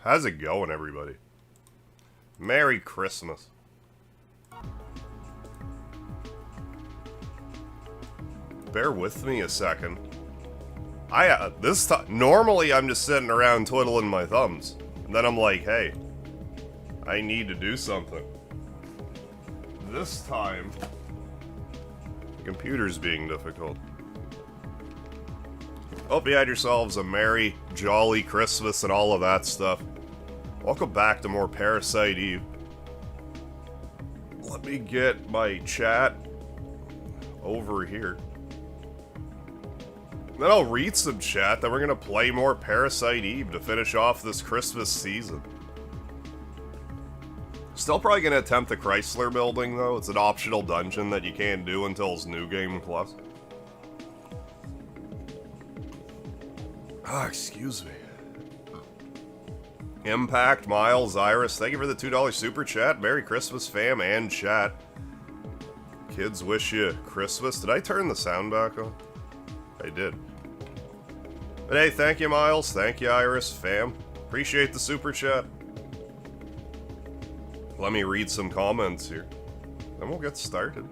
How's it going, everybody? Merry Christmas. Bear with me a second. This time, normally I'm just sitting around twiddling my thumbs. And then I'm like, hey, I need to do something. This time, the computer's being difficult. Hope you had yourselves a merry, jolly Christmas and all of that stuff. Welcome back to more Parasite Eve. Let me get my chat over here. Then I'll read some chat, then we're gonna play more Parasite Eve to finish off this Christmas season. Still probably gonna attempt the Chrysler building, though. It's an optional dungeon that you can't do until it's New Game Plus. Ah, excuse me. Impact, Miles, Iris, thank you for the $2 super chat. Merry Christmas, fam, and chat. Kids wish you Christmas. Did I turn the sound back on? I did. But hey, thank you, Miles. Thank you, Iris, fam. Appreciate the super chat. Let me read some comments here. Then we'll get started.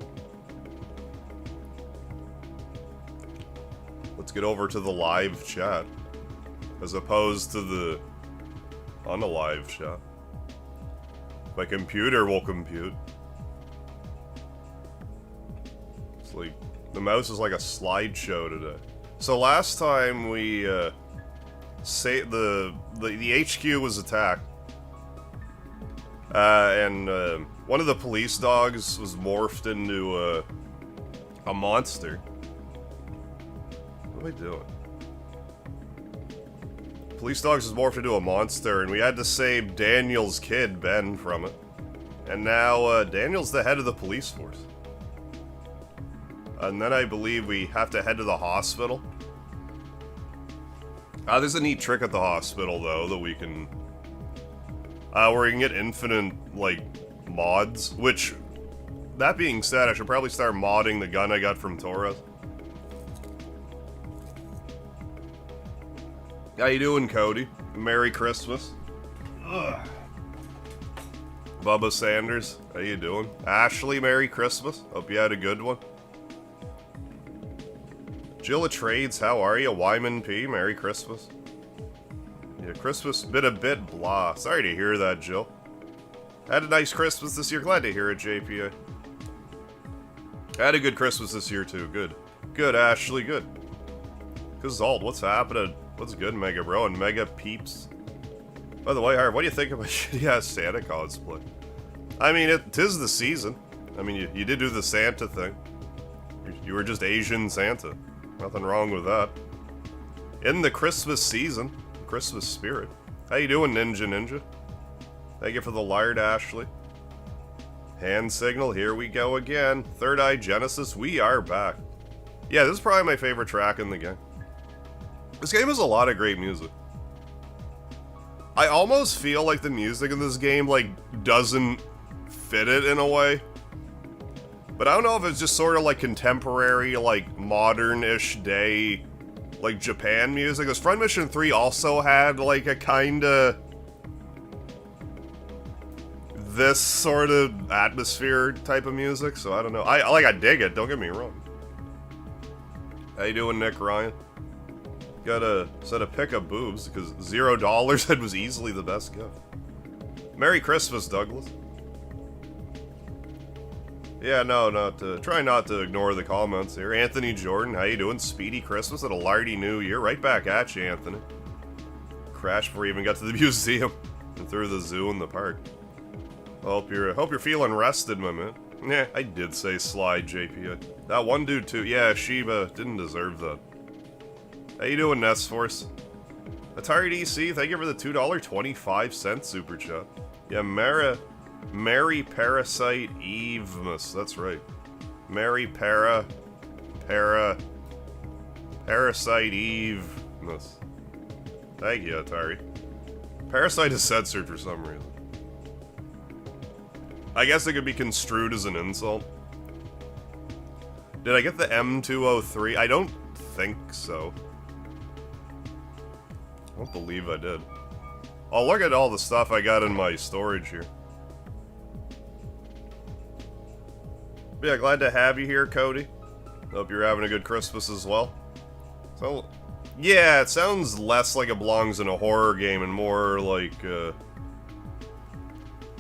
Let's get over to the live chat. As opposed to the unalive chat. My computer will compute. It's like, the mouse is like a slideshow today. So last time we, say the HQ was attacked. And one of the police dogs was morphed into a monster. What am I doing? Police dogs was morphed into a monster, and we had to save Daniel's kid, Ben, from it. And now Daniel's the head of the police force. And then I believe we have to head to the hospital. There's a neat trick at the hospital, though, that we can... where we can get infinite, like, mods. Which, that being said, I should probably start modding the gun I got from Torres. How you doing, Cody? Merry Christmas. Ugh. Bubba Sanders, how you doing? Ashley, Merry Christmas. Hope you had a good one. Jill Trades, how are you? Wyman P, Merry Christmas. Yeah, Christmas been a bit blah. Sorry to hear that, Jill. Had a nice Christmas this year. Glad to hear it, JPA. Had a good Christmas this year, too. Good. Good, Ashley, good. Kazalt, what's happening? What's good, Mega Bro and Mega Peeps? By the way, Harv, what do you think of my shitty-ass Santa cosplay? I mean, 'tis the season. I mean, you did do the Santa thing. You were just Asian Santa. Nothing wrong with that. In the Christmas season, Christmas spirit. How you doing, Ninja? Thank you for the lard, Ashley. Hand signal, here we go again. Third Eye Genesis, we are back. Yeah, this is probably my favorite track in the game. This game has a lot of great music. I almost feel like the music in this game, like, doesn't fit it in a way. But I don't know if it's just sort of like contemporary, like, modern-ish day, like, Japan music. Because Front Mission 3 also had, like, a kinda... this sort of atmosphere type of music, so I don't know. I dig it, don't get me wrong. How you doing, Nick Ryan? Got a set of pickup boobs, because $0 that was easily the best gift. Merry Christmas, Douglas. Yeah, no, try not to ignore the comments here. Anthony Jordan, how you doing? Speedy Christmas and a lardy new year. Right back at you, Anthony. Crashed before you even got to the museum and through the zoo and the park. Hope you're feeling rested, my man. Yeah, I did say slide, JP. That one dude too. Yeah, Shiba didn't deserve that. How you doing, Nestforce? Atari DC, thank you for the $2.25 super chat. Yeah, Merry Parasite Eve-mas, that's right. Merry Parasite Eve-mas. Thank you, Atari. Parasite is censored for some reason. I guess it could be construed as an insult. Did I get the M203? I don't think so. I don't believe I did. Oh, look at all the stuff I got in my storage here. But yeah, glad to have you here, Cody. Hope you're having a good Christmas as well. So, yeah, it sounds less like it belongs in a horror game and more like, How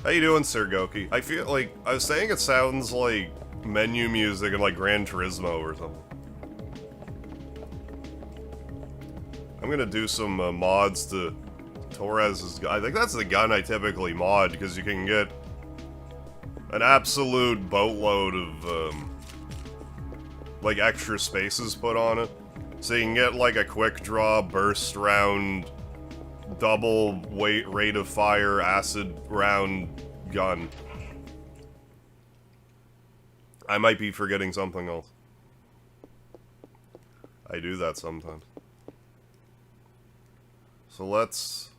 you doing, Sir Goki? I feel like, I was saying it sounds like menu music in like Gran Turismo or something. I'm gonna do some mods to Torres's gun. I think that's the gun I typically mod, because you can get an absolute boatload of, like, extra spaces put on it. So you can get, like, a quick draw, burst round, double weight rate of fire, acid round gun. I might be forgetting something else. I do that sometimes. So let's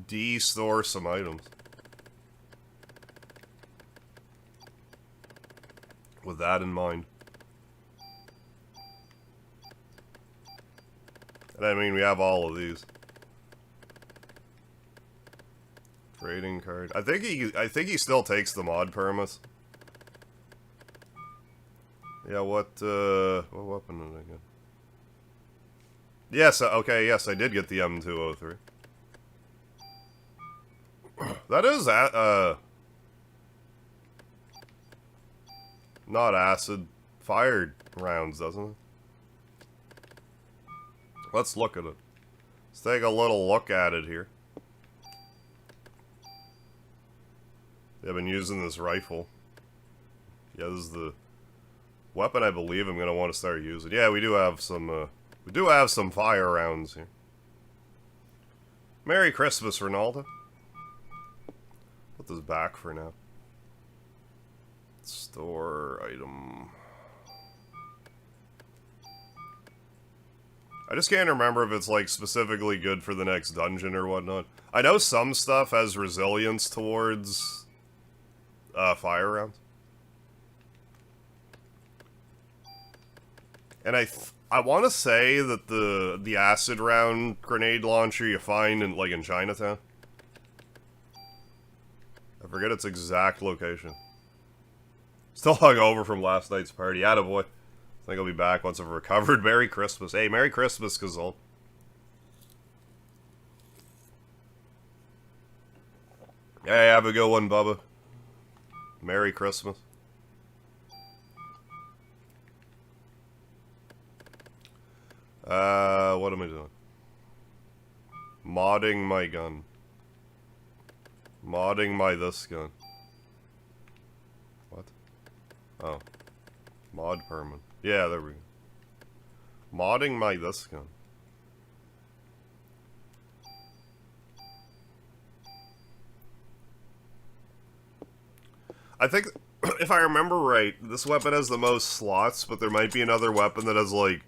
de-store some items. With that in mind. And I mean, we have all of these. Trading card. I think he still takes the mod permits. Yeah, what weapon did I get? Yes, okay, yes, I did get the M203. That is, not acid, fired rounds, doesn't it? Let's look at it. Let's take a little look at it here. I've been using this rifle. Yeah, this is the weapon I believe I'm gonna want to start using. Yeah, we do have some fire rounds here. Merry Christmas, Ronaldo. Put this back for now. Store item. I just can't remember if it's, like, specifically good for the next dungeon or whatnot. I know some stuff has resilience towards fire rounds. And I want to say that the acid round grenade launcher you find in, like, in Chinatown. I forget its exact location. Still hungover from last night's party. Attaboy. I think I'll be back once I've recovered. Merry Christmas. Hey, Merry Christmas, Kazul. Hey, have a good one, Bubba. Merry Christmas. What am I doing? Modding my gun. Modding my this gun. What? Oh. Mod permit. Yeah, there we go. Modding my this gun. I think, if I remember right, this weapon has the most slots, but there might be another weapon that has, like,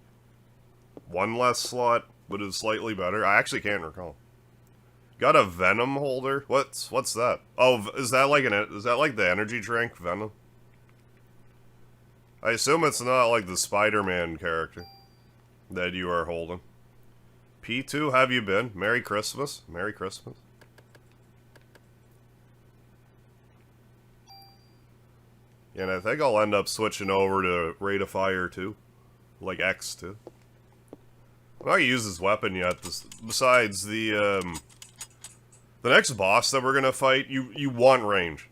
one less slot, but is slightly better. I actually can't recall. Got a Venom holder? What's that? Oh, is that like the energy drink, Venom? I assume it's not like the Spider-Man character that you are holding. P2, have you been? Merry Christmas. Merry Christmas. Yeah, and I think I'll end up switching over to Rate of Fire 2. Like X2. I'm not gonna use this weapon yet. Besides, the next boss that we're gonna fight, you want range.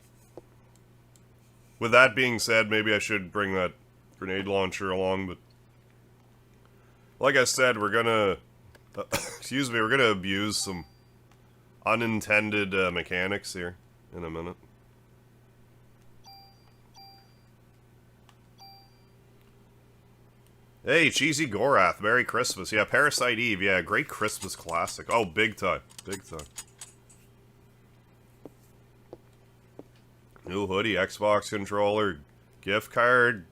With that being said, maybe I should bring that grenade launcher along, but like I said, we're gonna excuse me, we're gonna abuse some unintended mechanics here in a minute. Hey, Cheesy Gorath, Merry Christmas. Yeah, Parasite Eve, yeah, great Christmas classic. Oh, big time, big time. New hoodie, Xbox controller, gift card,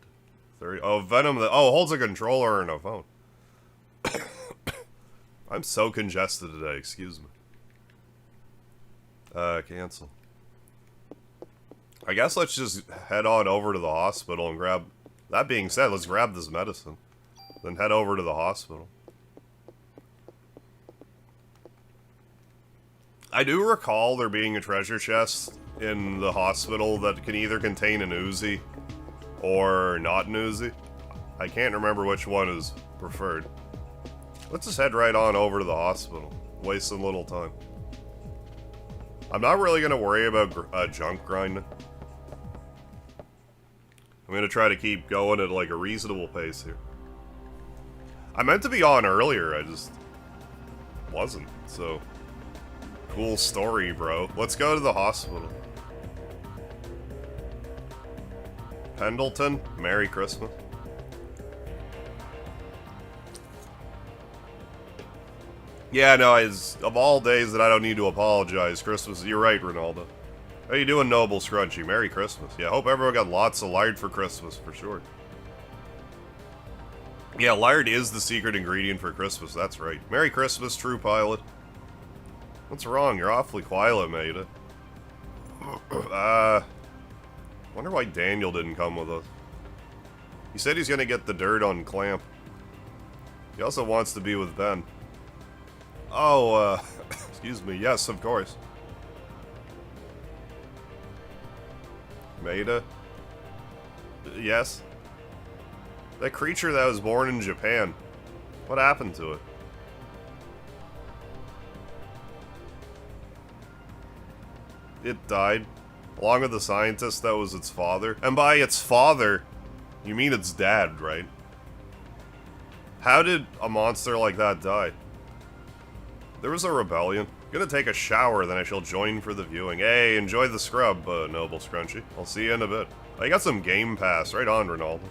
30. Oh, Venom. Holds a controller and a phone. I'm so congested today. Excuse me. Cancel. I guess let's just head on over to the hospital and grab. That being said, let's grab this medicine, then head over to the hospital. I do recall there being a treasure chest in the hospital that can either contain an Uzi or not an Uzi. I can't remember which one is preferred. Let's just head right on over to the hospital. Waste some little time. I'm not really going to worry about junk grinding. I'm going to try to keep going at like a reasonable pace here. I meant to be on earlier, I just wasn't, so... Cool story, bro. Let's go to the hospital. Pendleton, Merry Christmas. Yeah, no, of all days that I don't need to apologize, Christmas, you're right, Ronaldo. How you doing, Noble Scrunchy? Merry Christmas. Yeah, hope everyone got lots of lard for Christmas, for sure. Yeah, lard is the secret ingredient for Christmas, that's right. Merry Christmas, True Pilot. What's wrong? You're awfully quiet, mate. Wonder why Daniel didn't come with us. He said he's gonna get the dirt on Clamp. He also wants to be with Ben. Oh, excuse me. Yes, of course. Maida? Yes? That creature that was born in Japan. What happened to it? It died. Along with the scientist that was its father. And by its father, you mean its dad, right? How did a monster like that die? There was a rebellion. Gonna take a shower, then I shall join for the viewing. Hey, enjoy the scrub, Noble Scrunchy. I'll see you in a bit. I got some Game Pass. Right on, Ronaldo.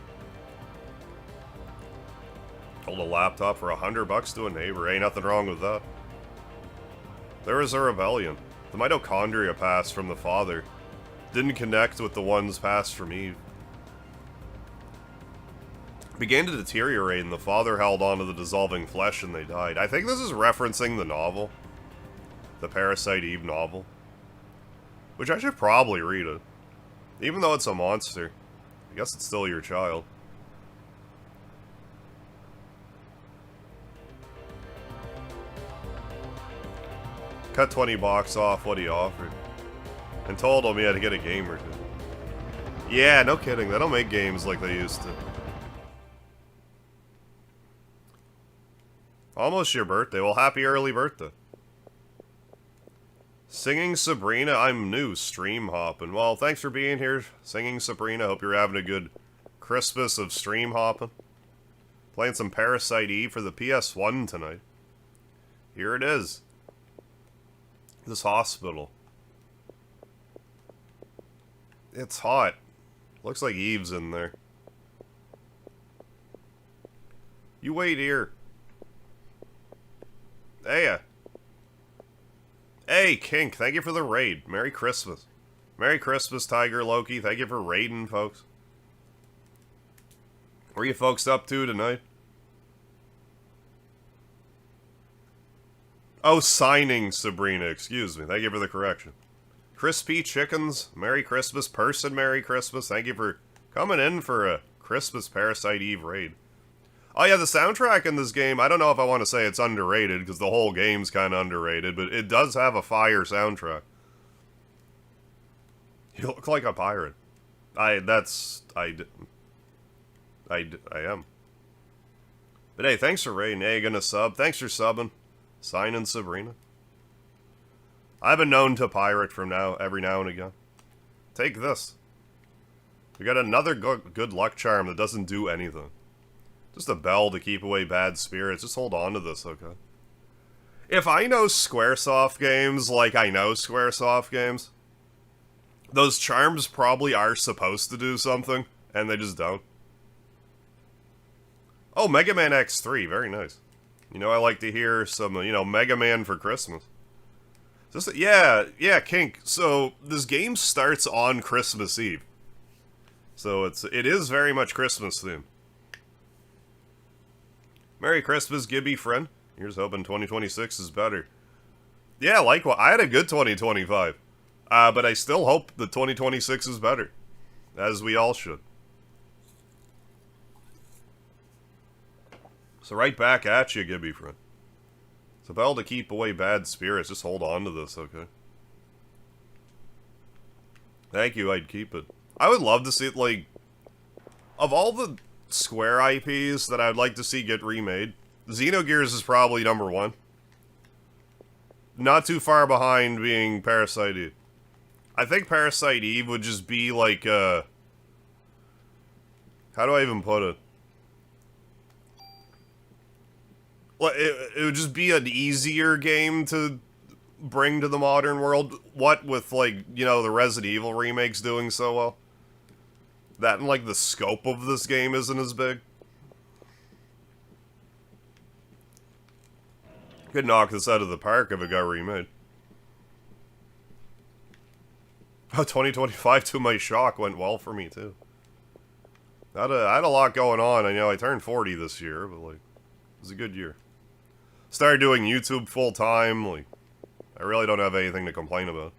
Sold a laptop for $100 to a neighbor. Ain't nothing wrong with that. There was a rebellion. The mitochondria passed from the father. Didn't connect with the ones passed from Eve. Began to deteriorate and the father held on to the dissolving flesh and they died. I think this is referencing the novel. The Parasite Eve novel. Which I should probably read it. Even though it's a monster. I guess it's still your child. Cut 20 bucks off what he offered. And told him he had to get a game or two. Yeah, no kidding. They don't make games like they used to. Almost your birthday. Well, happy early birthday. Singing Sabrina, I'm new, stream hopping. Well, thanks for being here, Singing Sabrina. Hope you're having a good Christmas of stream hopping. Playing some Parasite Eve for the PS1 tonight. Here it is. This hospital. It's hot. Looks like Eve's in there. You wait here. Hey, Kink, thank you for the raid. Merry Christmas. Merry Christmas, Tiger Loki. Thank you for raiding, folks. What are you folks up to tonight? Oh, signing Sabrina, excuse me. Thank you for the correction. Crispy Chickens, Merry Christmas. Person, Merry Christmas. Thank you for coming in for a Christmas Parasite Eve raid. Oh yeah, the soundtrack in this game, I don't know if I want to say it's underrated, because the whole game's kind of underrated, but it does have a fire soundtrack. You look like a pirate. I am. But hey, thanks for raiding. Hey, gonna sub. Thanks for subbing. Signing Sabrina. I've been known to pirate from every now and again. Take this. We got another good luck charm that doesn't do anything. Just a bell to keep away bad spirits. Just hold on to this, okay? If I know SquareSoft games like I know SquareSoft games, those charms probably are supposed to do something, and they just don't. Oh, Mega Man X3. Very nice. You know, I like to hear some, Mega Man for Christmas. Yeah, Kink. So, this game starts on Christmas Eve. So, it is very much Christmas themed. Merry Christmas, Gibby friend. Here's hoping 2026 is better. Yeah, likewise. I had a good 2025. But I still hope the 2026 is better. As we all should. So right back at you, Gibby friend. It's a bell to keep away bad spirits. Just hold on to this, okay? Thank you, I'd keep it. I would love to see it, like... Of all the Square IPs that I'd like to see get remade, Xenogears is probably #1. Not too far behind being Parasite Eve. I think Parasite Eve would just be like, how do I even put it? Well, it would just be an easier game to bring to the modern world. What with, like, you know, the Resident Evil remakes doing so well. That and, like, the scope of this game isn't as big. Could knock this out of the park if it got remade. Oh, 2025, to my shock, went well for me, too. I had a lot going on. I know I turned 40 this year, but, like, it was a good year. Started doing YouTube full-time, like, I really don't have anything to complain about.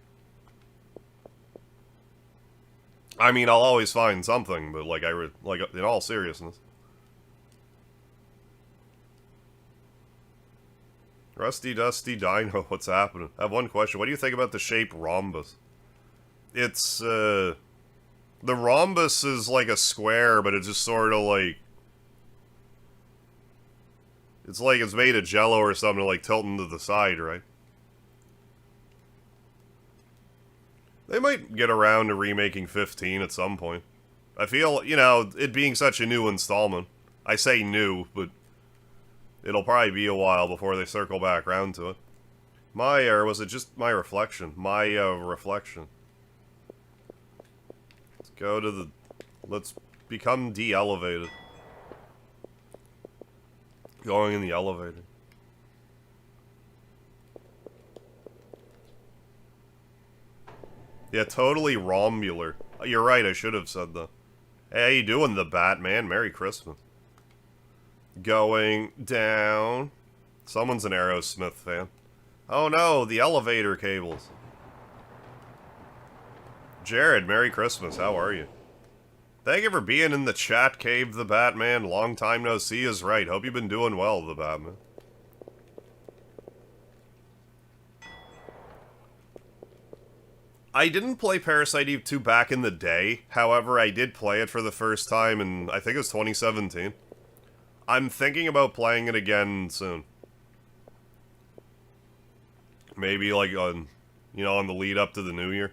I mean, I'll always find something, but, like, in all seriousness. Rusty Dusty Dino, what's happening? I have one question. What do you think about the shape rhombus? It's, the rhombus is like a square, but it's just sort of like... It's like it's made of jello or something, like tilting to the side, right? They might get around to remaking 15 at some point. I feel, you know, it being such a new installment. I say new, but it'll probably be a while before they circle back around to it. Or was it just my reflection? My, reflection. Let's go to the... Let's become de-elevated. Going in the elevator. Yeah, totally rhombular. You're right, I should have said that. Hey, how you doing, the Batman? Merry Christmas. Going down. Someone's an Aerosmith fan. Oh no, the elevator cables. Jared, Merry Christmas, how are you? Thank you for being in the chat cave, the Batman. Long time no see is right. Hope you've been doing well, the Batman. I didn't play Parasite Eve 2 back in the day. However, I did play it for the first time in, I think it was 2017. I'm thinking about playing it again soon. Maybe like on, you know, on the lead up to the new year.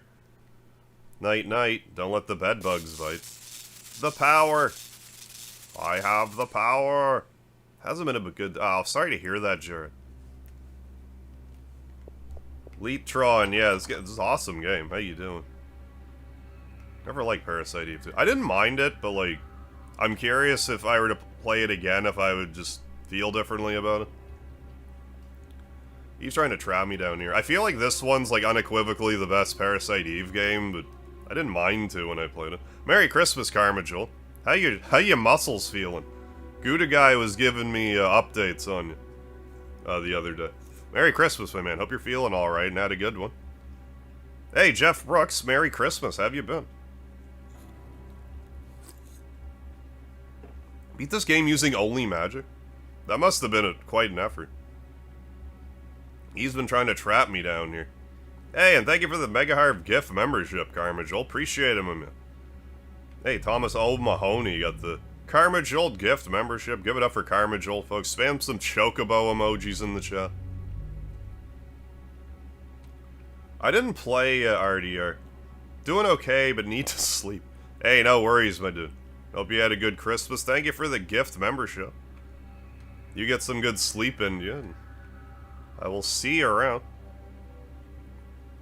Night, night. Don't let the bed bugs bite. The power. I have the power. Hasn't been a good... Oh, sorry to hear that, Jared. Leaptron, yeah, this is an awesome game. How you doing? Never liked Parasite Eve 2. I didn't mind it, but, like, I'm curious if I were to play it again, if I would just feel differently about it. He's trying to trap me down here. I feel like this one's, like, unequivocally the best Parasite Eve game, but I didn't mind to when I played it. Merry Christmas, Karma Jewel. How you muscles feeling? Gouda Guy was giving me updates on you the other day. Merry Christmas, my man. Hope you're feeling alright and had a good one. Hey, Jeff Brooks, Merry Christmas. How have you been? Beat this game using only magic? That must have been quite an effort. He's been trying to trap me down here. Hey, and thank you for the MegaHarv gift membership, Karma Joel. Appreciate him, my man. Hey, Thomas O'Mahoney got the Karma Joel gift membership. Give it up for Karma Joel, folks. Spam some chocobo emojis in the chat. I didn't play RDR. Doing okay, but need to sleep. Hey, no worries, my dude. Hope you had a good Christmas. Thank you for the gift membership. You get some good sleep in you, and I will see you around.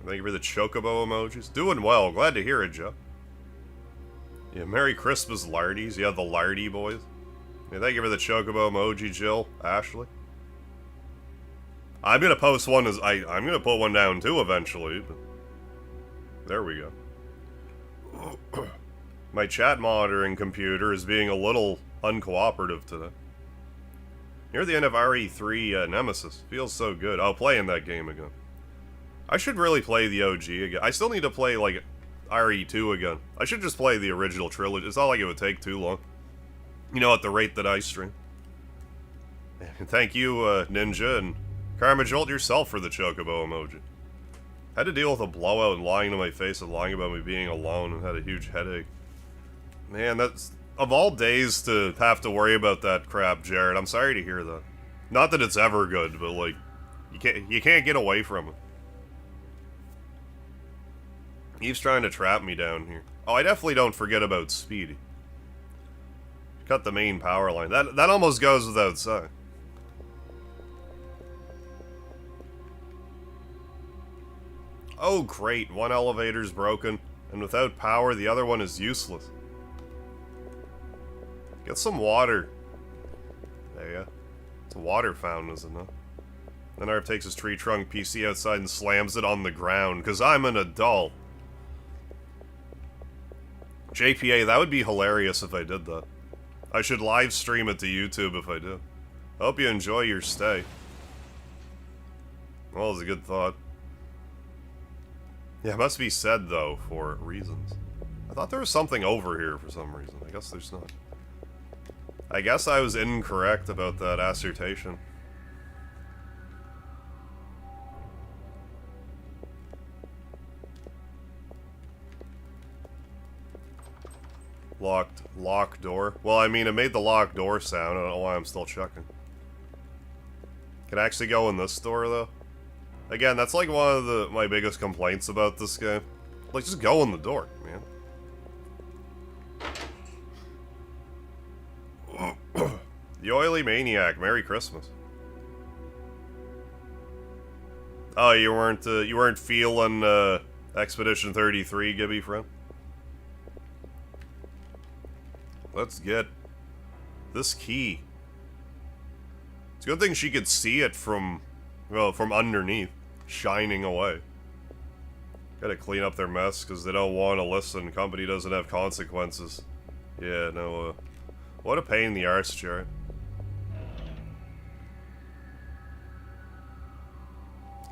Thank you for the chocobo emojis. Doing well. Glad to hear it, Joe. Yeah, Merry Christmas, Lardies. Yeah, the Lardy boys. Yeah, thank you for the chocobo emoji, Jill. Ashley. I'm gonna post one as I'm gonna put one down too eventually. But there we go. My chat monitoring computer is being a little uncooperative today. Near the end of RE3 Nemesis. Feels so good. Oh, playing that game again. I should really play the OG again. I still need to play, like, RE2 again. I should just play the original trilogy. It's not like it would take too long. You know, at the rate that I stream. Thank you, Ninja, and Karma Jolt yourself for the chocobo emoji. Had to deal with a blowout and lying to my face and lying about me being alone and had a huge headache. Man, that's... Of all days to have to worry about that crap, Jared, I'm sorry to hear that. Not that it's ever good, but, like, you can't get away from it. Eve's trying to trap me down here. Oh, I definitely don't forget about Speedy. Cut the main power line. That almost goes without saying. Oh, great. One elevator's broken, and without power, the other one is useless. Get some water. There you go. It's a water fountain, isn't it? Then Arv takes his tree trunk PC outside and slams it on the ground, because I'm an adult. JPA, that would be hilarious if I did that. I should live stream it to YouTube if I do. I hope you enjoy your stay. Well, it's a good thought. Yeah, it must be said, though, for reasons. I thought there was something over here for some reason. I guess there's not. I guess I was incorrect about that assertion. Locked door. Well, I mean, it made the locked door sound. I don't know why I'm still checking. Can I actually go in this door, though? Again, that's like one of my biggest complaints about this game. Like, just go in the door, man. The Oily Maniac, Merry Christmas. Oh, you weren't feeling Expedition 33, Gibby friend? Let's get this key. It's a good thing she could see it from, well, from underneath, shining away. Gotta clean up their mess, because they don't want to listen. Company doesn't have consequences. Yeah, no, what a pain in the arse, Jared.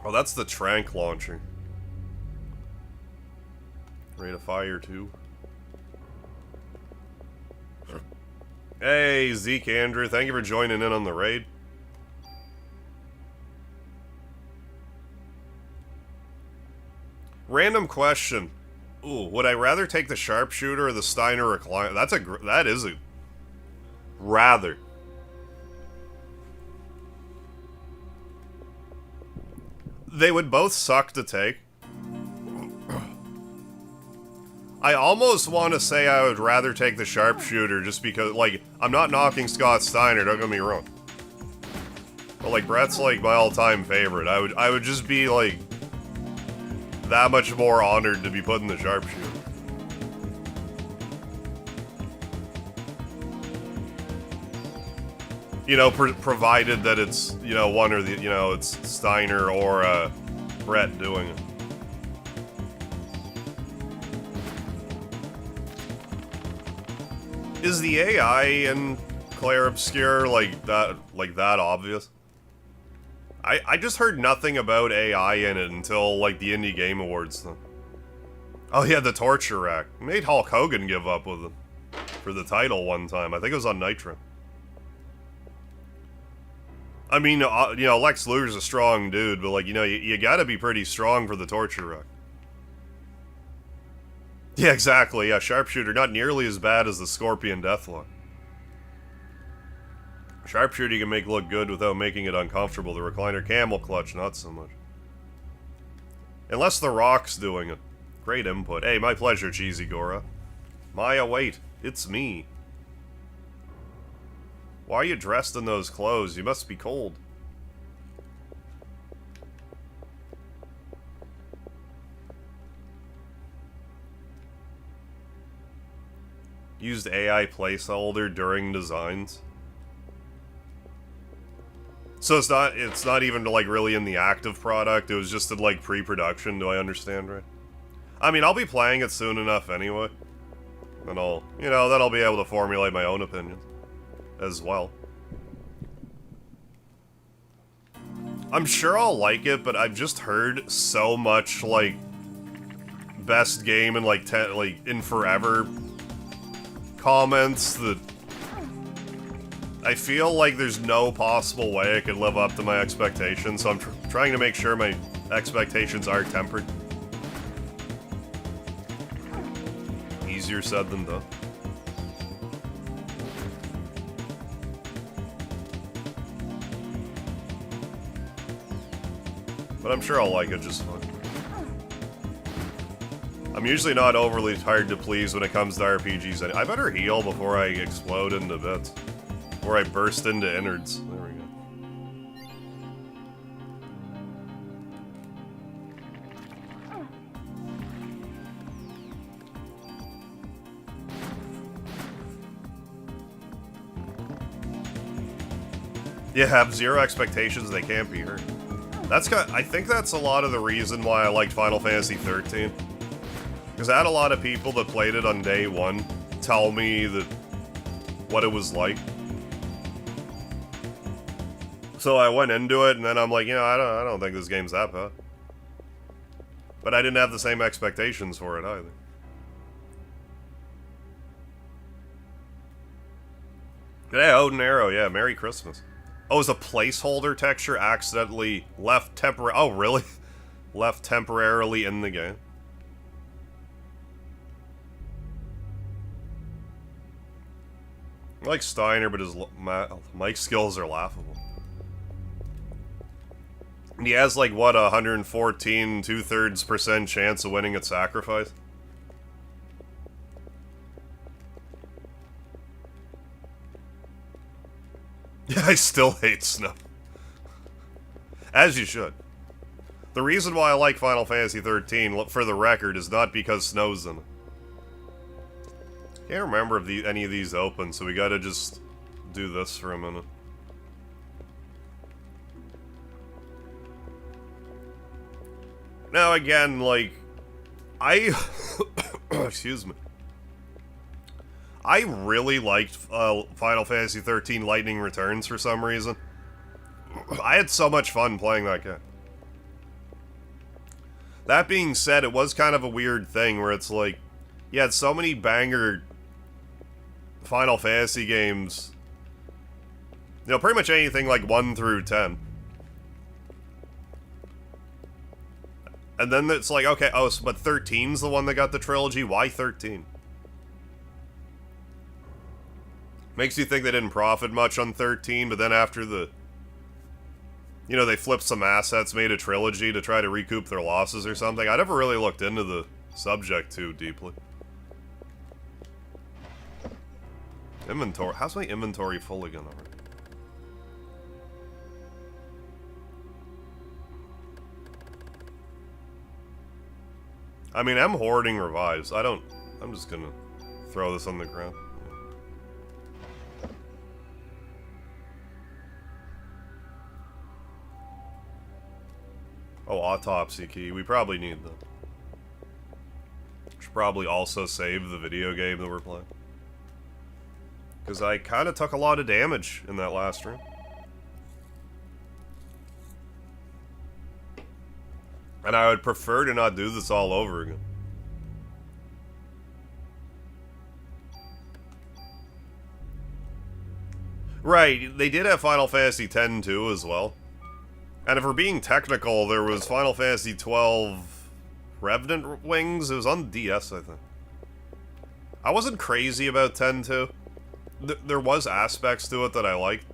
Oh, that's the Trank launcher. Rate of fire, too. Hey, Zeke Andrew, thank you for joining in on the raid. Random question. Ooh, would I rather take the sharpshooter or the Steiner recliner? That is a rather. They would both suck to take. I almost want to say I would rather take the sharpshooter just because, like, I'm not knocking Scott Steiner, don't get me wrong. But, like, Brett's, like, my all-time favorite. I would just be, like, that much more honored to be put in the sharpshooter. You know, provided that it's, you know, one or the, you know, it's Steiner or, Brett doing it. Is the AI in Claire Obscure like that obvious? I just heard nothing about AI in it until like the Indie Game Awards thing. Oh yeah, the torture rack. Made Hulk Hogan give up with it for the title one time. I think it was on Nitro. I mean, you know, Lex Luger's a strong dude, but like, you know, you gotta be pretty strong for the torture rack. Yeah, exactly, yeah, Sharpshooter, not nearly as bad as the Scorpion Deathlock. Sharpshooter you can make look good without making it uncomfortable. The recliner camel clutch, not so much. Unless The Rock's doing it. Great input. Hey, my pleasure, Cheesy Gora. Maya, wait, it's me. Why are you dressed in those clothes? You must be cold. Used AI placeholder during designs. So it's not even like really in the active product, it was just in like pre-production, do I understand right? I mean, I'll be playing it soon enough anyway. And I'll, you know, then I'll be able to formulate my own opinions as well. I'm sure I'll like it, but I've just heard so much like best game in like in forever comments that I feel like there's no possible way I could live up to my expectations, so I'm trying to make sure my expectations are tempered. Easier said than done. But I'm sure I'll like it just fine. I'm usually not overly hard to please when it comes to RPGs. I better heal before I explode into bits. Before I burst into innards. There we go. Yeah, have zero expectations, they can't be hurt. I think that's a lot of the reason why I liked Final Fantasy 13. Because I had a lot of people that played it on day one tell me that what it was like. So I went into it, and then I'm like, you know, I don't think this game's that bad. But I didn't have the same expectations for it either. Yeah, Odin Arrow, yeah, Merry Christmas. Oh, is a placeholder texture accidentally left oh, really? Left temporarily in the game? I like Steiner, but his mic skills are laughable. And he has, like, what, 114 2/3% chance of winning at Sacrifice? Yeah, I still hate snow. As you should. The reason why I like Final Fantasy 13, for the record, is not because snow's in it. Can't remember if any of these open, so we gotta just do this for a minute. Now again, like, excuse me. I really liked Final Fantasy 13 Lightning Returns for some reason. I had so much fun playing that game. That being said, it was kind of a weird thing where it's like, you had so many banger Final Fantasy games. You know, pretty much anything like 1 through 10. And then it's like, okay, oh, but 13's the one that got the trilogy? Why 13? Makes you think they didn't profit much on 13, but then after the... You know, they flipped some assets, made a trilogy to try to recoup their losses or something. I never really looked into the subject too deeply. Inventory. How's my inventory full again already? I mean, I'm hoarding revives. I'm just gonna throw this on the ground. Oh, autopsy key. We probably need them. Should probably also save the video game that we're playing. Because I kind of took a lot of damage in that last room. And I would prefer to not do this all over again. Right, they did have Final Fantasy X too as well. And if we're being technical, there was Final Fantasy XII Revenant Wings. It was on DS, I think. I wasn't crazy about 10-2. There was aspects to it that I liked.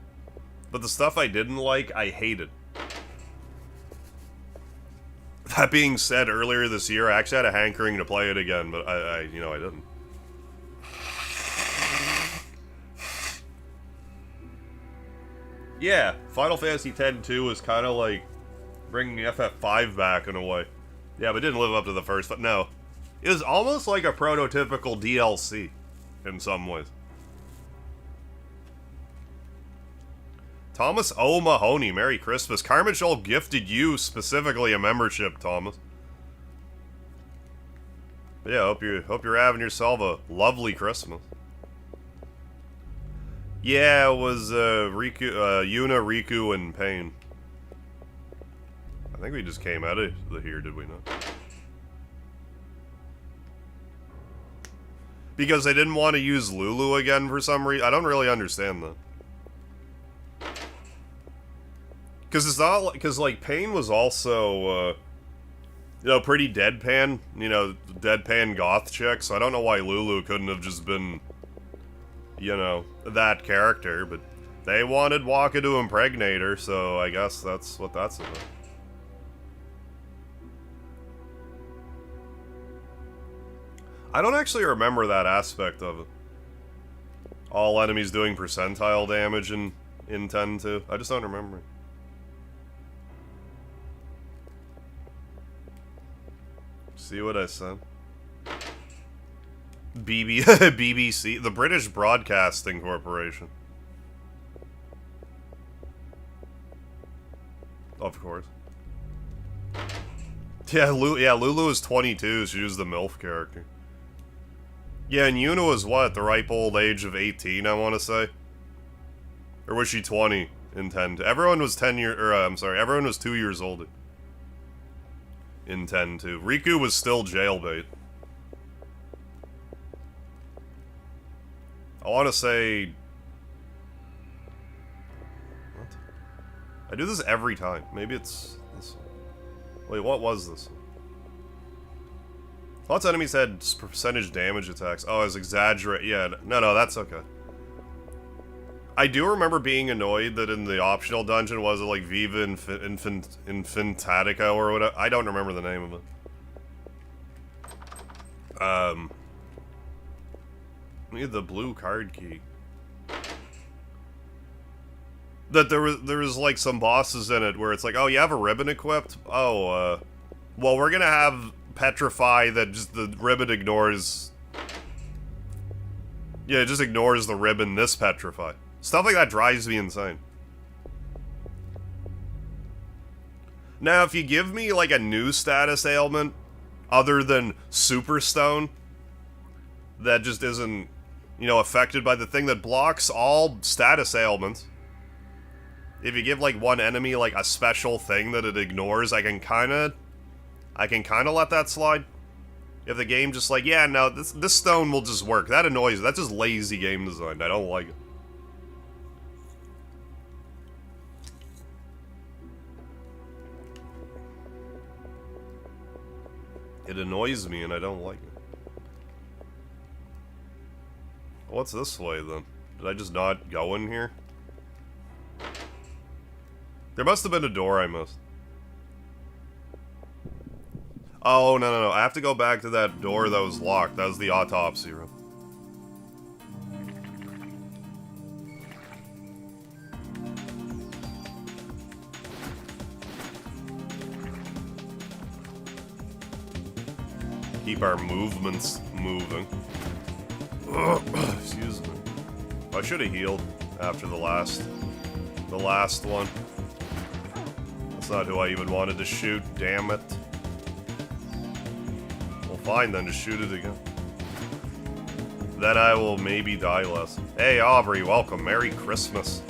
But the stuff I didn't like, I hated. That being said, earlier this year, I actually had a hankering to play it again, but I didn't. Yeah, Final Fantasy X-2 was kind of like bringing FF5 back in a way. Yeah, but it didn't live up to the first, but no. It was almost like a prototypical DLC in some ways. Thomas O. Mahoney, Merry Christmas. Carmen Joel gifted you specifically a membership, Thomas. But yeah, hope you're having yourself a lovely Christmas. Yeah, it was Riku, Yuna, Riku, and Pain. I think we just came out of here, did we not? Because they didn't want to use Lulu again for some reason. I don't really understand that. Because it's not... Because, like, Pain was also, you know, pretty deadpan. You know, deadpan goth chick. So I don't know why Lulu couldn't have just been, you know, that character. But they wanted Waka to impregnate her, so I guess that's what that's about. I don't actually remember that aspect of it. All enemies doing percentile damage in 10-2. I just don't remember it. See what I said? BBC, the British Broadcasting Corporation. Of course. Yeah, Lulu is 22, she was the MILF character. Yeah, and Yuna was what, the ripe old age of 18, I want to say? Or was she 20 in 10? Everyone was 10 years, or I'm sorry, everyone was 2 years older. In 10-2. Riku was still jailbait. I want to say... What? I do this every time. Maybe it's this one. Wait, what was this one? Lots of enemies had percentage damage attacks. Oh, I was exaggerating. Yeah, no, that's okay. I do remember being annoyed that in the optional dungeon, was it like Viva Infantatica or whatever? I don't remember the name of it. We need the blue card key. That there was like some bosses in it where it's like, oh, you have a ribbon equipped? Oh, well, we're gonna have Petrify that just the ribbon ignores. Yeah, it just ignores the ribbon, this Petrify. Stuff like that drives me insane. Now, if you give me, like, a new status ailment, other than Superstone, that just isn't, you know, affected by the thing that blocks all status ailments. If you give, like, one enemy, like, a special thing that it ignores, I can kinda let that slide. If the game just like, yeah, no, this stone will just work. That annoys me. That's just lazy game design. I don't like it. It annoys me and I don't like it. What's this way, then? Did I just not go in here? There must have been a door I missed. Oh, no. I have to go back to that door that was locked. That was the autopsy room. Keep our movements moving. Excuse me. I should have healed after the last one. That's not who I even wanted to shoot, damn it. Well, fine then, just shoot it again. Then I will maybe die less. Hey, Aubrey, welcome. Merry Christmas.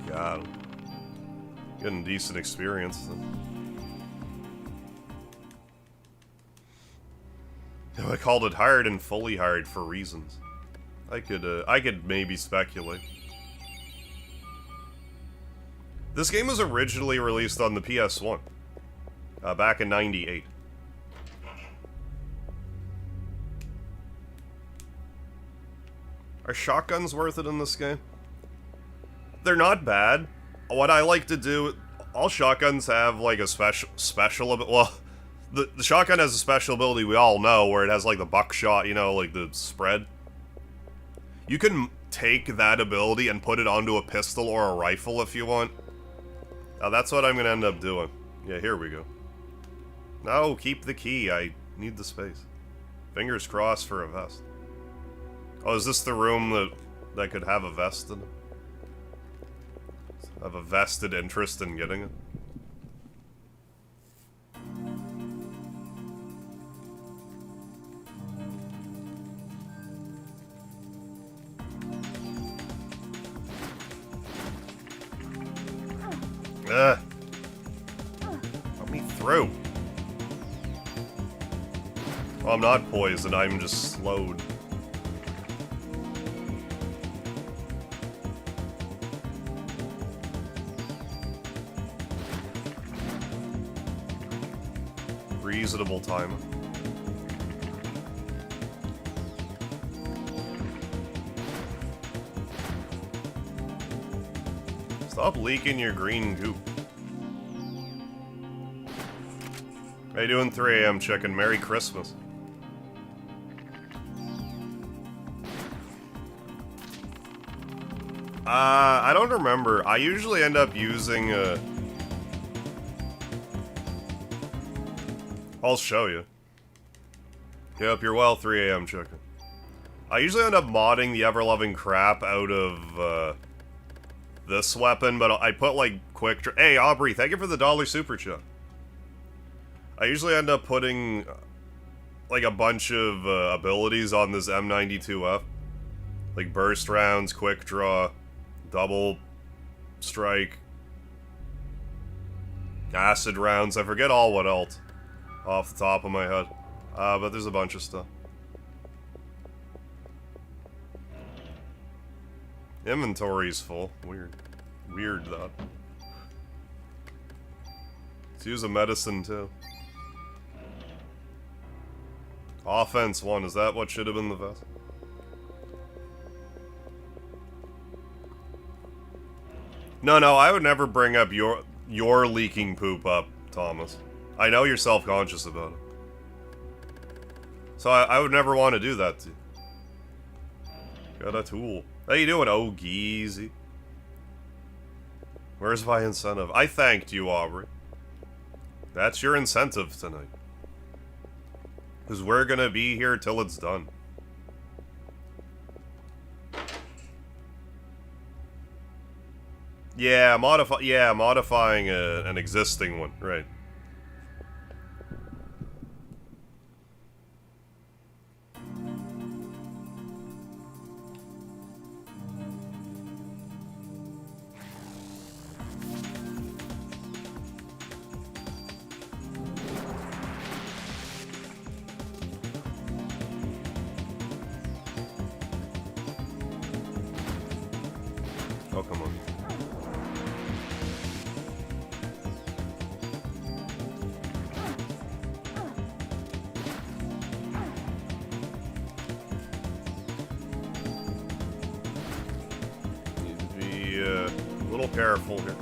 God. Getting decent experience then. I called it hired and fully hired for reasons. I could maybe speculate. This game was originally released on the PS1, back in '98. Are shotguns worth it in this game? They're not bad. What I like to do, all shotguns have like a special, well, the shotgun has a special ability we all know, where it has like the buckshot, you know, like the spread. You can take that ability and put it onto a pistol or a rifle if you want. Now that's what I'm gonna end up doing. Yeah, here we go. No, keep the key. I need the space. Fingers crossed for a vest. Oh, is this the room that could have a vest in it? Have a vested interest in getting it? Ugh. Let me through. Oh, I'm not poisoned, I'm just slowed. Reasonable time. Stop leaking your green goop. How you doing, 3 AM chicken? Merry Christmas. I don't remember. I usually end up using, I'll show you. Yep, you're well, 3 AM chicken. I usually end up modding the ever-loving crap out of, this weapon, but I put, like, quick... Hey, Aubrey, thank you for the $1 super chat. I usually end up putting, like, a bunch of, abilities on this M92F. Like, burst rounds, quick draw, double strike, acid rounds. I forget all what else off the top of my head. But there's a bunch of stuff. Inventory's full. Weird. Weird, that. Let's use a medicine, too. Offense 1. Is that what should have been the vest? No, I would never bring up your leaking poop up, Thomas. I know you're self-conscious about it. So I would never want to do that to you. Got a tool. How you doing, oh geezy? Where's my incentive? I thanked you, Aubrey. That's your incentive tonight. Because we're gonna be here till it's done. Yeah, modifying an existing one, right. Oh, come on. Need to be a little careful here.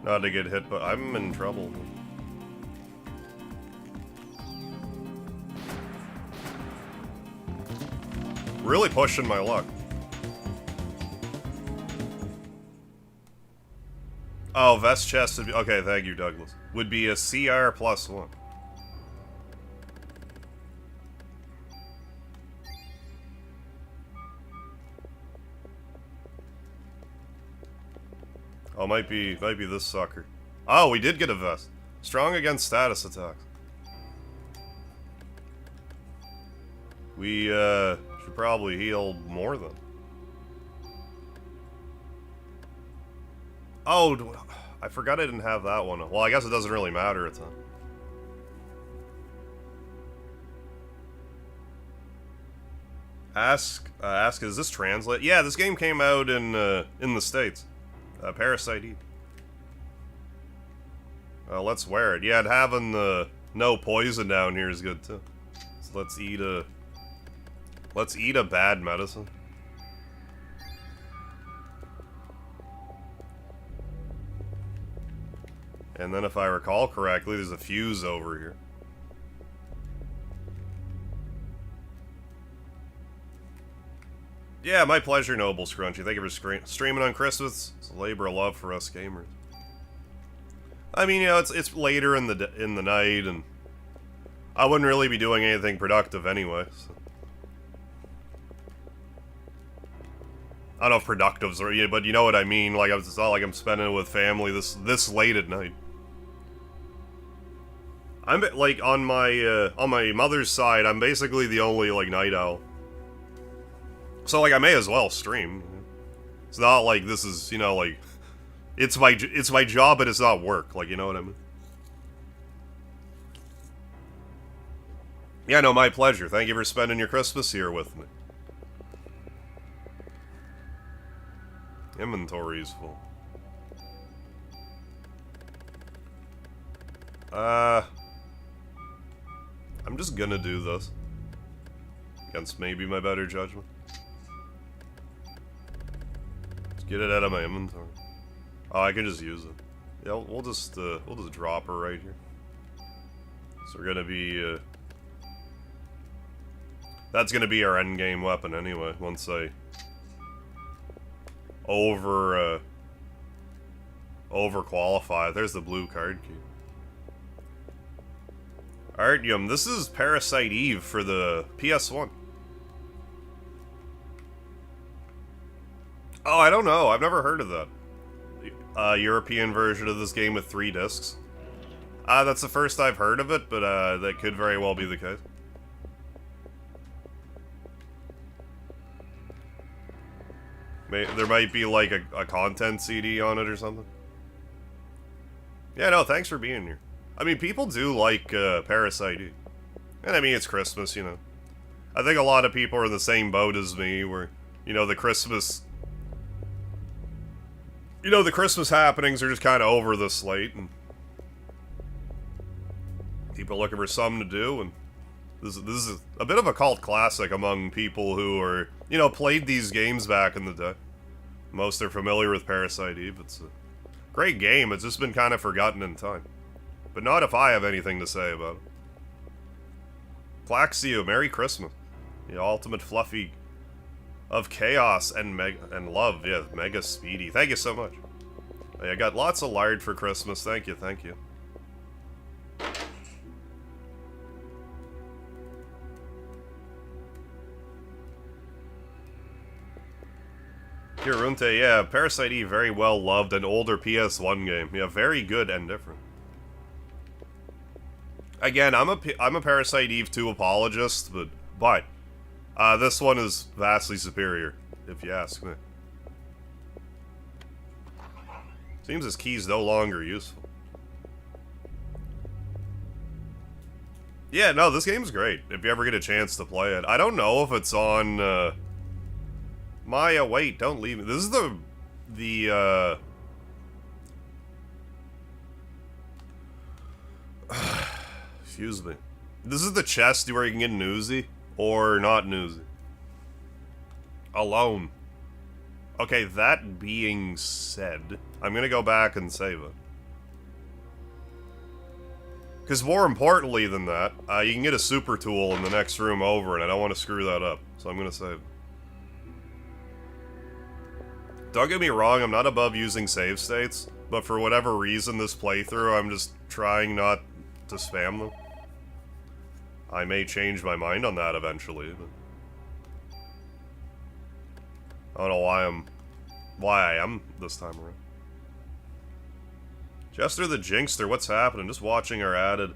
Not to get hit, but I'm in trouble. Really pushing my luck. Oh, vest chest would be... Okay, thank you, Douglas. Would be a CR +1. Oh, might be this sucker. Oh, we did get a vest. Strong against status attacks. We, should probably heal more then. Oh, I forgot I didn't have that one. Well, I guess it doesn't really matter, it's Ask, does this translate? Yeah, this game came out in the States. Parasite Eve. Let's wear it. Yeah, and having the no poison down here is good too. So let's eat a bad medicine. And then if I recall correctly, there's a fuse over here. Yeah, my pleasure, Noble Scrunchy. Thank you for streaming on Christmas. It's a labor of love for us gamers. I mean, you know, it's later in the night, and I wouldn't really be doing anything productive anyway. So. I don't know if productive's right, but you know what I mean. Like, it's not like I'm spending it with family this late at night. I'm like on my mother's side. I'm basically the only like night owl. So, like, I may as well stream. It's not like this is, you know, like, it's my job, but it's not work. Like, you know what I mean? Yeah, no, my pleasure. Thank you for spending your Christmas here with me. Inventory's full. I'm just gonna do this. Against maybe my better judgment. Let's get it out of my inventory. Oh, I can just use it. Yeah, we'll just drop her right here. So we're gonna be, that's gonna be our endgame weapon anyway, once I overqualify. There's the blue card key. Alright, this is Parasite Eve for the PS1. Oh, I don't know. I've never heard of that. European version of this game with 3 discs. That's the first I've heard of it, but that could very well be the case. There might be like a content CD on it or something. Yeah, no, thanks for being here. I mean, people do like Parasite Eve. And I mean, it's Christmas, you know. I think a lot of people are in the same boat as me, where, you know, the Christmas happenings are just kind of over this late, and people are looking for something to do, and this is a bit of a cult classic among people who are, you know, played these games back in the day. Most are familiar with Parasite Eve. It's a great game. It's just been kind of forgotten in time. But not if I have anything to say about it. Plaxio, Merry Christmas. The ultimate fluffy of chaos and love. Yeah, Mega Speedy. Thank you so much. I got lots of lard for Christmas. Thank you, thank you. Kirunte, yeah, Parasite Eve, very well loved, an older PS1 game. Yeah, very good and different. Again, I'm a Parasite Eve 2 apologist, but this one is vastly superior, if you ask me. Seems his key's no longer useful. Yeah, no, this game's great, if you ever get a chance to play it. I don't know if it's on, Maya, wait, don't leave me. This is the excuse me. This is the chest where you can get an Uzi, or not an Uzi. Alone. Okay, that being said, I'm gonna go back and save it. Because more importantly than that, you can get a super tool in the next room over, and I don't want to screw that up, so I'm gonna save it. Don't get me wrong, I'm not above using save states, but for whatever reason this playthrough, I'm just trying not to spam them. I may change my mind on that eventually, but I don't know why I am this time around. Jester the Jinxter, what's happening? Just watching our added.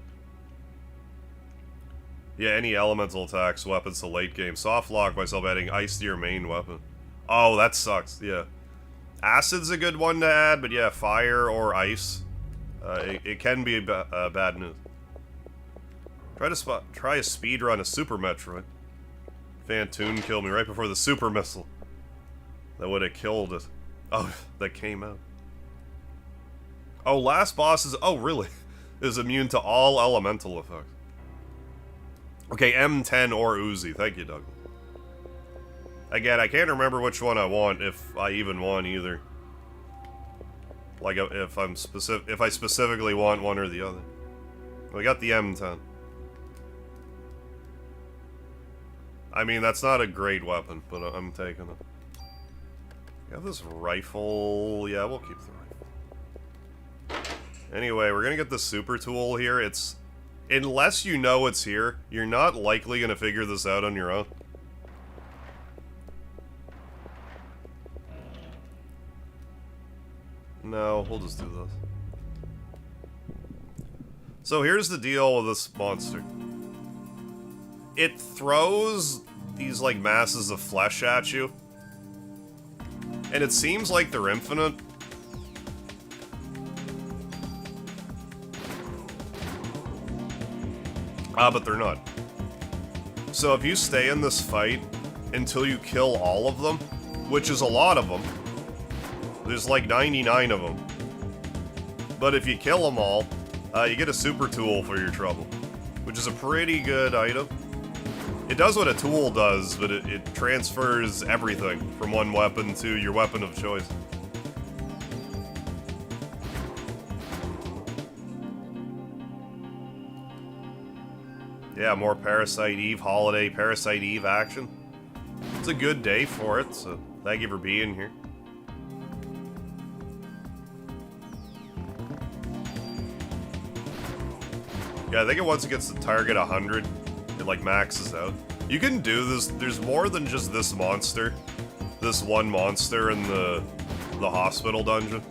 Yeah, any elemental attacks, weapons to late game. Soft lock myself adding ice to your main weapon. Oh, that sucks, yeah. Acid's a good one to add, but yeah, fire or ice. It can be bad news. Try a speed run, a Super Metroid. Fantoon killed me right before the Super Missile. That would have killed it. Oh, that came out. Oh, last boss is... Oh, really? Is immune to all elemental effects. Okay, M10 or Uzi. Thank you, Doug. Again, I can't remember which one I want, if I even want either. Like, if I specifically want one or the other. We got the M10. I mean, that's not a great weapon, but I'm taking it. We have this rifle. Yeah, we'll keep the rifle. Anyway, we're gonna get the super tool here. It's... Unless you know it's here, you're not likely gonna figure this out on your own. No, we'll just do this. So here's the deal with this monster. It throws these, like, masses of flesh at you. And it seems like they're infinite. But they're not. So if you stay in this fight until you kill all of them, which is a lot of them, there's like 99 of them. But if you kill them all, you get a super tool for your trouble, which is a pretty good item. It does what a tool does, but it transfers everything from one weapon to your weapon of choice. Yeah, more Parasite Eve holiday, Parasite Eve action. It's a good day for it, so thank you for being here. Yeah, I think once it gets to target 100, it like maxes out. You can do this, there's more than just this monster. This one monster in the hospital dungeon.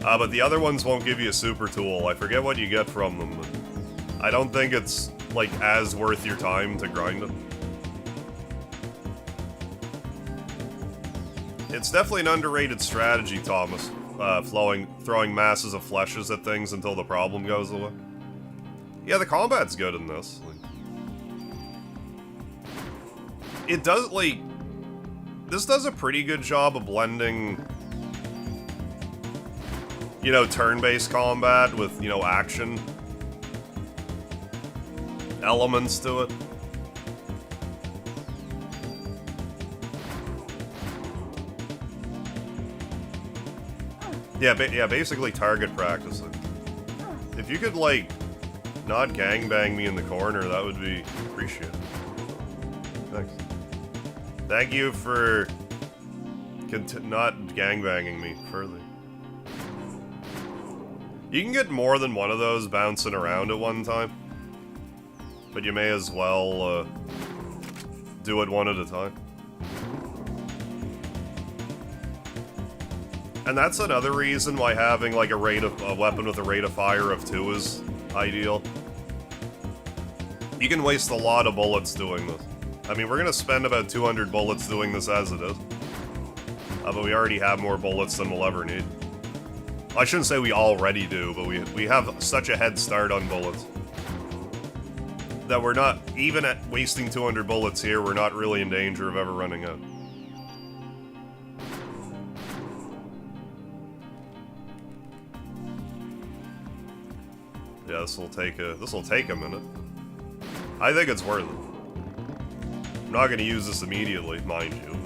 But the other ones won't give you a super tool. I forget what you get from them, but I don't think it's, like, as worth your time to grind it. It's definitely an underrated strategy, Thomas. Throwing masses of fleshes at things until the problem goes away. Yeah, the combat's good in this. It does, like... This does a pretty good job of blending, you know, turn-based combat with, you know, action elements to it. Yeah, basically target practicing. If you could, like, not gangbang me in the corner, that would be appreciated. Thanks. Thank you for not gangbanging me further. You can get more than one of those bouncing around at one time. But you may as well do it one at a time. And that's another reason why having like a weapon with a rate of fire of 2 is ideal. You can waste a lot of bullets doing this. I mean, we're gonna spend about 200 bullets doing this as it is. But we already have more bullets than we'll ever need. I shouldn't say we already do, but we have such a head start on bullets that we're not, even at wasting 200 bullets here, we're not really in danger of ever running out. Yeah, this'll take a minute. I think it's worth it. I'm not gonna use this immediately, mind you.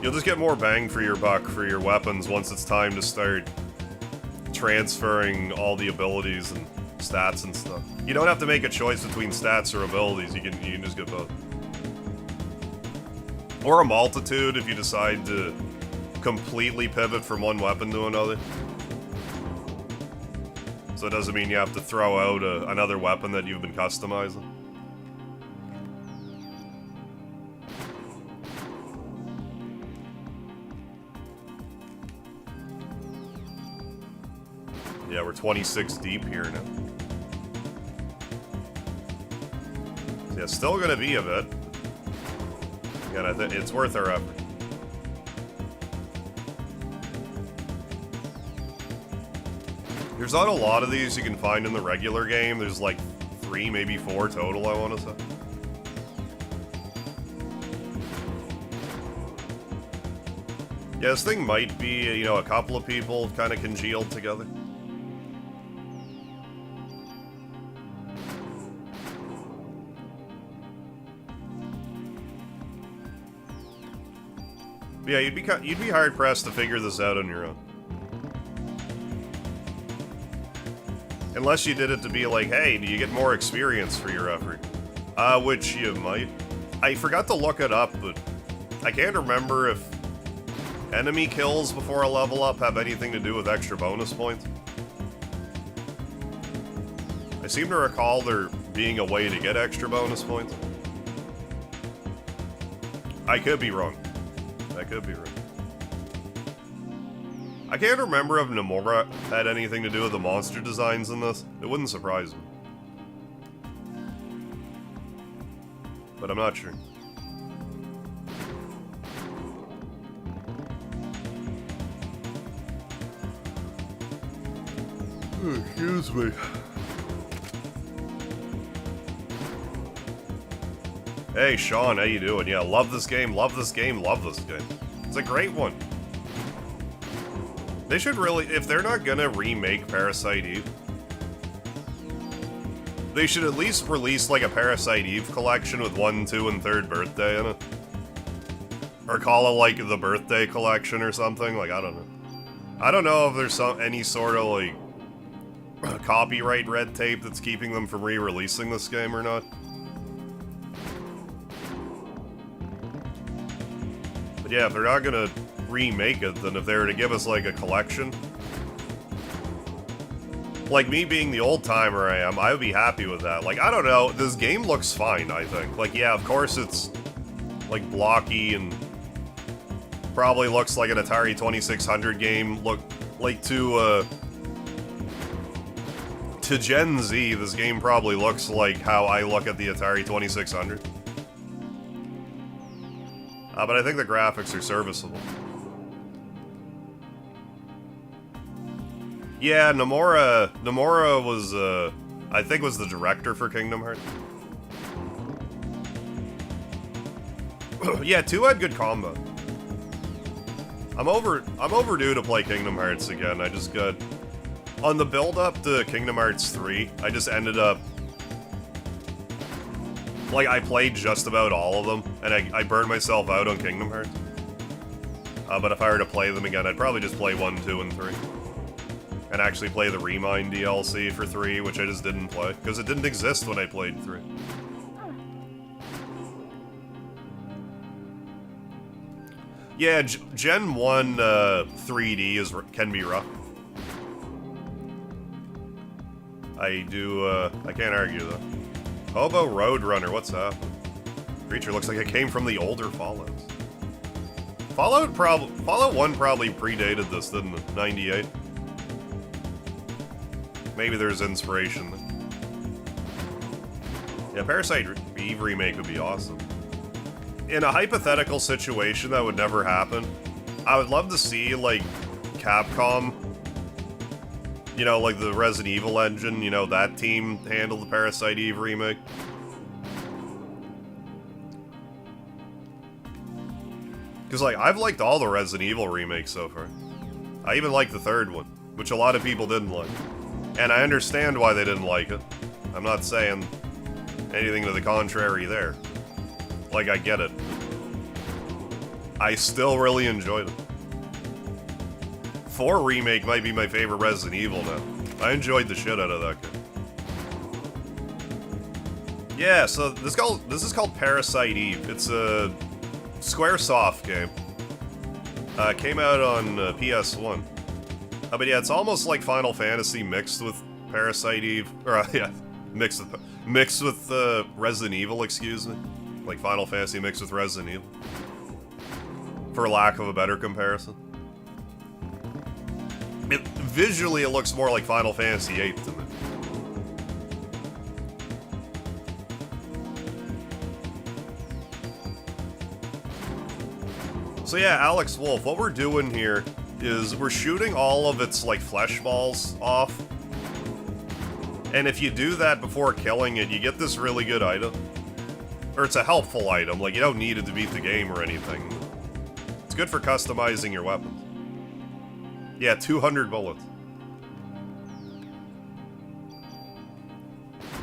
You'll just get more bang for your buck for your weapons once it's time to start transferring all the abilities and stats and stuff. You don't have to make a choice between stats or abilities, you can just get both. Or a multitude if you decide to completely pivot from one weapon to another. So it doesn't mean you have to throw out another weapon that you've been customizing. Yeah, we're 26 deep here now. So yeah, still gonna be a bit. Again, I think it's worth our effort. There's not a lot of these you can find in the regular game. There's like 3, maybe 4 total, I want to say. Yeah, this thing might be, you know, a couple of people kind of congealed together. Yeah, you'd be hard pressed to figure this out on your own. Unless you did it to be like, hey, do you get more experience for your effort? Which you might. I forgot to look it up, but I can't remember if enemy kills before a level up have anything to do with extra bonus points. I seem to recall there being a way to get extra bonus points. I could be wrong. I could be wrong. I can't remember if Nomura had anything to do with the monster designs in this. It wouldn't surprise me. but I'm not sure. Excuse me. Hey, Sean, how you doing? Yeah, love this game, love this game, love this game. It's a great one. They should really, if they're not gonna remake Parasite Eve, they should at least release, like, a Parasite Eve collection with 1, 2, and 3rd birthday in it. Or call it, like, the birthday collection or something, like, I don't know. I don't know if there's any sort of, like, copyright red tape that's keeping them from re-releasing this game or not. But yeah, if they're not gonna remake it, then if they were to give us, like, a collection... Like, me being the old-timer I am, I would be happy with that. Like, I don't know, this game looks fine, I think. Like, yeah, of course it's, like, blocky and probably looks like an Atari 2600 game. Look, like, to Gen Z, this game probably looks like how I look at the Atari 2600. But I think the graphics are serviceable. Yeah, Nomura was, I think was the director for Kingdom Hearts. Yeah, 2 had good combo. I'm overdue to play Kingdom Hearts again. I just got... On the build-up to Kingdom Hearts 3, I just ended up... Like, I played just about all of them, and I burned myself out on Kingdom Hearts. But if I were to play them again, I'd probably just play 1, 2, and 3. And actually play the Remind DLC for 3, which I just didn't play, because it didn't exist when I played 3. Yeah, Gen 1 3D can be rough. I can't argue though. Hobo Roadrunner, what's up? Creature looks like it came from the older Fallouts. Fallout 1 probably predated this, didn't it? 98. Maybe there's inspiration. Yeah, Parasite Eve remake would be awesome. In a hypothetical situation that would never happen, I would love to see, like, Capcom, you know, like the Resident Evil engine, you know, that team handle the Parasite Eve remake. Because, like, I've liked all the Resident Evil remakes so far. I even liked the 3rd one, which a lot of people didn't like. And I understand why they didn't like it. I'm not saying anything to the contrary there. Like, I get it. I still really enjoyed it. 4 Remake might be my favorite Resident Evil now. I enjoyed the shit out of that game. Yeah, so this is called Parasite Eve. It's a SquareSoft game. Came out on PS1. But yeah, it's almost like Final Fantasy mixed with Parasite Eve. Or, yeah, mixed with Resident Evil, excuse me. Like Final Fantasy mixed with Resident Evil. For lack of a better comparison. Visually, it looks more like Final Fantasy VIII to me. So yeah, Alex Wolf, what we're doing here is we're shooting all of its, like, flesh balls off. And if you do that before killing it, you get this really good item. Or it's a helpful item, like, you don't need it to beat the game or anything. It's good for customizing your weapons. Yeah, 200 bullets.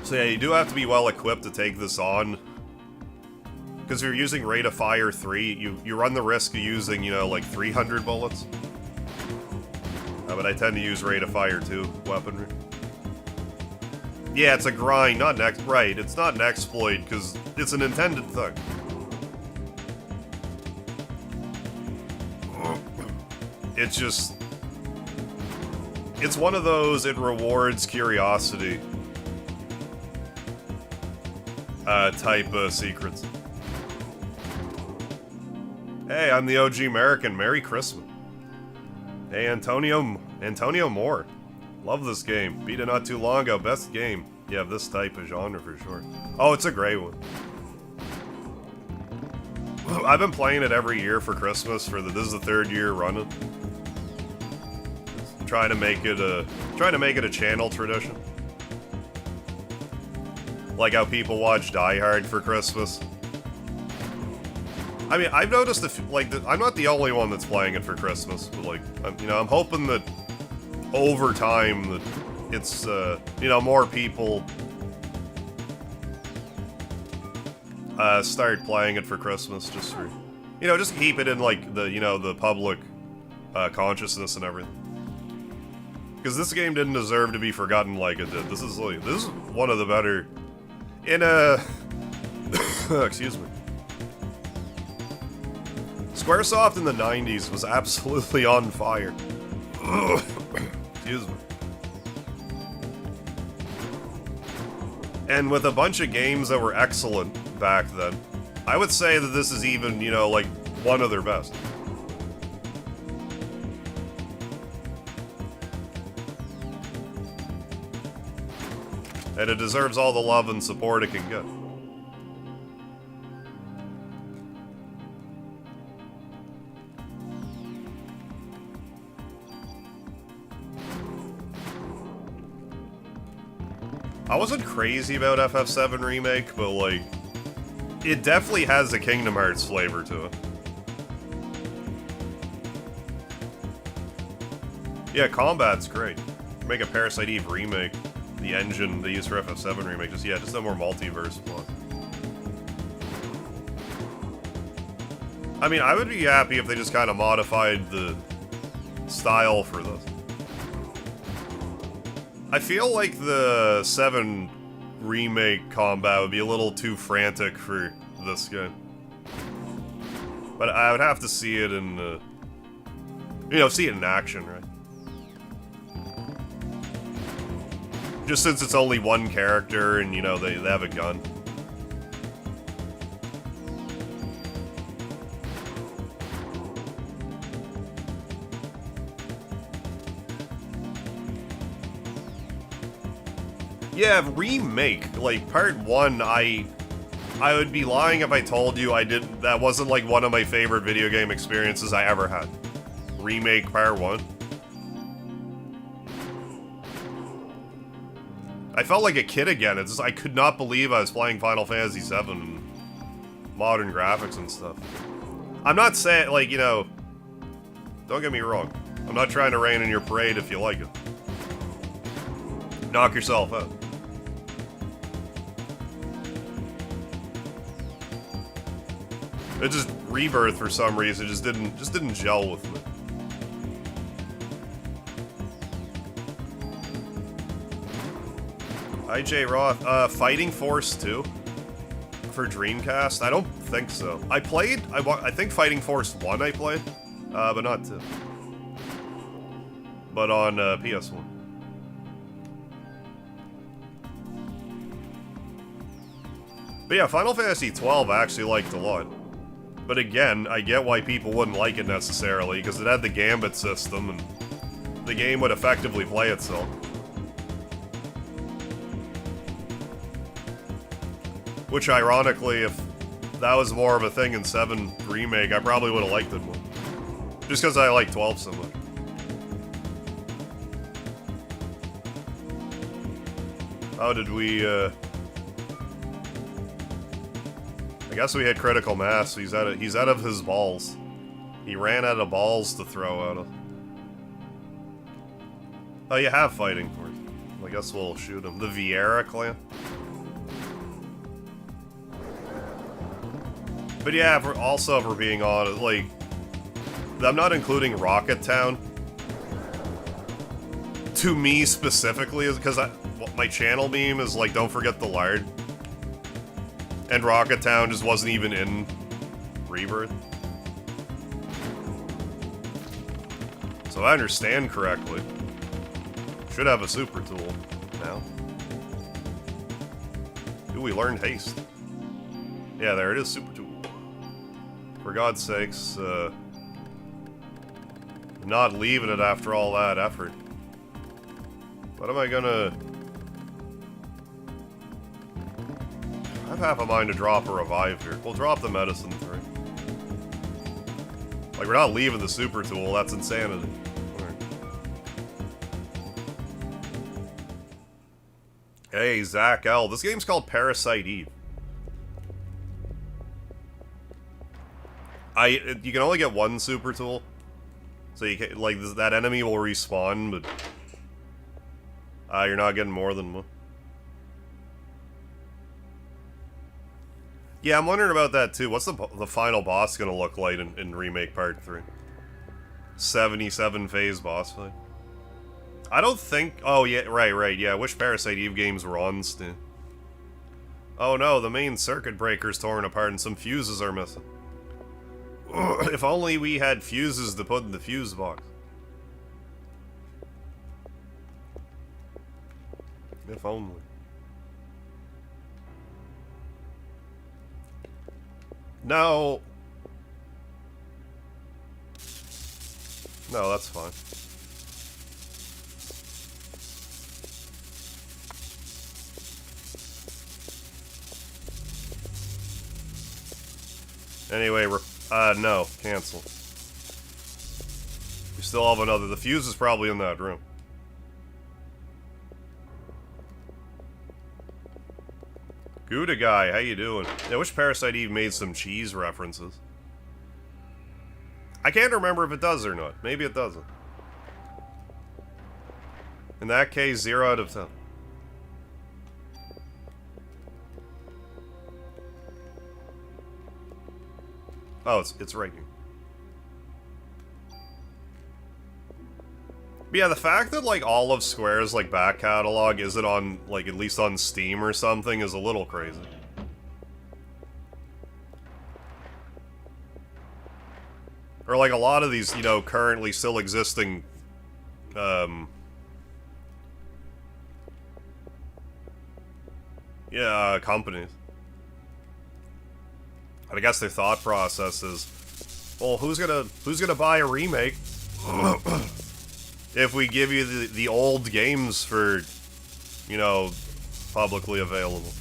So yeah, you do have to be well equipped to take this on. Because if you're using Rate of Fire 3, you run the risk of using, you know, like 300 bullets. But I tend to use Rate of Fire 2 weaponry. Yeah, it's a grind, not an right, it's not an exploit, because it's an intended thing. It's just... It's one of those, it rewards curiosity type secrets. Hey, I'm the OG American. Merry Christmas. Hey, Antonio Moore. Love this game. Beat it not too long ago. Best game. Yeah, of this type of genre for sure. Oh, it's a great one. I've been playing it every year for Christmas this is the 3rd year running. Trying to make it a channel tradition. Like how people watch Die Hard for Christmas. I mean, I've noticed I'm not the only one that's playing it for Christmas, but like, I'm hoping that over time that it's more people start playing it for Christmas, just for just keep it in like the public consciousness and everything. Because this game didn't deserve to be forgotten like it did. This is one of the better excuse me. SquareSoft in the 90s was absolutely on fire. Excuse me. And with a bunch of games that were excellent back then, I would say that this is even, like, one of their best. And it deserves all the love and support it can get. I wasn't crazy about FF7 Remake, but, like, it definitely has a Kingdom Hearts flavor to it. Yeah, combat's great. Make a Parasite Eve remake. The engine they use for FF7 Remake, just a more multiverse plot. I mean, I would be happy if they just kind of modified the style for this. I feel like the 7 Remake combat would be a little too frantic for this game. But I would have to see it in, see it in action, right? Just since it's only one character and, they have a gun. Yeah, remake. Like, part 1, I would be lying if I told you that wasn't, like, one of my favorite video game experiences I ever had. Remake part 1. I felt like a kid again. I could not believe I was playing Final Fantasy VII and modern graphics and stuff. I'm not saying, like, don't get me wrong. I'm not trying to rain on your parade if you like it. Knock yourself out. It just, Rebirth for some reason just didn't gel with me. IJ Roth, Fighting Force 2 for Dreamcast? I don't think so. I think Fighting Force 1 I played, but not 2. But on PS1. But yeah, Final Fantasy 12 I actually liked a lot. But again, I get why people wouldn't like it necessarily, because it had the Gambit system, and the game would effectively play itself. Which, ironically, if that was more of a thing in 7 Remake, I probably would have liked it more. Just because I like 12 so much. How did we, I guess we hit critical mass. He's out of his balls. He ran out of balls to throw at us. Oh, you have Fighting Force. I guess we'll shoot him. The Vieira clan. But yeah, if we're being honest, like, I'm not including Rocket Town. To me specifically, is because my channel meme is like, don't forget the lard. And Rocket Town just wasn't even in Rebirth. So I understand correctly. Should have a super tool now. Ooh, we learned haste. Yeah, there it is, super tool. For God's sakes, not leaving it after all that effort. What am I gonna... I have half a mind to drop a revive here. We'll drop the medicine 3. Like, we're not leaving the super tool, that's insanity. Right. Hey, Zach L. This game's called Parasite Eve. You can only get one super tool. So you can, like, that enemy will respawn, but... you're not getting more than one. Yeah, I'm wondering about that too. What's the final boss gonna look like in Remake Part 3? 77 phase boss fight. I don't think... Oh, yeah, right, yeah. I wish Parasite Eve games were on Steam. Oh no, the main circuit breaker's torn apart and some fuses are missing. If only we had fuses to put in the fuse box. If only. No. No, that's fine. Anyway, no, cancel. We still have another. The fuse is probably in that room. Gouda guy, how you doing? I wish Parasite Eve made some cheese references. I can't remember if it does or not. Maybe it doesn't. In that case, 0 out of 10. Oh, it's right here. But yeah, the fact that, like, all of Square's, like, back catalog isn't on, like, at least on Steam or something is a little crazy. Or, like, a lot of these, you know, currently still existing, companies. I guess their thought process is, well, who's gonna buy a remake if we give you the old games for, you know, publicly available?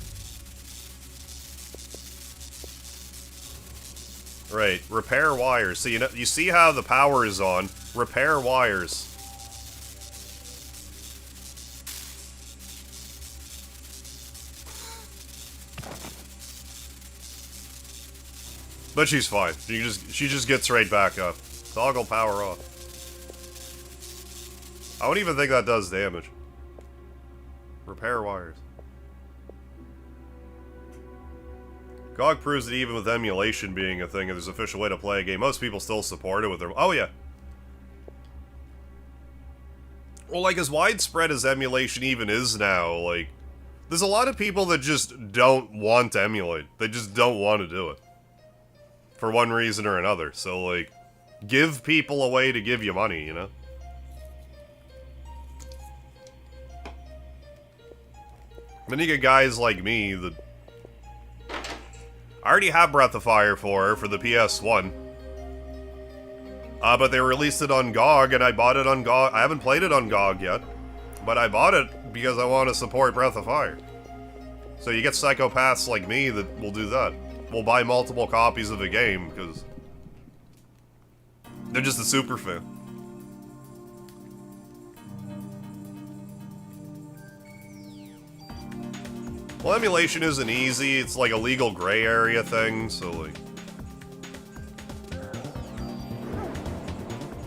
Right, repair wires. So you see how the power is on. Repair wires. But she's fine. She just gets right back up. Toggle power off. I don't even think that does damage. Repair wires. GOG proves that even with emulation being a thing, and there's an official way to play a game, most people still support it with their... Oh, yeah. Well, like, as widespread as emulation even is now, like, there's a lot of people that just don't want to emulate. They just don't want to do it. For one reason or another. So, like, give people a way to give you money, you know? Then you get guys like me that... I already have Breath of Fire for the PS1. But they released it on GOG, and I bought it on GOG. I haven't played it on GOG yet, but I bought it because I want to support Breath of Fire. So you get psychopaths like me that will do that. Will buy multiple copies of the game, because they're just a super fan. Well, emulation isn't easy. It's like a legal gray area thing, so like...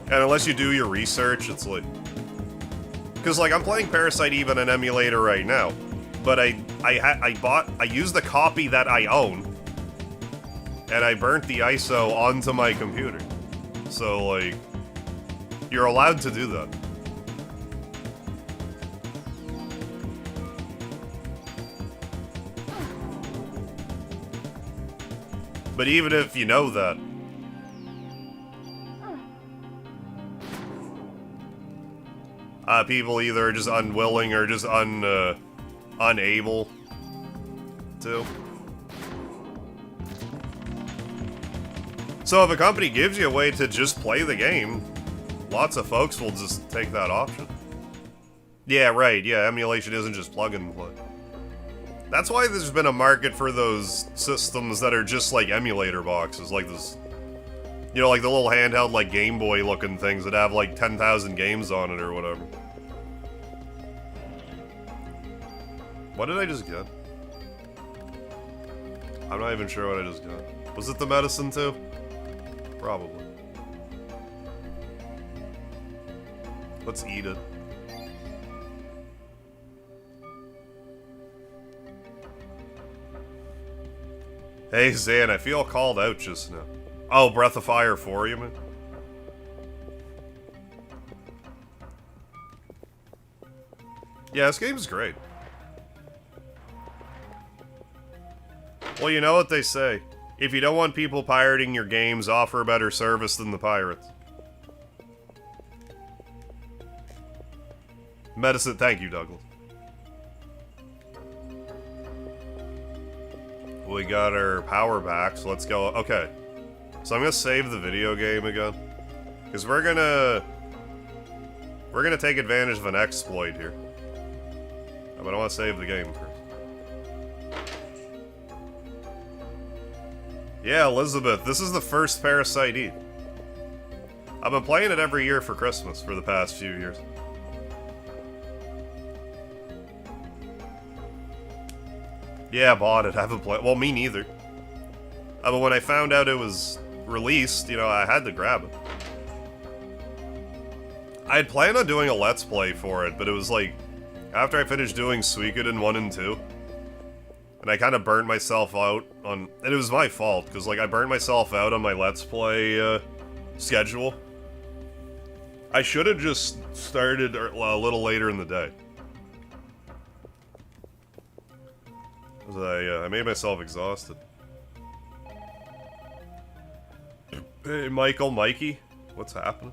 And unless you do your research, it's like... Because, like, I'm playing Parasite Eve on an emulator right now, but I used the copy that I own, and I burnt the ISO onto my computer. So, like, you're allowed to do that. But even if you know that, people either are just unwilling or just unable to. So if a company gives you a way to just play the game, lots of folks will just take that option. Yeah, right, yeah, emulation isn't just plug and play. That's why there's been a market for those systems that are just like emulator boxes, like this You know, like the little handheld, like, Game Boy looking things that have, like, 10,000 games on it or whatever. What did I just get? I'm not even sure what I just got. Was it the medicine, too? Probably. Let's eat it. Hey, Zan, I feel called out just now. Oh, Breath of Fire 4, you mean? Yeah, this game's great. Well, you know what they say. If you don't want people pirating your games, offer a better service than the pirates. Medicine, thank you, Douglas. We got our power back, so let's go. Okay. So I'm gonna save the video game again. Because we're gonna take advantage of an exploit here. But I want to save the game first. Yeah, Elizabeth, this is the first Parasite Eve. I've been playing it every year for Christmas for the past few years. Yeah, I bought it. I haven't played. Well, me neither. But when I found out it was released, you know, I had to grab it. I had planned on doing a Let's Play for it, but it was like, after I finished doing Suikoden 1 and 2, and I kind of burnt myself out on... And it was my fault, because, like, I burnt myself out on my Let's Play schedule. I should have just started a little later in the day. I made myself exhausted. Hey, Michael, Mikey, what's happening?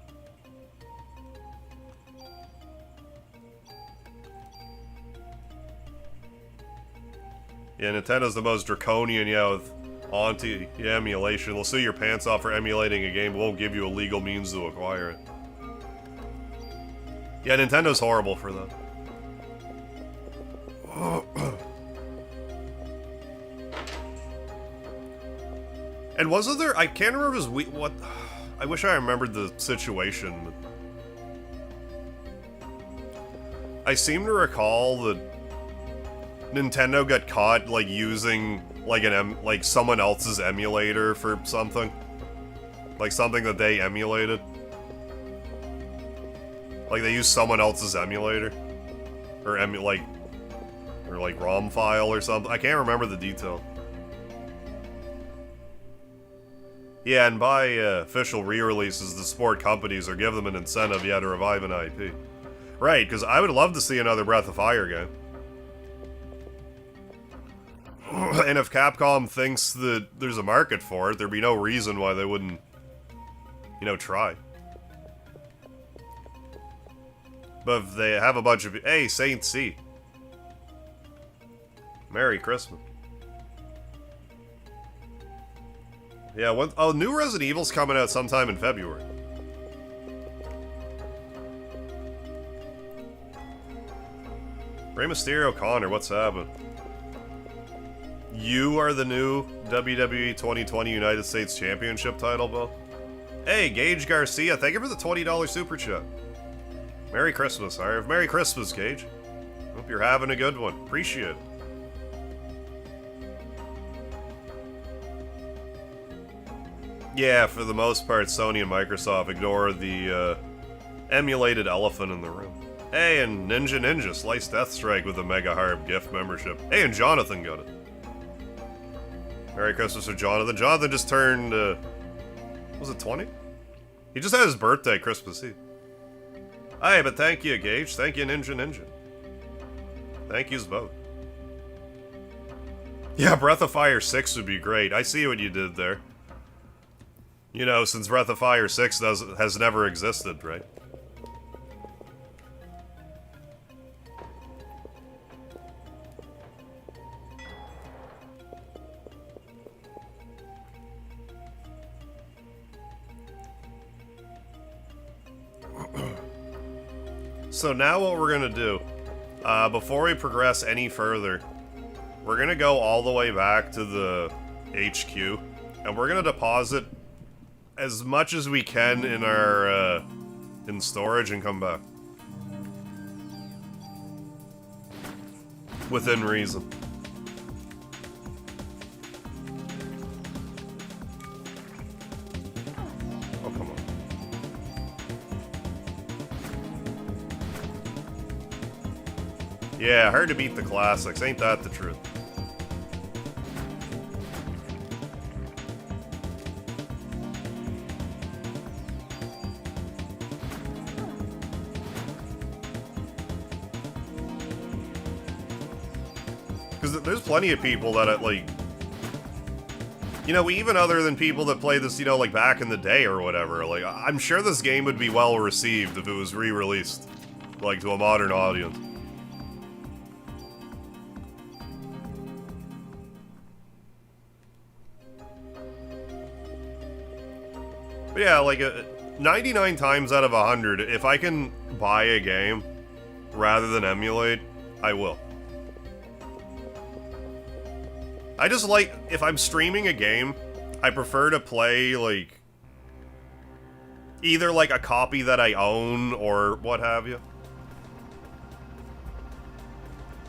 Yeah, Nintendo's the most draconian, yeah, with anti-emulation. They'll sue your pants off for emulating a game, but won't give you a legal means to acquire it. Yeah, Nintendo's horrible for that. And wasn't there... I can't remember if it was... What... I wish I remembered the situation. I seem to recall that Nintendo got caught, like, using, like, someone else's emulator for something. Like, something that they emulated. Like, they used someone else's emulator. Or, like, ROM file or something. I can't remember the detail. Yeah, and by official re-releases, the support companies or give them an incentive, yeah, to revive an IP. Right, because I would love to see another Breath of Fire game. And if Capcom thinks that there's a market for it, there'd be no reason why they wouldn't, you know, try. But if they have a bunch of... Hey, Saint C. Merry Christmas. Yeah, new Resident Evil's coming out sometime in February. Rey Mysterio Connor, what's happening? You are the new WWE 2020 United States Championship title belt? Hey, Gage Garcia, thank you for the $20 super chat. Merry Christmas, Harv. Merry Christmas, Gage. Hope you're having a good one. Appreciate it. Yeah, for the most part, Sony and Microsoft ignore the emulated elephant in the room. Hey, and Ninja sliced Death Strike with a MegaHarv gift membership. Hey, and Jonathan got it. Merry Christmas for Jonathan. Jonathan just turned, was it 20? He just had his birthday Christmas Eve. Hey, but thank you, Gage. Thank you, Ninja. Thank yous both. Yeah, Breath of Fire 6 would be great. I see what you did there. You know, since Breath of Fire 6 has never existed, right? So now what we're gonna do, before we progress any further, we're gonna go all the way back to the HQ, and we're gonna deposit as much as we can in our, in storage and come back. Within reason. Oh, come on. Yeah, hard to beat the classics. Ain't that the truth? Because there's plenty of people that, like... You know, even other than people that play this, you know, like, back in the day or whatever, like, I'm sure this game would be well received if it was re-released, like, to a modern audience. But yeah, like, 99 times out of 100, if I can buy a game rather than emulate, I will. I just like, if I'm streaming a game, I prefer to play, like, either, like, a copy that I own or what have you.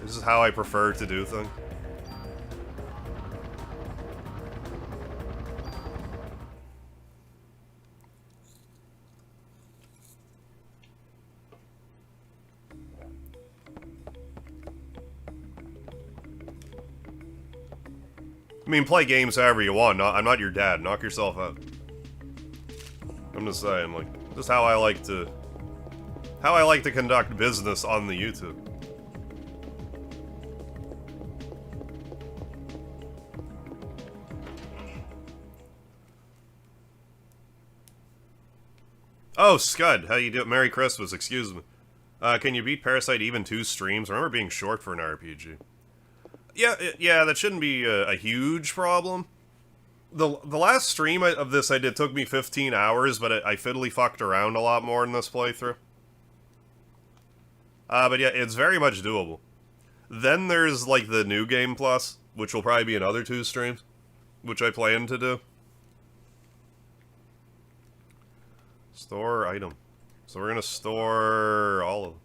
This is how I prefer to do things. I mean, play games however you want. I'm not your dad. Knock yourself out. I'm just saying, like, just how I like to conduct business on the YouTube. Oh, Scud, how you doing? Merry Christmas, excuse me. Can you beat Parasite Eve in 2 streams? I remember being short for an RPG. Yeah, that shouldn't be a huge problem. The last stream of this I did took me 15 hours, but I fiddly fucked around a lot more in this playthrough. But yeah, it's very much doable. Then there's, like, the New Game Plus, which will probably be another 2 streams, which I plan to do. Store item. So we're gonna store all of them.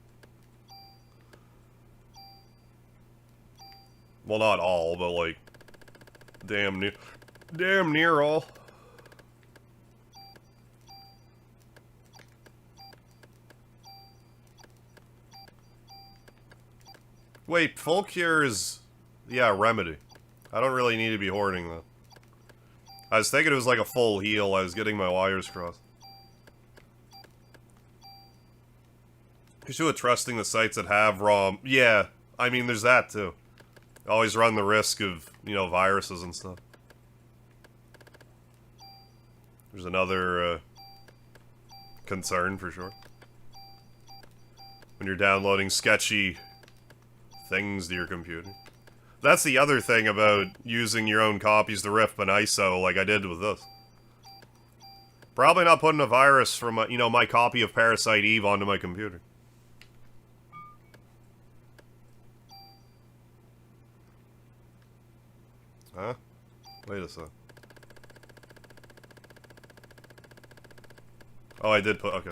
Well, not all, but, like, damn near all. Wait, full cure is... Yeah, remedy. I don't really need to be hoarding that. I was thinking it was like a full heal. I was getting my wires crossed. Issue with trusting the sites that have ROM. Yeah, I mean, there's that, too. Always run the risk of, you know, viruses and stuff. There's another, concern, for sure. When you're downloading sketchy things to your computer. That's the other thing about using your own copies to rip an ISO like I did with this. Probably not putting a virus from, you know, my copy of Parasite Eve onto my computer. Huh? Wait a sec. Oh, I did put... Okay.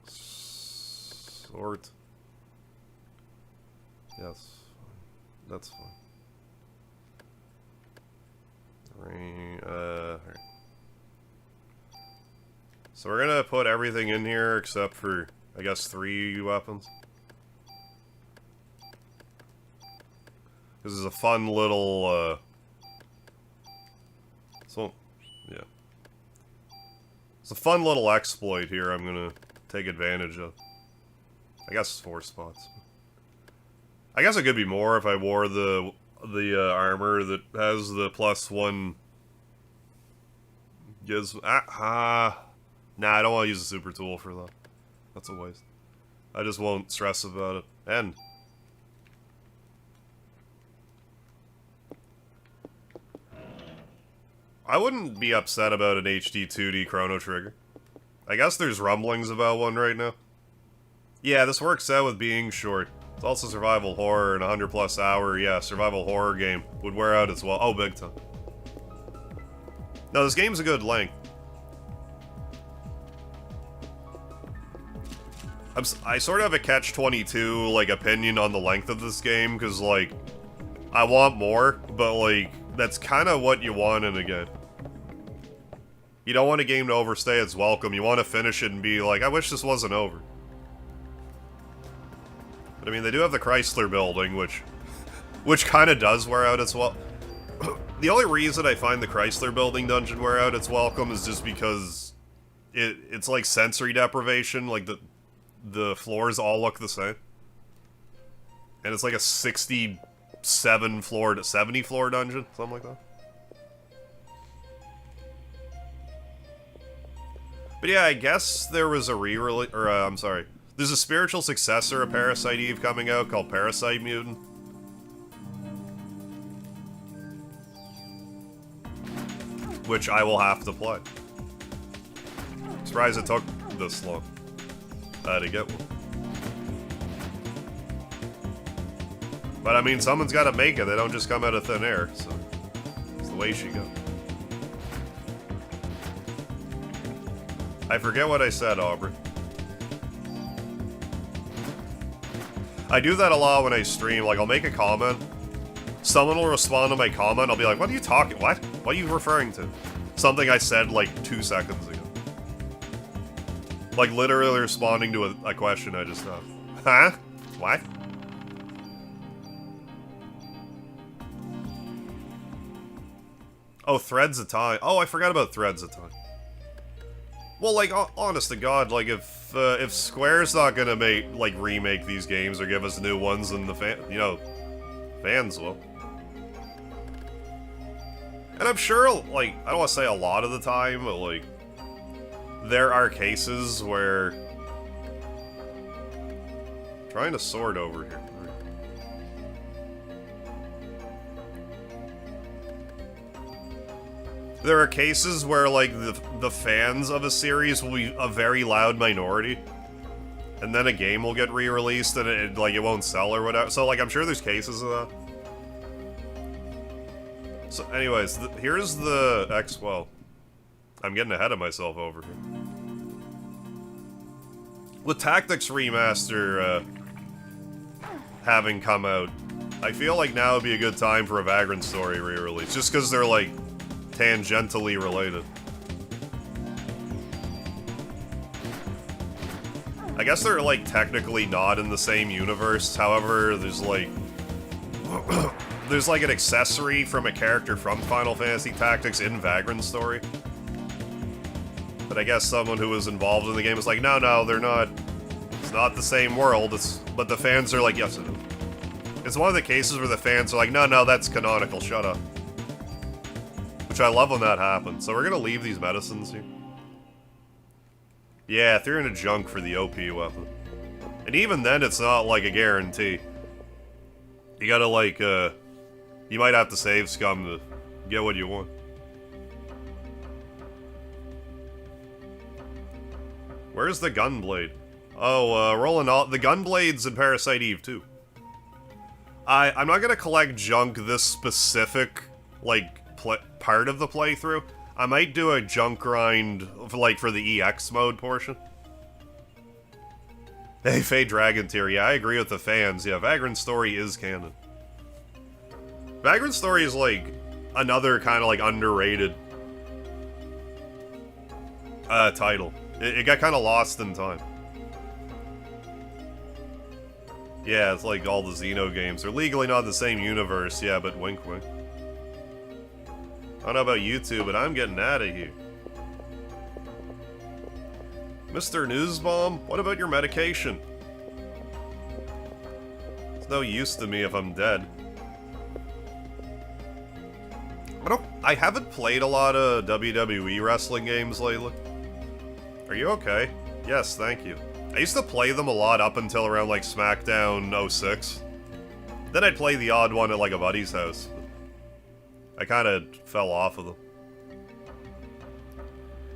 Sort. Yes. That's fine. Alright. So we're gonna put everything in here except for, I guess, 3 weapons. This is a fun little, so, yeah. It's a fun little exploit here I'm gonna take advantage of. I guess it's 4 spots. I guess it could be more if I wore the armor that has the +1 gizmo. Nah, I don't want to use the super tool for that. That's a waste. I just won't stress about it. And I wouldn't be upset about an HD 2D Chrono Trigger. I guess there's rumblings about one right now. Yeah, this works out with being short. It's also survival horror and 100 plus hour, yeah, survival horror game would wear out as well. Oh, big time. No, this game's a good length. I sort of have a catch-22, like, opinion on the length of this game, because, like, I want more, but, like, that's kind of what you want in a game. You don't want a game to overstay its welcome. You want to finish it and be like, I wish this wasn't over. But, I mean, they do have the Chrysler Building, which kind of does wear out its welcome. The only reason I find the Chrysler Building dungeon wear out its welcome is just because it's like sensory deprivation, like the floors all look the same. And it's like a 67 floor to 70 floor dungeon, something like that. But yeah, I guess there was a re-release, or I'm sorry, there's a spiritual successor of Parasite Eve coming out called Parasite Mutant. Which I will have to play. Surprised it took this long to get one. But I mean, someone's got to make it. They don't just come out of thin air, so it's the way she goes. I forget what I said, Aubrey. I do that a lot when I stream. Like, I'll make a comment. Someone will respond to my comment. I'll be like, what are you talking? What? What are you referring to? Something I said like 2 seconds ago. Like, literally responding to a question I just asked. Huh? What? Oh, Threads of Time. Oh, I forgot about Threads of Time. Well, like, honest to God, like, if Square's not gonna remake these games or give us new ones, then the fans will. And I'm sure, like, I don't want to say a lot of the time, but, like, there are cases where... Trying to sort over here. There are cases where, like, the fans of a series will be a very loud minority. And then a game will get re-released and it won't sell or whatever. So, like, I'm sure there's cases of that. So, anyways, here's the well, I'm getting ahead of myself over here. With Tactics Remaster having come out, I feel like now would be a good time for a Vagrant Story re-release. Just because they're, like, tangentially related. I guess they're, like, technically not in the same universe. However, there's, like... there's, like, an accessory from a character from Final Fantasy Tactics in Vagrant Story. But I guess someone who was involved in the game was like, no, they're not... It's not the same world, but the fans are like, yes, it is. It's one of the cases where the fans are like, no, that's canonical, shut up. Which I love when that happens. So we're gonna leave these medicines here. Yeah, throw in a junk for the OP weapon. And even then, it's not, like, a guarantee. You gotta, like, you might have to save scum to get what you want. Where's the Gunblade? Oh, rolling all the Gunblade's in Parasite Eve, too. I'm not gonna collect junk this specific, like, part of the playthrough. I might do a junk grind, for the EX mode portion. Hey, Faye Dragon Tier, yeah, I agree with the fans. Yeah, Vagrant Story is canon. Vagrant Story is, like, another kind of, like, underrated title. It got kind of lost in time. Yeah, it's like all the Xeno games. They're legally not the same universe, yeah, but wink wink. I don't know about you two, but I'm getting out of here. Mr. Newsbomb, what about your medication? It's no use to me if I'm dead. I haven't played a lot of WWE wrestling games lately. Are you okay? Yes, thank you. I used to play them a lot up until around, like, SmackDown 06. Then I'd play the odd one at, like, a buddy's house. I kind of fell off of them.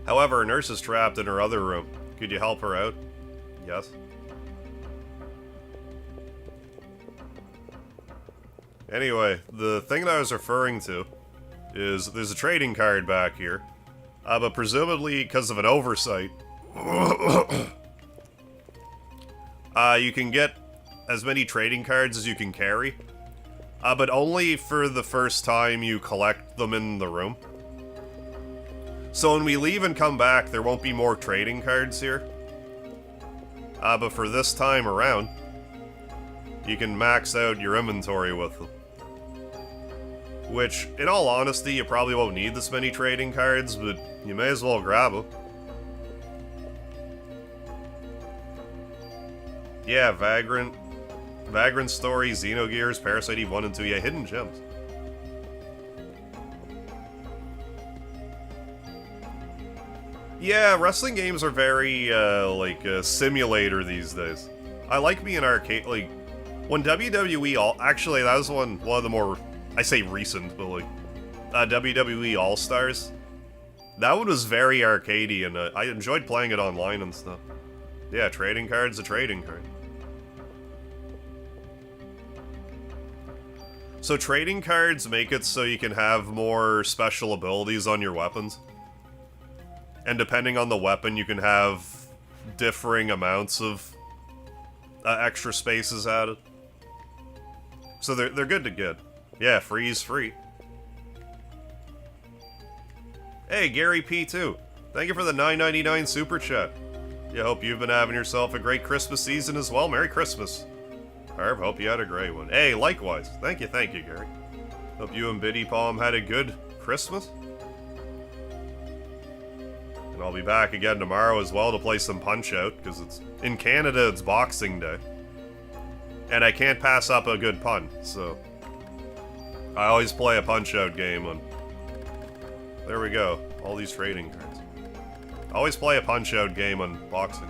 However, a nurse is trapped in her other room. Could you help her out? Yes. Anyway, the thing that I was referring to is there's a trading card back here, but presumably because of an oversight, you can get as many trading cards as you can carry, but only for the first time you collect them in the room. So when we leave and come back, there won't be more trading cards here. But for this time around, you can max out your inventory with them. Which, in all honesty, you probably won't need this many trading cards, but you may as well grab them. Yeah, Vagrant Story, Xenogears, Parasite Eve 1 and 2, yeah, hidden gems. Yeah, wrestling games are very, like, a simulator these days. I like being arcade, like, when WWE actually, that was one of the more, I say recent, but, like, WWE All-Stars. That one was very arcadey, and I enjoyed playing it online and stuff. Yeah, trading card's a trading card. So trading cards make it so you can have more special abilities on your weapons. And depending on the weapon, you can have differing amounts of extra spaces added. So they're good to get. Yeah, freeze free. Hey, Gary P2. Thank you for the $9.99 super chat. Yeah, hope you've been having yourself a great Christmas season as well. Merry Christmas. Harv, hope you had a great one. Hey, likewise. Thank you, Gary. Hope you and Biddy Palm had a good Christmas. And I'll be back again tomorrow as well to play some Punch-Out, because it's in Canada, it's Boxing Day. And I can't pass up a good pun, so I always play a Punch-Out game on... There we go. All these trading cards. I always play a Punch-Out game on Boxing.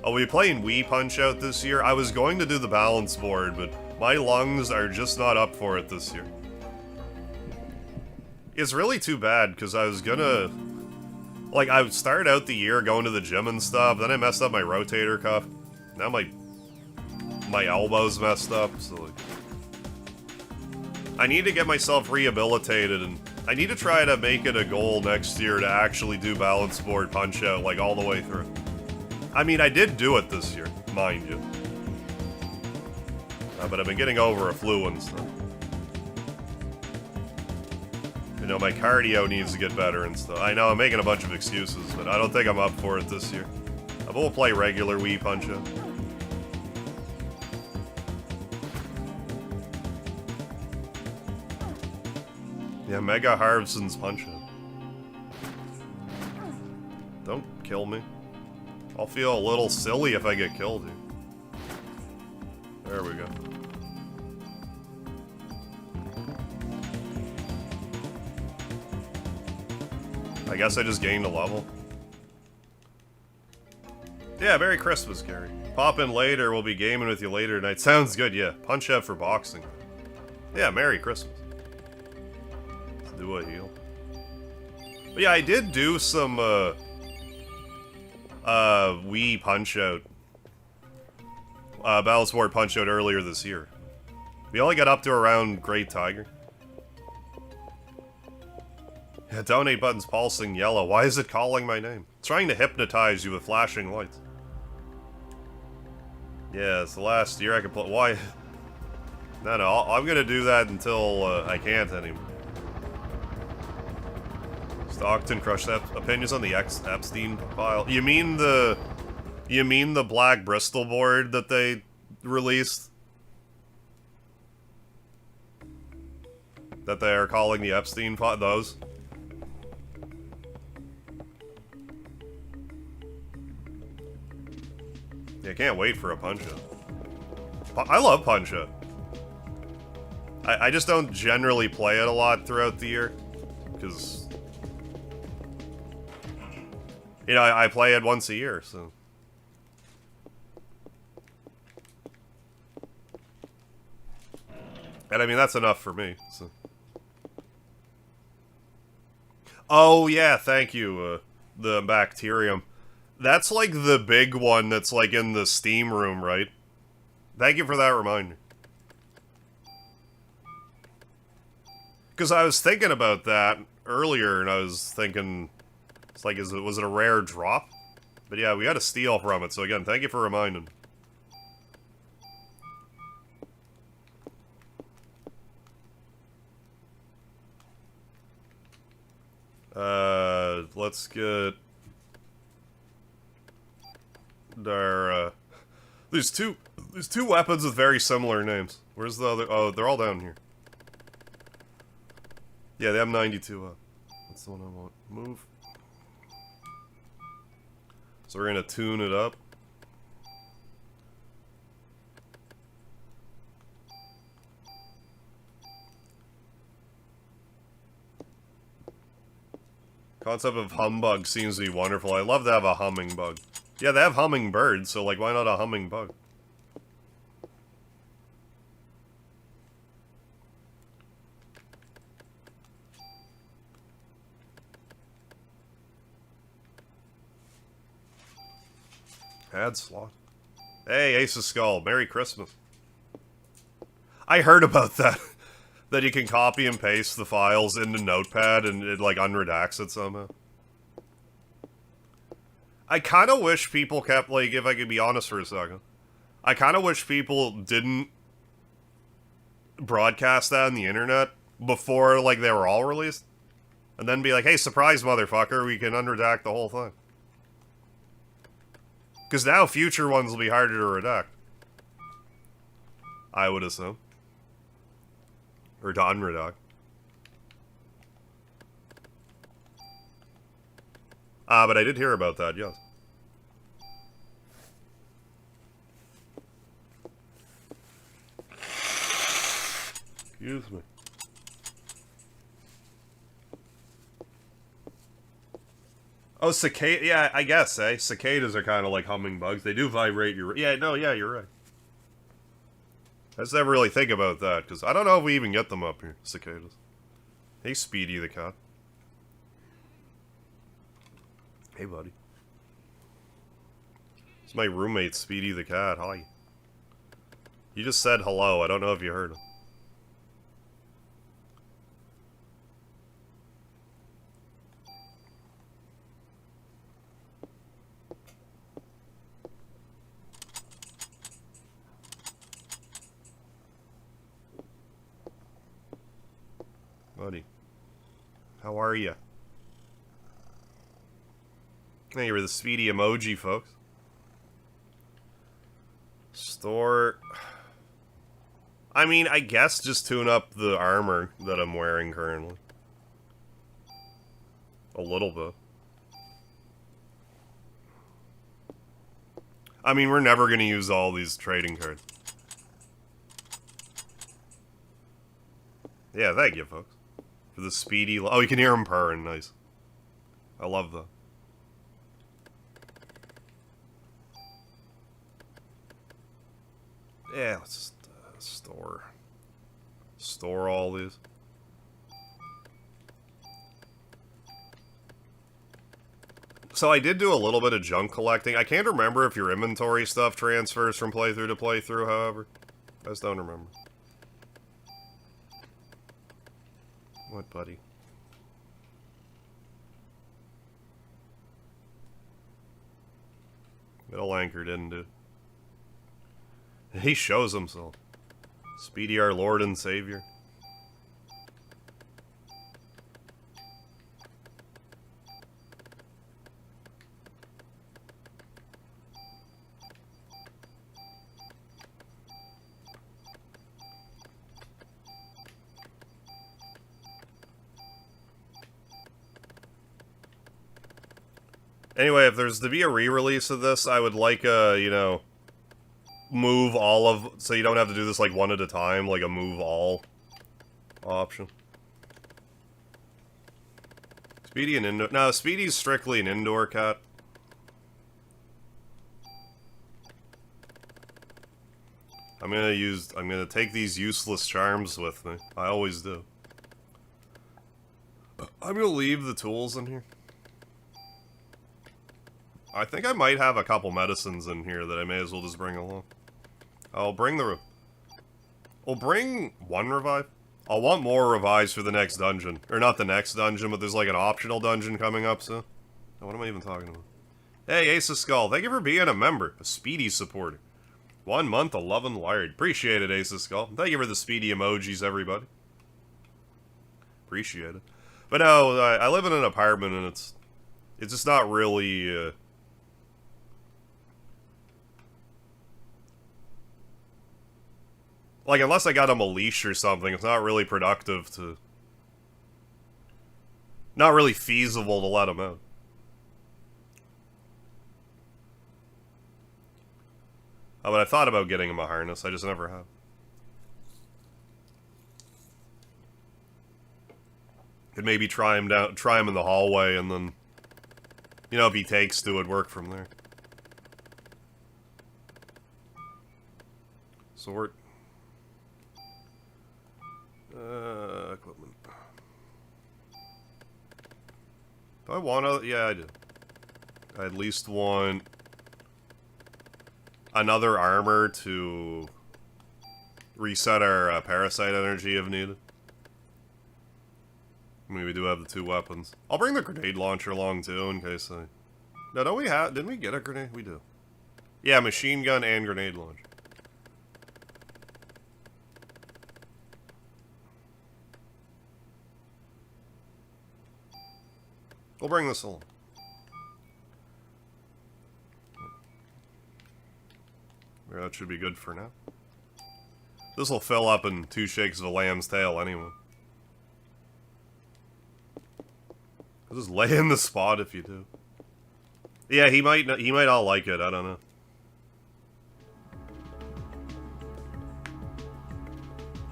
I'll be playing Wii Punch-Out this year. I was going to do the balance board, but my lungs are just not up for it this year. It's really too bad, because I was gonna... Like, I would start out the year going to the gym and stuff, then I messed up my rotator cuff. Now my elbow's messed up, so like... I need to get myself rehabilitated, and I need to try to make it a goal next year to actually do balance board Punch-Out, like, all the way through. I mean, I did do it this year, mind you. But I've been getting over a flu and stuff. You know, my cardio needs to get better and stuff. I know, I'm making a bunch of excuses, but I don't think I'm up for it this year. But we'll play regular Wii Punch-Out. Yeah, MegaHarv's Punch-Out. Don't kill me. I'll feel a little silly if I get killed here. There we go. I guess I just gained a level. Yeah, Merry Christmas, Gary. Pop in later, we'll be gaming with you later tonight. Sounds good, yeah. Punch-Out for boxing. Yeah, Merry Christmas. Let's do a heal. But yeah, I did do some, Wii Punch-Out. Balance Board Punch-Out earlier this year. We only got up to around Great Tiger. Yeah, donate button's pulsing yellow. Why is it calling my name? It's trying to hypnotize you with flashing lights. Yeah, it's the last year I can play. Why? No, I'm gonna do that until I can't anymore. Stockton crushed that. Opinions on the Epstein file. You mean the black Bristol board that they released? That they are calling the Epstein file? Those? Yeah, I can't wait for a Punch-Out. I love Punch-Out. I just don't generally play it a lot throughout the year. Because... You know, I play it once a year, so... And I mean, that's enough for me, so... Oh, yeah, thank you, the Bacterium. That's like the big one that's like in the Steam room, right? Thank you for that reminder. Because I was thinking about that earlier, and I was thinking, it's like, was it a rare drop? But yeah, we got to steal from it, so again, thank you for reminding. Let's get our, there's two weapons with very similar names. Where's the other? Oh, they're all down here. Yeah, the M92 up. That's the one I want. Move. So we're gonna tune it up. Concept of humbug seems to be wonderful. I love to have a humming bug. Yeah, they have hummingbirds, so like, why not a humming bug? Add slot. Hey, Ace of Skull, Merry Christmas. I heard about that. That you can copy and paste the files into Notepad and it, like, unredacts it somehow. I kind of wish people kept, like, if I could be honest for a second, I kind of wish people didn't broadcast that on the internet before, like, they were all released. And then be like, hey, surprise, motherfucker, we can unredact the whole thing. Because now future ones will be harder to redact. I would assume. Or to unredact. But I did hear about that, yes. Excuse me. Oh, cicada. Yeah, I guess, eh? Cicadas are kind of like hummingbugs. They do vibrate your... Yeah, no, yeah, you're right. I just never really think about that, because I don't know if we even get them up here, cicadas. Hey, Speedy the cat. Hey, buddy. It's my roommate, Speedy the cat. Hi. He just said hello. I don't know if you heard him. Buddy. How are you? Hey, you're the Speedy emoji, folks. Store... I mean, I guess just tune up the armor that I'm wearing currently. A little bit. I mean, we're never gonna use all these trading cards. Yeah, thank you, folks. For the Speedy... Oh, you can hear him purring. Nice. I love that. Yeah, let's just store all these. So I did do a little bit of junk collecting. I can't remember if your inventory stuff transfers from playthrough to playthrough, however. I just don't remember. What, buddy? Middle anchor didn't do. He shows himself. Speedy, our Lord and Savior. Anyway, if there's to be a re-release of this, I would like a, you know, move all of, so you don't have to do this like one at a time, like a move all option. Speedy and indoor, no, Speedy's strictly an indoor cat. I'm gonna take these useless charms with me. I always do. I'm gonna leave the tools in here. I think I might have a couple medicines in here that I may as well just bring along. I'll bring the... We'll bring one revive. I'll want more revised for the next dungeon. Or not the next dungeon, but there's like an optional dungeon coming up soon. Oh, what am I even talking about? Hey, Ace of Skull, thank you for being a member. A Speedy supporter. 1 month, 11 wired. Appreciate it, Ace of Skull. Thank you for the Speedy emojis, everybody. Appreciate it. But no, I live in an apartment and it's just not really, like, unless I got him a leash or something, it's not really productive to... Not really feasible to let him out. Oh, but I thought about getting him a harness, I just never have. Could maybe try him in the hallway, and then, you know, if he takes to it, work from there. Sort. Equipment. Do I want to? Yeah, I do. I at least want another armor to reset our parasite energy if needed. I mean, we do have the 2 weapons. I'll bring the grenade launcher along too, in case I... No, don't we have... Didn't we get a grenade? We do. Yeah, machine gun and grenade launcher. We'll bring this along. Yeah, that should be good for now. This will fill up in 2 shakes of a lamb's tail anyway. I'll just lay in the spot if you do. Yeah, he might not like it, I don't know.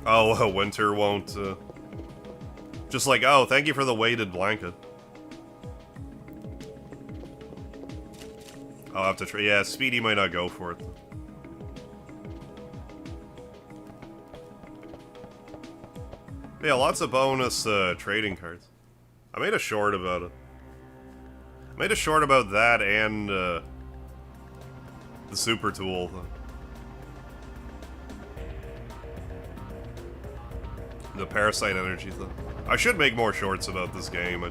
Oh, winter won't, just like, oh, thank you for the weighted blanket. I'll have to try. Yeah, Speedy might not go for it. Yeah, lots of bonus trading cards. I made a short about it. I made a short about that and the super tool thing. The parasite energy thing. I should make more shorts about this game.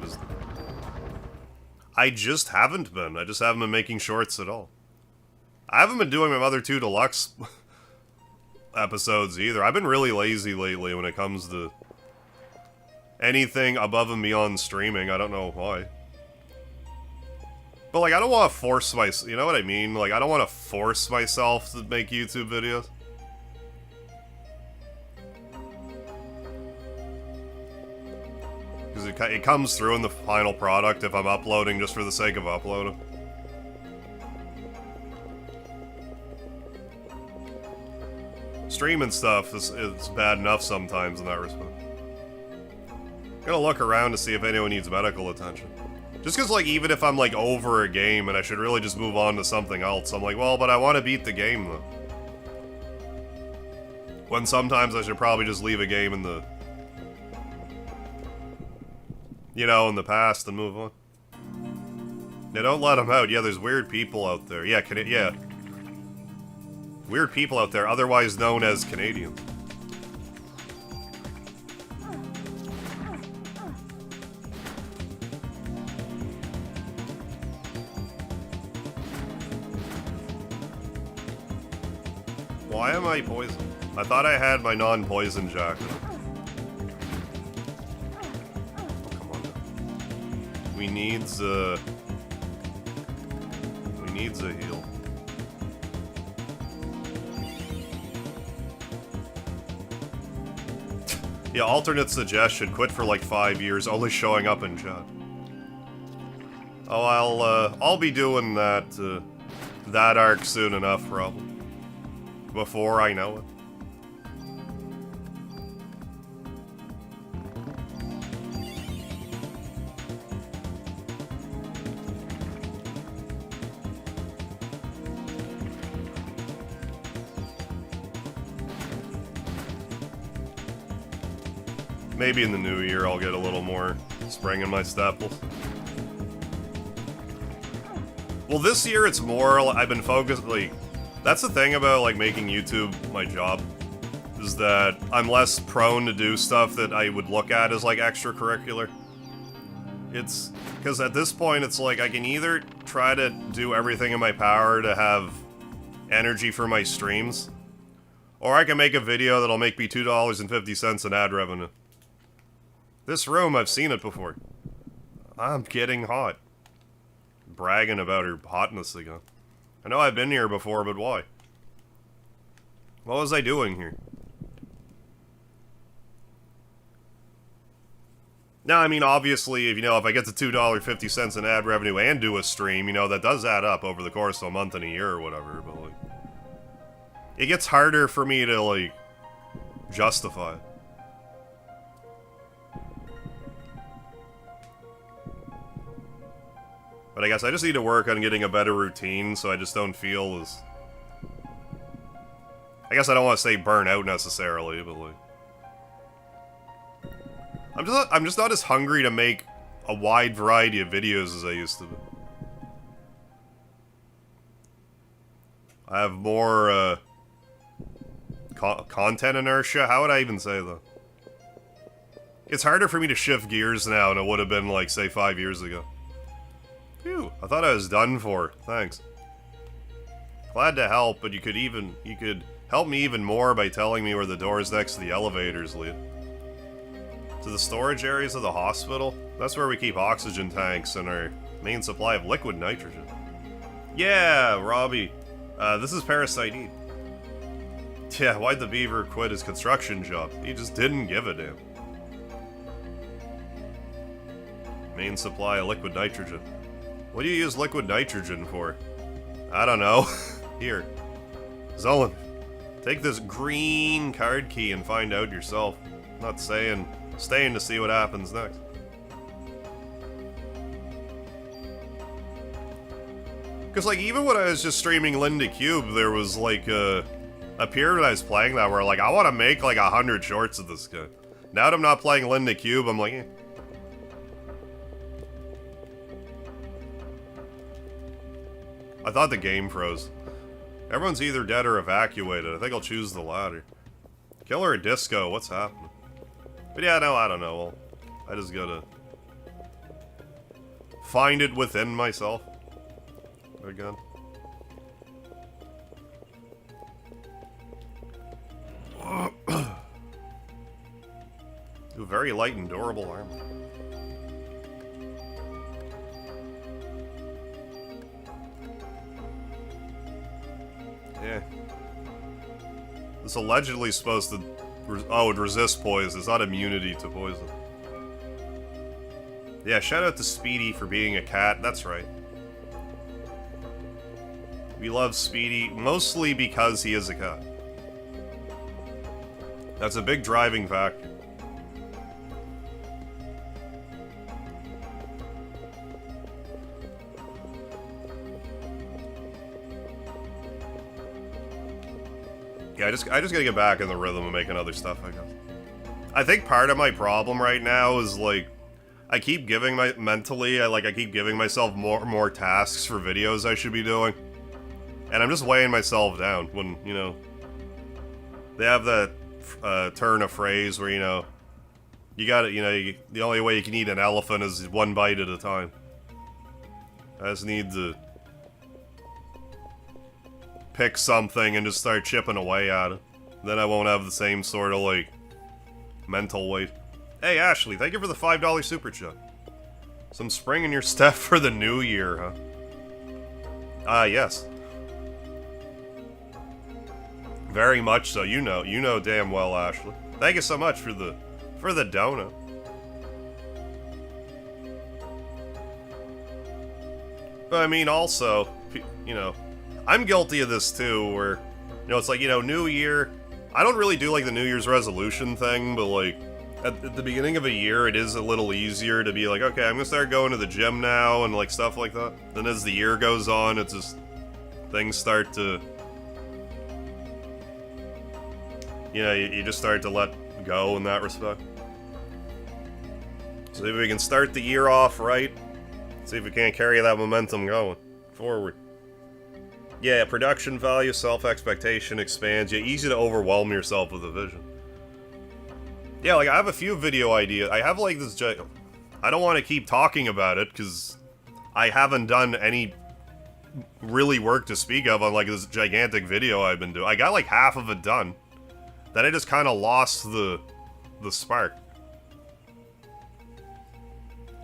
I just haven't been. I just haven't been making shorts at all. I haven't been doing my other 2 deluxe episodes either. I've been really lazy lately when it comes to anything above and beyond streaming. I don't know why. But, like, I don't want to force myself, you know what I mean? Like, I don't want to force myself to make YouTube videos. Because it comes through in the final product if I'm uploading just for the sake of uploading. Streaming stuff is bad enough sometimes in that respect. Gonna look around to see if anyone needs medical attention. Just because, like, even if I'm, like, over a game and I should really just move on to something else, I'm like, well, but I want to beat the game, though. When sometimes I should probably just leave a game in the... You know, in the past and move on. Yeah, don't let them out. Yeah, there's weird people out there. Yeah, yeah. Weird people out there, otherwise known as Canadians. Why am I poisoned? I thought I had my non-poison jacket. We needs a heal. Yeah, alternate suggestion, quit for like 5 years, only showing up in chat. Oh, I'll be doing that, that arc soon enough, probably. Before I know it. Maybe in the new year I'll get a little more spring in my staples. Well, this year it's more, I've been focused, like, that's the thing about, like, making YouTube my job. is that I'm less prone to do stuff that I would look at as, like, extracurricular. It's... because at this point, it's like, I can either try to do everything in my power to have energy for my streams, or I can make a video that'll make me $2.50 in ad revenue. This room, I've seen it before. I'm getting hot. Bragging about her hotness again. I know I've been here before, but why? What was I doing here? Now, I mean, obviously, if I get to $2.50 in ad revenue and do a stream, that does add up over the course of a month and a year or whatever, but, like... it gets harder for me to, like, justify it. But I guess I just need to work on getting a better routine so I just don't feel as... I guess I don't want to say burn out necessarily, but like... I'm just not as hungry to make a wide variety of videos as I used to be. I have more, content inertia? How would I even say that? It's harder for me to shift gears now than it would have been, like, say, 5 years ago. Phew, I thought I was done for. Thanks. Glad to help, but you could help me even more by telling me where the doors next to the elevators lead. To the storage areas of the hospital? That's where we keep oxygen tanks and our main supply of liquid nitrogen. Yeah, Robbie. This is Parasite Eve. Yeah, why'd the beaver quit his construction job? He just didn't give a damn. Main supply of liquid nitrogen. What do you use liquid nitrogen for? I don't know. Here. Zolan, take this green card key and find out yourself. I'm not staying to see what happens next. Because, like, even when I was just streaming Linda Cube, there was, like, a period when I was playing that where, like, I want to make, like, 100 shorts of this guy. Now that I'm not playing Linda Cube, I'm like, eh. I thought the game froze. Everyone's either dead or evacuated. I think I'll choose the latter. Killer or disco, what's happening? But yeah, no, I don't know. Well, I just gotta find it within myself. Again. Ooh, very light and durable armor. Yeah. This allegedly is supposed to... oh, it resists poison. It's not immunity to poison. Yeah, shout out to Speedy for being a cat. That's right. We love Speedy, mostly because he is a cat. That's a big driving factor. Yeah, I just gotta get back in the rhythm of making other stuff, I guess. I think part of my problem right now is, like, I keep giving I keep giving myself more tasks for videos I should be doing. And I'm just weighing myself down when, they have that turn of phrase where, you gotta, the only way you can eat an elephant is one bite at a time. I just need to pick something and just start chipping away at it. Then I won't have the same sort of, like, mental weight. Hey, Ashley, thank you for the $5 super chat. Some spring in your step for the new year, huh? Yes. Very much so. You know damn well, Ashley. Thank you so much for the donut. But I mean, also, I'm guilty of this too, where, it's like, New Year, I don't really do, like, the New Year's resolution thing, but, like, at the beginning of a year, it is a little easier to be like, okay, I'm gonna start going to the gym now, and, like, stuff like that. Then as the year goes on, it's just, things start to, you just start to let go in that respect. So if we can start the year off right, see if we can't carry that momentum going forward. Yeah, production value, self-expectation expands. Yeah, easy to overwhelm yourself with a vision. Yeah, like, I have a few video ideas. I have, like, this I don't want to keep talking about it, because I haven't done any really work to speak of on, like, this gigantic video I've been doing. I got, like, half of it done. Then I just kind of lost the spark.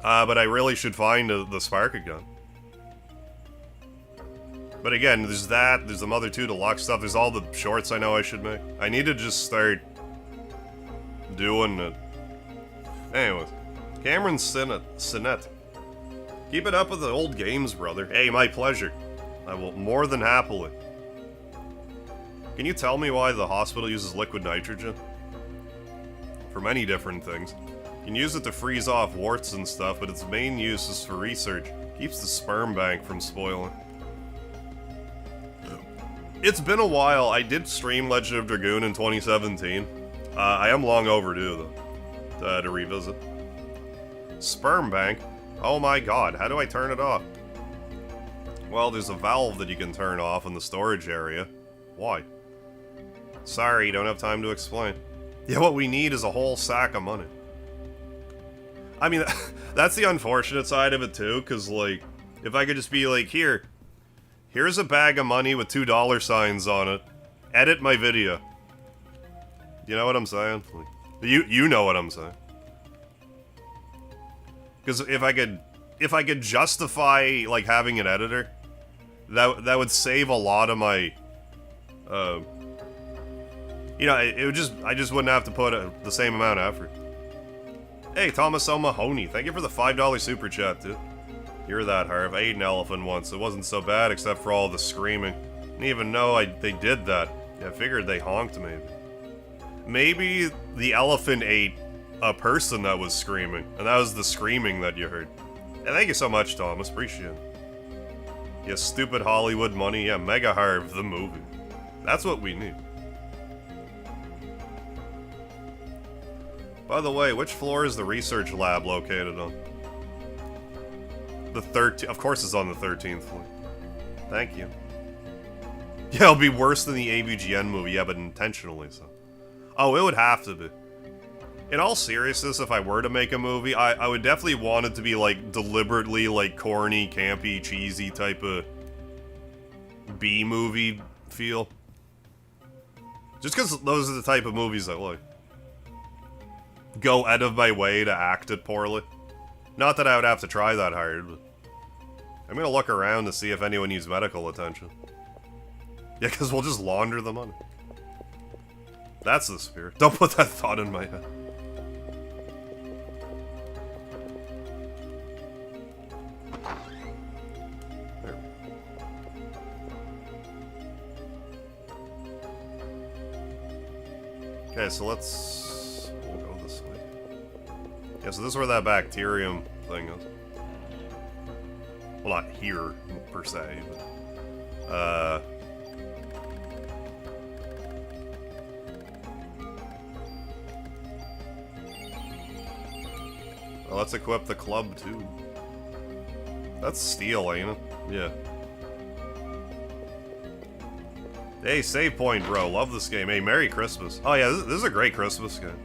But I really should find the spark again. But again, there's that, there's the Mother 2 Deluxe stuff, there's all the shorts I know I should make. I need to just start doing it. Anyways, Cameron Sinet. Keep it up with the old games, brother. Hey, my pleasure. I will more than happily. Can you tell me why the hospital uses liquid nitrogen? For many different things. You can use it to freeze off warts and stuff, but its main use is for research. Keeps the sperm bank from spoiling. It's been a while. I did stream Legend of Dragoon in 2017. I am long overdue, though, to revisit. Sperm bank? Oh my god, how do I turn it off? Well, there's a valve that you can turn off in the storage area. Why? Sorry, don't have time to explain. Yeah, what we need is a whole sack of money. I mean, that's the unfortunate side of it, too, because, like, if I could just be like, here's a bag of money with $2 signs on it. Edit my video. You know what I'm saying? Like, you know what I'm saying. Because if I could justify like having an editor, that would save a lot of my, you know, I just wouldn't have to put the same amount of effort. Hey, Thomas O'Mahony, thank you for the $5 super chat, dude. Hear that, Harv. I ate an elephant once. It wasn't so bad, except for all the screaming. Didn't even know they did that. Yeah, I figured they honked, maybe. Maybe the elephant ate a person that was screaming, and that was the screaming that you heard. Yeah, thank you so much, Thomas. Appreciate it. Yeah, stupid Hollywood money. Yeah, MegaHarv, the movie. That's what we need. By the way, which floor is the research lab located on? The 13th. Of course it's on the 13th floor. Thank you. Yeah, it'll be worse than the AVGN movie. Yeah, but intentionally so. Oh, it would have to be. In all seriousness, if I were to make a movie, I would definitely want it to be, like, deliberately, like, corny, campy, cheesy type of B-movie feel. Just because those are the type of movies I like. Go out of my way to act it poorly. Not that I would have to try that hard, but I'm gonna look around to see if anyone needs medical attention. Yeah, because we'll just launder the money. That's the spirit. Don't put that thought in my head. There. Okay, so we'll go this way. Yeah, so this is where that bacterium thing is. Well, not here, per se, but... Well, let's equip the club, too. That's steel, ain't it? Yeah. Hey, save point, bro. Love this game. Hey, Merry Christmas. Oh, yeah, this is a great Christmas game.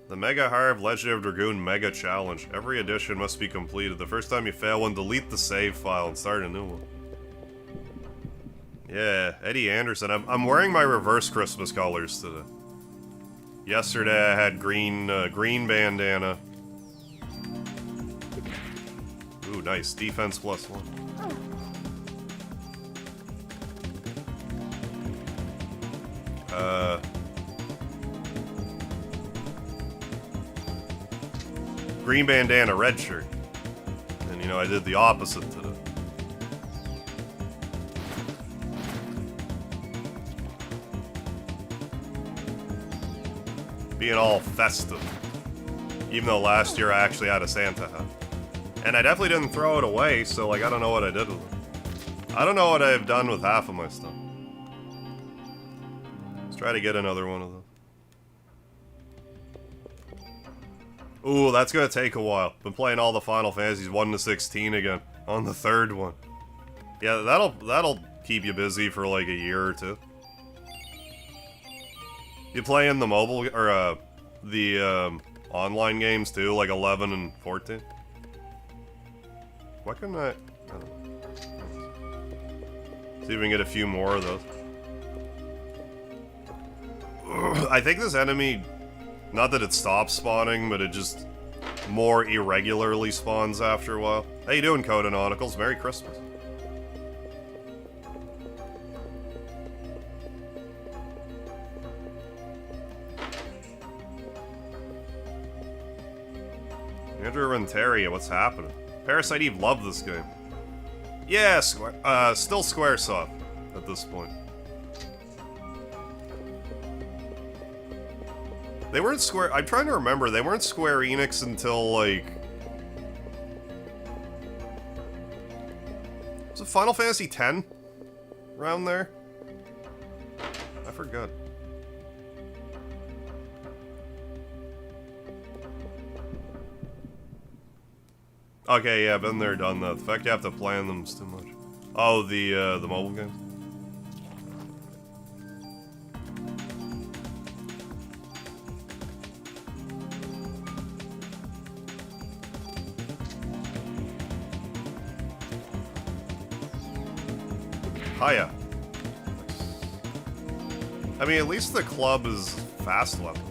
The MegaHarv Legend of Dragoon Mega Challenge. Every edition must be completed. The first time you fail one, delete the save file and start a new one. Yeah, Eddie Anderson. I'm wearing my reverse Christmas colors today. Yesterday I had green bandana. Ooh, nice. Defense +1. Green bandana, red shirt. And, you know, I did the opposite today. Being all festive. Even though last year I actually had a Santa hat. And I definitely didn't throw it away, so, like, I don't know what I did with it. I don't know what I've done with half of my stuff. Let's try to get another one of those. Ooh, that's gonna take a while. Been playing all the Final Fantasies 1 to 16 again. On the third one. Yeah, that'll keep you busy for like a year or two. You play in the mobile or the online games too, like 11 and 14. Why couldn't I? See if we can get a few more of those. I think this enemy, not that it stops spawning, but it just more irregularly spawns after a while. How you doing, Codonauticals? Merry Christmas. Andrew Renteria, what's happening? Parasite Eve loved this game. Yeah, still SquareSoft at this point. They weren't Square... I'm trying to remember. They weren't Square Enix until, like... Was it Final Fantasy X? Around there? I forgot. Okay, yeah, been there, done that. The fact you have to plan them is too much. Oh, the mobile games? Hiya. I mean, at least the club is fast level.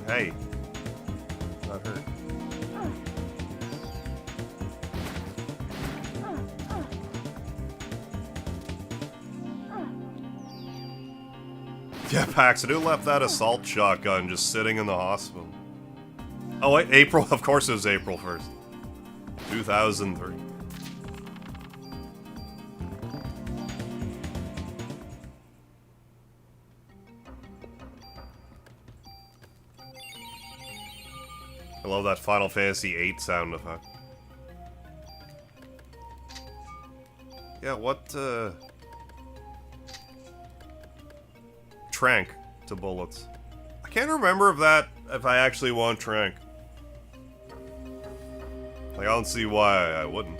Hey. Not hurt. Yeah, Paxton, who left that assault shotgun just sitting in the hospital? Oh wait, April, of course it was April 1st. 2003. I love that Final Fantasy VIII sound effect. Yeah, what, Trank to bullets. I can't remember if I actually want Trank. Like, I don't see why I wouldn't.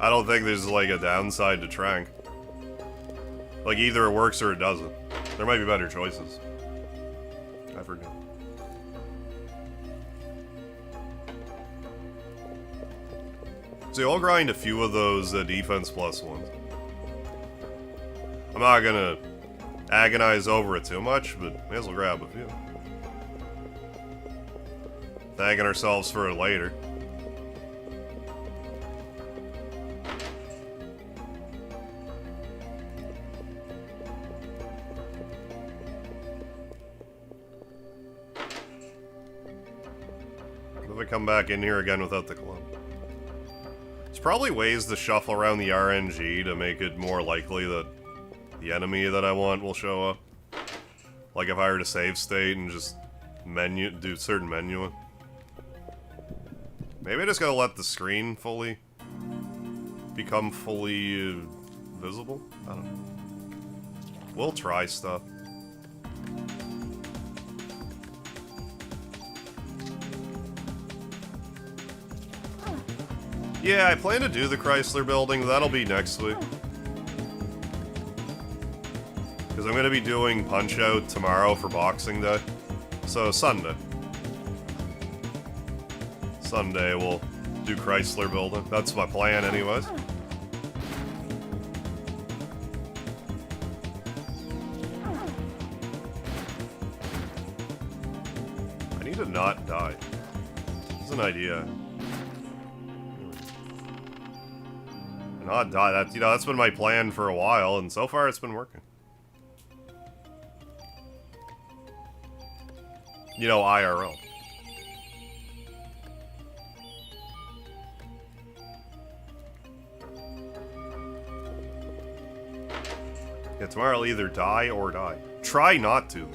I don't think there's, like, a downside to Trank. Like, either it works or it doesn't. There might be better choices. I forget. So I'll grind a few of those defense plus ones. I'm not gonna agonize over it too much, but may as well grab a few. Thanking ourselves for it later. If I come back in here again without the club. There's probably ways to shuffle around the RNG to make it more likely that the enemy that I want will show up. Like if I were to save state and just do certain menuing. Maybe I just gotta let the screen become fully visible? I don't know. We'll try stuff. Yeah, I plan to do the Chrysler building, that'll be next week. Because I'm going to be doing Punch-Out tomorrow for Boxing Day. So, Sunday. Sunday we'll do Chrysler building. That's my plan anyways. I need to not die. That's an idea. Not die. That's been my plan for a while, and so far it's been working. You know, IRL. Yeah, tomorrow I'll either die or die. Try not to.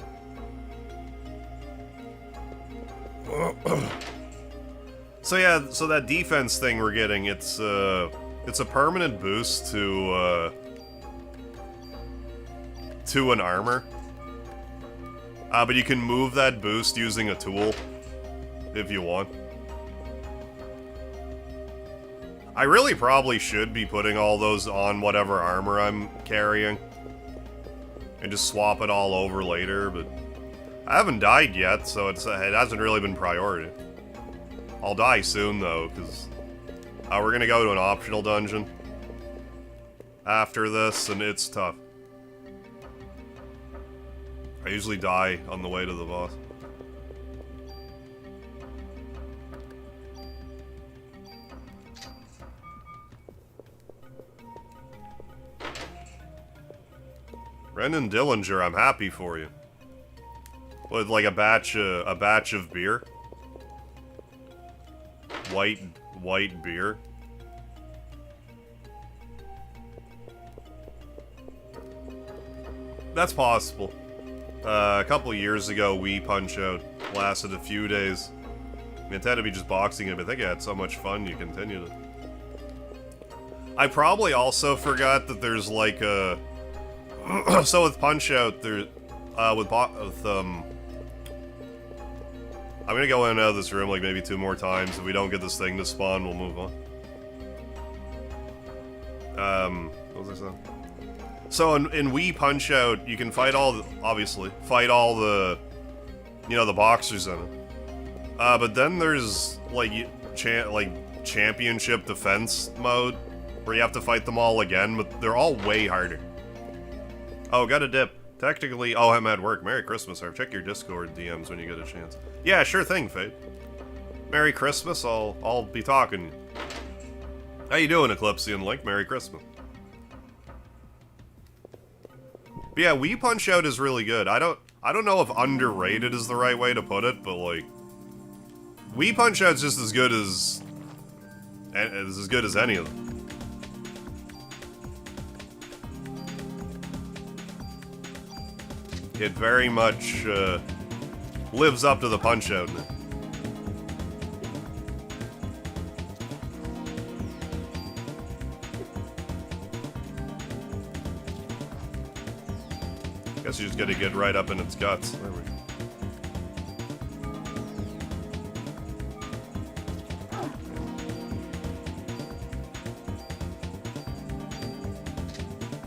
So yeah, so that defense thing we're getting, it's a permanent boost to to an armor. But you can move that boost using a tool, if you want. I really probably should be putting all those on whatever armor I'm carrying. And just swap it all over later, but... I haven't died yet, so it hasn't really been priority. I'll die soon, though, because... we're gonna go to an optional dungeon after this, and it's tough. I usually die on the way to the boss. Brendan Dillinger, I'm happy for you. With like a batch of beer. White beer. That's possible. A couple years ago, Wii Punch-Out lasted a few days. It had to be just boxing it, but I think I had so much fun you continued it. I probably also forgot that there's like a... so with Punch-Out, there... I'm gonna go in and out of this room like maybe 2 more times. If we don't get this thing to spawn, we'll move on. What was I saying? So in Wii Punch-Out, you can fight all the, obviously, the, you know, the boxers in it. But then there's, like, championship defense mode, where you have to fight them all again, but they're all way harder. Oh, got a dip. Technically, oh, I'm at work. Merry Christmas, Harv. Check your Discord DMs when you get a chance. Yeah, sure thing, Fate. Merry Christmas, I'll be talking. How you doing, Eclipsean Link? Merry Christmas. But yeah, Wii Punch-Out is really good. I don't know if underrated is the right way to put it, but like... Wii Punch-Out's just as good as any of them. It very much lives up to the Punch-Out. Guess you just gotta get right up in its guts. There we go.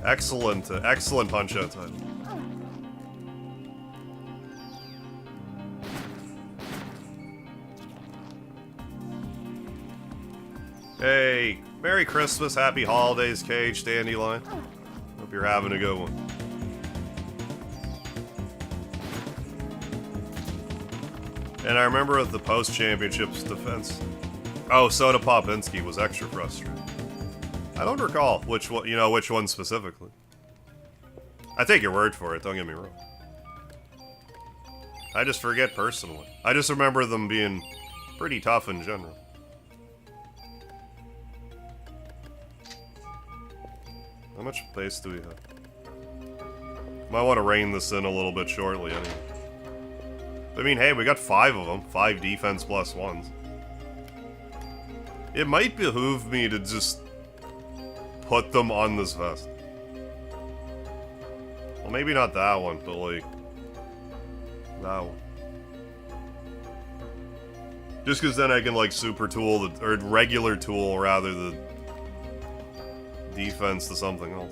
Excellent, excellent Punch-Out time. Hey, Merry Christmas, Happy Holidays, Cage, Dandelion. Hope you're having a good one. And I remember with the post-championships defense. Oh, Soda Popinski was extra frustrating. I don't recall which one, you know, which one specifically. I take your word for it, don't get me wrong. I just forget personally. I just remember them being pretty tough in general. How much space do we have? Might want to rein this in a little bit shortly anyway. I mean, hey, we got 5 of them. 5 defense plus 1s. It might behoove me to just put them on this vest. Well, maybe not that one, but like... that one. Just because then I can like super tool, or regular tool rather the defense to something else.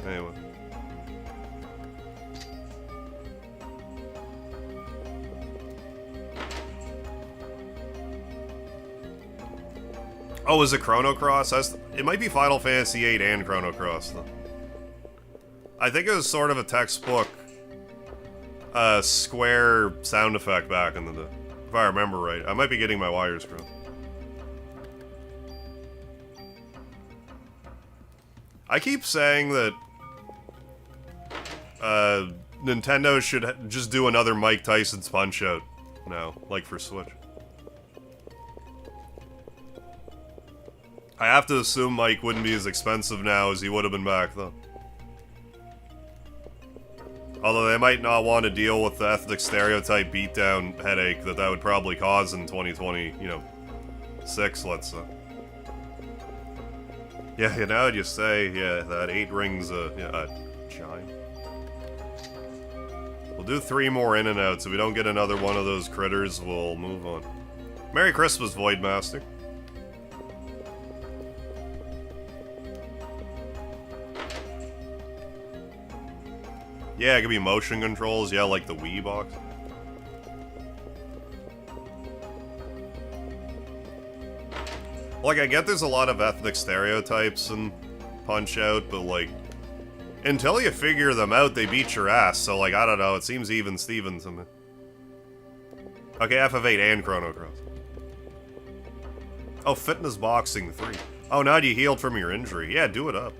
Anyway. Oh, is it Chrono Cross? It might be Final Fantasy VIII and Chrono Cross, though. I think it was sort of a textbook Square sound effect back in the day. If I remember right. I might be getting my wires crossed. I keep saying that Nintendo should just do another Mike Tyson's Punch-Out now, like for Switch. I have to assume Mike wouldn't be as expensive now as he would have been back then. Although they might not want to deal with the ethnic stereotype beatdown headache that would probably cause in 2020, you know, 6, let's say. Yeah, you know what you say, yeah, that 8 rings a chime. We'll do 3 more in and outs. If we don't get another one of those critters, we'll move on. Merry Christmas, Voidmaster. Yeah, it could be motion controls, yeah, like the Wii box. Like, I get there's a lot of ethnic stereotypes in Punch-Out, but, like, until you figure them out, they beat your ass, so, like, I don't know, it seems even Steven to me. Okay, F of 8 and Chrono Cross. Oh, Fitness Boxing 3. Oh, now you healed from your injury. Yeah, do it up.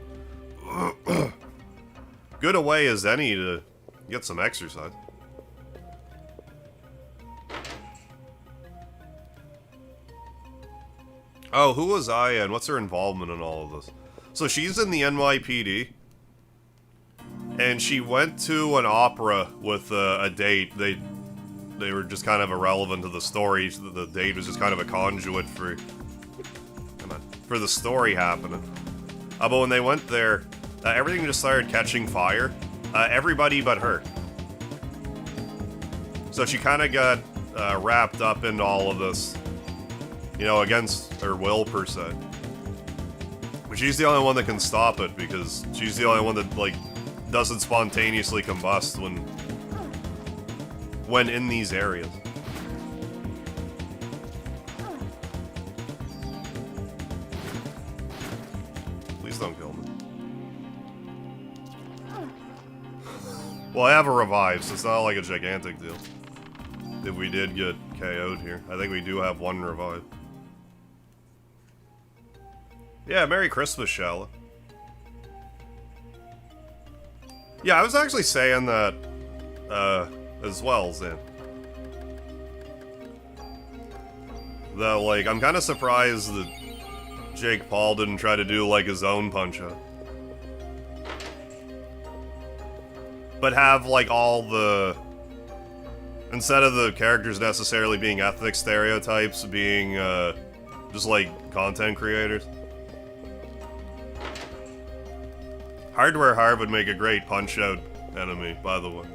Good a way as any to get some exercise. Oh, who was Aya and what's her involvement in all of this? So she's in the NYPD. And she went to an opera with a date. They were just kind of irrelevant to the story. The date was just kind of a conduit for... Come on. For the story happening. But when they went there, everything just started catching fire. Everybody but her. So she kind of got wrapped up into all of this. You know, against her will, per se. But she's the only one that can stop it, because she's the only one that, like, doesn't spontaneously combust when in these areas. Please don't kill me. Well, I have a revive, so it's not like a gigantic deal. If we did get KO'd here. I think we do have 1 revive. Yeah, Merry Christmas, Shala. Yeah, I was actually saying that, as well, Zan. Though, like, I'm kind of surprised that Jake Paul didn't try to do, like, his own Punch-Out. But have, like, all the... Instead of the characters necessarily being ethnic stereotypes, being, just, like, content creators. Hardware Harv would make a great Punch-Out enemy, by the way.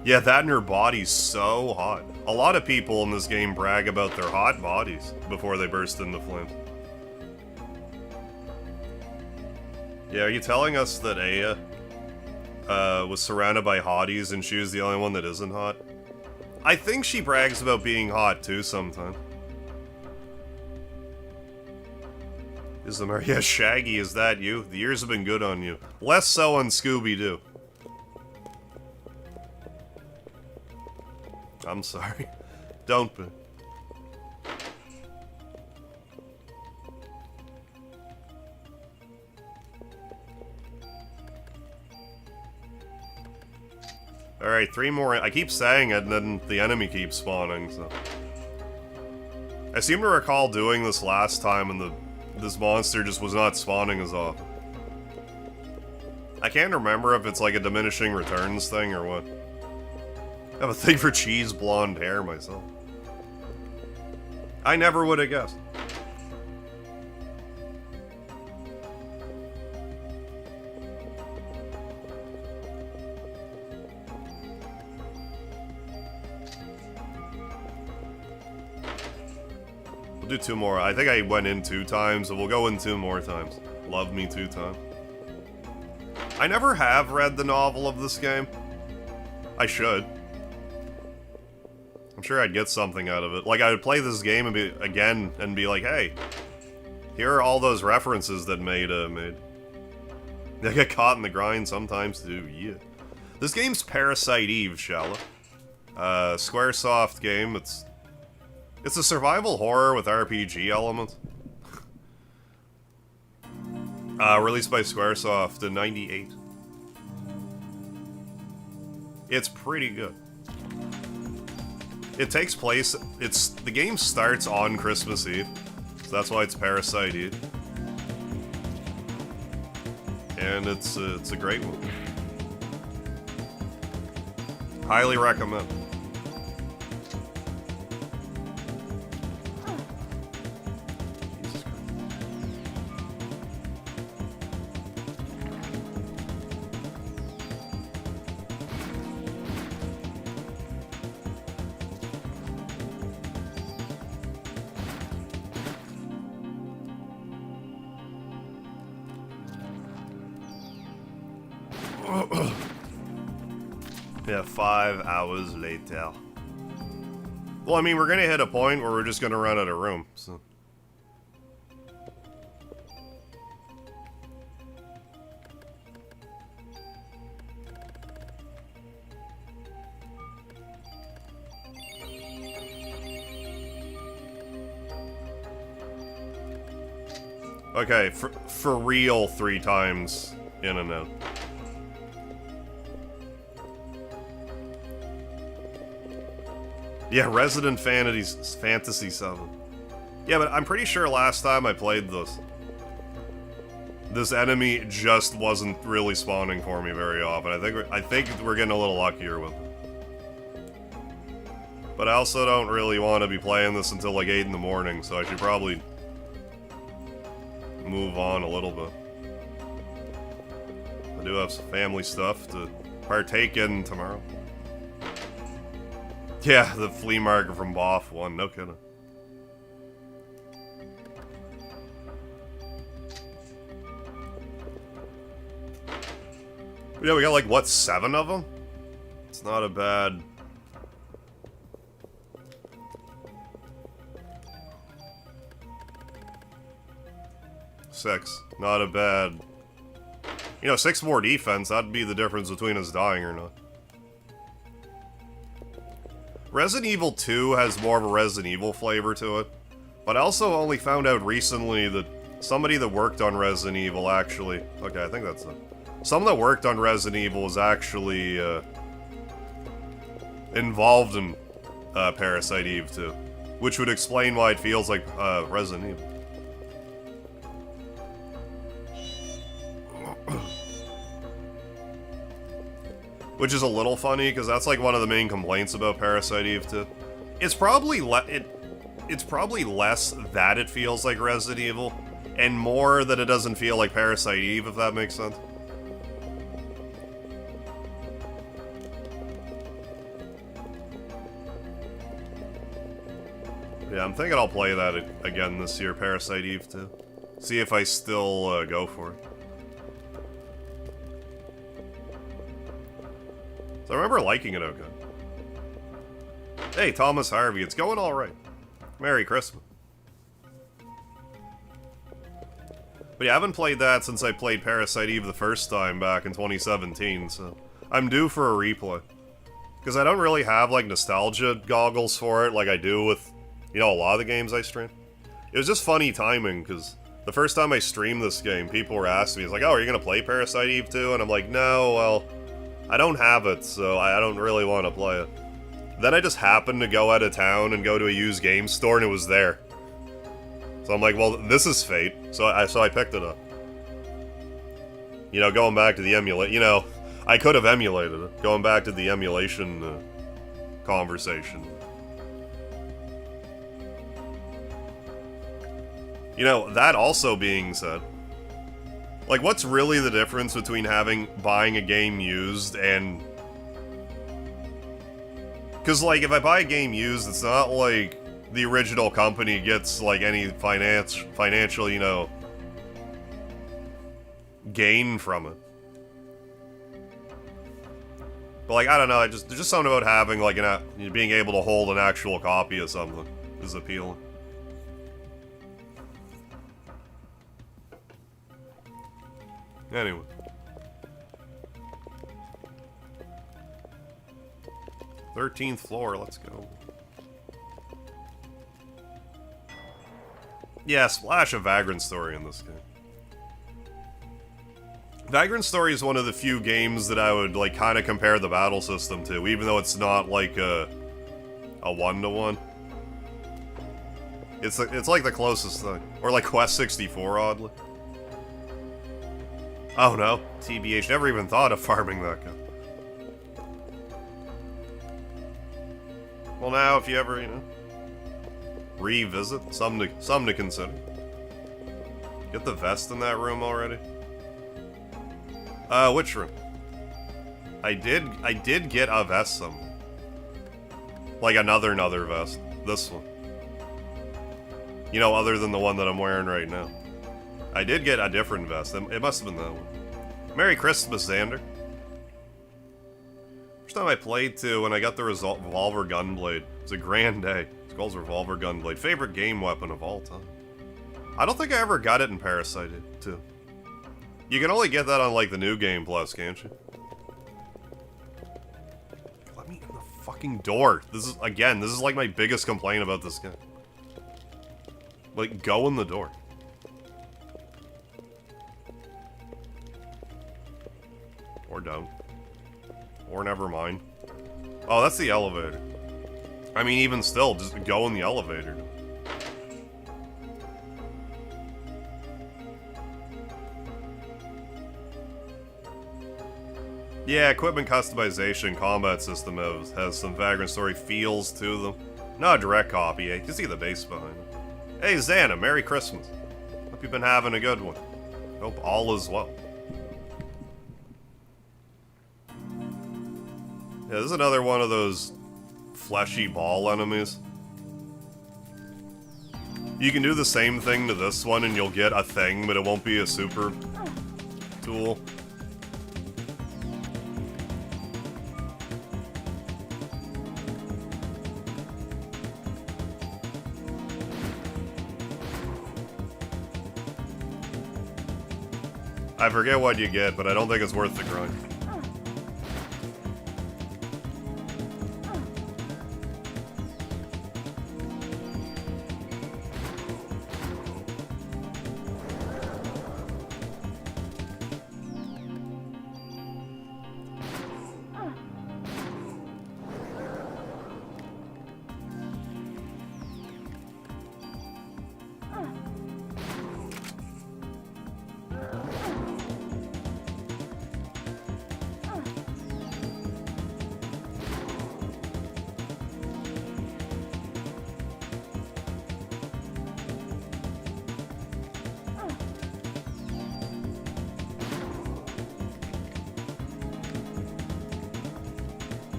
Yeah, that and her body's so hot. A lot of people in this game brag about their hot bodies before they burst into flames. Yeah, are you telling us that Aya was surrounded by hotties and she was the only one that isn't hot? I think she brags about being hot too sometimes. Is the yeah, Shaggy, is that you? The years have been good on you. Less so on Scooby-Doo. I'm sorry. Don't be. Alright, 3 more. I keep saying it and then the enemy keeps spawning, so... I seem to recall doing this last time and this monster just was not spawning as often. I can't remember if it's like a diminishing returns thing or what. I have a thing for cheese blonde hair myself. I never would have guessed. We'll do 2 more. I think I went in 2 times, so we'll go in 2 more times. Love me 2 times. I never have read the novel of this game. I should. I'm sure I'd get something out of it. Like, I would play this game and be like, hey, here are all those references that Maida made. They get caught in the grind sometimes too, yeah. This game's Parasite Eve, Shala. Squaresoft game. It's a survival horror with RPG elements. Released by Squaresoft in '98. It's pretty good. It takes place, the game starts on Christmas Eve, so that's why it's Parasite Eve. And it's a great one. Highly recommend. Jesus Christ. Yeah, 5 hours later. Well, I mean, we're gonna hit a point where we're just gonna run out of room, so... Okay, for real 3 times in and out. Yeah, Resident Fantasy 7. Yeah, but I'm pretty sure last time I played this enemy just wasn't really spawning for me very often. I think we're getting a little luckier with it. But I also don't really want to be playing this until like 8 in the morning, so I should probably move on a little bit. I do have some family stuff to partake in tomorrow. Yeah, the flea market from BOF one, no kidding. Yeah, we got like, what, 7 of them? It's not a bad... Six. Not a bad... You know, 6 more defense, that'd be the difference between us dying or not. Resident Evil 2 has more of a Resident Evil flavor to it, but I also only found out recently that somebody that worked on Resident Evil actually... Okay, I think that's it. Someone that worked on Resident Evil was actually involved in Parasite Eve 2, which would explain why it feels like Resident Evil. Which is a little funny, because that's like one of the main complaints about Parasite Eve 2. It's probably it's probably less that it feels like Resident Evil, and more that it doesn't feel like Parasite Eve, if that makes sense. Yeah, I'm thinking I'll play that again this year, Parasite Eve 2. See if I still go for it. So I remember liking it okay. Hey, Thomas Harvey, it's going alright. Merry Christmas. But yeah, I haven't played that since I played Parasite Eve the first time back in 2017, so I'm due for a replay. Because I don't really have, like, nostalgia goggles for it like I do with, you know, a lot of the games I stream. It was just funny timing, because the first time I streamed this game, people were asking me, it's like, oh, are you going to play Parasite Eve 2? And I'm like, no, well... I don't have it, so I don't really want to play it. Then I just happened to go out of town and go to a used game store, and it was there. So I'm like, well, this is fate. So I picked it up. You know, going back to the emulate, you know, I could have emulated it. Going back to the emulation conversation. You know, that also being said, like, what's really the difference between buying a game used and... Because, like, if I buy a game used, it's not like the original company gets, like, any financial, you know, gain from it. But, like, I don't know, there's just something about having, like, being able to hold an actual copy of something is appealing. Anyway. 13th floor, let's go. Yeah, splash of Vagrant Story in this game. Vagrant Story is one of the few games that I would, like, kind of compare the battle system to, even though it's not, like, a one-to-one. It's like the closest thing. Or, like, Quest 64, oddly. Oh no, TBH, never even thought of farming that guy. Well now, if you ever, you know, revisit, something to consider. Get the vest in that room already? Which room? I did get a vest somewhere. Like another vest. This one. You know, other than the one that I'm wearing right now. I did get a different vest. It must have been that one. Merry Christmas, Xander. First time I played too, when I got the revolver gunblade. It's a grand day. It's called revolver gunblade. Favorite game weapon of all time. I don't think I ever got it in Parasite Eve too. You can only get that on like the new game plus, can't you? Let me in the fucking door. This is like my biggest complaint about this game. Like, go in the door. Or don't. Or never mind. Oh, that's the elevator. I mean, even still, just go in the elevator. Yeah, equipment customization, combat system has some Vagrant Story feels to them. Not a direct copy, you can see the base behind it. Hey Xana, Merry Christmas. Hope you've been having a good one. Hope all is well. Yeah, this is another one of those fleshy ball enemies. You can do the same thing to this one and you'll get a thing, but it won't be a super tool. I forget what you get, but I don't think it's worth the grind.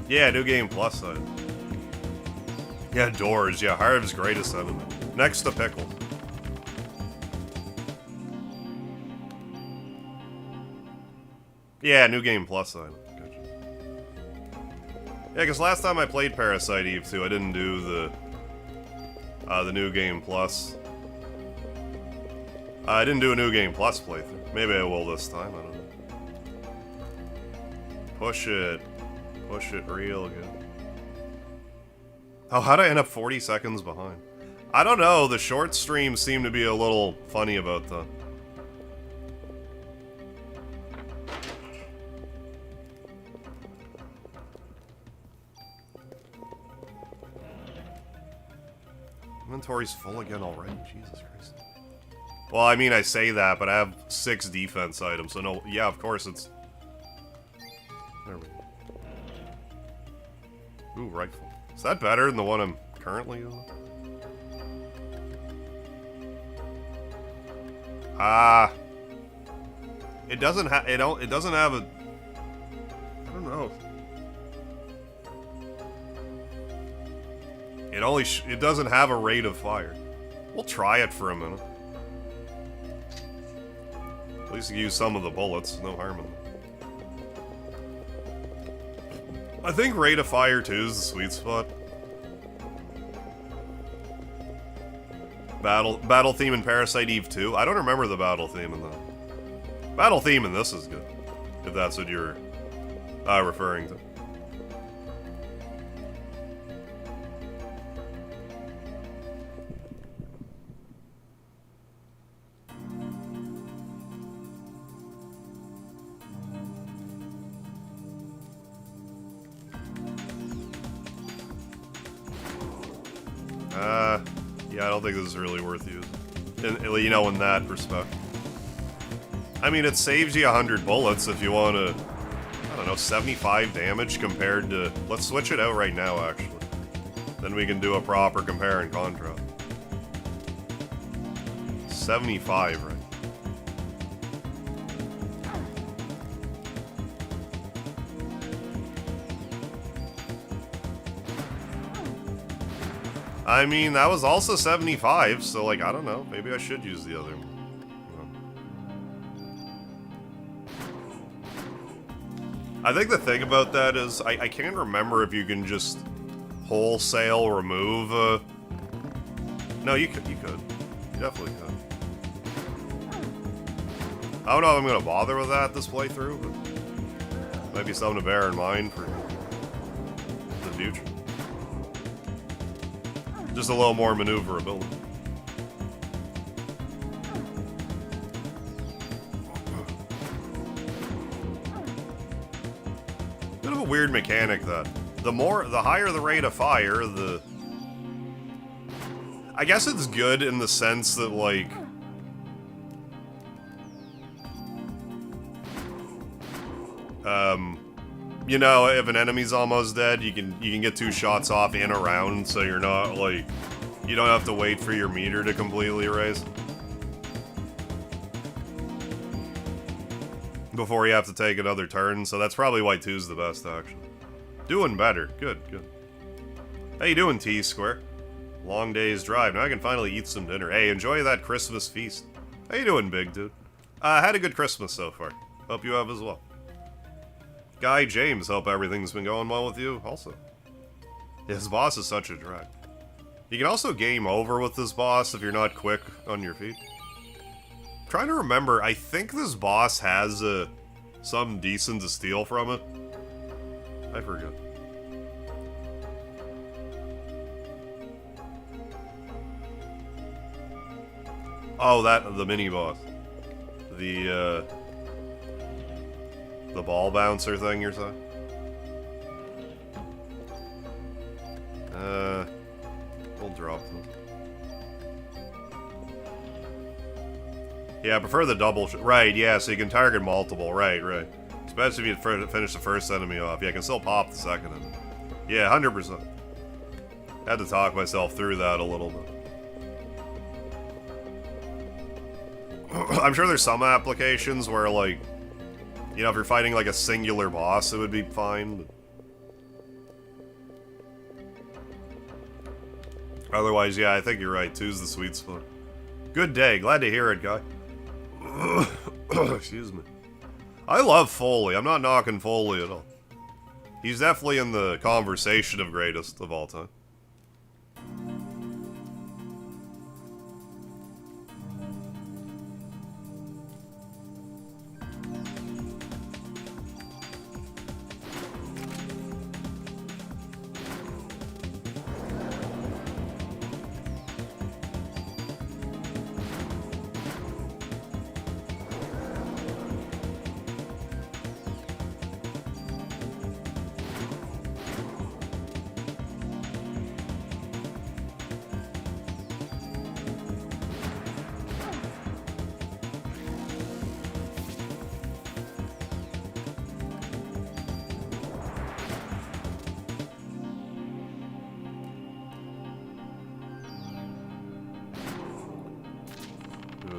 Yeah, new game plus side. Yeah, doors. Yeah, Harv's greatest enemy. Next to Pickle. Yeah, new game plus side. Gotcha. Yeah, because last time I played Parasite Eve 2, I didn't do the new game plus. I didn't do a new game plus playthrough. Maybe I will this time, I don't know. Push it. Push it real good. Oh, how'd I end up 40 seconds behind? I don't know, the short streams seem to be a little funny about that. Inventory's full again already? Jesus Christ. Well, I mean, I say that, but I have 6 defense items, so no, yeah, of course it's... There we go. Ooh, rifle. Is that better than the one I'm currently using? Ah. It doesn't have it doesn't have a I don't know. It doesn't have a rate of fire. We'll try it for a minute. At least use some of the bullets, no harm in them. I think rate of fire 2 is the sweet spot. Battle theme in Parasite Eve 2? I don't remember the battle theme in that. Battle theme in this is good, if that's what you're referring to. Yeah, I don't think this is really worth using. You know, in that respect. I mean, it saves you 100 bullets if you want to, I don't know, 75 damage compared to... Let's switch it out right now, actually. Then we can do a proper compare and contrast. 75, right? I mean, that was also 75, so, like, I don't know. Maybe I should use the other one. I think the thing about that is, I can't remember if you can just wholesale remove, No, you could. You definitely could. I don't know if I'm gonna bother with that this playthrough, but might be something to bear in mind for the future. Just a little more maneuverability. Bit of a weird mechanic, that the higher the rate of fire, the... I guess it's good in the sense that, like... you know, if an enemy's almost dead, you can get 2 shots off in a round, so you're not, like... You don't have to wait for your meter to completely raise before you have to take another turn, so that's probably why 2's the best, actually. Doing better. Good, good. How you doing, T-Square? Long day's drive. Now I can finally eat some dinner. Hey, enjoy that Christmas feast. How you doing, big dude? Had a good Christmas so far. Hope you have as well. Guy James, hope everything's been going well with you, also. His boss is such a drag. You can also game over with this boss if you're not quick on your feet. I'm trying to remember, I think this boss has something decent to steal from it. I forget. Oh, the mini-boss. The ball bouncer thing you're saying? We'll drop them. Yeah, I prefer the double right, yeah, so you can target multiple, right. Especially if you finish the first enemy off. Yeah, I can still pop the second enemy. Yeah, 100%. I had to talk myself through that a little bit. I'm sure there's some applications where, like, you know, if you're fighting, like, a singular boss, it would be fine, but... Otherwise, yeah, I think you're right. 2's the sweet spot. Good day. Glad to hear it, guy. Excuse me. I love Foley. I'm not knocking Foley at all. He's definitely in the conversation of greatest of all time.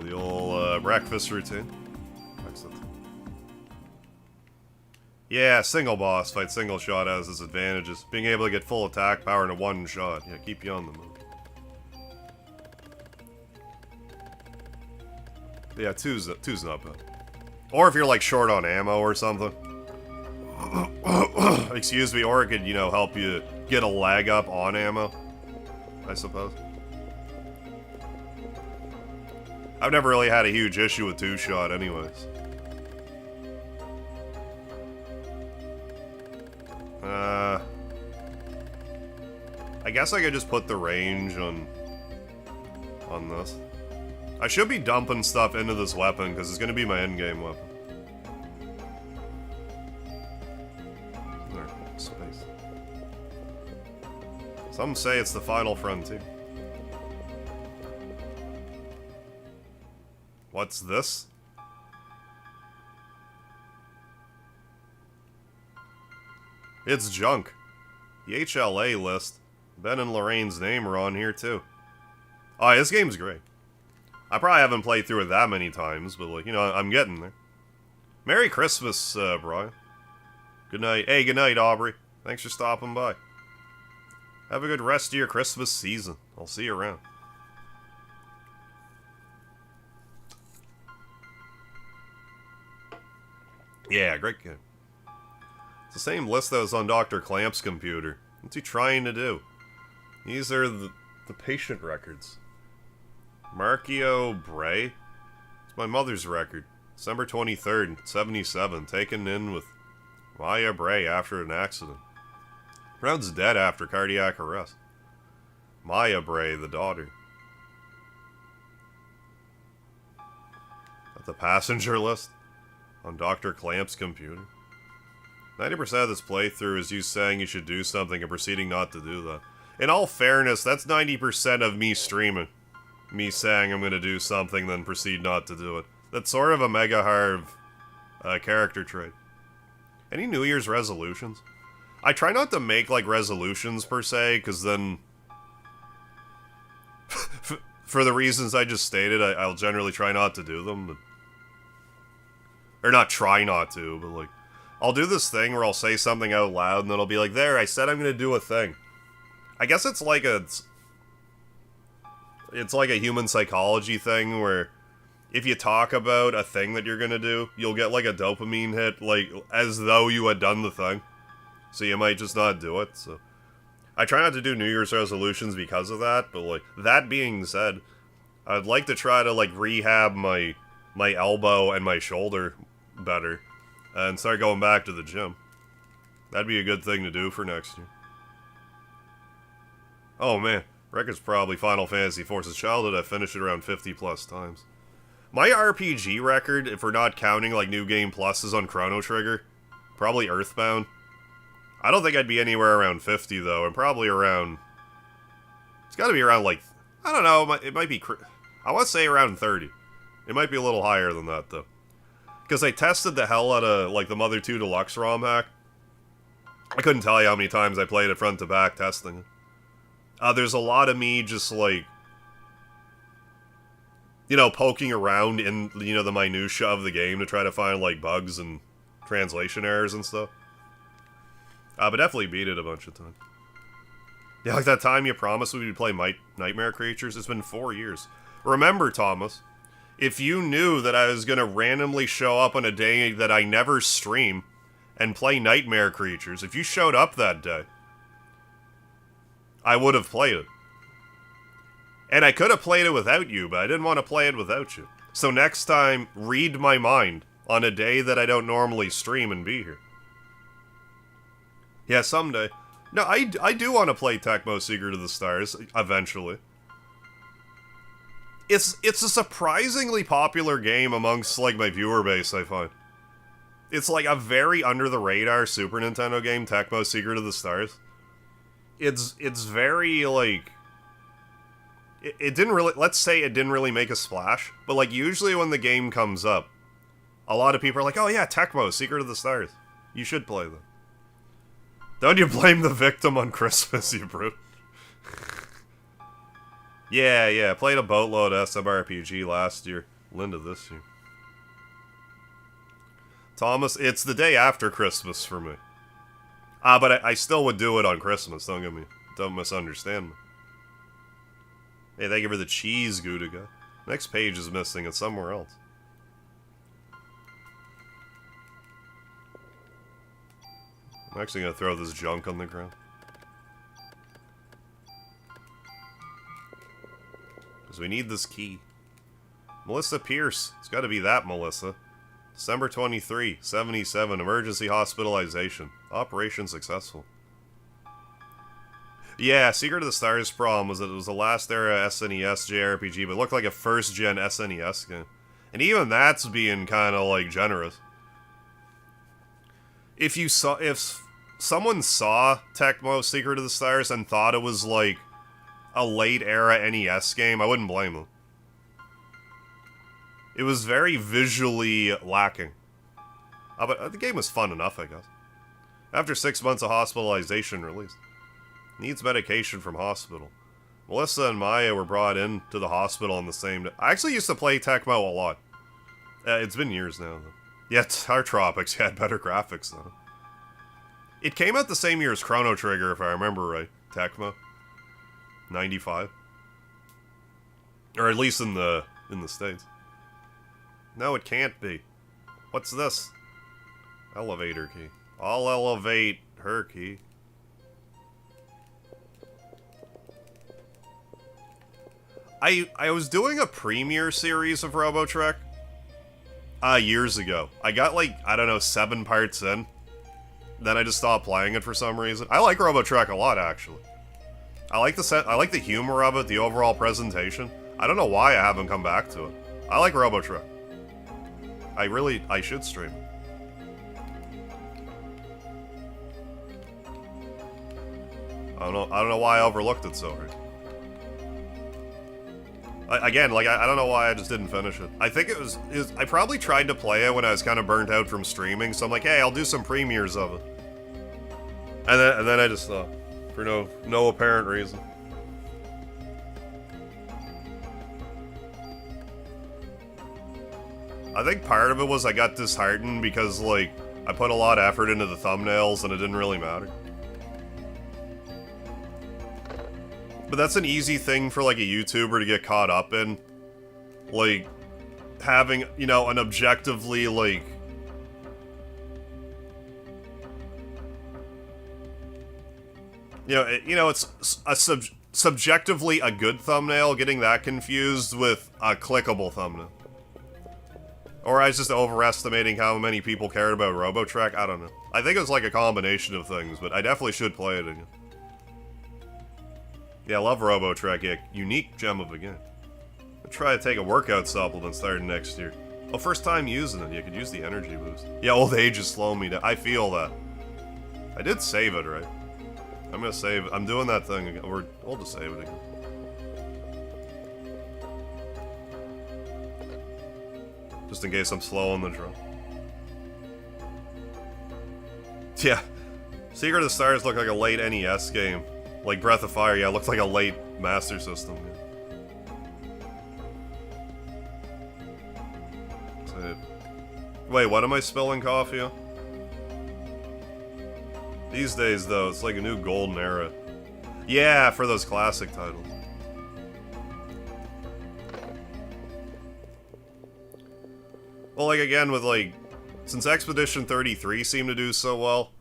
The old breakfast routine. Excellent. Yeah, single boss fight, single shot has its advantages. Being able to get full attack power in a one shot. Yeah, keep you on the move. Yeah, two's not bad. Or if you're like short on ammo or something. Excuse me, or it could, you know, help you get a leg up on ammo, I suppose. I've never really had a huge issue with two-shot anyways. I guess I could just put the range on this. I should be dumping stuff into this weapon, because it's going to be my endgame weapon. There, space. Some say it's the final frontier. What's this? It's junk. The HLA list. Ben and Lorraine's name are on here too. Oh, this game's great. I probably haven't played through it that many times, but, like, you know, I'm getting there. Merry Christmas, Brian. Good night. Hey, good night, Aubrey. Thanks for stopping by. Have a good rest of your Christmas season. I'll see you around. Yeah, great game. It's the same list that was on Dr. Clamp's computer. What's he trying to do? These are the patient records. Markio Bray? It's my mother's record. December 23rd, 77. Taken in with Maya Bray after an accident. Brown's dead after cardiac arrest. Maya Bray, the daughter. At the passenger list on Dr. Clamp's computer. 90% of this playthrough is you saying you should do something and proceeding not to do that. In all fairness, that's 90% of me streaming. Me saying I'm going to do something, then proceed not to do it. That's sort of a MegaHarv character trait. Any New Year's resolutions? I try not to make, like, resolutions, per se, because then... for the reasons I just stated, I'll generally try not to do them. But... or not try not to, but, like... I'll do this thing where I'll say something out loud, and then I'll be like, there, I said I'm going to do a thing. I guess it's like a... it's like a human psychology thing, where... if you talk about a thing that you're gonna do, you'll get, like, a dopamine hit, like, as though you had done the thing. So you might just not do it, so... I try not to do New Year's resolutions because of that, but, like, that being said, I'd like to try to, like, rehab my elbow and my shoulder better, and start going back to the gym. That'd be a good thing to do for next year. Oh, man. Record's probably Final Fantasy Forces Childhood. I finished it around 50 plus times. My RPG record, if we're not counting, like, New Game Plus, is on Chrono Trigger. Probably Earthbound. I don't think I'd be anywhere around 50, though. And probably around... it's gotta be around, like... I don't know. It might be... I want to say around 30. It might be a little higher than that, though. Because I tested the hell out of, like, the Mother 2 Deluxe ROM hack. I couldn't tell you how many times I played it front to back testing it. There's a lot of me just, like... you know, poking around in, you know, the minutia of the game to try to find, like, bugs and translation errors and stuff. But definitely beat it a bunch of times. Yeah, like that time you promised we would play Nightmare Creatures. It's been 4 years. Remember, Thomas, if you knew that I was going to randomly show up on a day that I never stream and play Nightmare Creatures, if you showed up that day, I would have played it. And I could have played it without you, but I didn't want to play it without you. So next time, read my mind on a day that I don't normally stream and be here. Yeah, someday. No, I do want to play Tecmo Secret of the Stars, eventually. It's a surprisingly popular game amongst, like, my viewer base, I find. It's, like, a very under-the-radar Super Nintendo game, Tecmo Secret of the Stars. It's very, like... It didn't really... let's say it didn't really make a splash, but, like, usually when the game comes up, a lot of people are like, oh yeah, Tecmo, Secret of the Stars. You should play them. Don't you blame the victim on Christmas, you brute. Yeah, played a boatload of SMRPG last year. Linda this year. Thomas, it's the day after Christmas for me. But I still would do it on Christmas, don't misunderstand me. Hey, thank you for the cheese, Gudiga. Next page is missing, it's somewhere else. I'm actually gonna throw this junk on the ground. Because we need this key. Melissa Pierce. It's gotta be that Melissa. December 23, 77. Emergency hospitalization. Operation successful. Yeah, Secret of the Stars' problem was that it was the last era SNES JRPG, but it looked like a first-gen SNES game. And even that's being kind of, like, generous. If someone saw Tecmo Secret of the Stars and thought it was, like, a late-era NES game, I wouldn't blame them. It was very visually lacking. But the game was fun enough, I guess. After 6 months of hospitalization, released. Needs medication from hospital. Melissa and Maya were brought in to the hospital on the same day. I actually used to play Tecmo a lot. It's been years now, though. Yeah, Star Tropics had better graphics, though. It came out the same year as Chrono Trigger, if I remember right. Tecmo. 95. Or at least in the States. No, it can't be. What's this? Elevator key. I'll elevate Herky. I was doing a premiere series of RoboTrek years ago. I got like, I don't know, 7 parts in. Then I just stopped playing it for some reason. I like RoboTrek a lot, actually. I like the humor of it, the overall presentation. I don't know why I haven't come back to it. I like RoboTrek. I should stream it. I don't know why I overlooked it so hard. Again, like, I don't know why I just didn't finish it. I think it was I probably tried to play it when I was kind of burnt out from streaming, so I'm like, hey, I'll do some premieres of it. And then I just stopped. For no apparent reason. I think part of it was I got disheartened because, like, I put a lot of effort into the thumbnails and it didn't really matter. But that's an easy thing for, like, a YouTuber to get caught up in. Like, having, you know, an objectively, like... it's a subjectively a good thumbnail, getting that confused with a clickable thumbnail. Or I was just overestimating how many people cared about RoboTrek, I don't know. I think it was like a combination of things, but I definitely should play it again. Yeah, I love RoboTrek, yeah, unique gem of a game. I'll try to take a workout supplement starting next year. Oh, first time using it, you could use the energy boost. Yeah, old age is slowing me down, I feel that. I did save it, right? I'm gonna save it. I'm doing that thing again. We'll just save it again. Just in case I'm slow on the draw. Yeah. Secret of the Stars looked like a late NES game. Like Breath of Fire, yeah, it looked like a late Master System game. Wait, what am I spilling coffee on? These days, though, it's like a new golden era. Yeah, for those classic titles. Well, like, again, with, like... Since Expedition 33 seemed to do so well,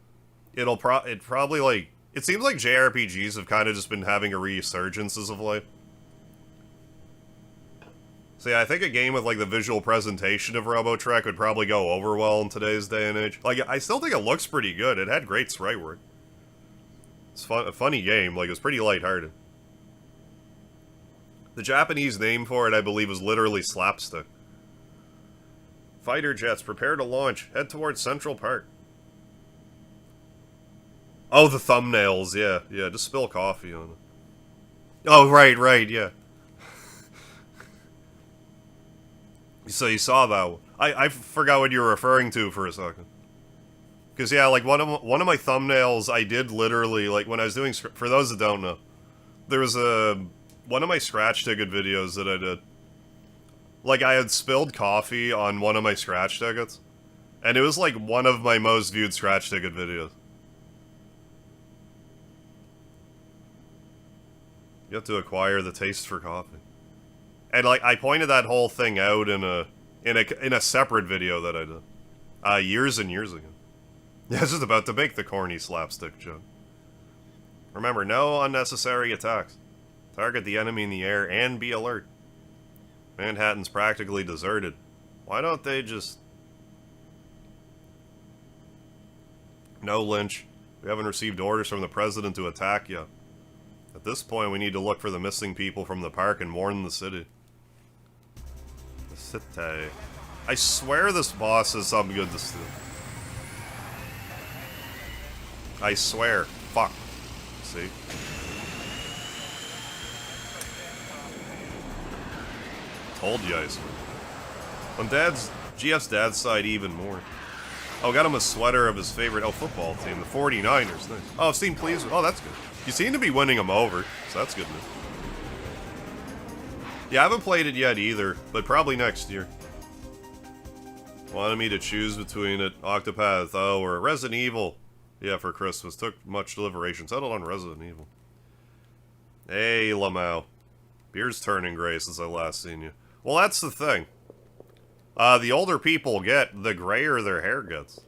it probably, like... It seems like JRPGs have kind of just been having a resurgence as of late. So yeah, I think a game with, like, the visual presentation of RoboTrek would probably go over well in today's day and age. Like, I still think it looks pretty good. It had great sprite work. It's a funny game. Like, it was pretty lighthearted. The Japanese name for it, I believe, was literally slapstick. Fighter jets, prepare to launch. Head towards Central Park. Oh, the thumbnails, yeah. Yeah, just spill coffee on it. Oh, right, yeah. So you saw that one. I forgot what you were referring to for a second. Because, yeah, like, one of my thumbnails, I did literally, like, when I was doing... For those that don't know, there was one of my scratch ticket videos that I did. Like, I had spilled coffee on one of my scratch tickets. And it was, like, one of my most viewed scratch ticket videos. You have to acquire the taste for coffee. And, like, I pointed that whole thing out in a separate video that I did. Years and years ago. Yeah, I was just about to make the corny slapstick joke. Remember, no unnecessary attacks. Target the enemy in the air and be alert. Manhattan's practically deserted. Why don't they just... No, Lynch. We haven't received orders from the president to attack yet. At this point, we need to look for the missing people from the park and warn the city. The city. I swear this boss is something good to steal. I swear. Fuck. See? Told you I swear. On GF's dad's side even more. Oh, got him a sweater of his favorite, football team, the 49ers. Nice. Oh, seemed pleased with, that's good. You seem to be winning them over, so that's good news. Yeah, I haven't played it yet either, but probably next year. Wanted me to choose between it, Octopath, or Resident Evil. Yeah, for Christmas. Took much deliberation. Settled on Resident Evil. Hey, Lamau. Beard's turning gray since I last seen you. Well, that's the thing. The older people get, the grayer their hair gets.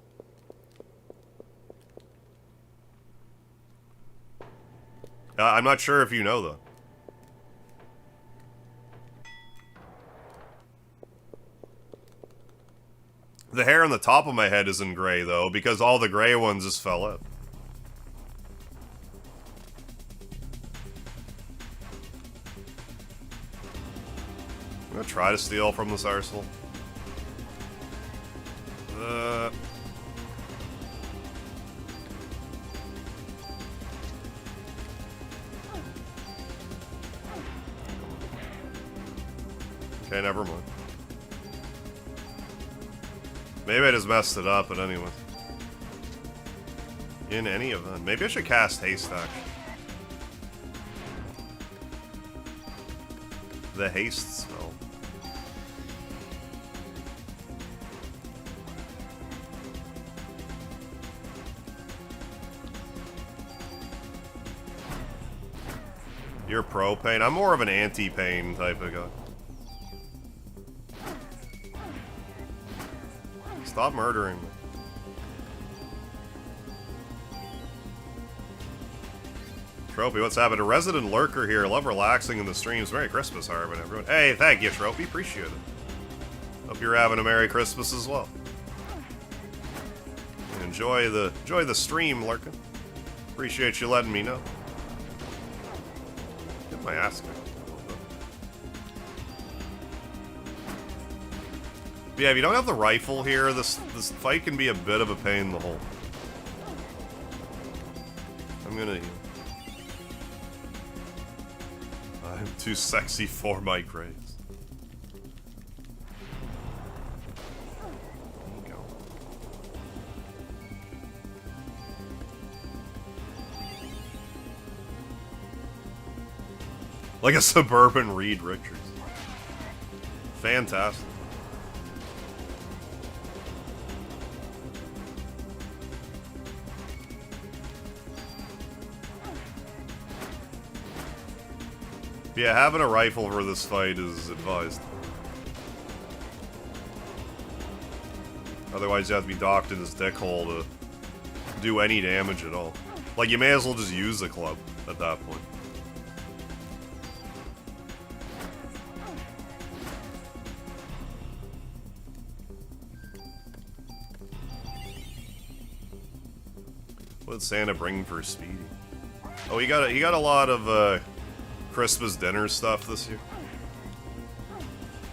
I'm not sure if you know, though. The hair on the top of my head isn't gray, though, because all the gray ones just fell out. I'm gonna try to steal from this arsehole. Okay, never mind. Maybe I just messed it up, but anyway. In any event, maybe I should cast haste, actually. The haste spell. You're pro-pain? I'm more of an anti-pain type of guy. Stop murdering me. Trophy, what's happened? A resident lurker here. Love relaxing in the streams. Merry Christmas, Harvin, everyone. Hey, thank you, Trophy. Appreciate it. Hope you're having a Merry Christmas as well. And enjoy the stream, lurking. Appreciate you letting me know. Get my ass kicked. Yeah, if you don't have the rifle here, this fight can be a bit of a pain in the hole. I'm gonna... I'm too sexy for my grades. There you go. Like a suburban Reed Richards. Fantastic. Yeah, having a rifle for this fight is advised. Otherwise you have to be docked in his dick hole to do any damage at all. Like, you may as well just use the club at that point. What did Santa bring for Speedy? Oh, he got a lot of Christmas dinner stuff this year.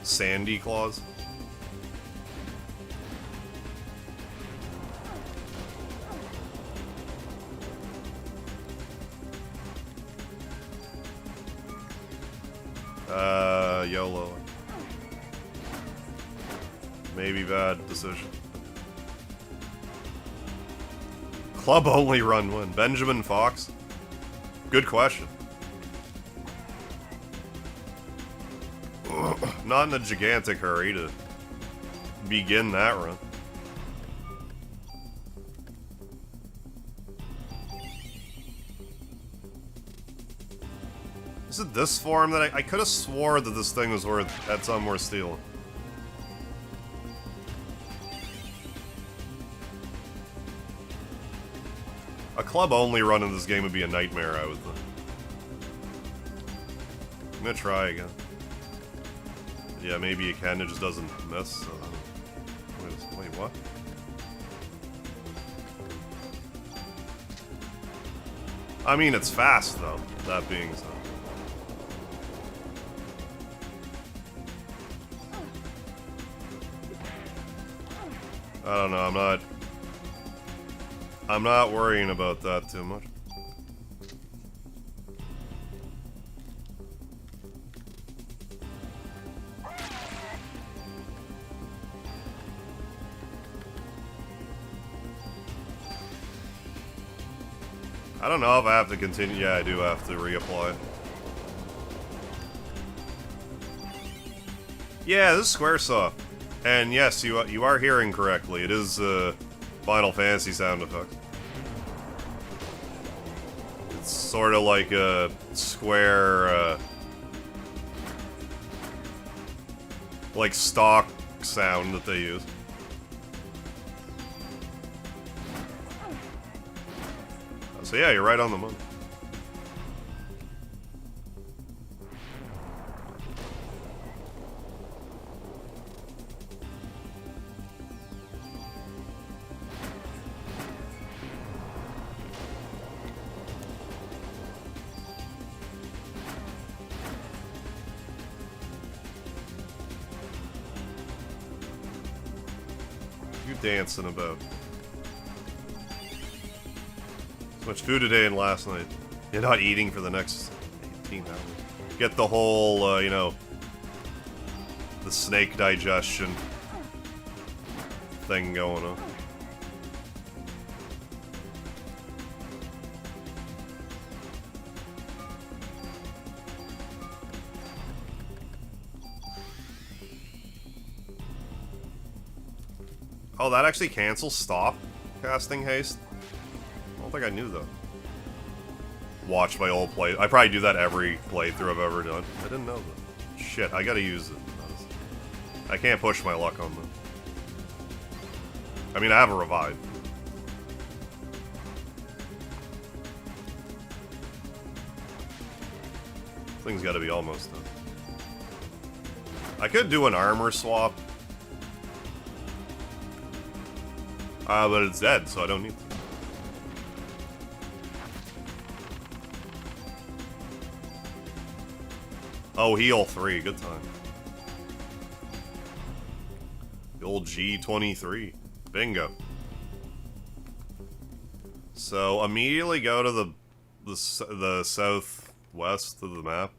Sandy Claus. YOLO. Maybe bad decision. Club only run win. Benjamin Fox? Good question. Not in a gigantic hurry to begin that run. Is it this form that I could have swore that this thing was had some worth stealing? A club only run in this game would be a nightmare, I would think. I'm gonna try again. Yeah, maybe you can, it just doesn't miss. So wait, what? I mean, it's fast, though, that being said. I don't know, I'm not worrying about that too much. I don't know if I have to continue. Yeah, I do have to reapply. Yeah, this is SquareSoft. And yes, you are hearing correctly. It is Final Fantasy sound effects. It's sort of like a Square, like stock sound that they use. So yeah, you're right on the money. dancing about. So much food today and last night. You're not eating for the next 18 hours. Get the whole, you know, the snake digestion thing going on. Oh, that actually cancels stop casting haste? I don't think I knew that. Watch my old play. I probably do that every playthrough I've ever done. I didn't know that. Shit, I gotta use it. I can't push my luck on them. I mean, I have a revive. Thing's gotta be almost done. I could do an armor swap. But it's dead, so I don't need to. Oh, heal 3, good time. The old G23. Bingo. So, immediately go to the southwest of the map.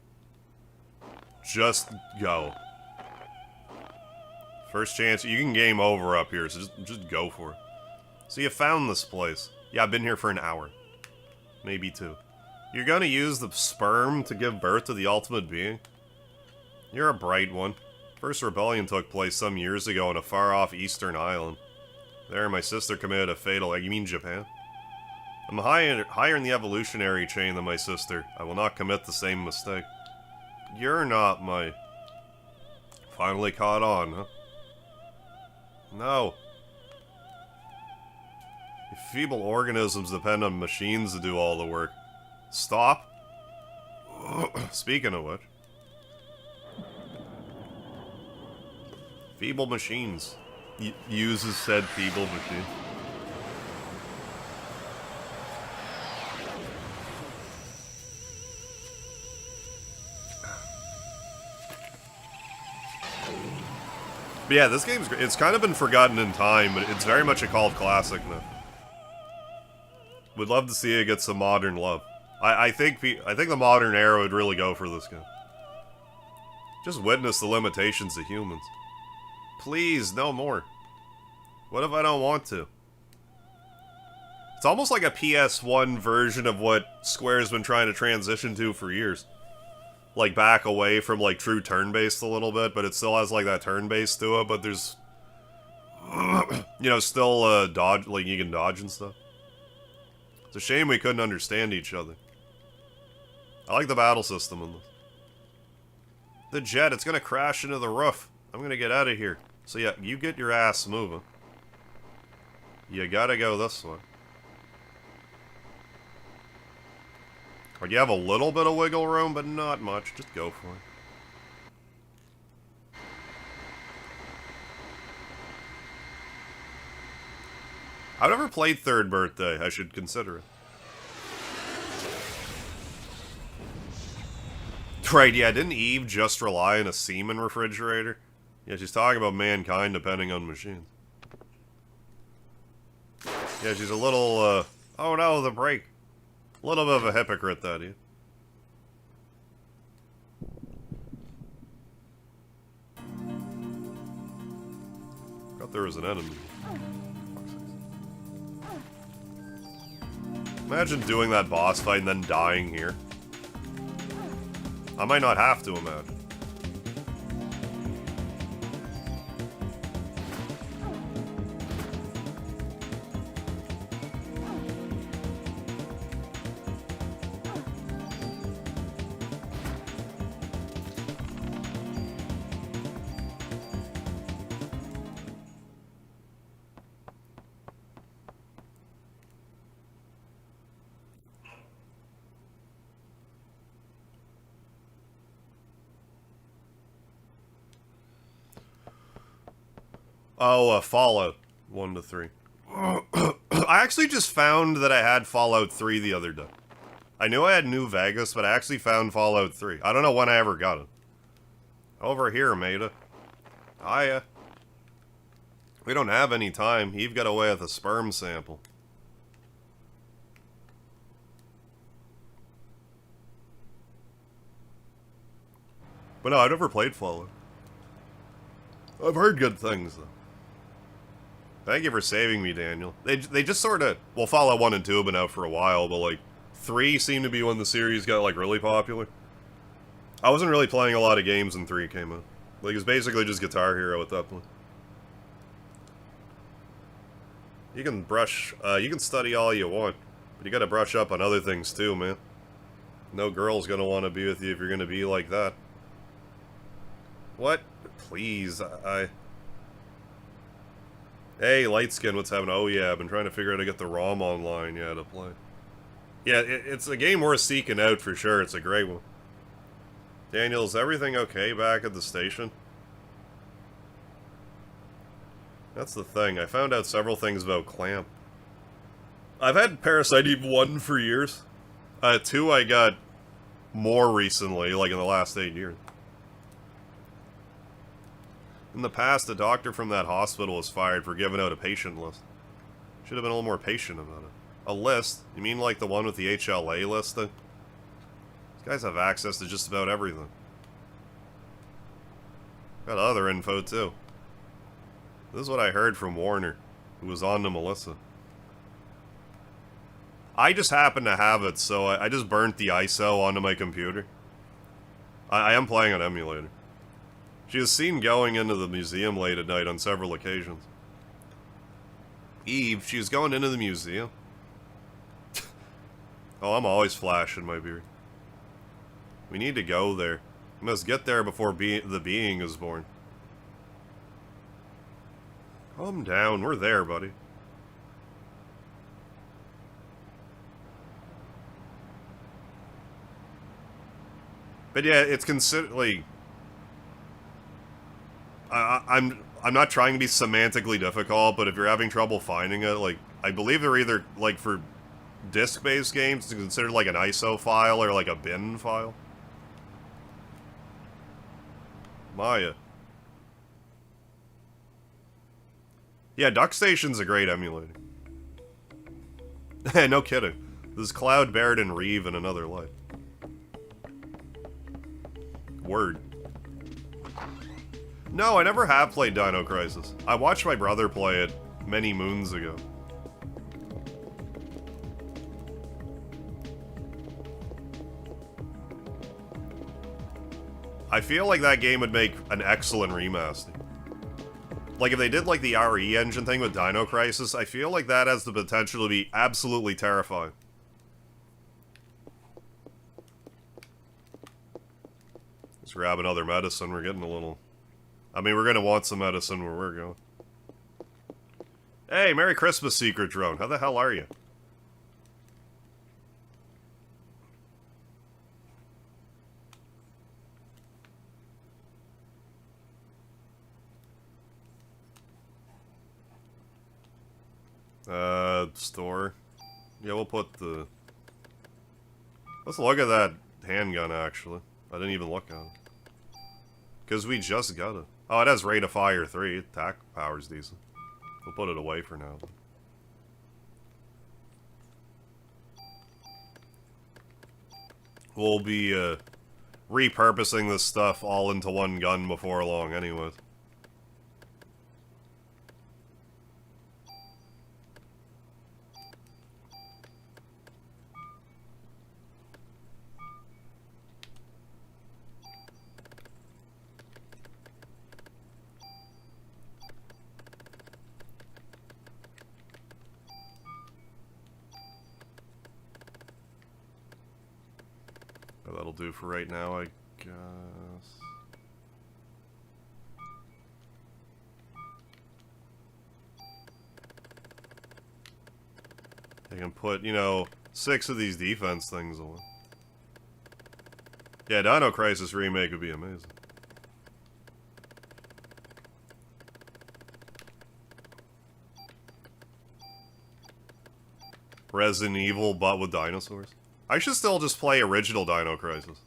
Just go. First chance, you can game over up here, so just go for it. So you found this place. Yeah, I've been here for an hour. Maybe 2. You're gonna use the sperm to give birth to the ultimate being? You're a bright one. First rebellion took place some years ago on a far-off eastern island. There, my sister committed a fatal... You mean Japan? I'm higher in the evolutionary chain than my sister. I will not commit the same mistake. You're not my... Finally caught on, huh? No. Feeble organisms depend on machines to do all the work. Stop. Speaking of which. Feeble machines. Uses said feeble machine. But yeah, this game's great. It's kind of been forgotten in time, but it's very much a cult classic now. Would love to see it get some modern love. I think the modern era would really go for this game. Just witness the limitations of humans. Please, no more. What if I don't want to? It's almost like a PS1 version of what Square's been trying to transition to for years. Like, back away from, like, true turn-based a little bit, but it still has, like, that turn-based to it, but there's... you know, still, dodge, like, you can dodge and stuff. It's a shame we couldn't understand each other. I like the battle system in this. The jet, it's gonna crash into the roof. I'm gonna get out of here. So yeah, you get your ass moving. You gotta go this way. Or you have a little bit of wiggle room, but not much. Just go for it. I've never played Third Birthday. I should consider it. Right, yeah, didn't Eve just rely on a semen refrigerator? Yeah, she's talking about mankind depending on machines. Yeah, she's a little, oh no, the brake. A little bit of a hypocrite, that is. Thought there was an enemy. Imagine doing that boss fight and then dying here. I might not have to imagine. Oh, Fallout 1 to 3. I actually just found that I had Fallout 3 the other day. I knew I had New Vegas, but I actually found Fallout 3. I don't know when I ever got it. Over here, Maida. Hiya. We don't have any time. Eve got away with a sperm sample. But no, I've never played Fallout. I've heard good things, though. Thank you for saving me, Daniel. They just sort of... Well, Fallout 1 and 2 have been out for a while, but, like, 3 seemed to be when the series got, like, really popular. I wasn't really playing a lot of games when 3 came out. Like, it's basically just Guitar Hero at that point. You can you can study all you want, but you gotta brush up on other things too, man. No girl's gonna want to be with you if you're gonna be like that. What? Please, Hey, Lightskin, what's happening? Oh yeah, I've been trying to figure out how to get the ROM online, yeah, to play. Yeah, it's a game worth seeking out for sure, it's a great one. Daniel, is everything okay back at the station? That's the thing, I found out several things about Clamp. I've had Parasite Eve 1 for years. 2 I got more recently, like in the last 8 years. In the past, a doctor from that hospital was fired for giving out a patient list. Should have been a little more patient about it. A list? You mean like the one with the HLA listing? These guys have access to just about everything. Got other info too. This is what I heard from Warner, who was on to Melissa. I just happened to have it, so I just burnt the ISO onto my computer. I am playing on emulator. She was seen going into the museum late at night on several occasions. Eve, she was going into the museum. Oh, I'm always flashing my beard. We need to go there. We must get there before the being is born. Calm down, we're there, buddy. But yeah, it's considerably... I'm not trying to be semantically difficult, but if you're having trouble finding it, like, I believe they're either, like, for disk-based games, it's considered like an ISO file or like a bin file. Maya. Yeah, DuckStation's a great emulator. No kidding. This is Cloud, Barrett, and Reeve in another life. Word. No, I never have played Dino Crisis. I watched my brother play it many moons ago. I feel like that game would make an excellent remaster. Like, if they did, like, the RE engine thing with Dino Crisis, I feel like that has the potential to be absolutely terrifying. Let's grab another medicine, we're getting a little... I mean, we're gonna want some medicine where we're going. Hey, Merry Christmas, Secret Drone. How the hell are you? Store. Yeah, we'll put the... Let's look at that handgun, actually. I didn't even look at it. Because we just got it. Oh, it has rate of fire 3. Attack power's decent. We'll put it away for now. We'll be, repurposing this stuff all into one gun before long, anyways. That'll do for right now, I guess. I can put, you know, 6 of these defense things away. Yeah, Dino Crisis Remake would be amazing. Resident Evil, but with dinosaurs. I should still just play original Dino Crisis.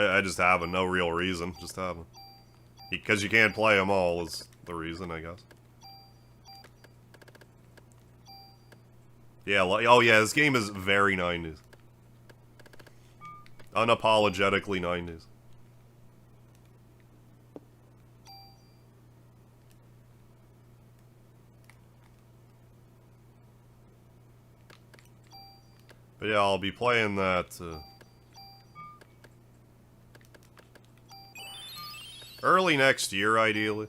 I just haven't. No real reason. Just haven't. Because you can't play them all is the reason, I guess. Yeah, oh yeah, this game is very 90s. Unapologetically 90s. But yeah, I'll be playing that early next year, ideally.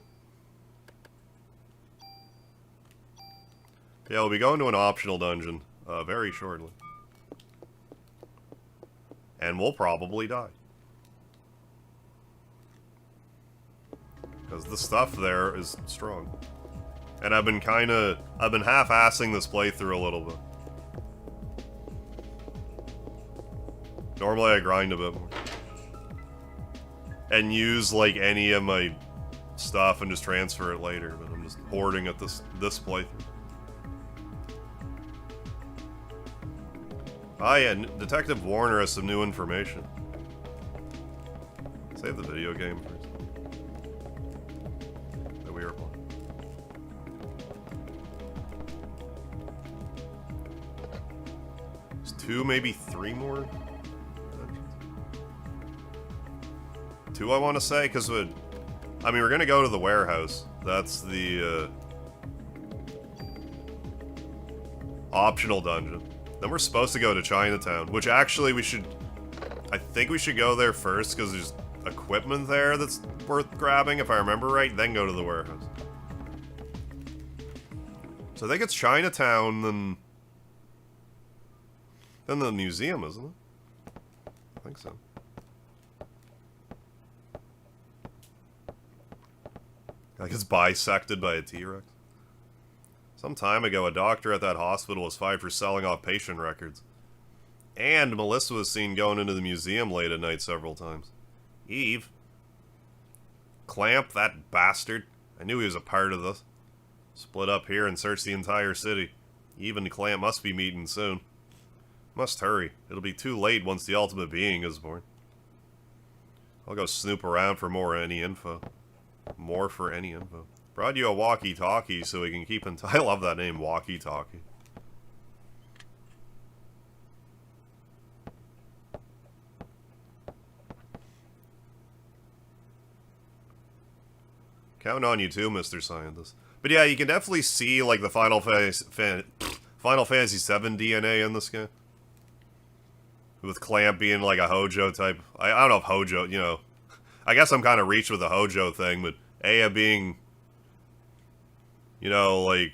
Yeah, we'll be going to an optional dungeon very shortly. And we'll probably die. Because the stuff there is strong. And I've been half-assing this playthrough a little bit. Normally I grind a bit more. And use, like, any of my stuff and just transfer it later, but I'm just hoarding at this playthrough. Ah yeah, Detective Warner has some new information. Save the video game first. That we are playing. There's 2, maybe 3 more? 2, I want to say, because I mean, we're gonna go to the warehouse. That's the optional dungeon. Then we're supposed to go to Chinatown, which actually I think we should go there first, because there's equipment there that's worth grabbing, if I remember right, then go to the warehouse. So I think it's Chinatown, then the museum, isn't it? I think so. Like it's bisected by a T-Rex. Some time ago, a doctor at that hospital was fired for selling off patient records. And Melissa was seen going into the museum late at night several times. Eve. Clamp, that bastard. I knew he was a part of this. Split up here and search the entire city. Eve and Clamp must be meeting soon. Must hurry. It'll be too late once the ultimate being is born. I'll go snoop around for more any info. More for any info. Brought you a walkie-talkie so we can keep in touch. I love that name, walkie-talkie. Counting on you too, Mr. Scientist. But yeah, you can definitely see like the Final Fantasy VII DNA in this game. With Clamp being like a Hojo type. I don't know if Hojo, you know. I guess I'm kind of reached with the Hojo thing, but Aya being, you know, like,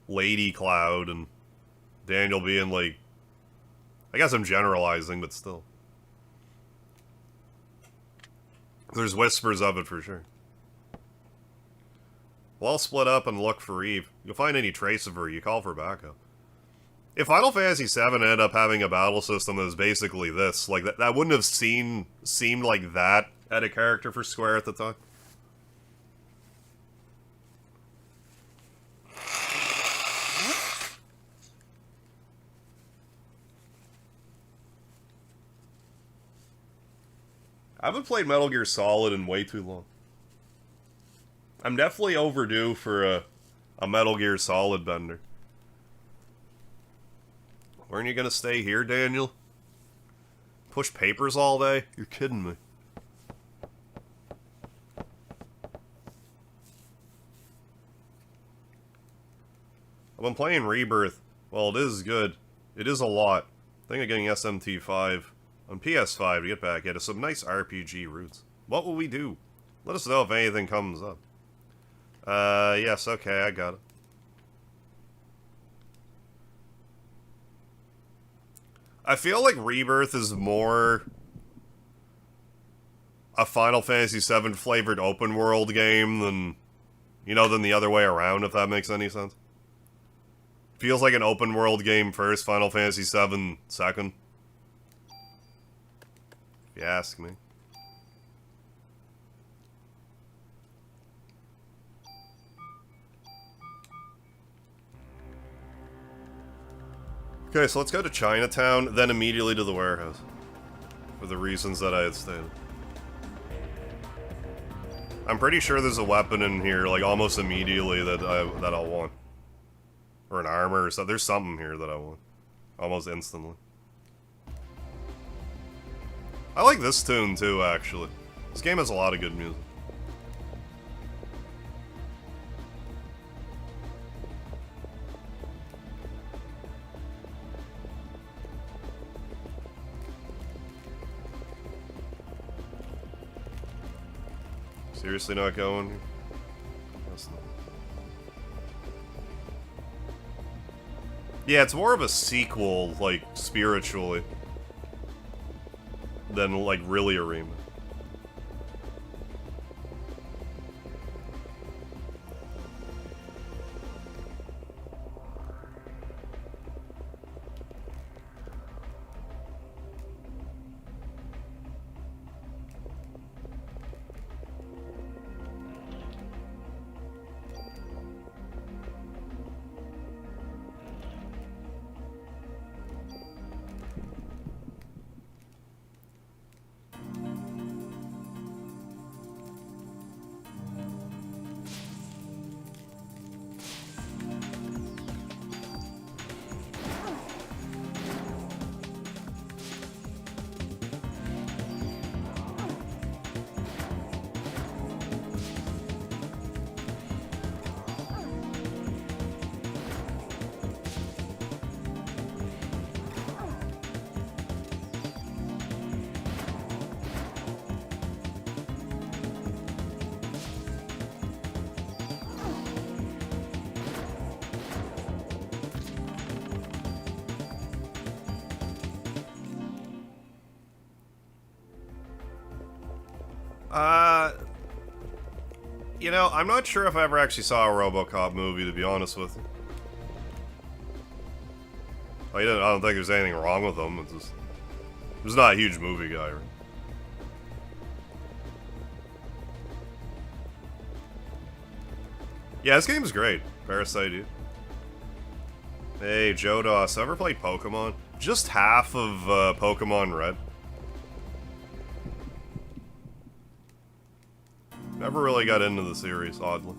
Lady Cloud, and Daniel being, like, I guess I'm generalizing, but still. There's whispers of it for sure. We'll all split up and look for Eve. You'll find any trace of her, you call for backup. If Final Fantasy VII ended up having a battle system that was basically this, like, that wouldn't have seemed like that at a character for Square at the time. I haven't played Metal Gear Solid in way too long. I'm definitely overdue for a Metal Gear Solid bender. Weren't you gonna stay here, Daniel? Push papers all day? You're kidding me. I've been playing Rebirth. Well, it is good. It is a lot. I think I'm getting SMT5 on PS5 to get back into some nice RPG roots. What will we do? Let us know if anything comes up. Yes, okay, I got it. I feel like Rebirth is more a Final Fantasy VII flavored open world game than, you know, than the other way around, if that makes any sense. Feels like an open world game first, Final Fantasy VII second. If you ask me. Okay, so let's go to Chinatown, then immediately to the warehouse. For the reasons that I had stated. I'm pretty sure there's a weapon in here, like, almost immediately that I'll want. Or an armor or something. There's something here that I want. Almost instantly. I like this tune, too, actually. This game has a lot of good music. Seriously not going here? That's not. Yeah, it's more of a sequel, like, spiritually, than, like, really a remake. You know, I'm not sure if I ever actually saw a RoboCop movie, to be honest with you. I don't think there's anything wrong with them. It's just, I'm just not a huge movie guy. Right? Yeah, this game is great. Parasite Eve. Hey, Jodos, ever played Pokemon? Just half of Pokemon Red. Never really got into the series, oddly.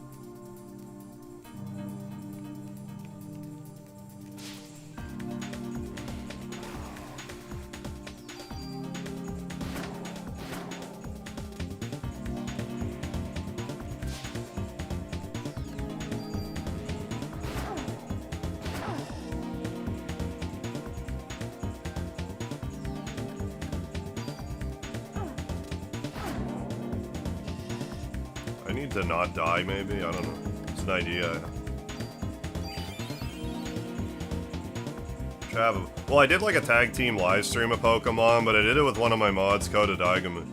I need to not die, maybe? I don't know. It's an idea. Well, I did like a tag team live stream of Pokemon, but I did it with one of my mods, Coda Daigami.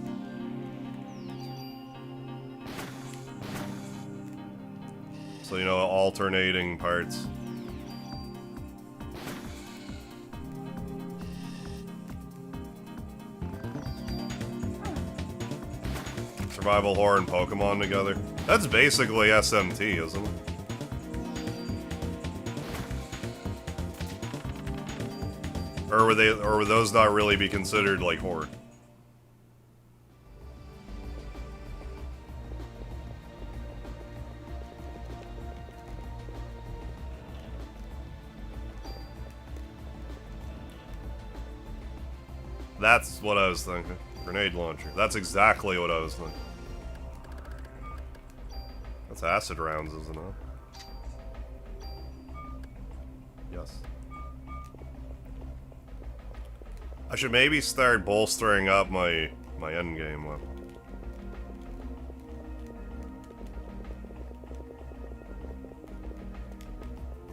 So, you know, alternating parts. Survival horror and Pokemon together. That's basically SMT, isn't it? Or would those not really be considered like horror? That's what I was thinking. Grenade launcher. That's exactly what I was thinking. That's acid rounds, isn't it? Yes. I should maybe start bolstering up my endgame weapon.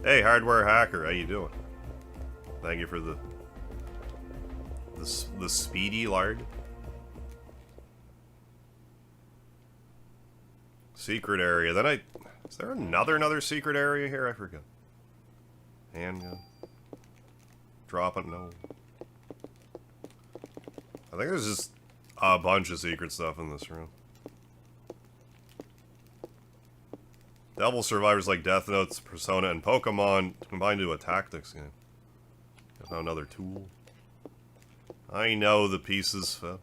Hey, hardware hacker, how you doing? Thank you for the Speedy lard. Secret area. Then is there another secret area here? I forget. Handgun. Drop it. No. I think there's just a bunch of secret stuff in this room. Devil survivors like Death Notes, Persona, and Pokemon combined into a tactics game. Got another tool. I know the pieces fit.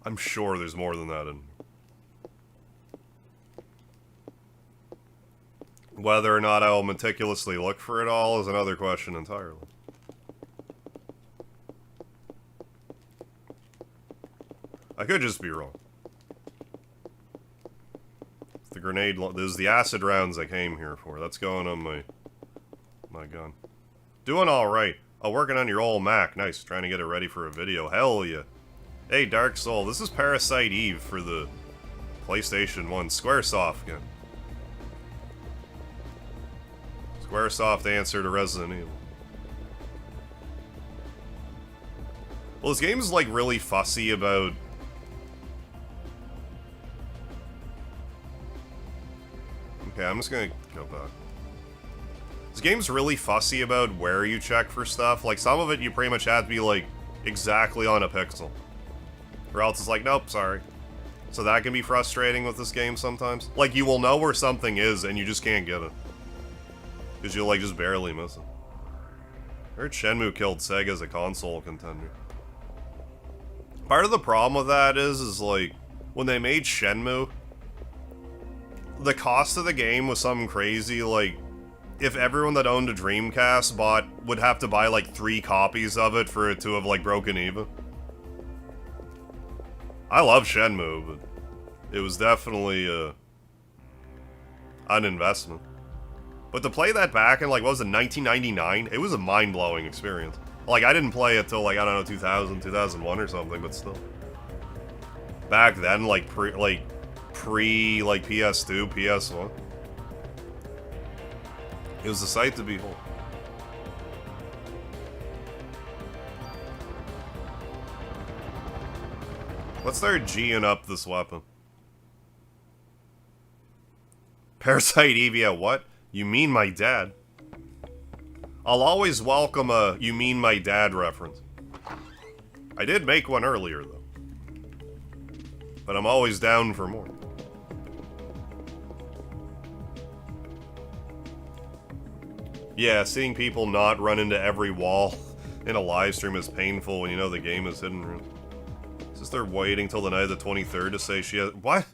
I'm sure there's more than that in here. Whether or not I'll meticulously look for it all is another question entirely. I could just be wrong. The grenade... There's the acid rounds I came here for. That's going on my gun. Doing alright. Oh, working on your old Mac. Nice. Trying to get it ready for a video. Hell yeah. Hey, Dark Soul. This is Parasite Eve for the PlayStation 1 SquareSoft game. SquareSoft answer to Resident Evil. Well, this game's, like, really fussy about... Okay, I'm just gonna go back. This game's really fussy about where you check for stuff. Like, some of it you pretty much have to be, like, exactly on a pixel. Or else it's like, nope, sorry. So that can be frustrating with this game sometimes. Like, you will know where something is, and you just can't get it. Because you'll, like, just barely miss it. I heard Shenmue killed Sega as a console contender. Part of the problem with that is like, when they made Shenmue, the cost of the game was something crazy, like, if everyone that owned a Dreamcast would have to buy, like, 3 copies of it for it to have, like, broken even. I love Shenmue, but it was definitely, an investment. But to play that back in, like, what was it, 1999? It was a mind-blowing experience. Like, I didn't play it till, like, I don't know, 2000, 2001 or something, but still. Back then, like, pre, like, PS2, PS1. It was a sight to behold. Let's start G'ing up this weapon. Parasite Eve, yeah, what? You mean my dad? I'll always welcome a "you mean my dad" reference. I did make one earlier, though. But I'm always down for more. Yeah, seeing people not run into every wall in a live stream is painful when you know the game is hidden room. Is they're waiting till the night of the 23rd to say she has... What?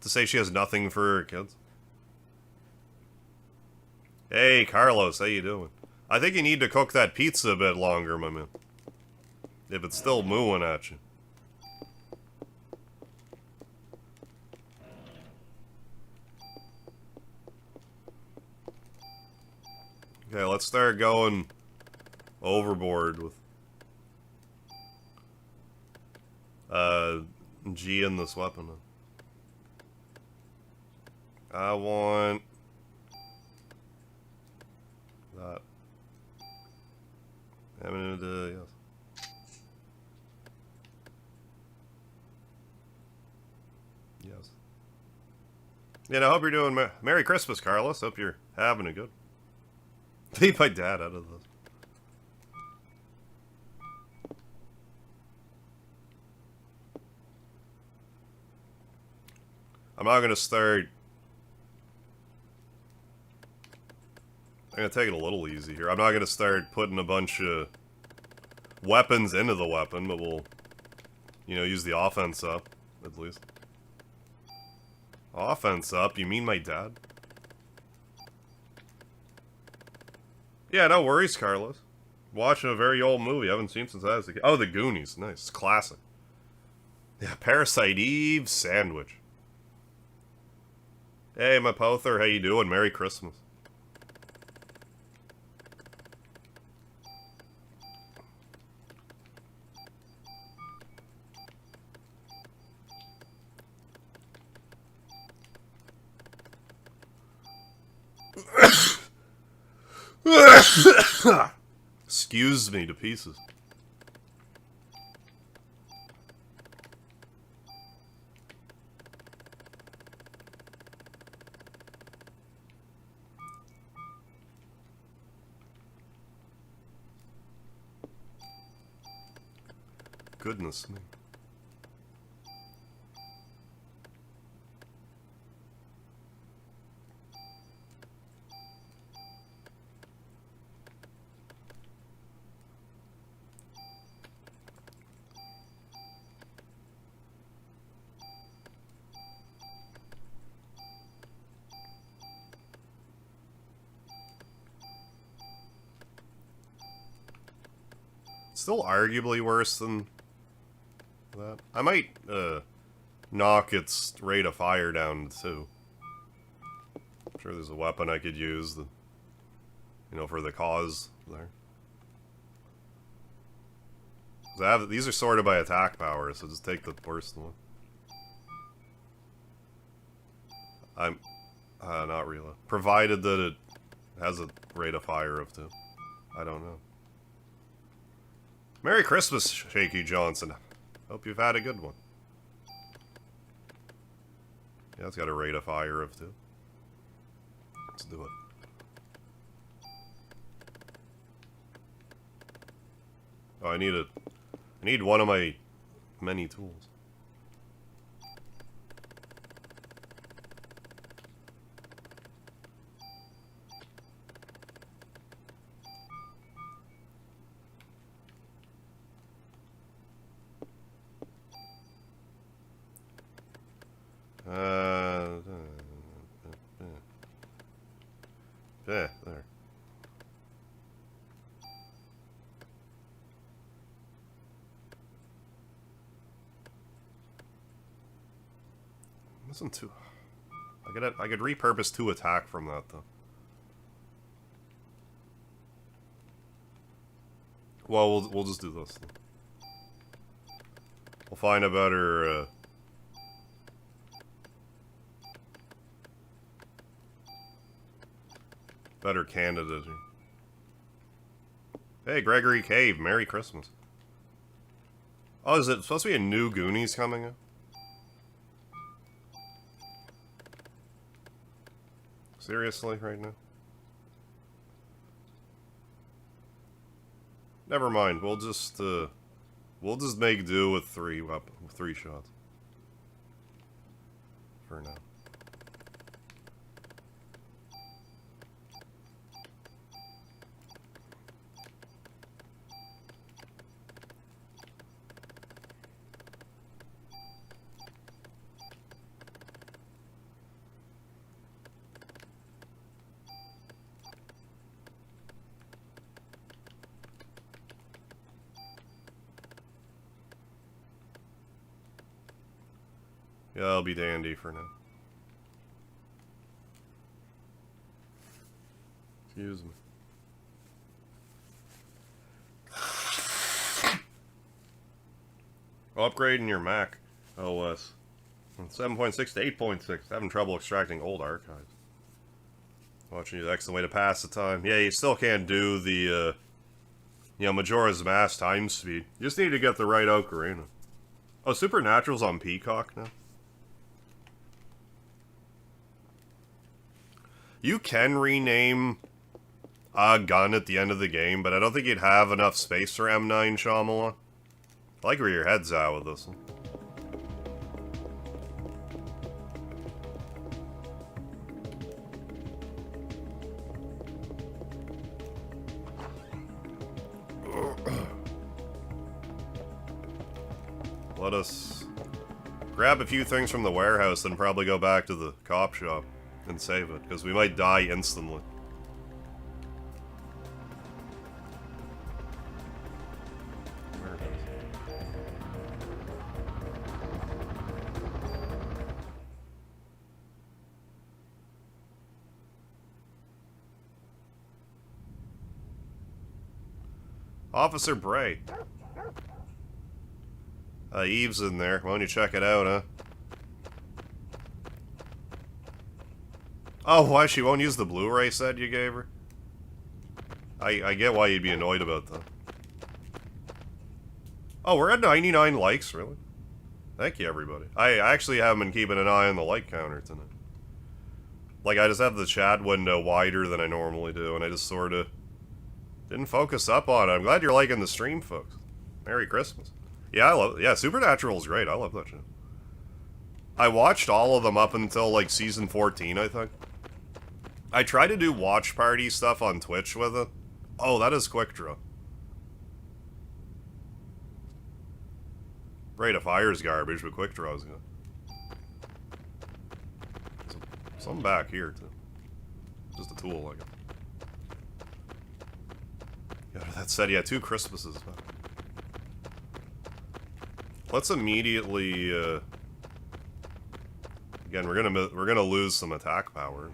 To say she has nothing for her kids? Hey, Carlos, how you doing? I think you need to cook that pizza a bit longer, my man. If it's still mooing at you. Okay, let's start going overboard with G in this weapon. I want that. I'm gonna do, yes. Yes. Yeah, I hope you're doing Merry Christmas, Carlos. Hope you're having a good. Leave my dad out of this. I'm not gonna start. I'm gonna take it a little easy here. I'm not gonna start putting a bunch of weapons into the weapon, but we'll, you know, use the offense up, at least. Offense up? You mean my dad? Yeah, no worries, Carlos. Watching a very old movie I haven't seen since I was a kid. Oh, The Goonies. Nice. Classic. Yeah, Parasite Eve sandwich. Hey, my Pother, how you doing? Merry Christmas. Excuse me to pieces. Goodness me. Still arguably worse than that. I might, knock its rate of fire down, too. I'm sure there's a weapon I could use, that, you know, for the cause there. These are sorted by attack power, so just take the worst one. Not really. Provided that it has a rate of fire of 2. I don't know. Merry Christmas, Shaky Johnson. Hope you've had a good one. Yeah, it's got a rate of fire of 2. Let's do it. Oh, I need one of my many tools. Yeah, there. Listen to. I could repurpose 2 attack from that though. Well, we'll just do this. We'll find a better. Better candidate here. Hey, Gregory Cave, Merry Christmas. Oh, is it supposed to be a new Goonies coming up? Seriously, right now? Never mind. We'll just make do with 3 shots for now. Yeah, I'll be dandy for now. Excuse me. Upgrading your Mac OS from 7.6 to 8.6. Having trouble extracting old archives. Watching you, excellent way to pass the time. Yeah, you still can't do the, you know, Majora's Mask time speed. You just need to get the right ocarina. Oh, Supernatural's on Peacock now? You can rename a gun at the end of the game, but I don't think you'd have enough space for M9 Shyamalan. I like where your head's at with this one. Let us grab a few things from the warehouse and probably go back to the cop shop and save it, because we might die instantly. Where it is. Officer Bray. Eve's in there. Why don't you check it out, huh? Oh, why? She won't use the Blu-ray set you gave her? I get why you'd be annoyed about that. Oh, we're at 99 likes, really? Thank you, everybody. I actually haven't been keeping an eye on the like counter tonight. Like, I just have the chat window wider than I normally do, and I just sort of didn't focus up on it. I'm glad you're liking the stream, folks. Merry Christmas. Yeah, Supernatural's great. I love that show. I watched all of them up until, like, season 14, I think. I try to do watch party stuff on Twitch with it. Oh, that is quick draw. Rate of fire's garbage, but quick draw's good. Some back here, too. Just a tool, I guess. Yeah, that said, yeah, 2 Christmases back. Let's immediately, again, we're gonna lose some attack power.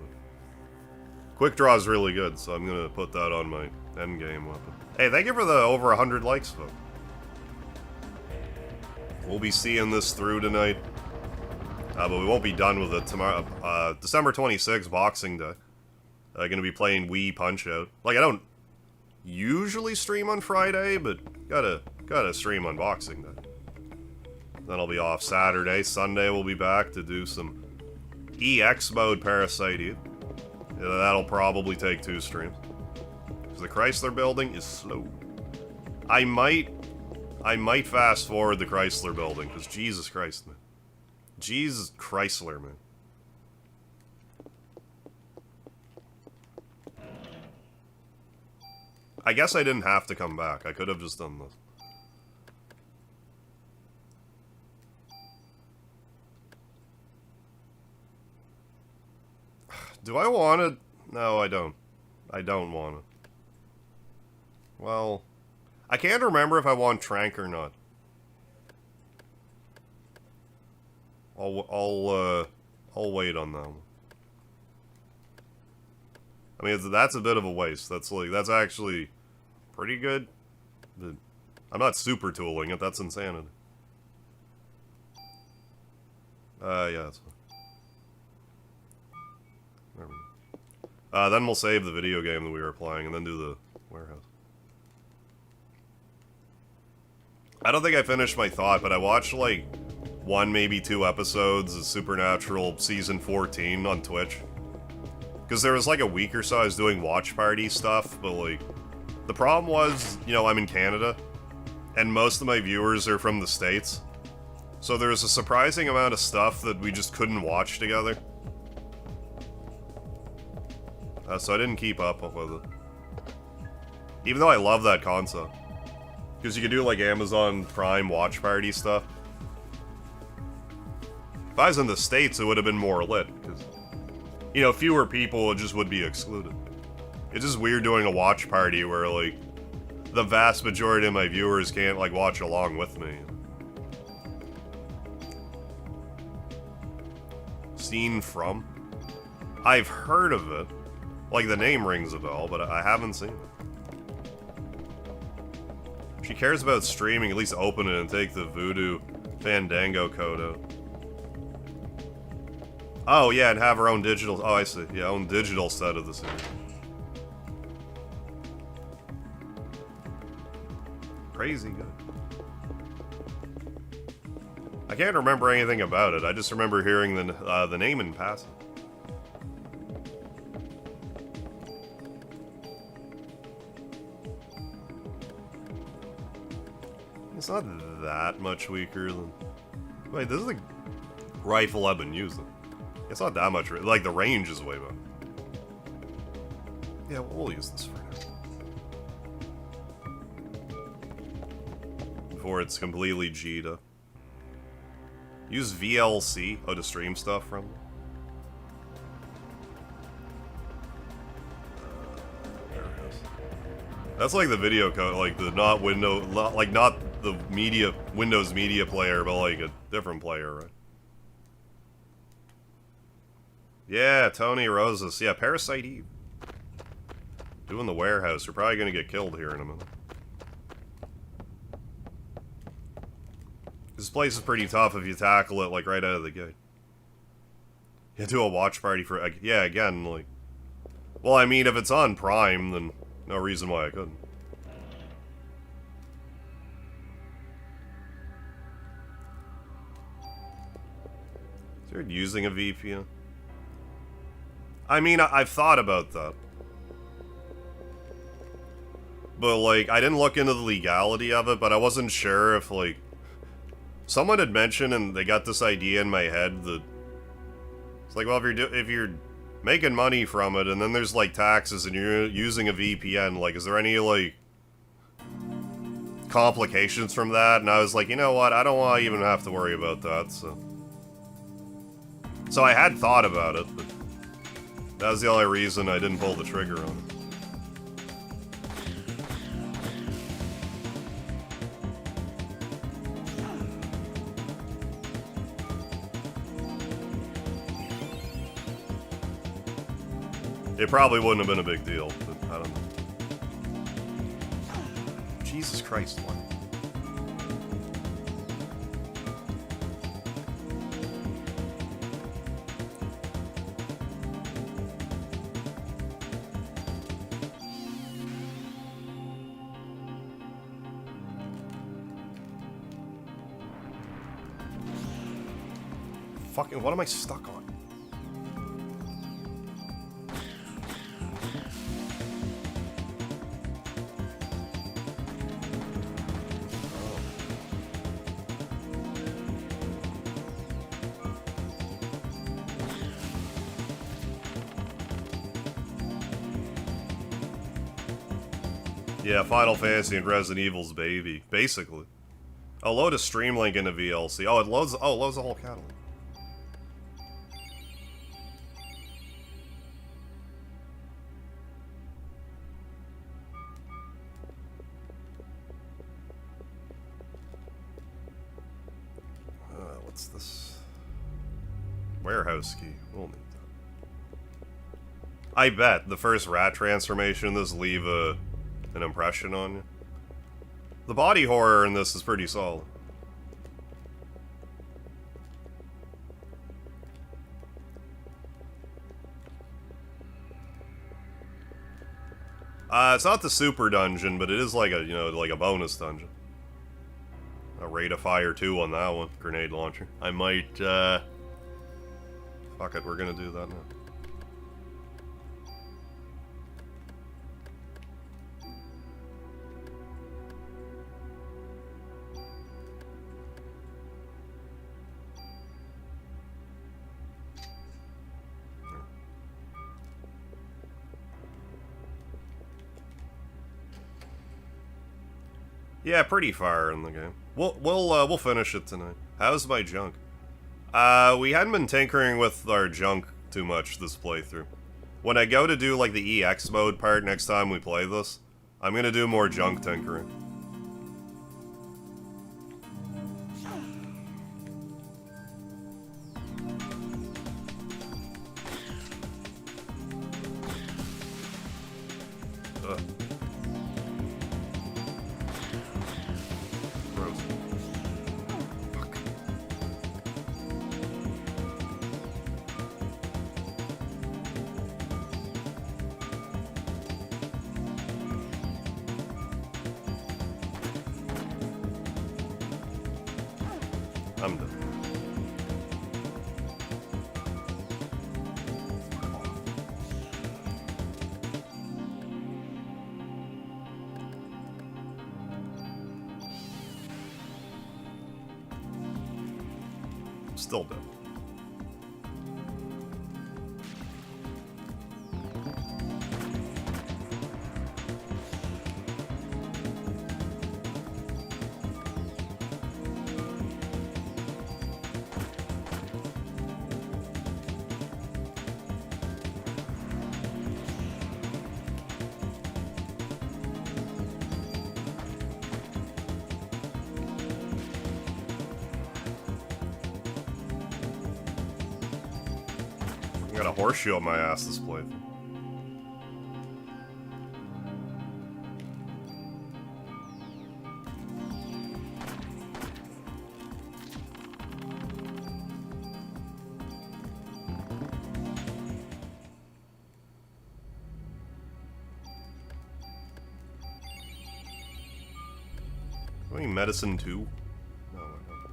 Quick draw is really good, so I'm gonna put that on my endgame weapon. Hey, thank you for the over 100 likes, folks. We'll be seeing this through tonight. But we won't be done with it tomorrow. December 26th, Boxing Day. Gonna be playing Wii Punch-Out. Like, I don't usually stream on Friday, but gotta stream on Boxing Day. Then I'll be off Saturday. Sunday we'll be back to do some EX mode Parasite Eve. Yeah, that'll probably take 2 streams. Because the Chrysler building is slow. I might fast forward the Chrysler building, because Jesus Christ, man. Jesus Chrysler, man. I guess I didn't have to come back. I could have just done this. Do I want it? No, I don't. I don't want it. Well, I can't remember if I want Trank or not. I'll wait on that one. I mean, that's a bit of a waste. That's actually pretty good. But I'm not super tooling it. That's insanity. Yeah, that's fine. There we go. Then we'll save the video game that we were playing and then do the warehouse. I don't think I finished my thought, but I watched like 1, maybe 2 episodes of Supernatural Season 14 on Twitch. Because there was like a week or so I was doing watch party stuff, but like, the problem was, you know, I'm in Canada, and most of my viewers are from the States. So there was a surprising amount of stuff that we just couldn't watch together. So I didn't keep up with it. Even though I love that concept. Because you could do like Amazon Prime watch party stuff. If I was in the States, it would have been more lit, because, you know, fewer people just would be excluded. It's just weird doing a watch party where, like, the vast majority of my viewers can't, like, watch along with me. Seen from? I've heard of it. Like, the name rings a bell, but I haven't seen it. If she cares about streaming, at least open it and take the Voodoo Fandango code out. Oh, yeah, and have her own digital... Oh, I see. Yeah, own digital set of the series. Crazy good. I can't remember anything about it. I just remember hearing the name in passing. It's not that much weaker than... Wait, this is the rifle I've been using. It's not that much... Like, the range is way better. Yeah, we'll use this for now. Before it's completely G'd up. Use VLC, to stream stuff from. There it is. That's like the video code, like the not the media, Windows Media Player, but like a different player, right? Yeah, Tony Rosas. Yeah, Parasite Eve. Doing the warehouse. We're probably gonna get killed here in a minute. This place is pretty tough if you tackle it, like, right out of the gate. You do a watch party for... Yeah, again, like... Well, I mean, if it's on Prime, then no reason why I couldn't. Is there using a VPN? I mean, I've thought about that. But, like, I didn't look into the legality of it, but I wasn't sure if, like... Someone had mentioned, and they got this idea in my head that... It's like, well, if you're making money from it, and then there's, like, taxes, and you're using a VPN, like, is there any, like... complications from that? And I was like, you know what, I don't want to even have to worry about that, so... So I had thought about it, but... That was the only reason I didn't pull the trigger on it. It probably wouldn't have been a big deal, but I don't know. Jesus Christ, what? Fucking, what am I stuck on? Yeah, Final Fantasy and Resident Evil's baby, basically. I'll load a stream link into VLC. Oh, it loads the whole catalog. What's this? Warehouse key. We'll need that. I bet the first rat transformation in this leave an impression on you. The body horror in this is pretty solid. It's not the super dungeon, but it is like a, you know, like a bonus dungeon. A rate of fire 2 on that one. Grenade launcher. I might, fuck it, we're gonna do that now. Yeah, pretty far in the game. We'll finish it tonight. How's my junk? We hadn't been tinkering with our junk too much this playthrough. When I go to do like the EX mode part next time we play this, I'm gonna do more junk tinkering. Ugh. Gross. Fuck. I'm done. Still dead. I got a horseshoe on my ass this playthrough. Any medicine too? No, I don't.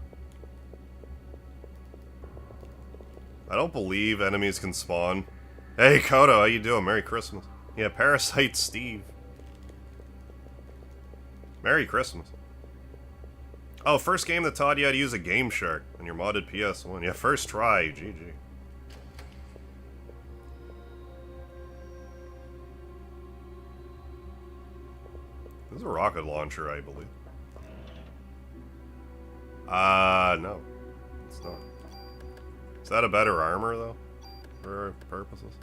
I don't believe enemies can spawn. Hey, Kodo, how you doing? Merry Christmas. Yeah, Parasite Steve. Merry Christmas. Oh, first game that taught you how to use a Game Shark on your modded PS1. Yeah, first try. GG. This is a rocket launcher, I believe. No. It's not. Is that a better armor, though? For our purposes?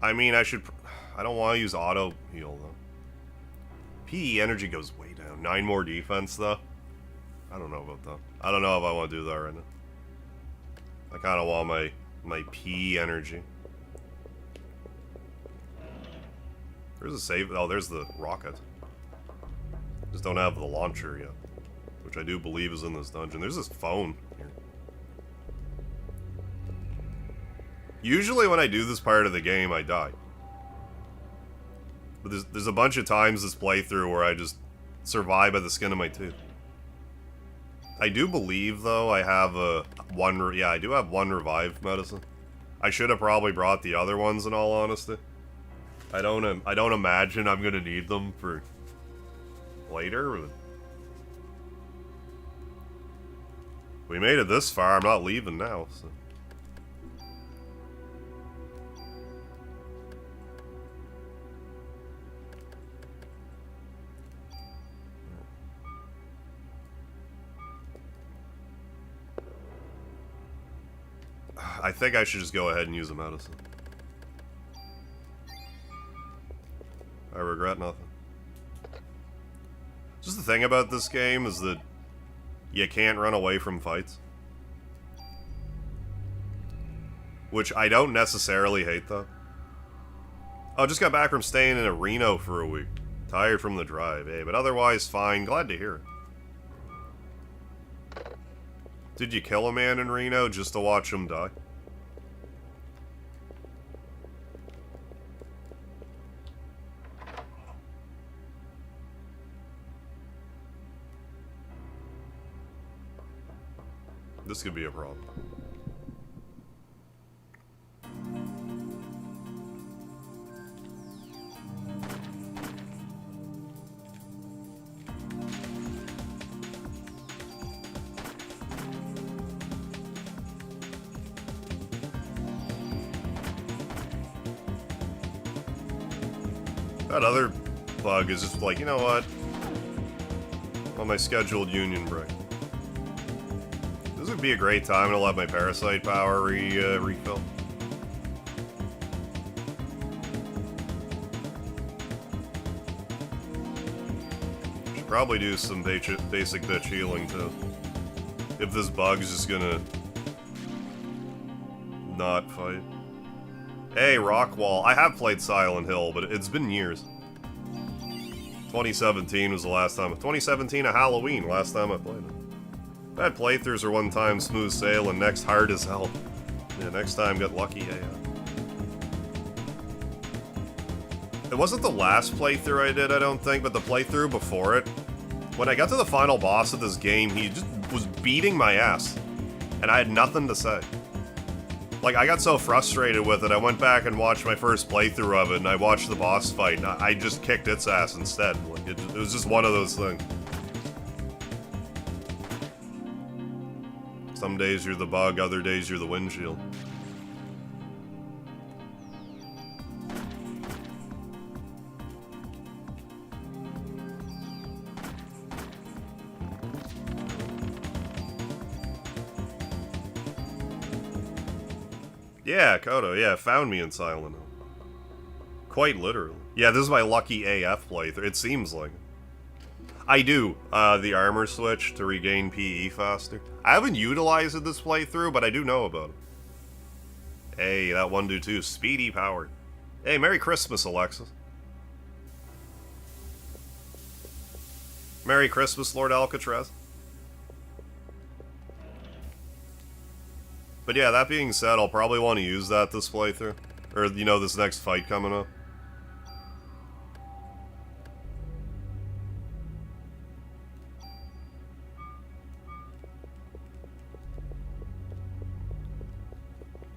I mean, I don't want to use auto heal, though. PE energy goes way down. 9 more defense, though. I don't know about that. I don't know if I want to do that right now. I kind of want my PE energy. There's a save. Oh, there's the rocket. Just don't have the launcher yet, which I do believe is in this dungeon. There's this phone here. Usually when I do this part of the game, I die. But there's a bunch of times this playthrough where I just survive by the skin of my teeth. I do believe, though, I have I do have one revive medicine. I should have probably brought the other ones, in all honesty. I don't imagine I'm gonna need them for later. But we made it this far. I'm not leaving now. So. I think I should just go ahead and use the medicine. I regret nothing. Just the thing about this game is that you can't run away from fights. Which I don't necessarily hate, though. Oh, just got back from staying in Reno for a week. Tired from the drive, but otherwise fine. Glad to hear it. Did you kill a man in Reno just to watch him die? This could be a problem. That other bug is just like, you know what? On my scheduled union break. This would be a great time to let my parasite power refill. Should probably do some basic bitch healing too. If this bug's just gonna not fight. Hey, Rockwall. I have played Silent Hill, but it's been years. 2017 was the last time. 2017, a Halloween, last time I played it. Bad playthroughs are one time smooth sailing, next hard as hell. Yeah, next time get lucky, yeah. It wasn't the last playthrough I did, I don't think, but the playthrough before it. When I got to the final boss of this game, he just was beating my ass. And I had nothing to say. Like, I got so frustrated with it, I went back and watched my first playthrough of it, and I watched the boss fight, and I just kicked its ass instead. Like, it was just one of those things. Some days you're the bug, other days you're the windshield. Yeah, Kodo, yeah, found me in Silent Hill. Quite literally. Yeah, this is my lucky AF playthrough, it seems like. I do, the armor switch to regain PE faster. I haven't utilized it this playthrough, but I do know about it. Hey, that one dude too, Speedy powered. Hey, Merry Christmas, Alexis. Merry Christmas, Lord Alcatraz. But yeah, that being said, I'll probably want to use that this playthrough. Or, you know, this next fight coming up.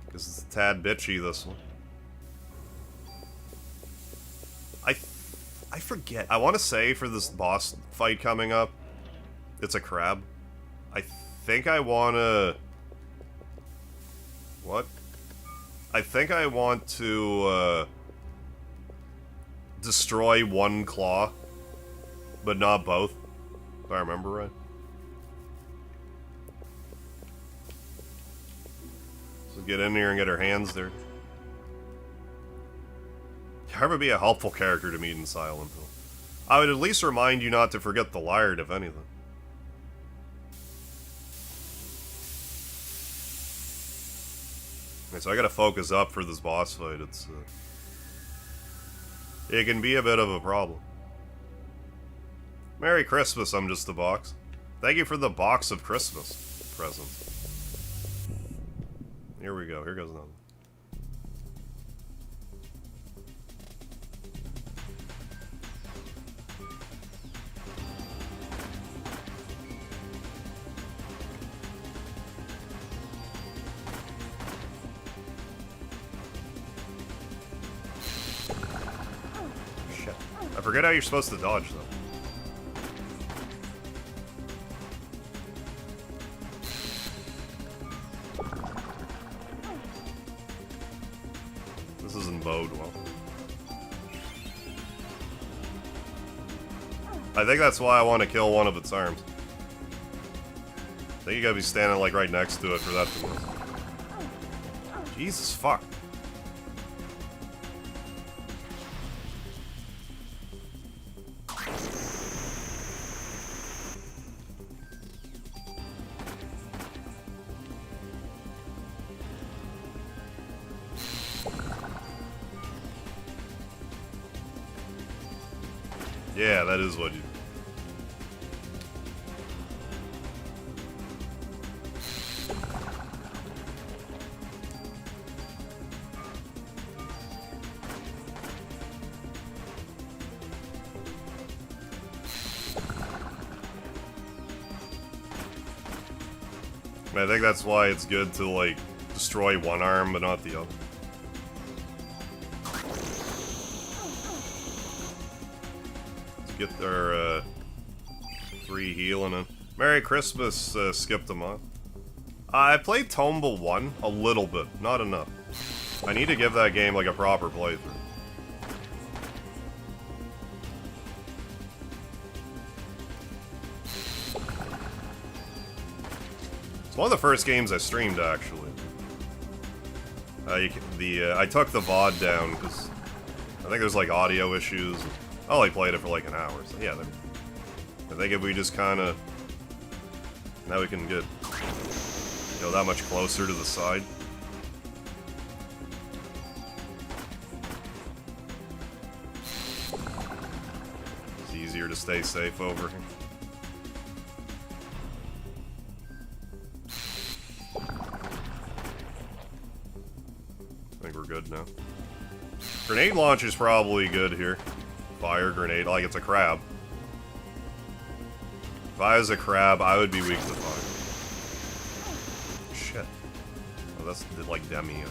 Because it's a tad bitchy, this one. I forget. I want to say for this boss fight coming up, it's a crab. I think I want to... What? I think I want to, destroy one claw, but not both, if I remember right. So get in here and get her hands there. Harv would be a helpful character to meet in Silent Hill. I would at least remind you not to forget the Liard, if anything. Okay, so I gotta focus up for this boss fight. It's It can be a bit of a problem. Merry Christmas, I'm just a box. Thank you for the box of Christmas presents. Here we go, here goes another. Shit. I forget how you're supposed to dodge, though. This doesn't bode well. I think that's why I want to kill one of its arms. I think you gotta be standing, like, right next to it for that to move. Jesus fuck. Yeah, that is what you... I think that's why it's good to, like, destroy one arm but not the other. Get their 3 healing in. Merry Christmas, skipped a month. I played Tomba 1 a little bit, not enough. I need to give that game like a proper playthrough. It's one of the first games I streamed, actually. I took the VOD down because I think there's like audio issues. I only played it for like an hour, so yeah, I think if we just kind of... Now we can get, you know, that much closer to the side. It's easier to stay safe over here. I think we're good now. Grenade launcher's probably good here. Fire grenade, like it's a crab. If I was a crab, I would be weak to fire. Shit. Oh, that's like Demi.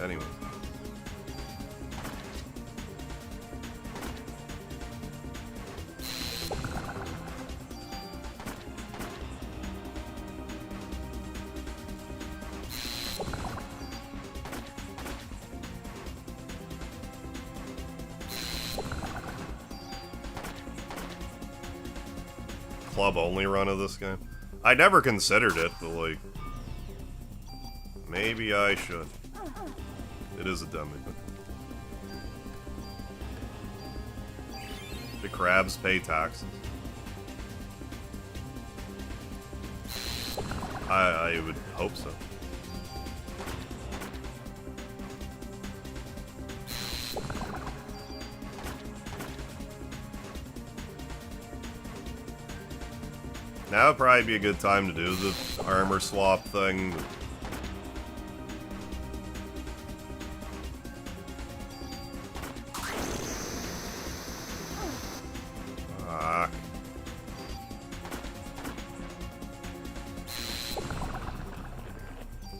Anyway. Club only run of this game. I never considered it, but like, maybe I should. It is a dummy. The crabs pay taxes. I would hope so. Now would probably be a good time to do the armor swap thing. Fuck.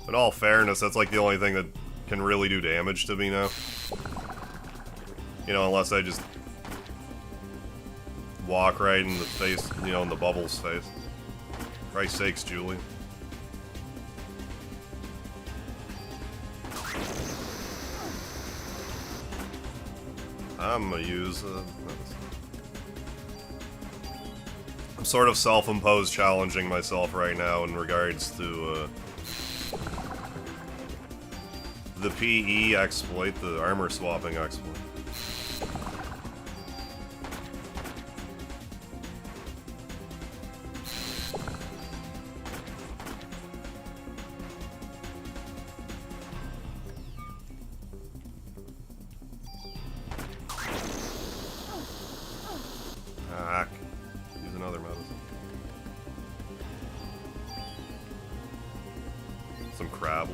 In all fairness, that's like the only thing that can really do damage to me now. You know, unless I just walk right in the face, you know, in the bubble's face. Christ's sakes, Julie. I'm gonna use I'm sort of self-imposed challenging myself right now in regards to the PE exploit, the armor swapping exploit.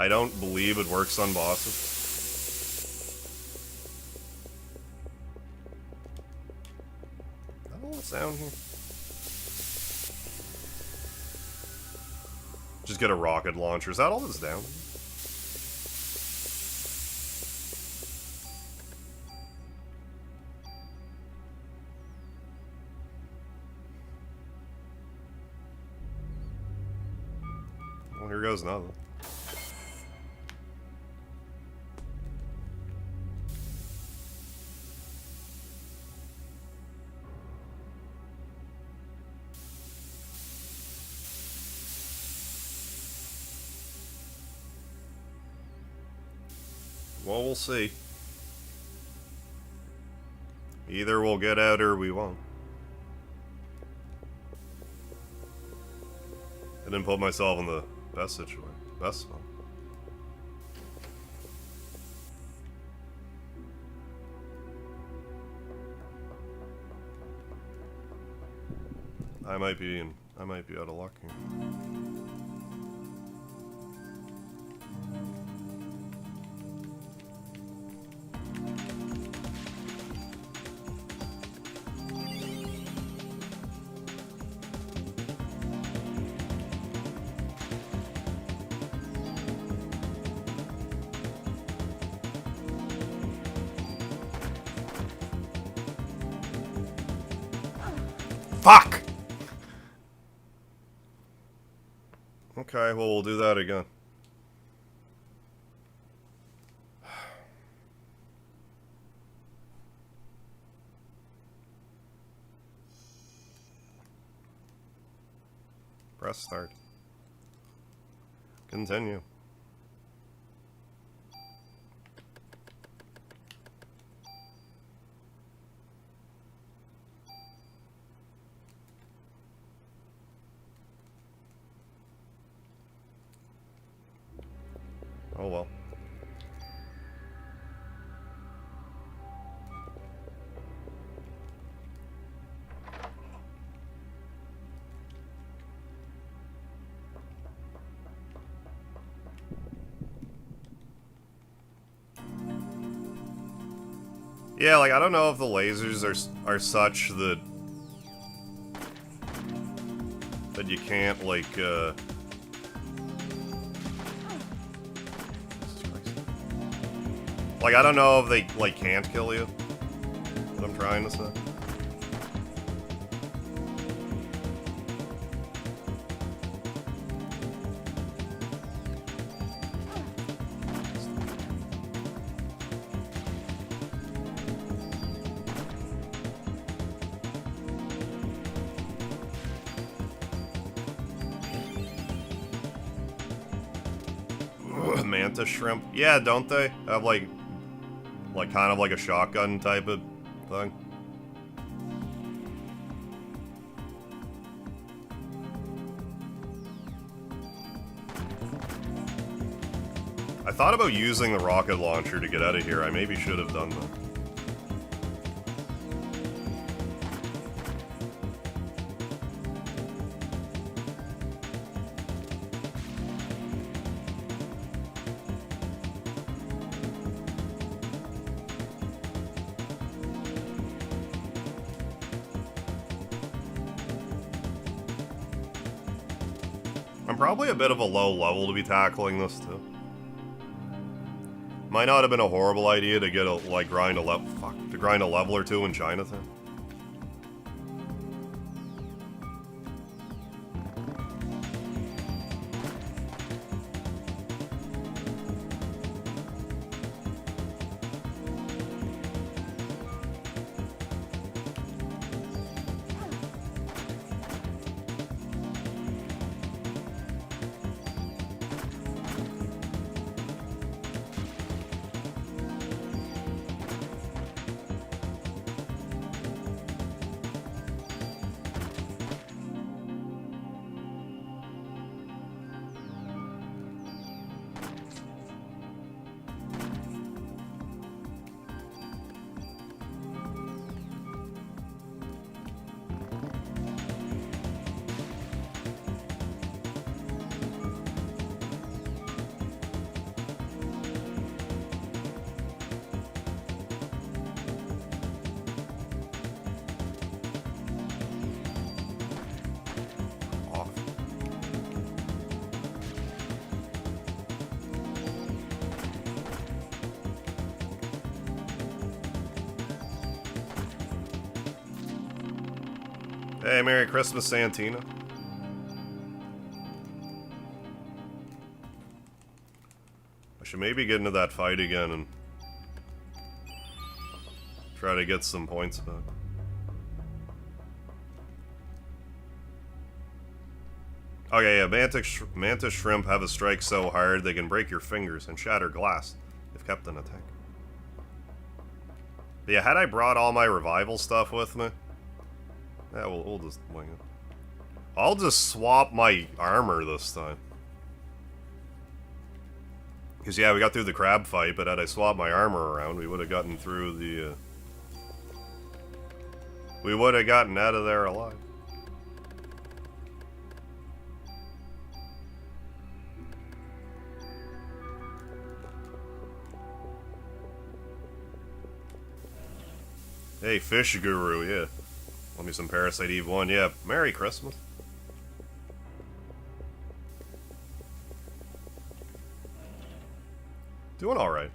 I don't believe it works on bosses. Oh, what's down here? Just get a rocket launcher. Is that all that's down? Well, here goes nothing. Well, we'll see. Either we'll get out or we won't. I didn't put myself in the best situation. Best spot. I might be out of luck here. Fuck! Okay, well, we'll do that again. Press start. Continue. Oh well. Yeah, like, I don't know if the lasers are such that you can't, like, like, I don't know if they, like, can't kill you. What I'm trying to say. Mantis shrimp. Yeah, don't they? Have, like, kind of like a shotgun type of thing. I thought about using the rocket launcher to get out of here. I maybe should have done that. Probably a bit of a low level to be tackling this too. Might not have been a horrible idea to get a grind a level or two in Chinatown. Hey, Merry Christmas, Santina. I should maybe get into that fight again and try to get some points back. Okay, yeah, mantis shrimp have a strike so hard they can break your fingers and shatter glass if kept in a tank. But yeah, had I brought all my revival stuff with me, yeah, we'll just wing it. I'll just swap my armor this time. Because yeah, we got through the crab fight, but had I swapped my armor around, we would have gotten through the... we would have gotten out of there alive. Hey, Fish Guru, yeah. Want me some Parasite Eve 1, yeah. Merry Christmas. Doing alright.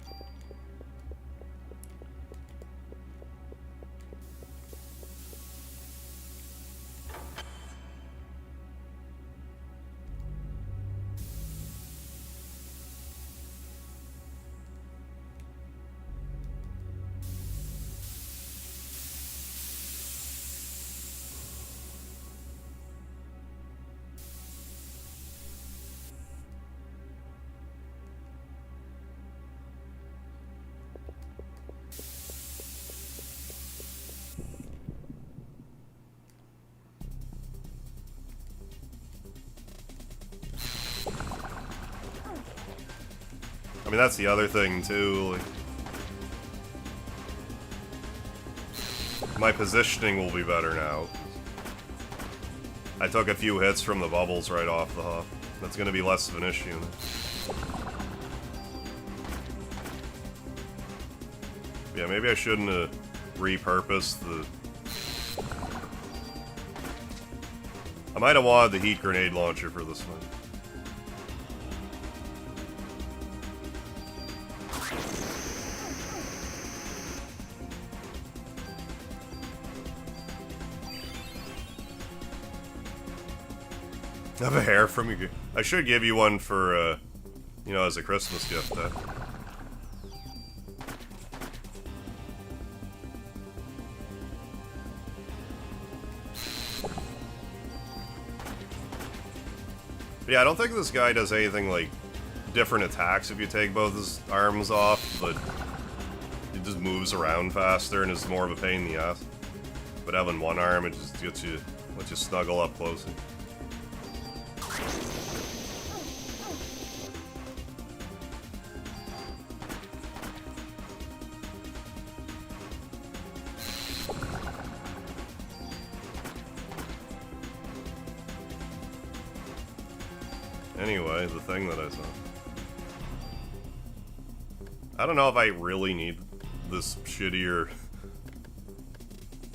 I mean, that's the other thing, too. Like, my positioning will be better now. I took a few hits from the bubbles right off the hop. That's going to be less of an issue. Yeah, maybe I shouldn't have repurposed the... I might have wanted the heat grenade launcher for this one. I have a hair from you. I should give you one for, you know, as a Christmas gift, Yeah, I don't think this guy does anything, like, different attacks if you take both his arms off, but he just moves around faster and is more of a pain in the ass. But having one arm, it just lets you snuggle up closer. Anyway, the thing that I saw. I don't know if I really need this shittier...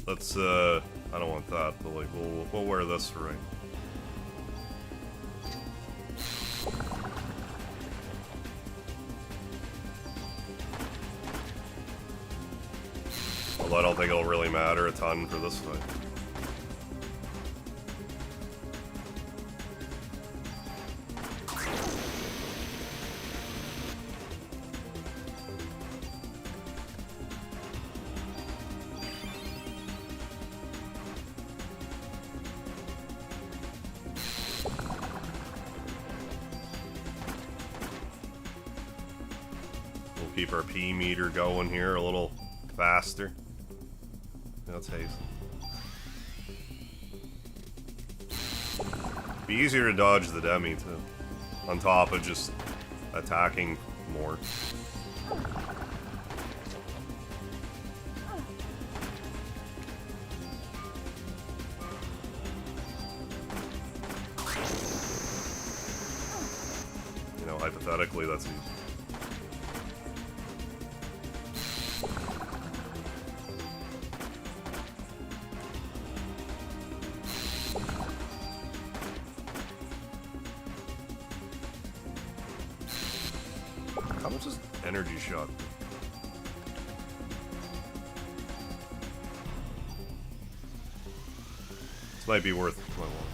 Let's, I don't want that, but like, we'll wear this for right. Although I don't think it'll really matter a ton for this fight. Keep our P meter going here a little faster. That's haste. Be easier to dodge the demi too, on top of just attacking more. You know, hypothetically, that's easy. How much is energy shot? It's Might be worth my while.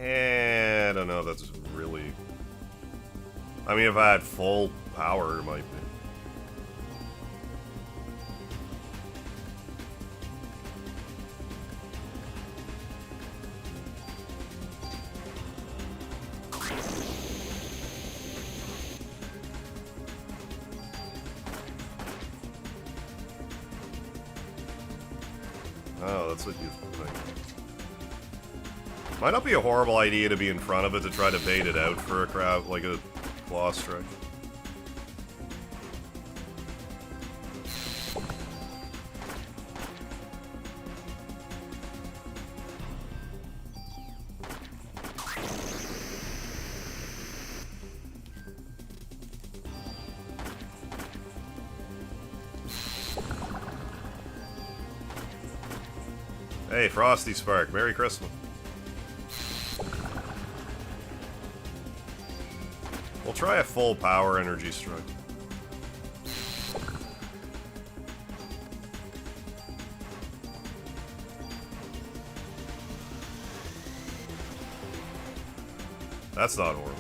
I don't know, that's really... I mean, if I had full power, it might be. Oh, that's what you think. Might not be a horrible idea to be in front of it to try to bait it out for a crowd, like a claw strike. Hey, Frosty Spark, Merry Christmas. We'll try a full power energy strike. That's not horrible.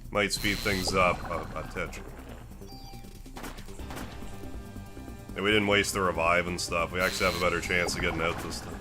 Might speed things up a touch. And we didn't waste the revive and stuff. We actually have a better chance of getting out this time.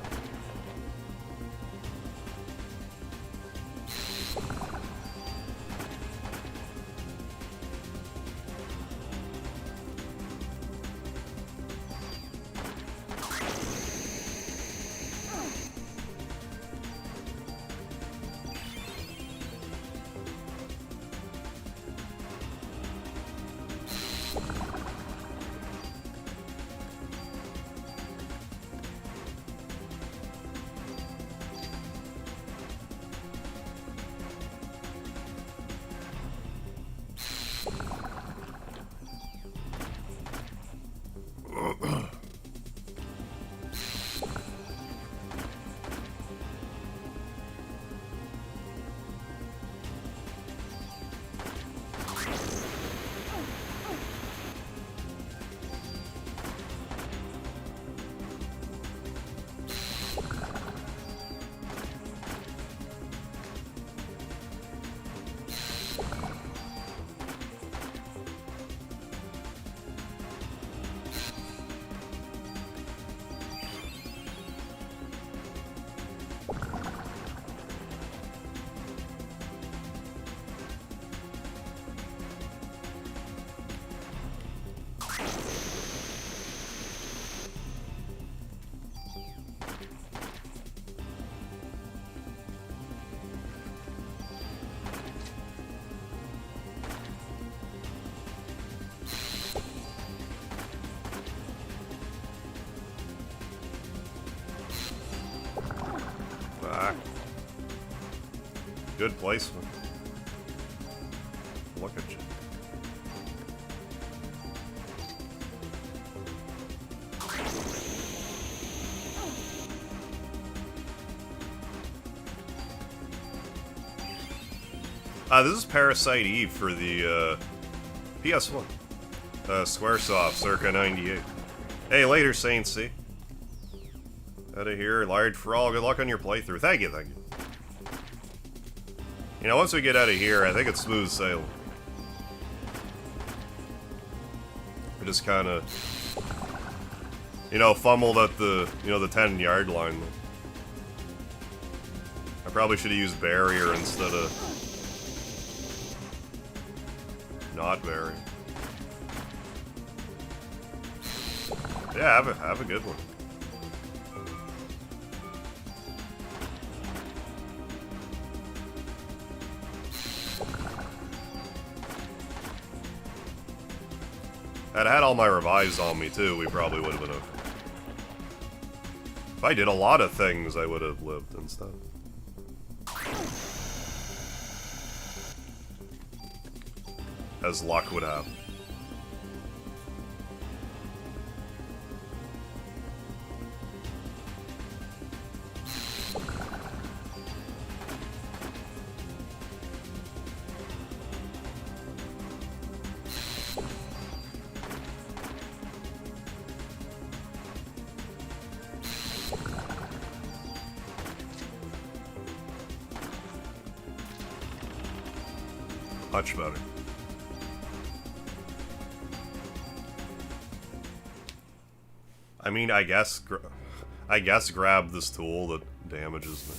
Good placement. Look at you. This is Parasite Eve for the PS1. SquareSoft, circa 98. Hey, later, Saint C. Out of here, large for all. Good luck on your playthrough. Thank you, thank you. You know, once we get out of here, I think it's smooth sailing. We just kind of, you know, fumbled at the, you know, the 10-yard line. I probably should have used barrier instead of not barrier. Yeah, have a good one. Had I had all my revives on me too, we probably would have been okay. If I did a lot of things, I would have lived and stuff. As luck would have. Much better. I mean, I guess grab this tool that damages me.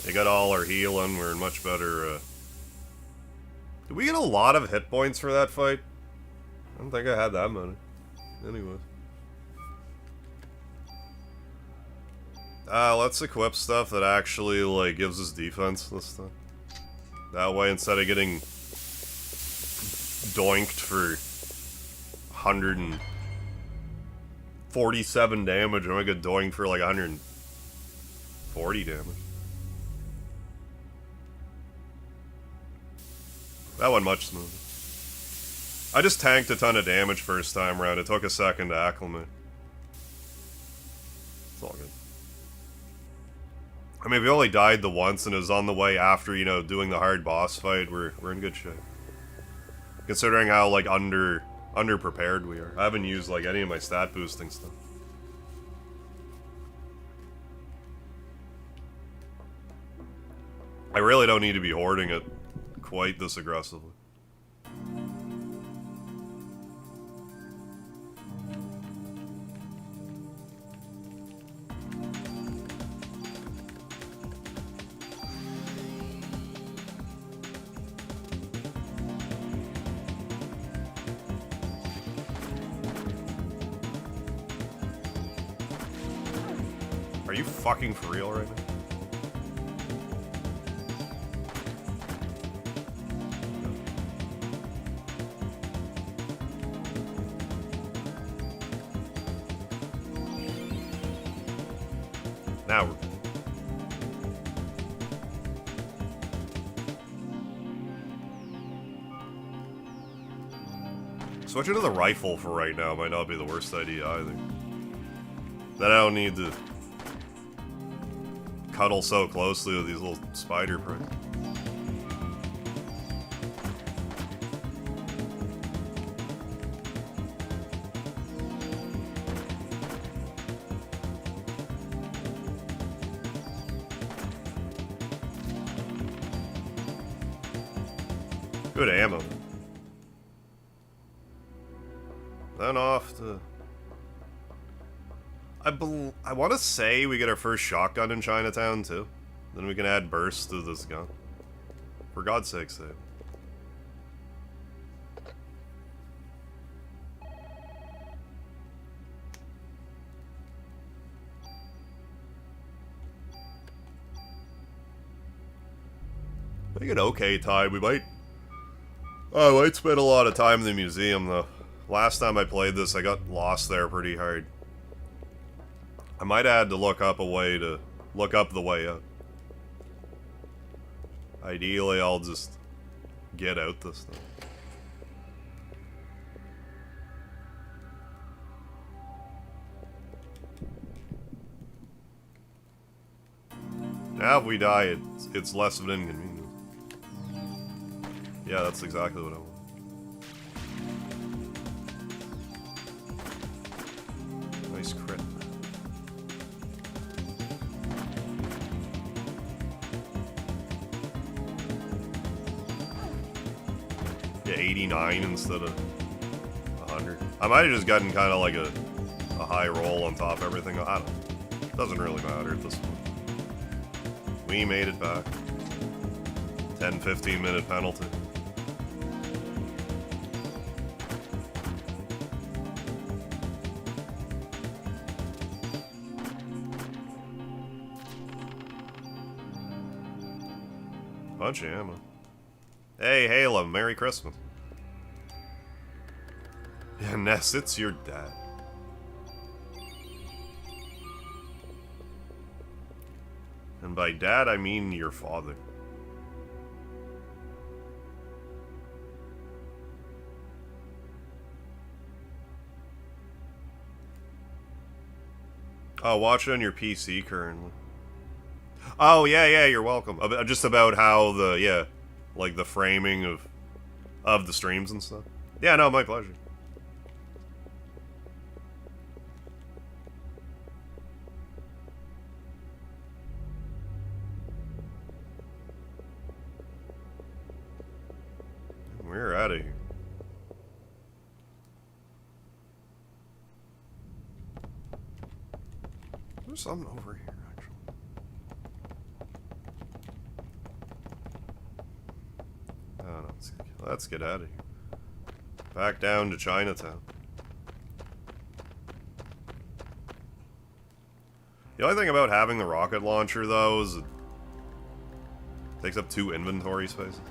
They got all our healing, we're in much better, Did we get a lot of hit points for that fight? I don't think I had that many. Anyways. Let's equip stuff that actually, like, gives us defense this time. That way, instead of getting doinked for 147 damage, I'm gonna get doinked for, like, 140 damage. That went much smoother. I just tanked a ton of damage first time around. It took a second to acclimate. It's all good. I mean, if we only died the once and it was on the way after, you know, doing the hard boss fight, we're in good shape. Considering how, like, underprepared we are. I haven't used, like, any of my stat boosting stuff. I really don't need to be hoarding it quite this aggressively. Are you fucking for real right now? Now we're... Switching to the rifle for right now might not be the worst idea either. Then I don't need to cuddle so closely with these little spider pricks. Good ammo. Then off to... I want to say we get our first shotgun in Chinatown, too. Then we can add bursts to this gun. For God's sake, save. I think an okay time. We might... Oh, I might spend a lot of time in the museum, though. Last time I played this, I got lost there pretty hard. I might have had to look up a way to look up the way out. Ideally, I'll just get out this thing. Now if we die, it's less of an inconvenience. Yeah, that's exactly what I want. Nice crit. Yeah, 89 instead of 100. I might have just gotten kind of like a high roll on top of everything. I don't know. Doesn't really matter at this point. We made it back. 10-15 minute penalty. Bunch of ammo. Hey, Halo, Merry Christmas. Yeah, Ness, it's your dad. And by dad, I mean your father. Oh, watch it on your PC currently. Oh, yeah, you're welcome. Just about how the, yeah, like the framing of of the streams and stuff. Yeah, no, my pleasure. We're out of here. There's something over here, actually. Oh, no, let's get out of here. Back down to Chinatown. The only thing about having the rocket launcher, though, is it takes up 2 inventory spaces.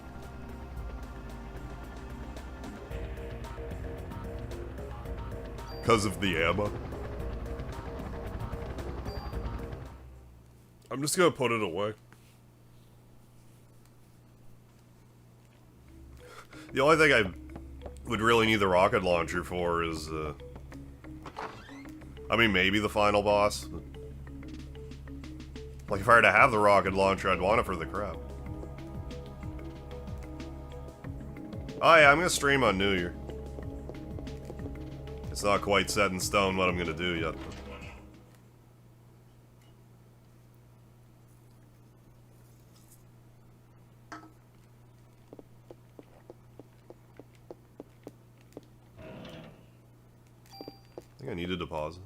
Because of the ammo. I'm just gonna put it away. The only thing I would really need the rocket launcher for is, I mean, maybe the final boss. But like, if I were to have the rocket launcher, I'd want it for the crowd. Oh yeah, I'm gonna stream on New Year. It's not quite set in stone what I'm gonna do yet. I think I need a deposit.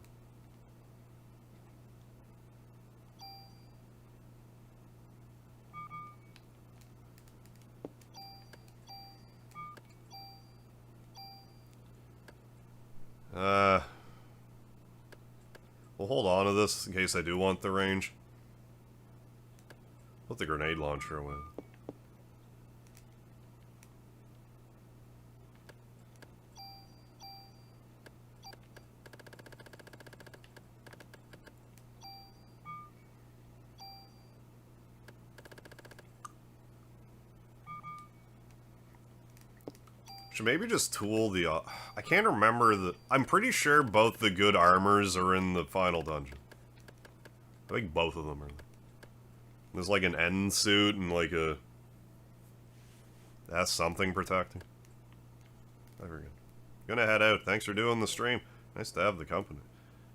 We'll hold on to this in case I do want the range. Put the grenade launcher away. Should maybe just tool the... I can't remember the... I'm pretty sure both the good armors are in the final dungeon. I think both of them are. There's like an end suit and like a... That's something protecting. I forget. Gonna head out. Thanks for doing the stream. Nice to have the company.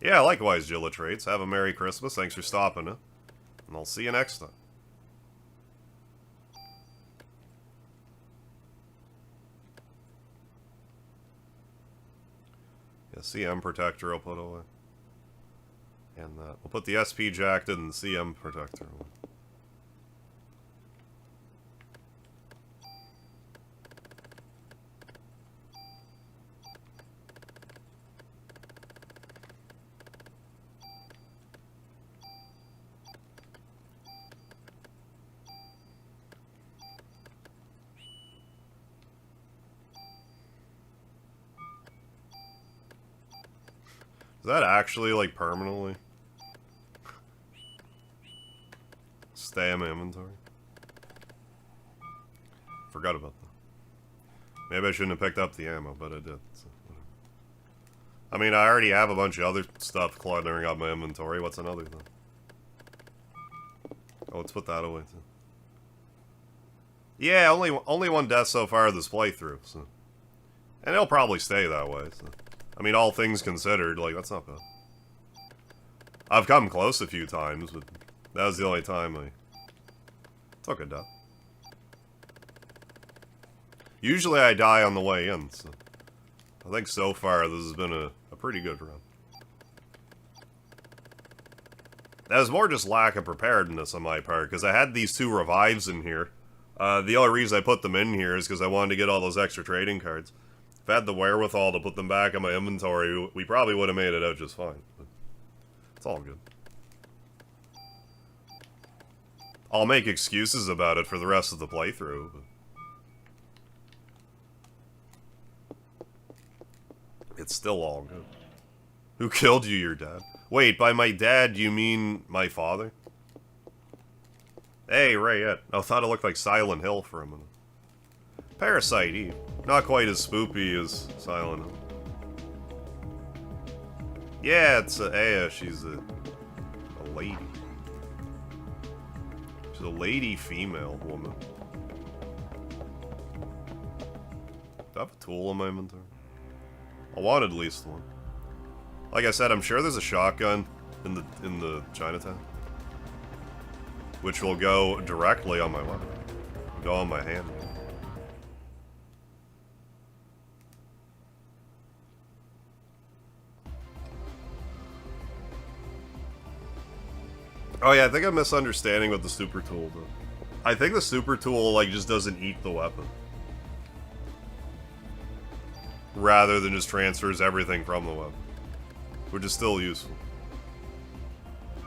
Yeah, likewise, Jilla Trades. Have a Merry Christmas. Thanks for stopping, huh? And I'll see you next time. Yeah, CM Protector I'll put away. And we'll put the SP Jacket and the CM Protector away. Is that actually, like, permanently? Stay in my inventory? Forgot about that. Maybe I shouldn't have picked up the ammo, but I did. So I mean, I already have a bunch of other stuff cluttering up my inventory. What's another thing? Oh, let's put that away, too. Yeah, only one death so far this playthrough, so... And it'll probably stay that way, so... I mean, all things considered, like, that's not bad. I've come close a few times, but that was the only time I took a death. Usually I die on the way in, so... I think so far this has been a pretty good run. That was more just lack of preparedness on my part, because I had these 2 revives in here. The only reason I put them in here is because I wanted to get all those extra trading cards. If I had the wherewithal to put them back in my inventory, we probably would have made it out just fine. But it's all good. I'll make excuses about it for the rest of the playthrough. But it's still all good. Who killed you, your dad? Wait, by my dad, you mean my father? Hey, Rayette. I thought it looked like Silent Hill for a minute. Parasite Eve. Not quite as spoopy as Silent Hill. Yeah, it's Aya. She's a lady. She's a lady female woman. Do I have a tool in my inventory? I want at least one. Like I said, I'm sure there's a shotgun in the Chinatown, which will go directly on my weapon. Go on my hand. Oh yeah, I think I'm misunderstanding what the super tool does. I think the super tool, like, just doesn't eat the weapon. Rather than just transfers everything from the weapon. Which is still useful.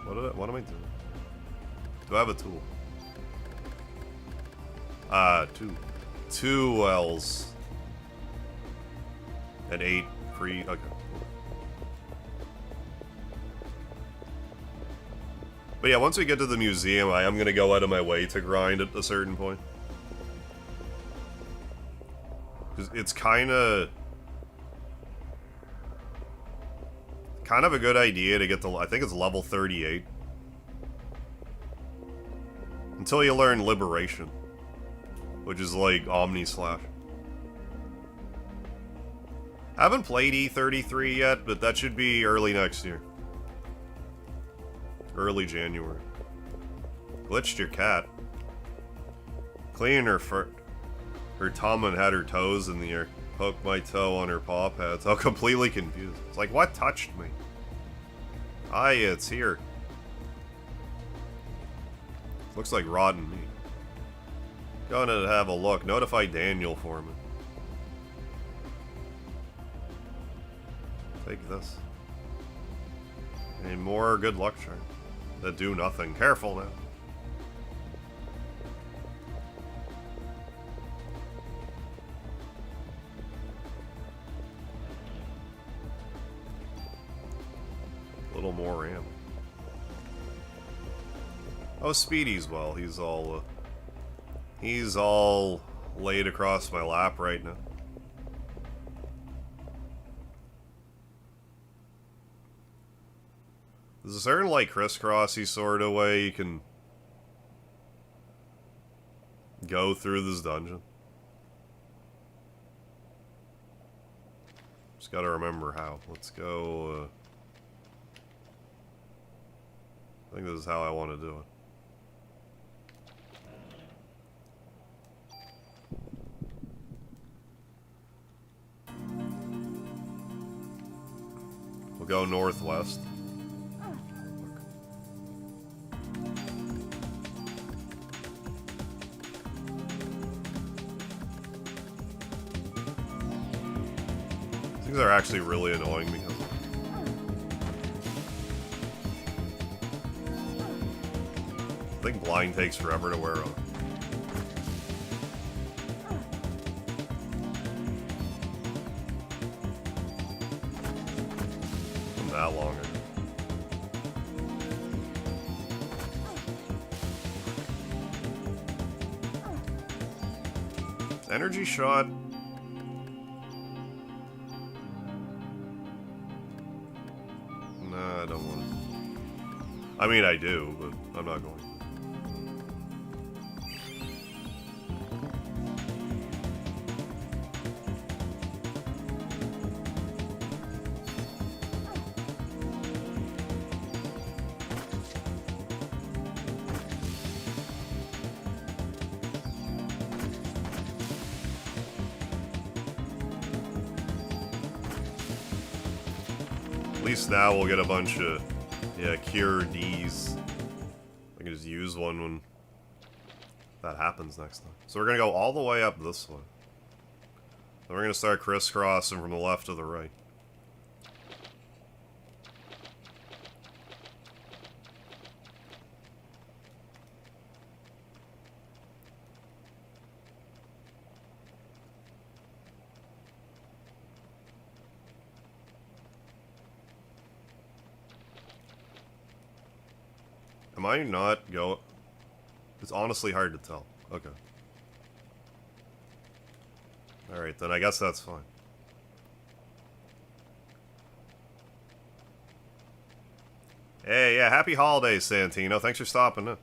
What am I doing? Do I have a tool? Two. 2 wells. And 8 free, okay. But yeah, once we get to the museum, I am going to go out of my way to grind at a certain point. Because it's kind of a good idea to get to, I think it's level 38. Until you learn Liberation. Which is like Omni Slash. I haven't played E33 yet, but that should be early next year. Early January. Glitched your cat. Cleaning her tum and had her toes in the air. Poked my toe on her paw pads. I'm completely confused. It's like, what touched me? Ah, yeah, it's here. Looks like rotten meat. Gonna have a look. Notify Daniel for me. Take this. And more good luck charms that do nothing. Careful now. A little more ammo. Oh, Speedy's well. He's all laid across my lap right now. There's a certain, like, crisscrossy sort of way you can go through this dungeon. Just gotta remember how. Let's go, I think this is how I want to do it. We'll go northwest. These are actually really annoying because I think blind takes forever to wear on. Not that long ago. Energy shot. Nah, I don't want it. I mean, I do, but I'm not going to. At least now we'll get a bunch of, yeah, Cure Ds. I can just use one when that happens next time. So we're going to go all the way up this way. Then we're going to start crisscrossing from the left to the right. Am I not go? It's honestly hard to tell. Okay. Alright, then I guess that's fine. Hey, yeah, happy holidays, Santino. Thanks for stopping in.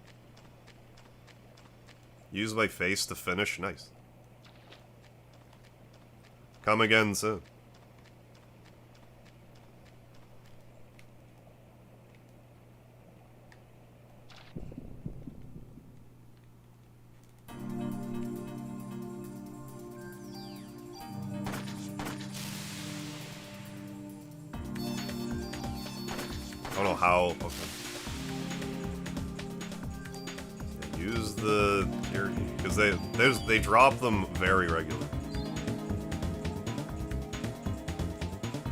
Use my face to finish. Nice. Come again soon. I don't know how. Okay. Yeah, use the here because they drop them very regularly.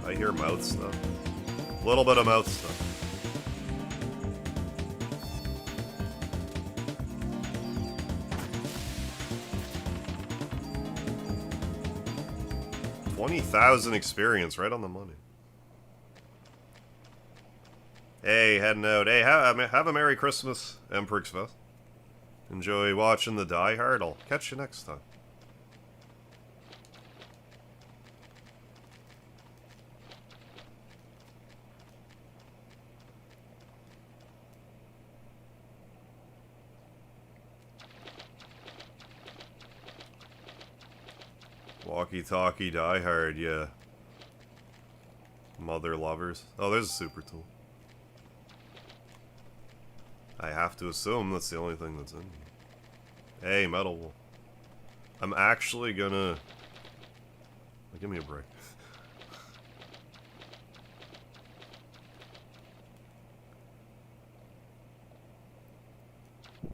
I hear mouth stuff. A little bit of mouth stuff. $20,000 experience, right on the money. Hey, heading out. Hey, have a Merry Christmas, Xmas. Enjoy watching the Die Hard. I'll catch you next time. Walkie-talkie Die Hard, yeah. Mother lovers. Oh, there's a super tool. I have to assume that's the only thing that's in here. Hey, metal wool. I'm actually gonna... Give me a break.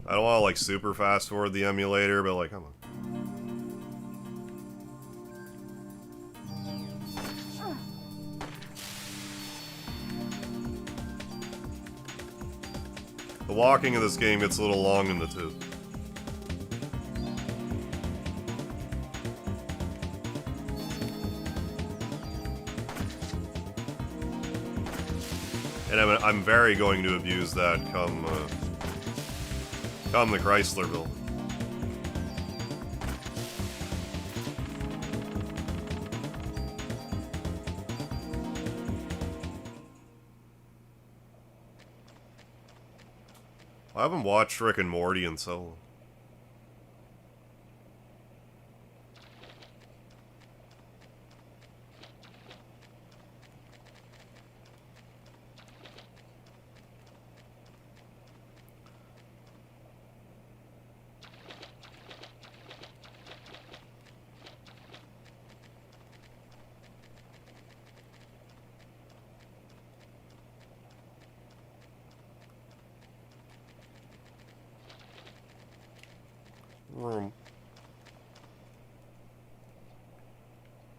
I don't want to, like, super fast forward the emulator, but, like, come on. The walking in this game gets a little long in the tooth. And I'm very going to abuse that come the Chrysler build. I haven't watched Rick and Morty in so long.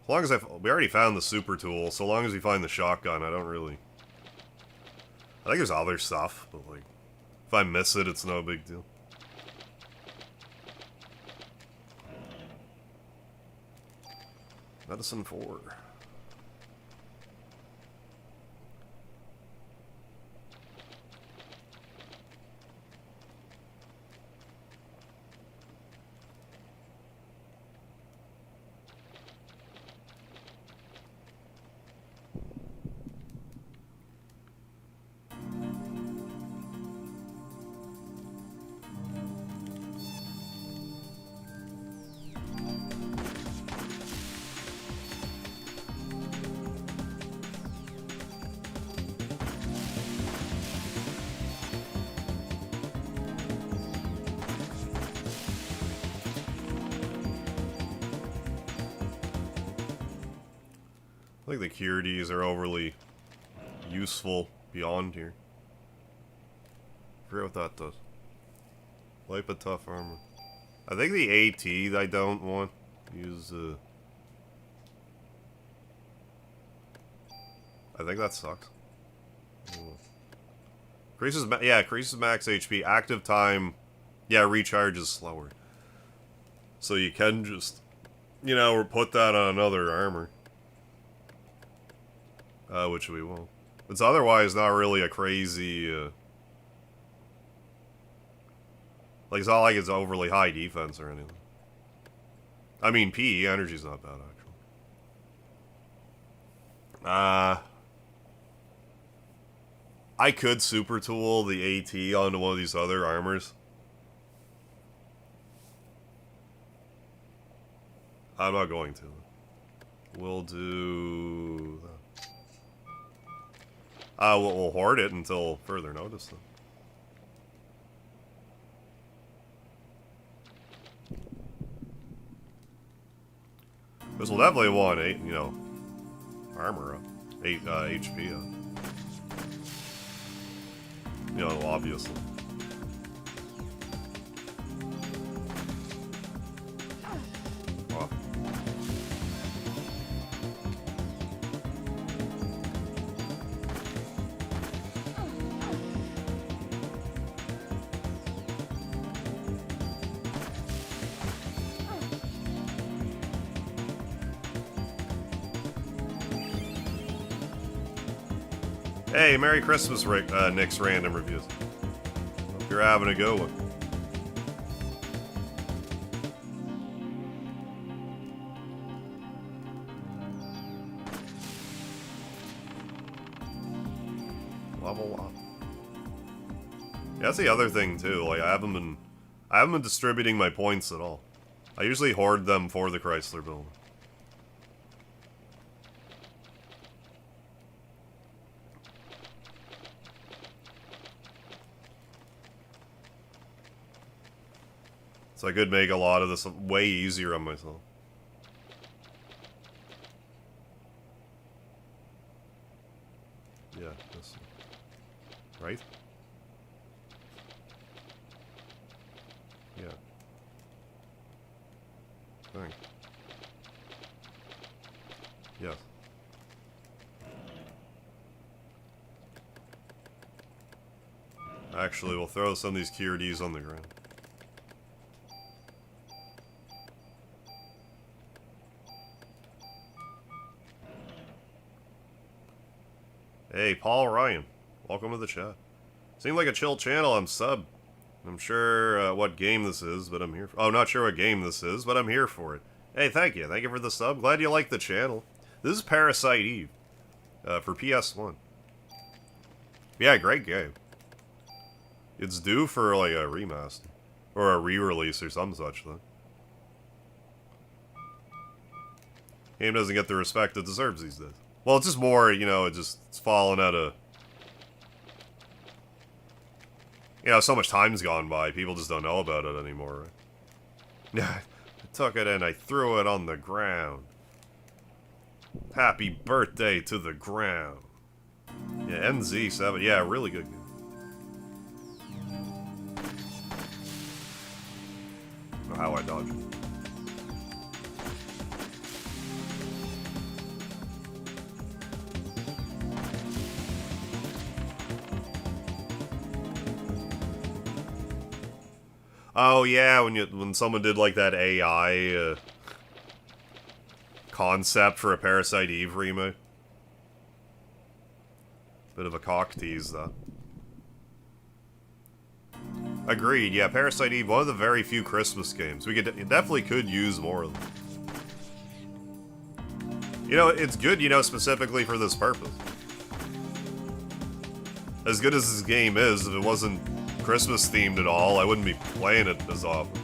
As long as we already found the super tool, so long as we find the shotgun, I don't really... I think there's other stuff, but like, if I miss it, it's no big deal. Medicine 4. I think the curities are overly useful beyond here. I forget what that does. Light but tough armor. I think the AT I don't want. Use I think that sucks. Increases max HP. Active time, yeah, recharges slower. So you can just, you know, put that on another armor. Which we won't. It's otherwise not really a crazy, like, it's not like it's overly high defense or anything. I mean, PE energy's not bad, actually. I could super tool the AT onto one of these other armors. I'm not going to. We'll do... we'll hoard it until further notice, then. Because we'll definitely want 8, you know, armor up. 8 HP up. You know, obviously. Wow. Hey, Merry Christmas, Nick's Random Reviews. Hope you're having a good one. Level up. Yeah, that's the other thing too. Like I haven't been distributing my points at all. I usually hoard them for the Chrysler building. So I could make a lot of this way easier on myself. Yeah, this. Right? Yeah. Thanks. Yes. Actually, we'll throw some of these QRDs on the ground. Hey, Paul Ryan. Welcome to the chat. Seemed like a chill channel. I'm sub. I'm sure what game this is, but I'm here for... Oh, not sure what game this is, but I'm here for it. Hey, thank you. Thank you for the sub. Glad you like the channel. This is Parasite Eve. For PS1. Yeah, great game. It's due for, like, a remaster. Or a re-release or some such thing. Game doesn't get the respect it deserves these days. Well, it's just more, you know, it's fallen out of... You know, so much time's gone by, people just don't know about it anymore, right? Yeah, I took it and I threw it on the ground. Happy birthday to the ground. Yeah, NZ7, yeah, really good game. Oh, how I dodged it. Oh yeah, when someone did like that AI concept for a Parasite Eve remake. Bit of a cock tease, though. Agreed. Yeah, Parasite Eve, one of the very few Christmas games. We definitely could use more of them. You know, it's good, you know, specifically for this purpose. As good as this game is, if it wasn't Christmas themed at all, I wouldn't be playing it as often.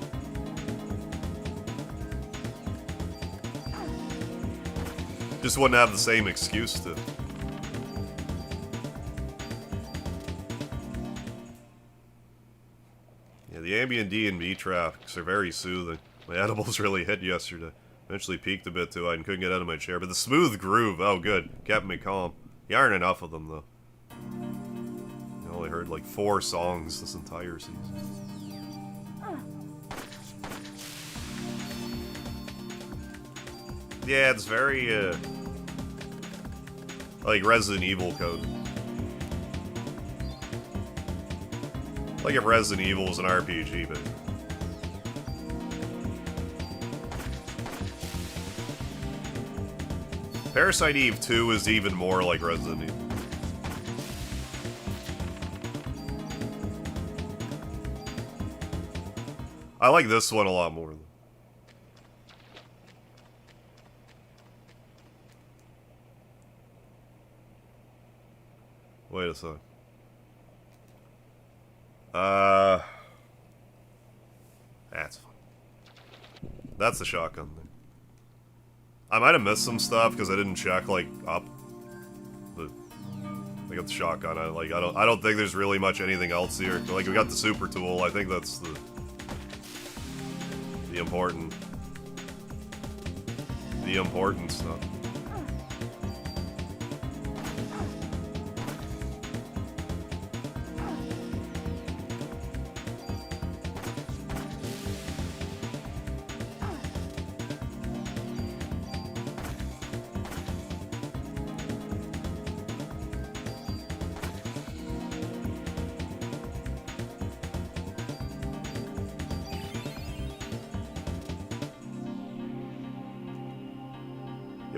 Just wouldn't have the same excuse to. Yeah, the ambient D&B tracks are very soothing. My edibles really hit yesterday. Eventually peaked a bit too, and couldn't get out of my chair. But the smooth groove, oh good, kept me calm. There aren't enough of them though. I only heard like 4 songs this entire season. Yeah, it's very, like Resident Evil code. Like if Resident Evil was an RPG, but... Parasite Eve 2 is even more like Resident Evil. I like this one a lot more. Wait a sec. That's fine. That's the shotgun thing. I might have missed some stuff because I didn't check, like, up. But I got the shotgun. I don't think there's really much anything else here. Like, we got the super tool. I think that's the important stuff.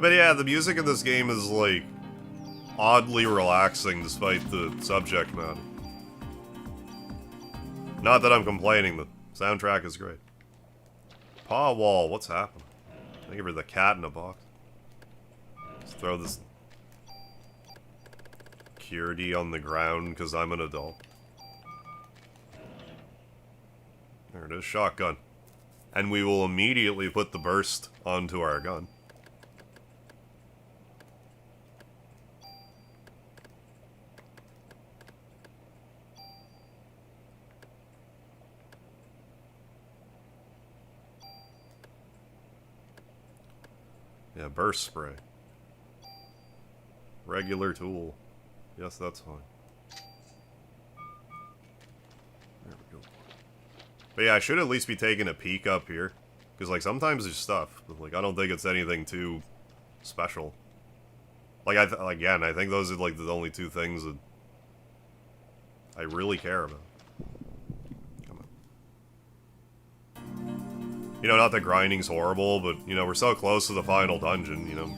But yeah, the music in this game is, like, oddly relaxing despite the subject matter. Not that I'm complaining, the soundtrack is great. Paw wall, what's happening? Thank you for the cat in a box. Let's throw this Curdy on the ground because I'm an adult. There it is, shotgun. And we will immediately put the burst onto our gun. Yeah, burst spray. Regular tool. Yes, that's fine. There we go. But yeah, I should at least be taking a peek up here. Because, like, sometimes there's stuff. But, like, I don't think it's anything too special. Like, again, I think those are, like, the only two things that I really care about. You know, not that grinding's horrible, but, you know, we're so close to the final dungeon, you know.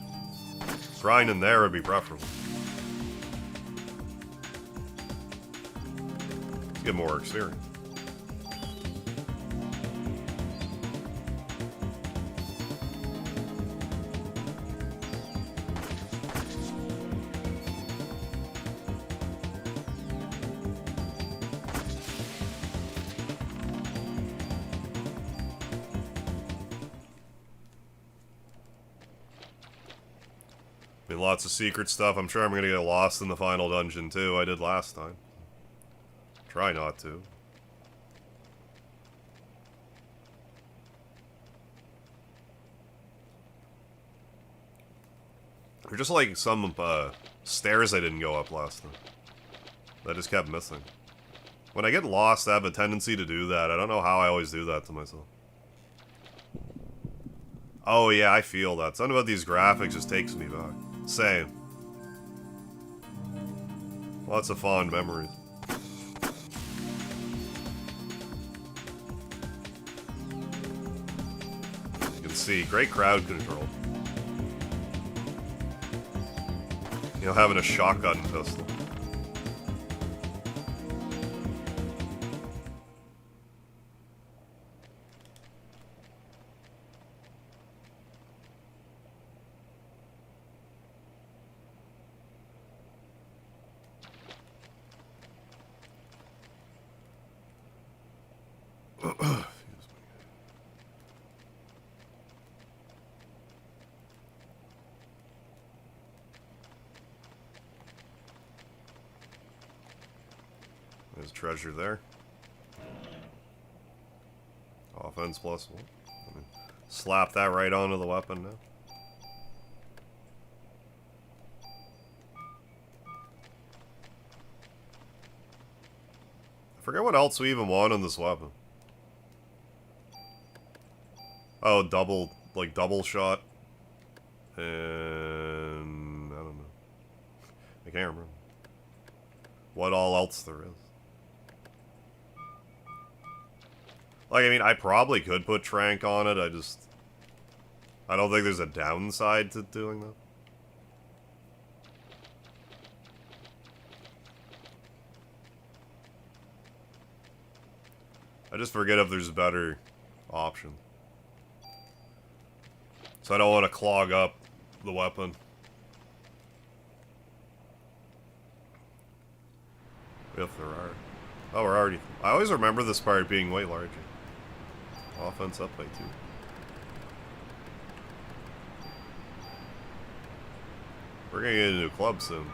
Grinding there would be preferable. Get more experience. Lots of secret stuff. I'm sure I'm gonna get lost in the final dungeon too. I did last time. Try not to. There's just like some stairs I didn't go up last time. I just kept missing. When I get lost, I have a tendency to do that. I don't know how I always do that to myself. Oh yeah, I feel that. Something about these graphics just takes me back. Same. Lots of fond memories. You can see, great crowd control. You know, having a shotgun pistol. There's treasure there. Offense +1. Let me slap that right onto the weapon now. I forget what else we even want on this weapon. Oh, double shot. And I don't know. I can't remember. What all else there is. Like, I mean, I probably could put Trank on it, I don't think there's a downside to doing that. I just forget if there's a better option. So I don't want to clog up the weapon. If there are. Oh, we're already... I always remember this part being way larger. Offense up by 2. We're gonna get a new club soon.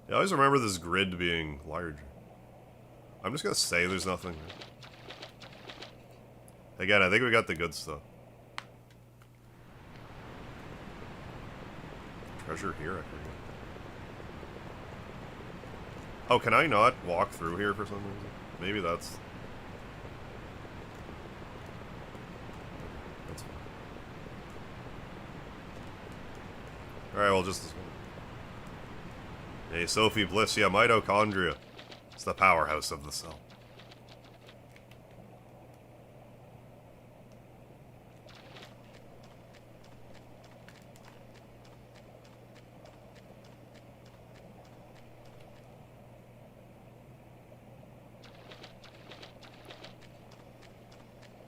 I always remember this grid being larger. I'm just gonna say there's nothing. Again, I think we got the good stuff. Treasure here, I forget. Oh, can I not walk through here for some reason? Maybe that's... That's fine. Alright, well, just this one. Hey, Sophie Bliss, yeah, mitochondria. It's the powerhouse of the cell.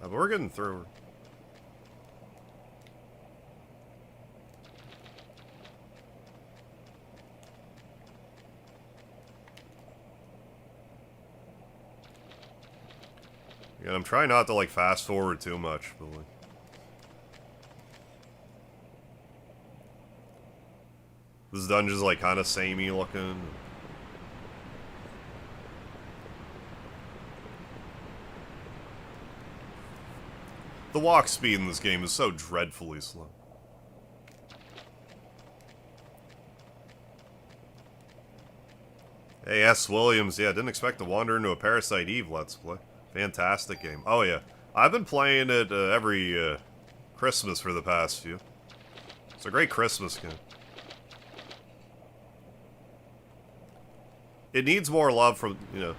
But we're getting through. Yeah, I'm trying not to, like, fast forward too much, but, like... This dungeon's, like, kind of samey looking. The walk speed in this game is so dreadfully slow. Hey, S. Williams, yeah, didn't expect to wander into a Parasite Eve Let's Play. Fantastic game. Oh, yeah. I've been playing it every Christmas for the past few. It's a great Christmas game. It needs more love from, you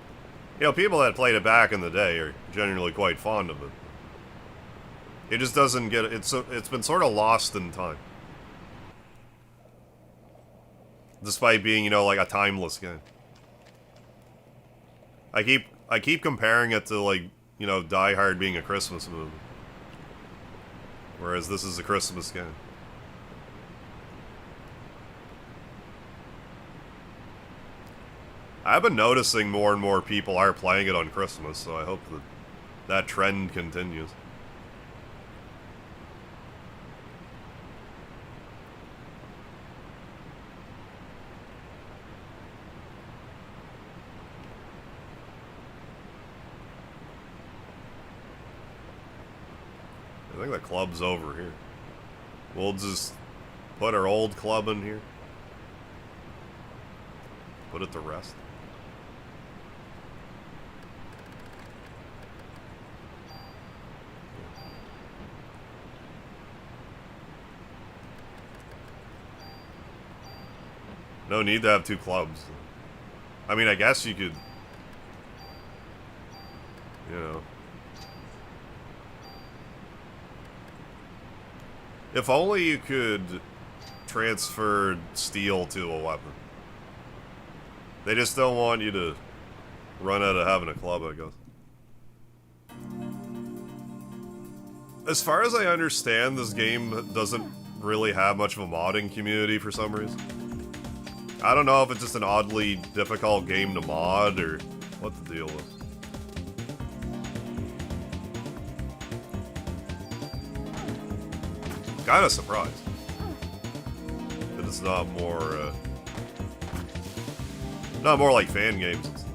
know, people that played it back in the day are genuinely quite fond of it. It just doesn't get... It's been sort of lost in time. Despite being, you know, like a timeless game. I keep comparing it to, like, you know, Die Hard being a Christmas movie. Whereas this is a Christmas game. I've been noticing more and more people are playing it on Christmas, so I hope that that trend continues. I think the club's over here. We'll just put our old club in here. Put it to rest. No need to have two clubs. I mean, I guess you could... You know... If only you could transfer steel to a weapon. They just don't want you to run out of having a club, I guess. As far as I understand, this game doesn't really have much of a modding community for some reason. I don't know if it's just an oddly difficult game to mod, or what the deal is. Kinda surprised that it's not more like fan games.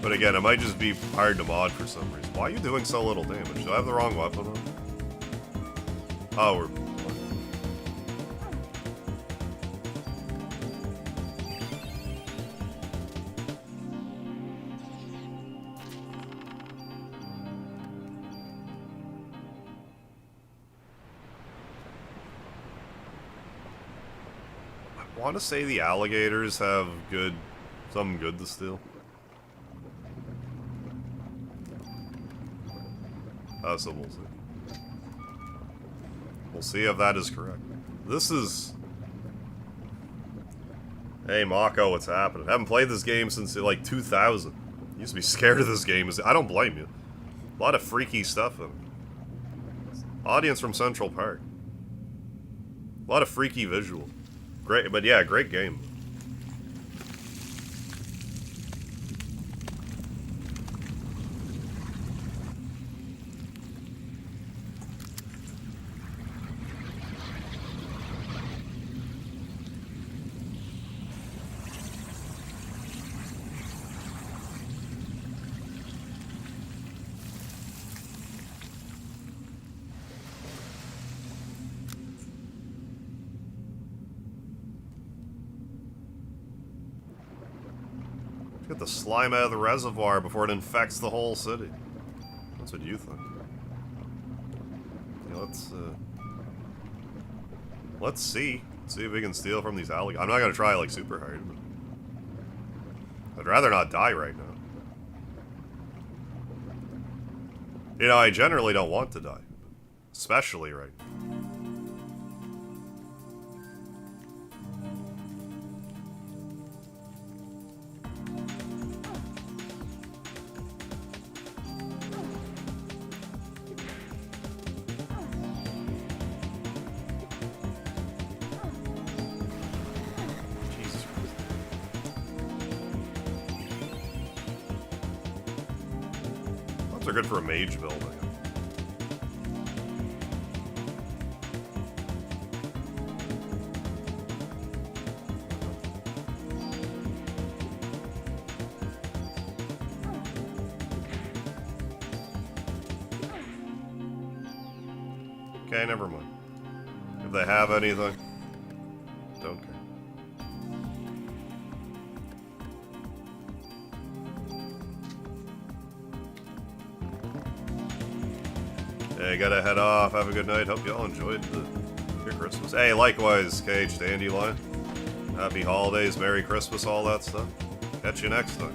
But again, it might just be hard to mod for some reason. Why are you doing so little damage? Do I have the wrong weapon on? Oh, we're... I want to say the alligators have something good to steal. So we'll see. We'll see if that is correct. This is... Hey, Mako, what's happening? I haven't played this game since, like, 2000. Used to be scared of this game. I don't blame you. A lot of freaky stuff in it. Audience from Central Park. A lot of freaky visuals. Great, but yeah, great game. Get the slime out of the reservoir before it infects the whole city. That's what you think. Yeah, let's see. See if we can steal from these alligators. I'm not gonna try like super hard, but I'd rather not die right now. You know, I generally don't want to die. Especially right now. Are good for a mage building. Okay, never mind. If they have anything, don't care. Hey, gotta head off. Have a good night. Hope y'all enjoyed your Christmas. Hey, likewise, Cage, Dandelion. Happy holidays, Merry Christmas, all that stuff. Catch you next time.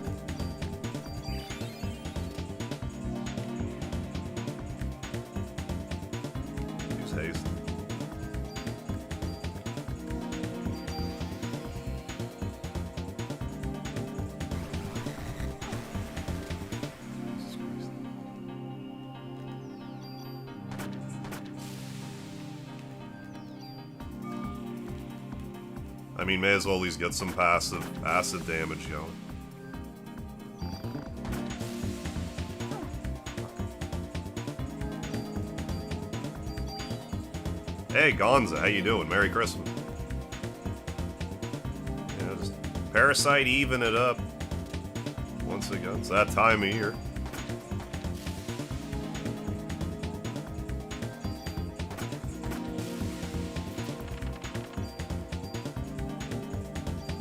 Use haste. I mean, may as well at least get some passive acid damage going. Hey, Gonza, how you doing? Merry Christmas. Yeah, just Parasite Even it up. Once again, it's that time of year.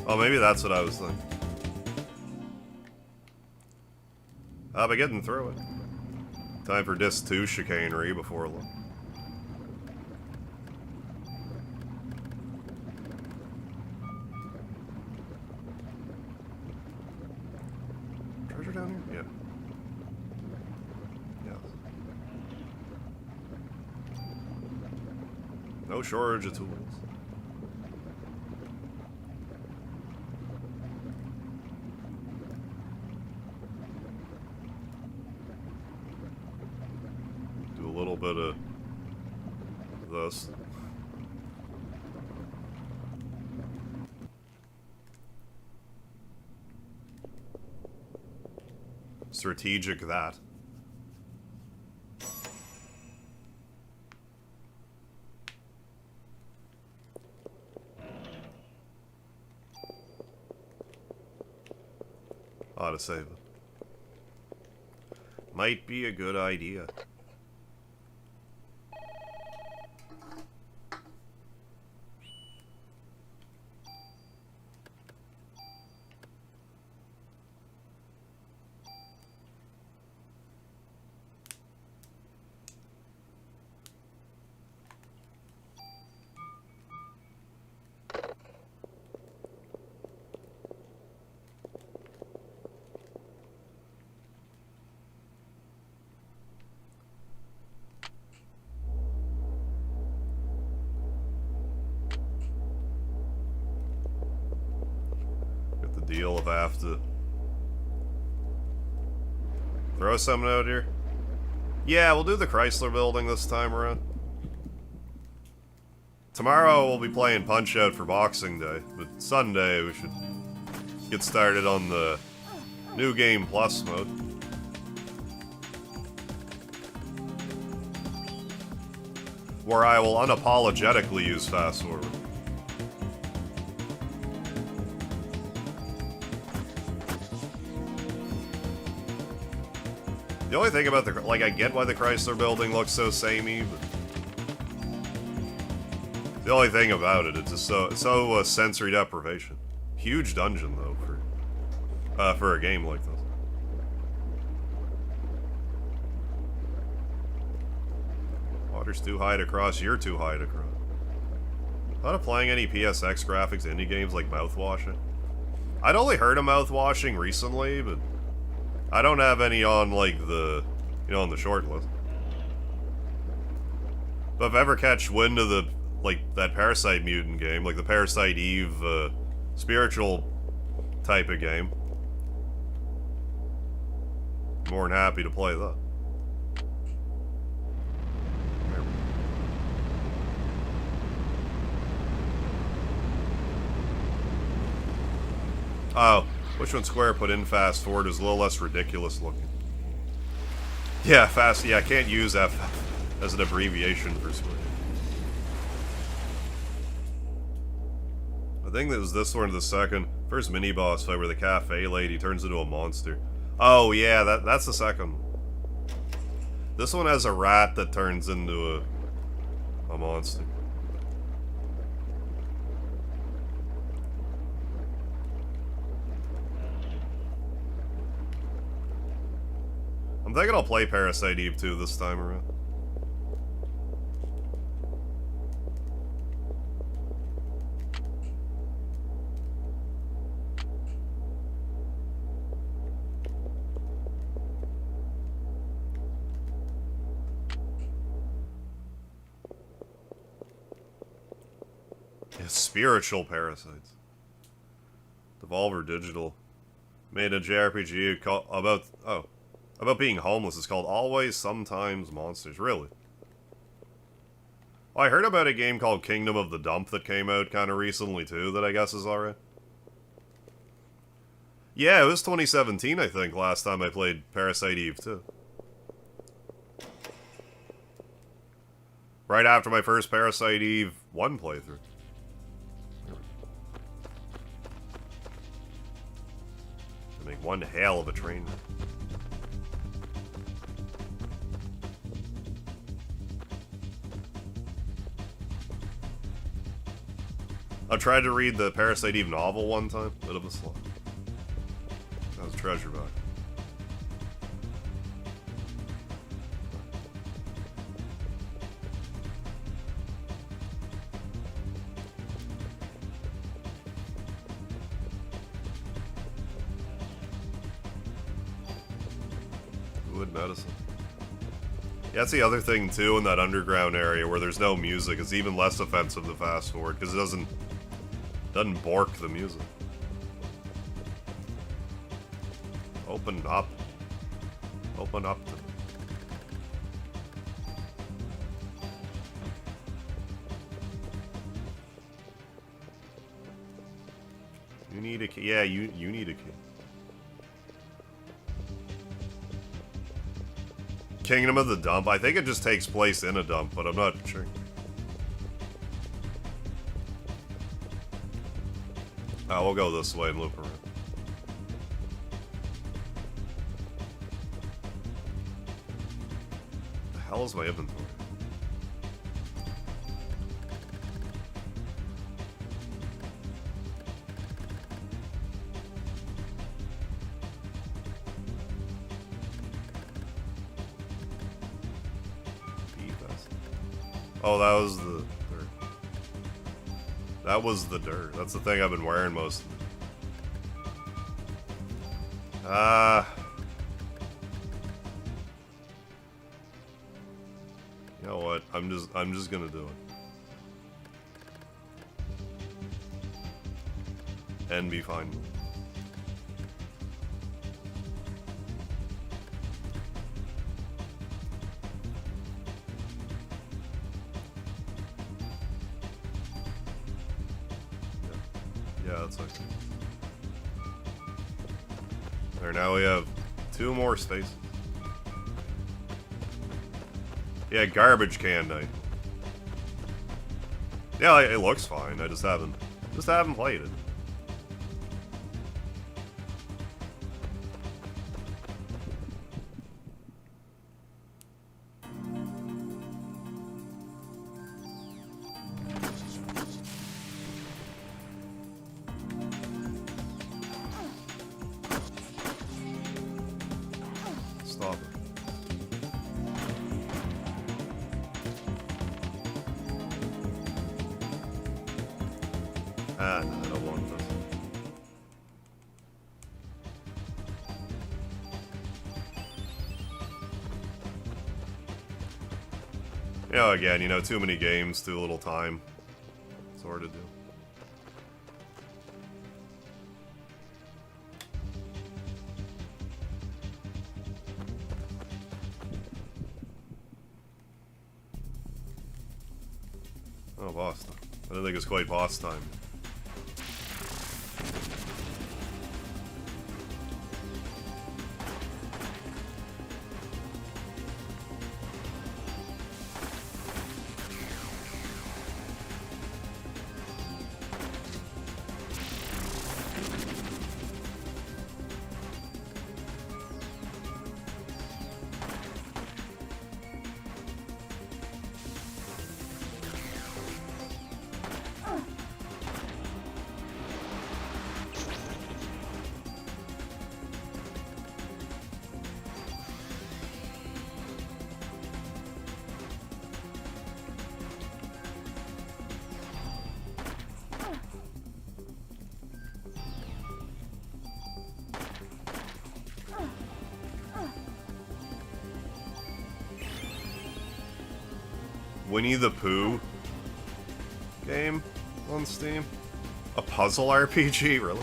Oh, maybe that's what I was thinking. I'll be getting through it. Time for Disc 2 chicanery before long. Treasure down here? Yeah. Yes. No shortage of tools. Bit of this. Strategic that. Ought to save it. Might be a good idea. Deal if I have to throw something out here. Yeah, we'll do the Chrysler building this time around. Tomorrow we'll be playing Punch-Out for Boxing Day, but Sunday we should get started on the New Game Plus mode. Where I will unapologetically use fast forward. The only thing about the, like, I get why the Chrysler building looks so samey, but the only thing about it, it's just so sensory deprivation. Huge dungeon though for For a game like this. Water's too high to cross, you're too high to cross. Thought of playing any PSX graphics indie games like mouthwashing. I'd only heard of mouthwashing recently, but I don't have any on, like, the, you know, on the short list. But if I ever catch wind of the, like, that Parasite Mutant game, like the Parasite Eve, spiritual type of game, more than happy to play that. Oh, which one Square put in fast forward is a little less ridiculous looking. Yeah, fast, yeah, I can't use FF as an abbreviation for Square. I think that was this one, the second. First mini-boss fight where the cafe lady turns into a monster. Oh, yeah, that's the second one. This one has a rat that turns into a monster. I'm thinking I'll play Parasite Eve 2 this time around. Yeah, spiritual parasites. Devolver Digital made a JRPG about being homeless. It's called Always Sometimes Monsters. Really? Well, I heard about a game called Kingdom of the Dump that came out kind of recently too, that I guess is alright. Yeah, it was 2017, I think, last time I played Parasite Eve 2. Right after my first Parasite Eve 1 playthrough. I make one hell of a train. I tried to read the Parasite Eve novel one time. Bit of a slog. That was a treasure box. Wood medicine. Yeah, that's the other thing too in that underground area where there's no music. It's even less offensive to fast forward because it doesn't bork the music. Open up. Open up. You need a key. Yeah, you need a key. Kingdom of the Dump. I think it just takes place in a dump, but I'm not sure. We'll go this way and loop around. The hell is my inventory? Oh, that was the dirt. That was the dirt. That's the thing I've been wearing most of the You know what? I'm just gonna do it. And be fine. Yeah, that's okay. There, now we have 2 more spaces. Yeah, garbage can night. Yeah, it looks fine. I just haven't played it. Ah, no, I don't want this. You know, again, you know, too many games, too little time. It's hard to do. Oh, boss time. I don't think it's quite boss time. Winnie the Pooh game on Steam? A puzzle RPG? Really?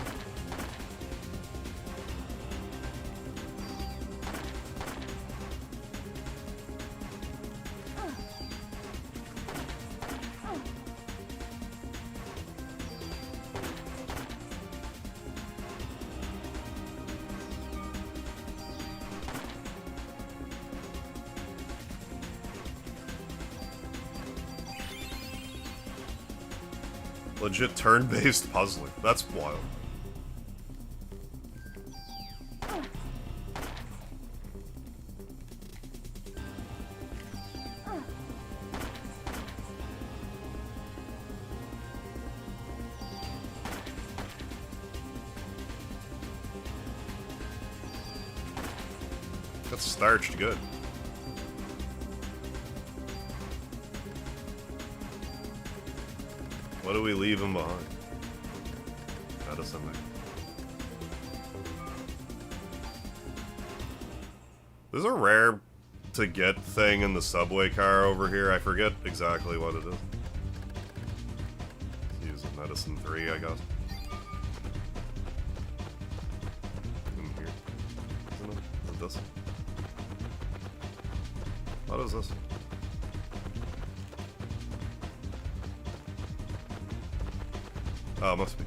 Legit turn-based puzzling. That's wild. That's starched good. What do we leave him behind? Medicine. There's a rare to get thing in the subway car over here. I forget exactly what it is. Use a medicine 3, I guess. In here. Isn't it? Is it this? What is this? Oh, must be.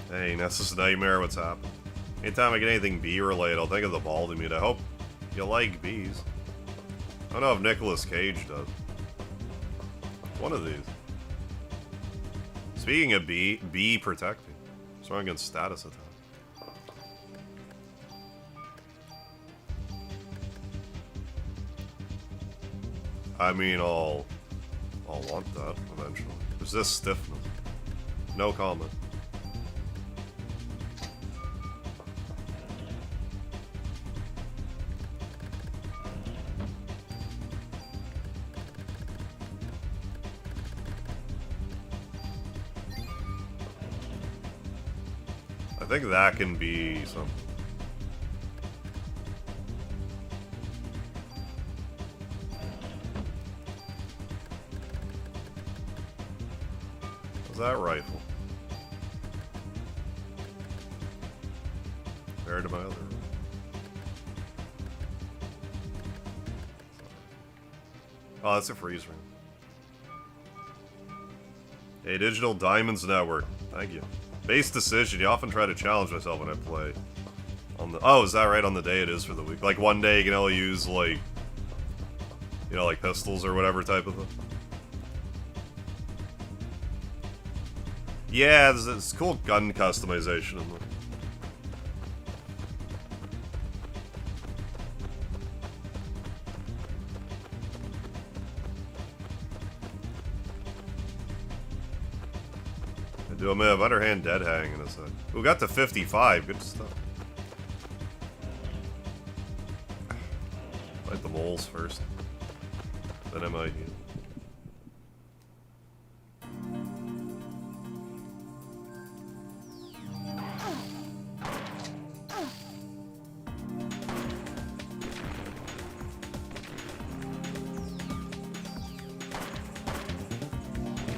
Hey, Nessa's Nightmare, what's happening? Anytime I get anything bee related, I'll think of the Baltimute. I hope you like bees. I don't know if Nicolas Cage does. One of these. Speaking of bee protecting. What's wrong against status attack? I mean, I'll want that eventually. Resist stiffness. No comment. I think that can be something. That rifle compared to my other rifle. Oh, that's a freeze ring. Hey, Digital Diamonds Network. Thank you. Base decision. You often try to challenge myself when I play. On the is that right? On the day it is for the week. Like one day you can only use like, you know, like pistols or whatever type of thing. Yeah, there's cool gun customization in there. I do a underhand dead hang in a sec. We got to 55, good stuff. Fight the moles first. Then I might.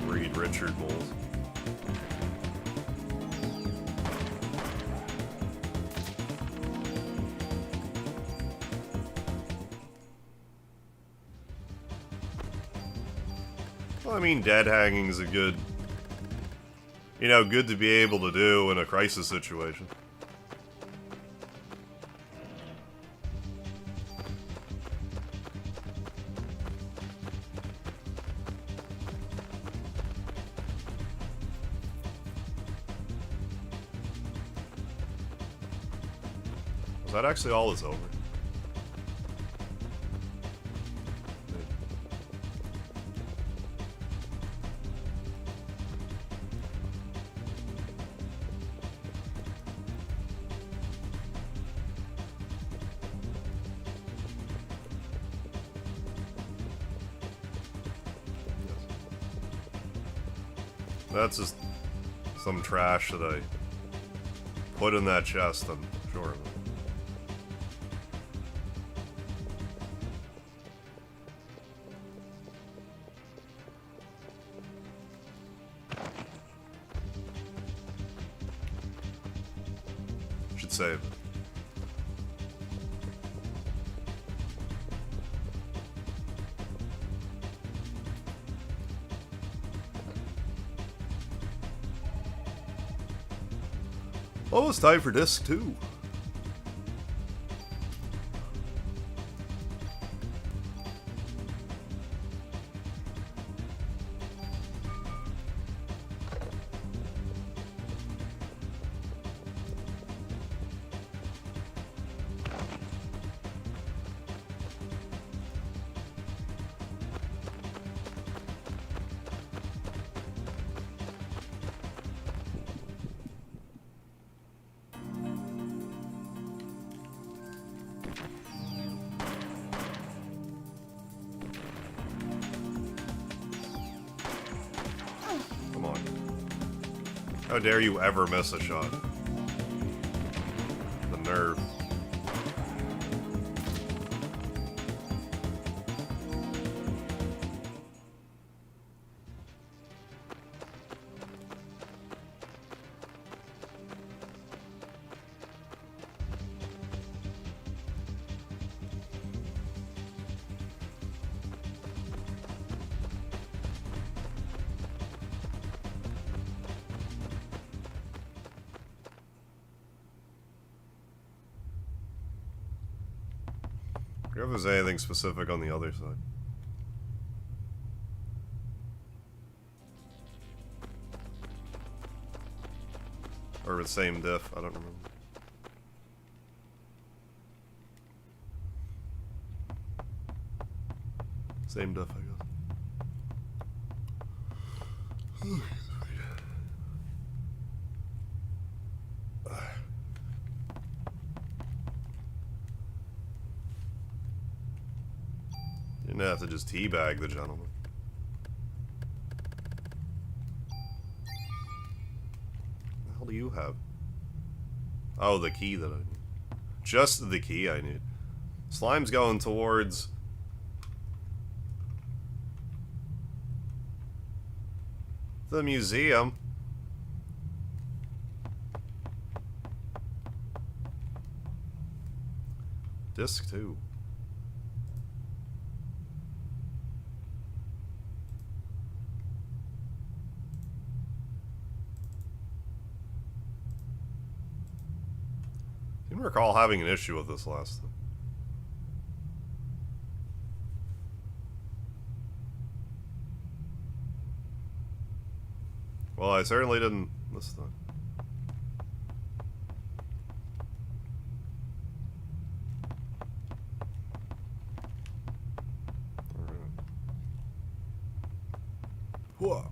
Read Richard Moles. Well, I mean, dead hanging is a good, you know, good to be able to do in a crisis situation. Was that actually all that's over? That's just some trash that I put in that chest, I'm sure of it. Should save it. Oh, it's time for disc 2. How dare you ever miss a shot? The nerve. I wonder if there's anything specific on the other side. Or the same diff, I don't remember. Same diff, I guess. You're gonna have to just teabag the gentleman. What the hell do you have? Oh, the key that I need. Just the key I need. Slime's going towards... the museum. Disc 2. I seem to recall having an issue with this last time. Well, I certainly didn't this time. Alright. Whoa.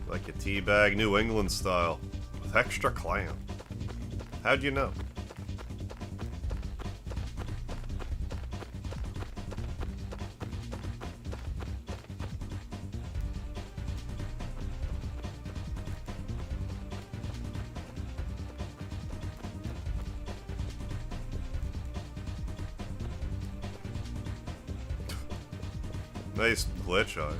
Like a teabag New England style, with extra clam. How'd you know? Nice glitch on it.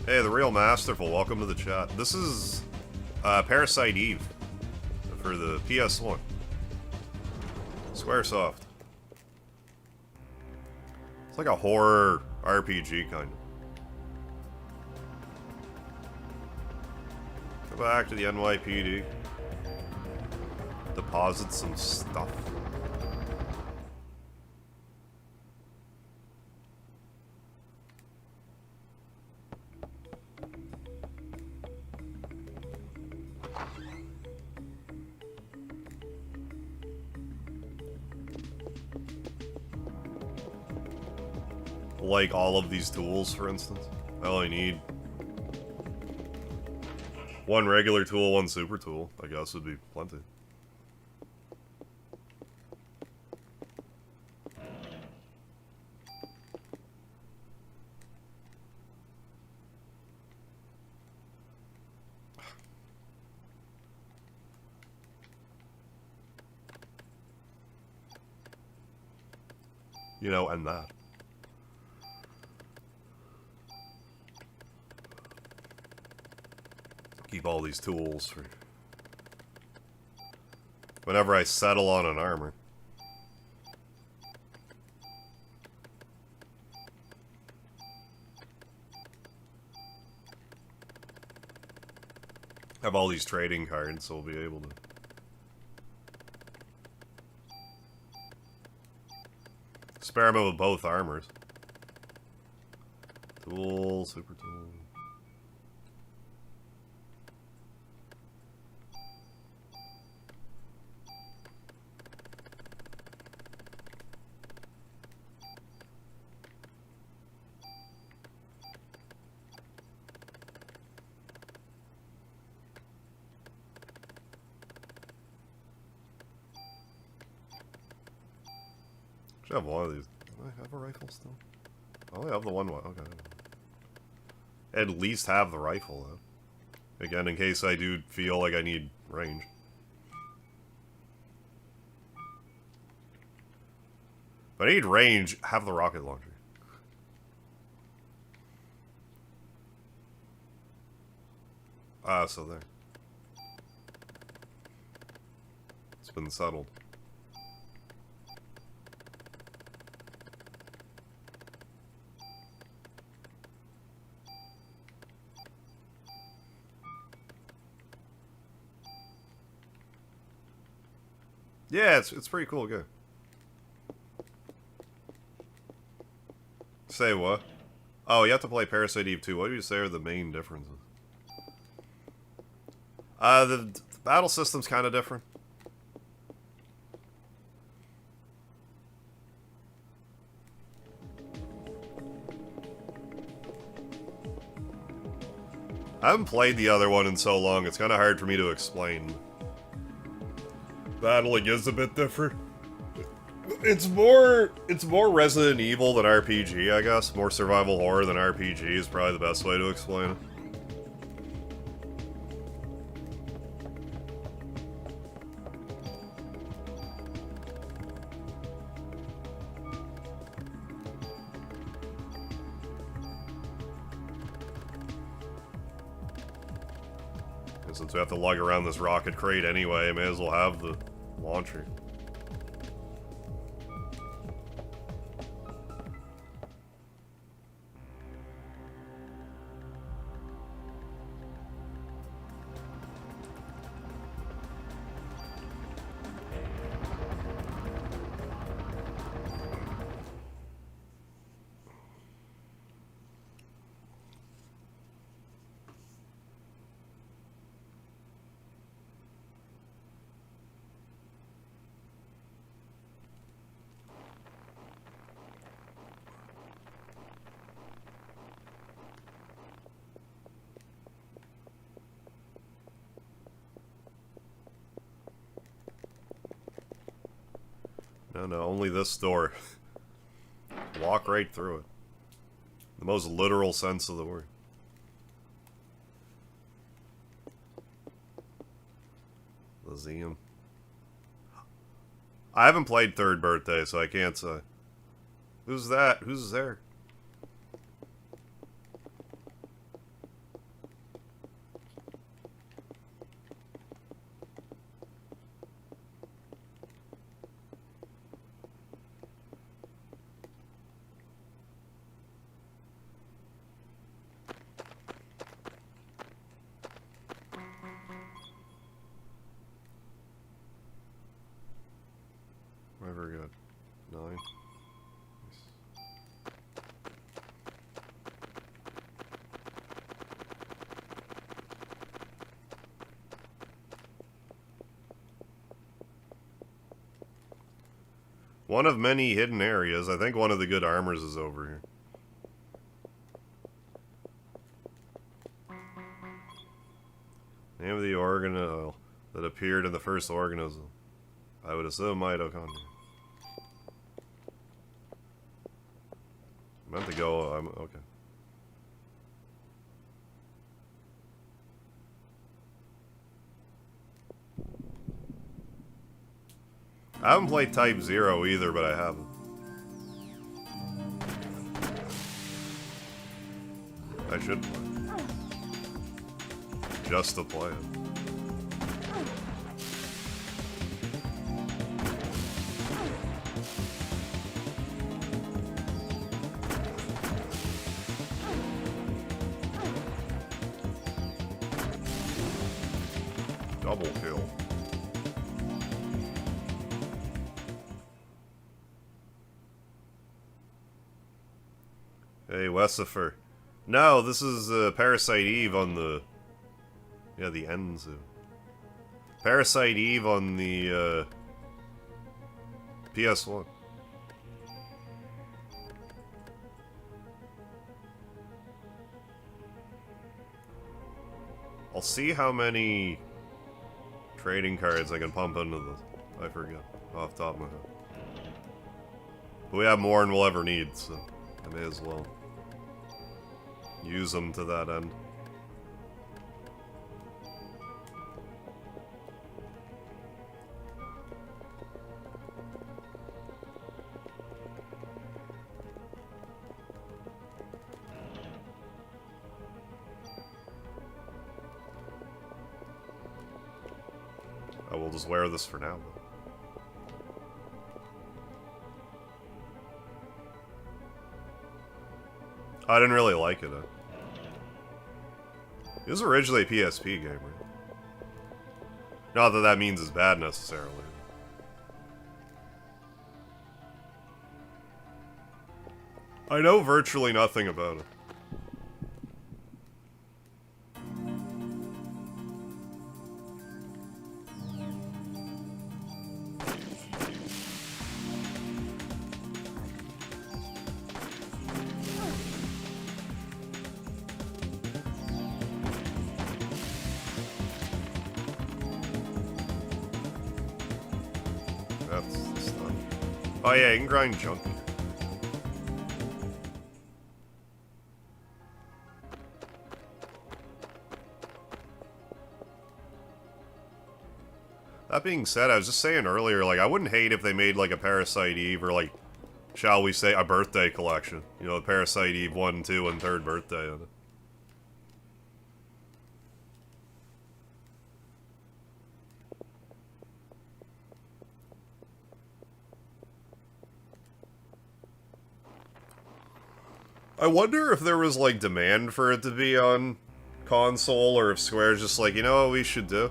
Hey, the real masterful, welcome to the chat. This is Parasite Eve for the PS1. SquareSoft. It's like a horror RPG kind of. Go back to the NYPD. Deposit some stuff. Like all of these tools, for instance. I only need one regular tool, one super tool, I guess would be plenty. You know, and that. Keep all these tools for whenever I settle on an armor. Have all these trading cards, so we'll be able to experiment with both armors. Tool, super tool. I have one of these. Do I have a rifle still? I only have the one. Okay. At least have the rifle, though. Again, in case I do feel like I need range. But I need range, have the rocket launcher. Ah, so there. It's been settled. Yeah, it's pretty cool game. Say what? Oh, you have to play Parasite Eve 2. What do you say are the main differences? The battle system's kind of different. I haven't played the other one in so long, it's kind of hard for me to explain. Battling is a bit different. It's more Resident Evil than RPG, I guess. More survival horror than RPG is probably the best way to explain it. Since we have to lug around this rocket crate anyway, I may as well have the launcher. No, only this door. Walk right through it. The most literal sense of the word. Lyceum. I haven't played Third Birthday, so I can't say. Who's that? Who's there? Very good. 9. One of many hidden areas. I think one of the good armors is over here. Name of the organelle that appeared in the first organism. I would assume mitochondria. I meant to go, okay. I haven't played Type 0 either, but I haven't. I should play. Just to play it. Double kill. Hey, Wessifer. No, this is Parasite Eve on the... Yeah, the Enzu. Parasite Eve on the PS1. I'll see how many trading cards I can pump into this. I forget off the top of my head. But we have more than we'll ever need, so I may as well use them to that end. I will just wear this for now, though. I didn't really like it. It was originally a PSP game, right? Not that that means it's bad necessarily. I know virtually nothing about it. That's not... Oh yeah, you can grind junk. That being said, I was just saying earlier, like, I wouldn't hate if they made, like, a Parasite Eve, or, like, shall we say, a birthday collection. You know, Parasite Eve 1, 2, and 3rd birthday on it. I wonder if there was, like, demand for it to be on console, or if Square's just like, you know what we should do?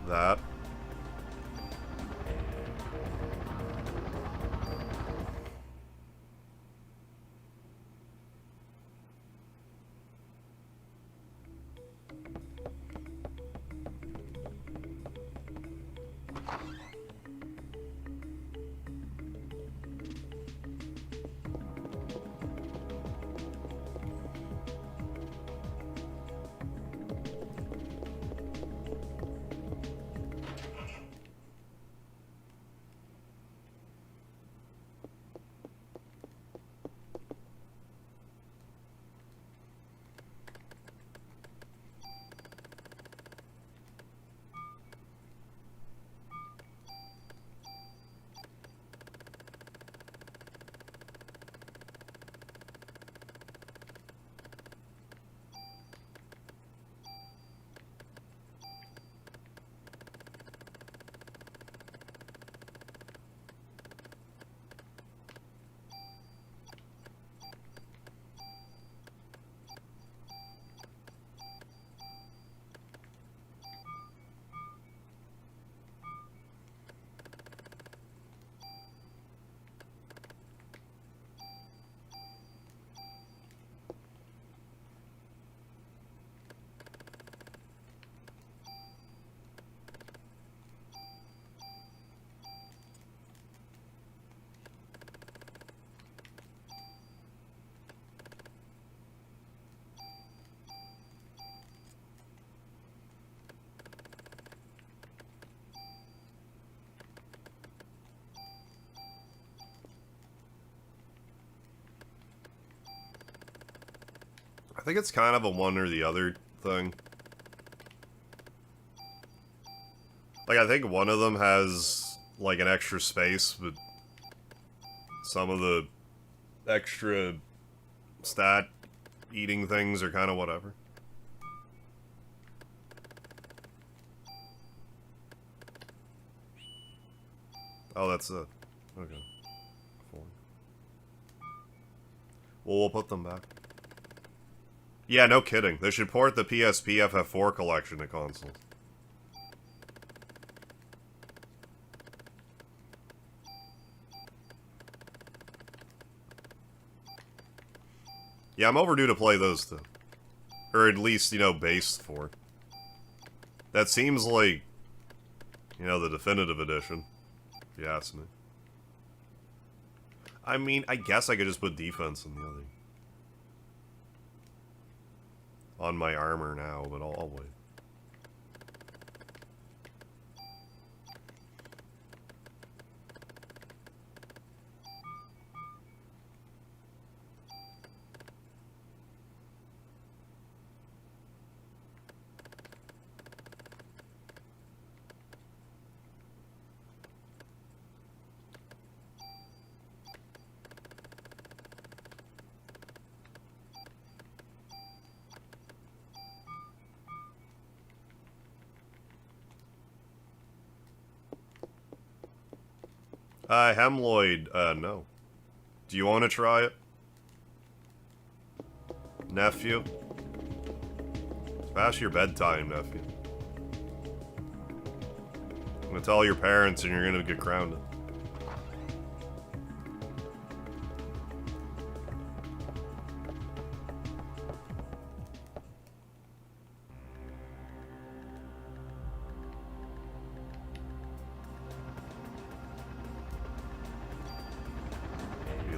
That. think it's kind of a one or the other thing. Like, I think one of them has, like, an extra space, but some of the extra stat eating things are kind of whatever. Oh, that's it. Okay. 4. Well, we'll put them back. Yeah, no kidding. They should port the PSP FF4 collection to consoles. Yeah, I'm overdue to play those two. Or at least, you know, base 4. That seems like, you know, the definitive edition, if you ask me. I mean, I guess I could just put defense in the other. On my armor now, but I'll wait. Hemloid, no. Do you want to try it? Nephew? It's past your bedtime, nephew. I'm gonna tell your parents and you're gonna get grounded.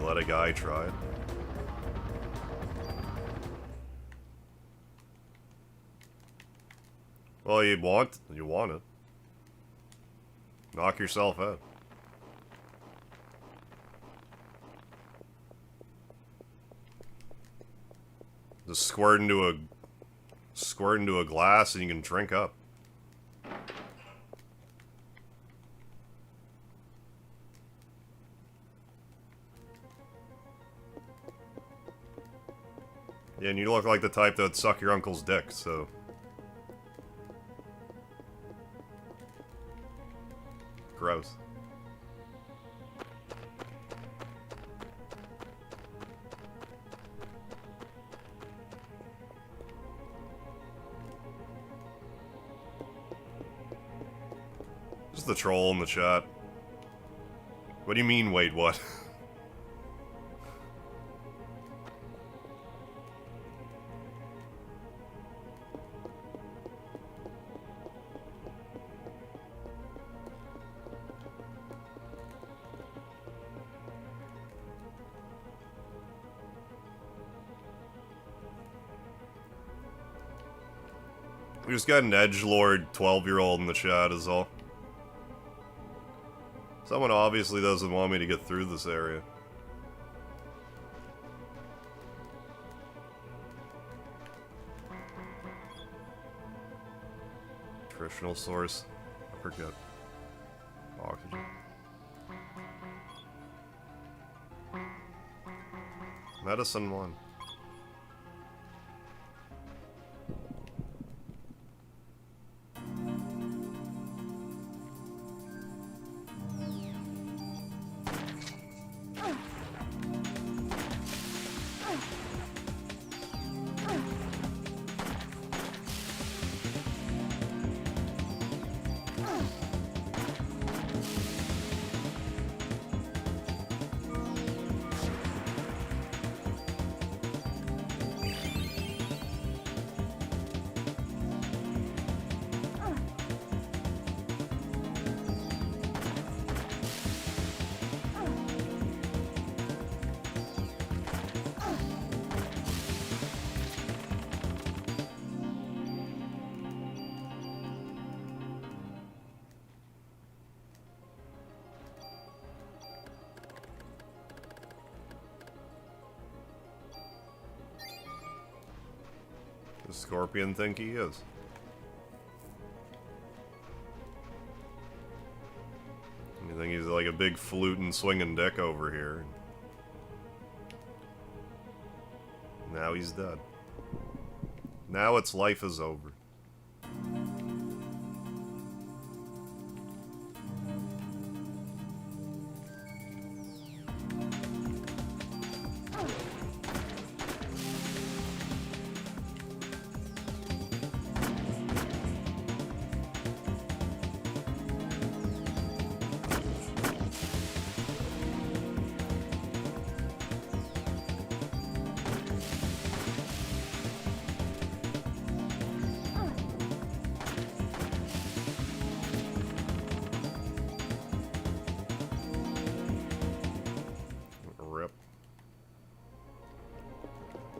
Let a guy try it. Well, you want it. Knock yourself out. Just squirt into a glass and you can drink up. Yeah, and you look like the type that'd suck your uncle's dick, so... Gross. Just the troll in the chat. What do you mean, wait, what? We just got an edgelord 12-year-old in the chat is all. Someone obviously doesn't want me to get through this area. Nutritional source. I forget. Oxygen. Medicine 1. The Scorpion think he is. You think he's like a big fluting swinging dick over here. Now he's dead. Now its life is over.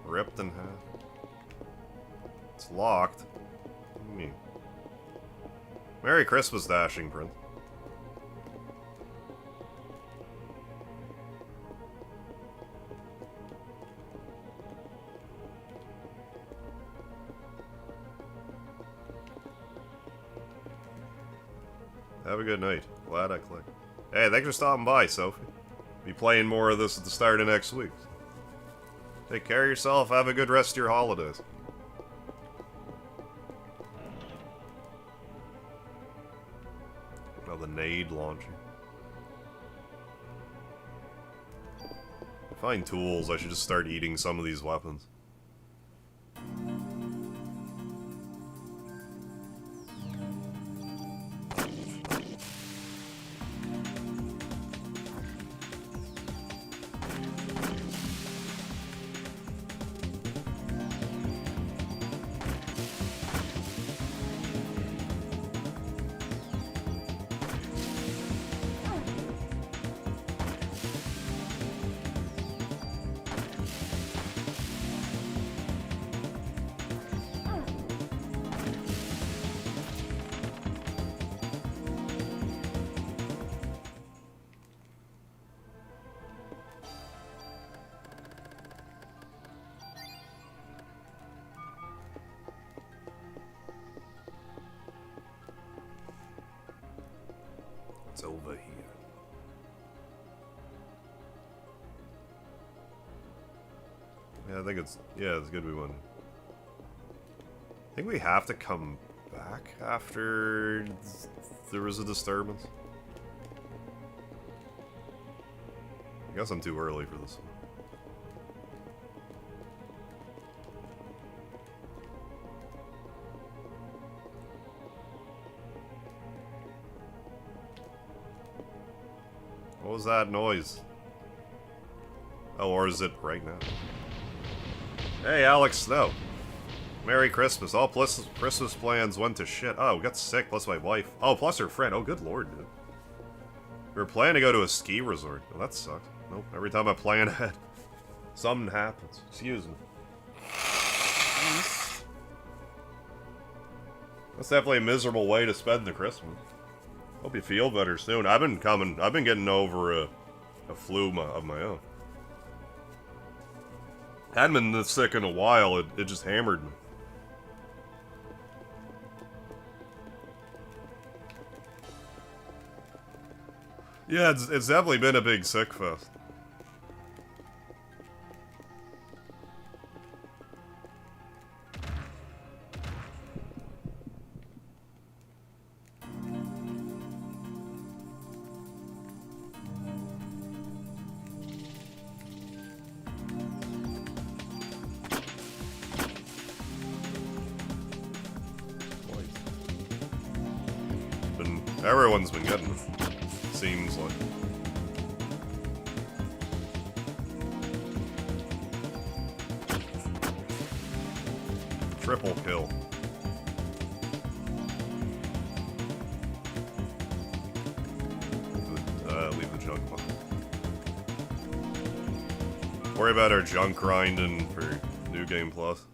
Ripped in half. It's locked. What do you mean? Merry Christmas, Dashing Prince. Have a good night. Glad I clicked. Hey, thanks for stopping by, Sophie. Be playing more of this at the start of next week. Take care of yourself. Have a good rest of your holidays. Oh, the nade launcher. Find tools. I should just start eating some of these weapons. It's over here. Yeah, I think it's... Yeah, it's good we won. I think we have to come back after there was a disturbance. I guess I'm too early for this one. What was that noise? Oh, or is it right now? Hey, Alex Snow. Merry Christmas. All Christmas plans went to shit. Oh, we got sick, plus my wife. Oh, plus her friend. Oh, good lord, dude. We were planning to go to a ski resort. Well, that sucked. Nope, every time I plan ahead, something happens. Excuse me. That's definitely a miserable way to spend the Christmas. Hope you feel better soon. I've been getting over a flu of my own. Hadn't been this sick in a while, it just hammered me. Yeah, it's definitely been a big sick fest. Everyone's been getting it, seems like. Triple kill. Leave the junk behind. Worry about our junk grinding for New Game Plus.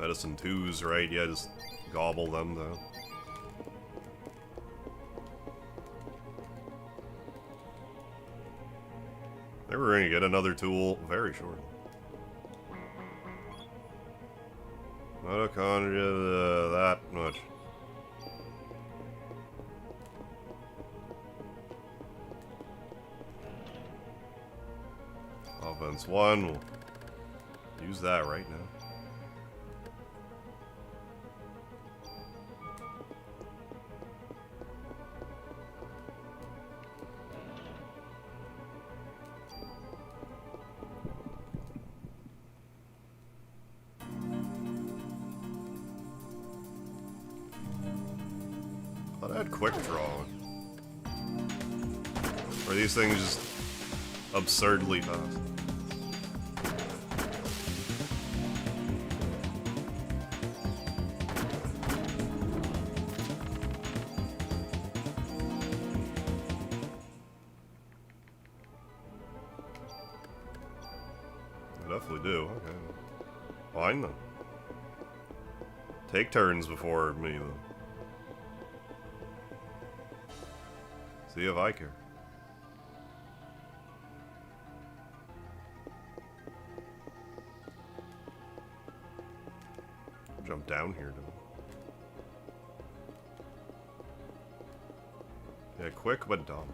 Medicine 2s, right? Yeah, just gobble them down. They were going to get another tool very shortly. Mitochondria, that much. Offense 1, we'll use that right now. I had quick draw. Or these things just absurdly fast. I definitely do. Okay. Fine then. Take turns before me then. See if I care. Jump down here, though. Yeah, quick but dumb.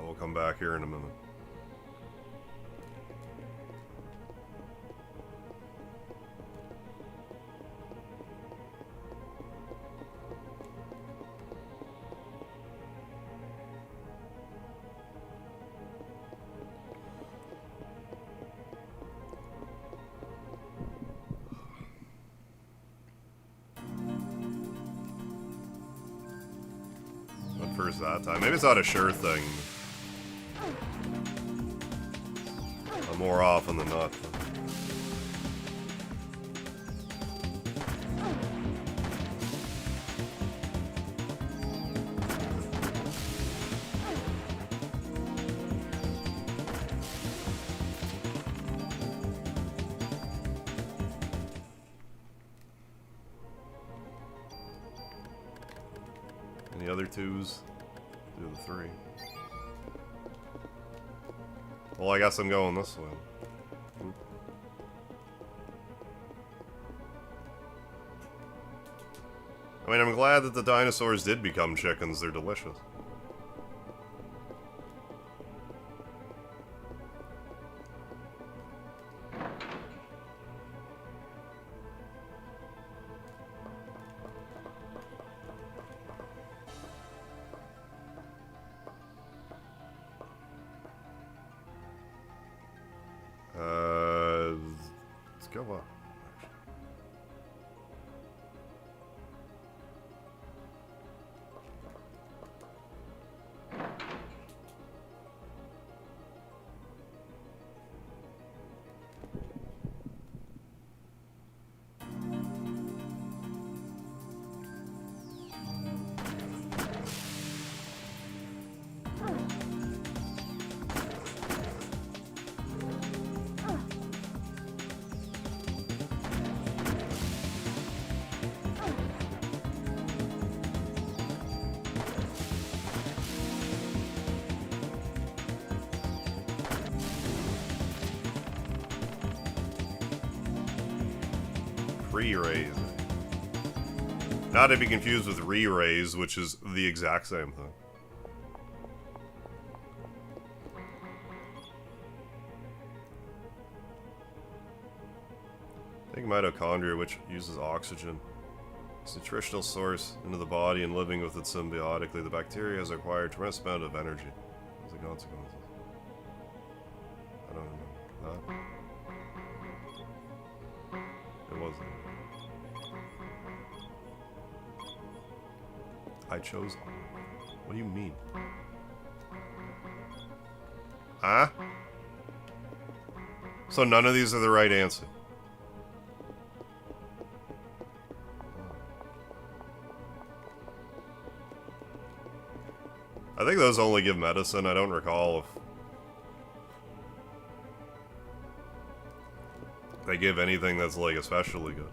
We'll come back here in a minute. First that time. Maybe it's not a sure thing. But more often than not. Any other 2s? Do the 3. Well, I guess I'm going this way. Oop. I mean, I'm glad that the dinosaurs did become chickens. They're delicious. Let's go up. Re-raise. Not to be confused with re-raise, which is the exact same thing. Take mitochondria, which uses oxygen. Its nutritional source into the body and living with it symbiotically. The bacteria has acquired a tremendous amount of energy. What's the consequences? I don't remember that. It wasn't. I chose. What do you mean? Huh? So none of these are the right answer. I think those only give medicine. I don't recall if they give anything that's, like, especially good.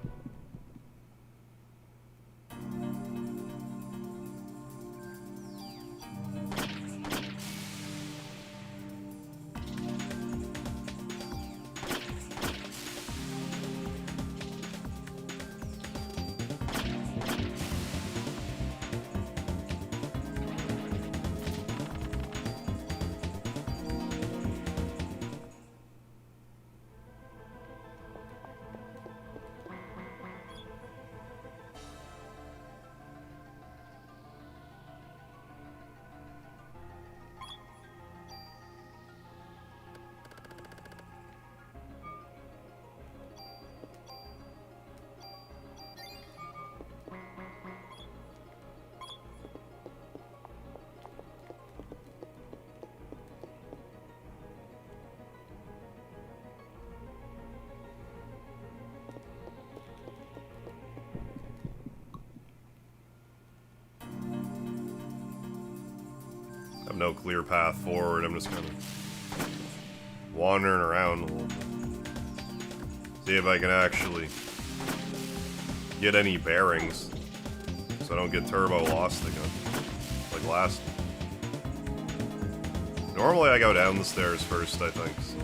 I have no clear path forward. I'm just kind of wandering around a little bit. See if I can actually get any bearings so I don't get turbo lost again, like last. Normally I go down the stairs first, I think. So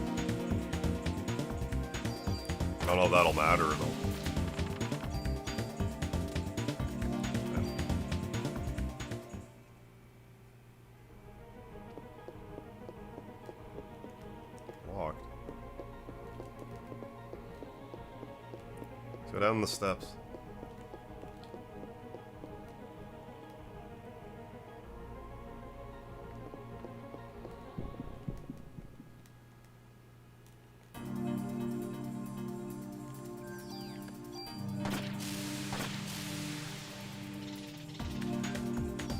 I don't know if that'll matter at all. Locked. Let's go down the steps.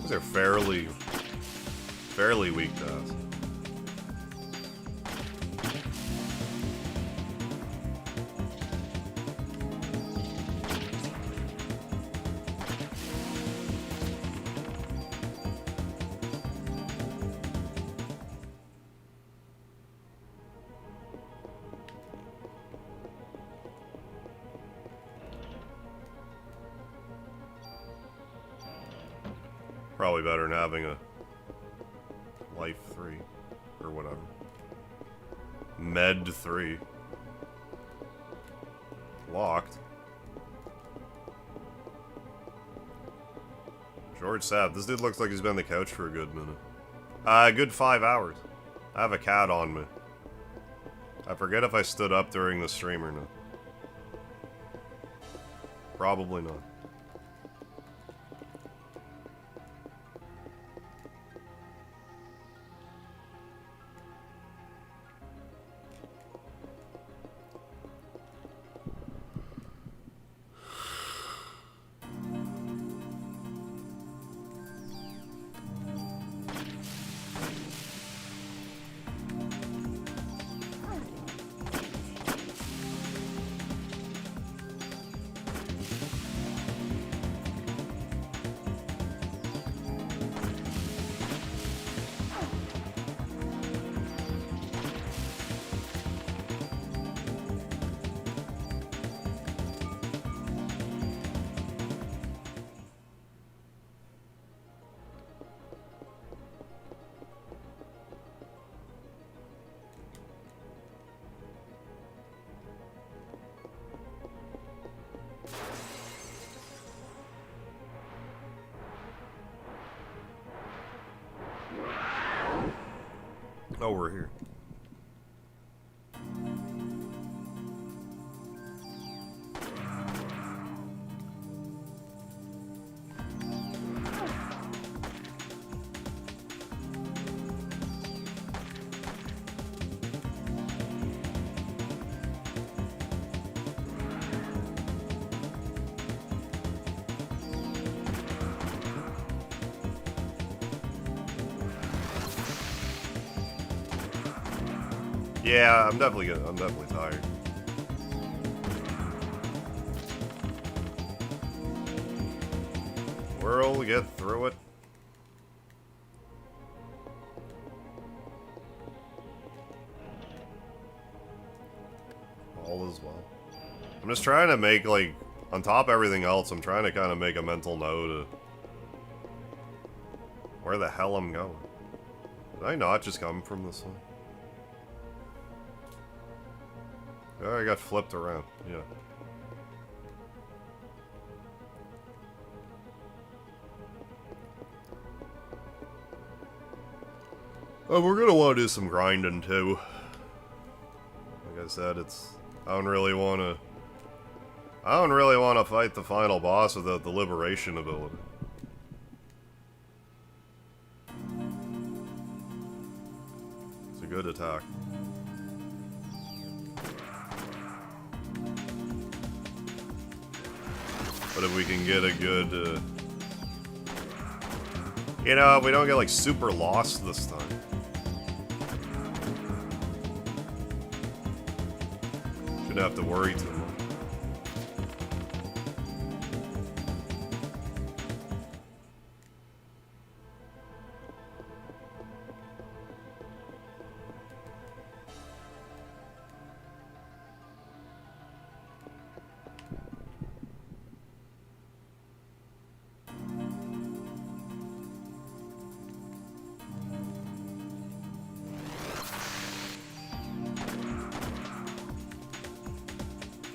These are fairly weak to us. Probably better than having a life 3 or whatever. Med 3. Locked. George Sapp. This dude looks like he's been on the couch for a good minute. A good 5 hours. I have a cat on me. I forget if I stood up during the stream or not. Probably not. Oh, we're here. Yeah, I'm definitely tired. We'll get through it. I'm just trying to make, like, on top of everything else, I'm trying to kind of make a mental note of where the hell I'm going. Did I not just come from this one? Oh, I got flipped around, yeah. Oh, we're gonna want to do some grinding too. Like I said, I don't really want to fight the final boss without the liberation ability. It's a good attack. But if we can get a good, you know, if we don't get like super lost this time. Shouldn't have to worry too much.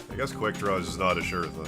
I guess quick draw is just not a sure thing.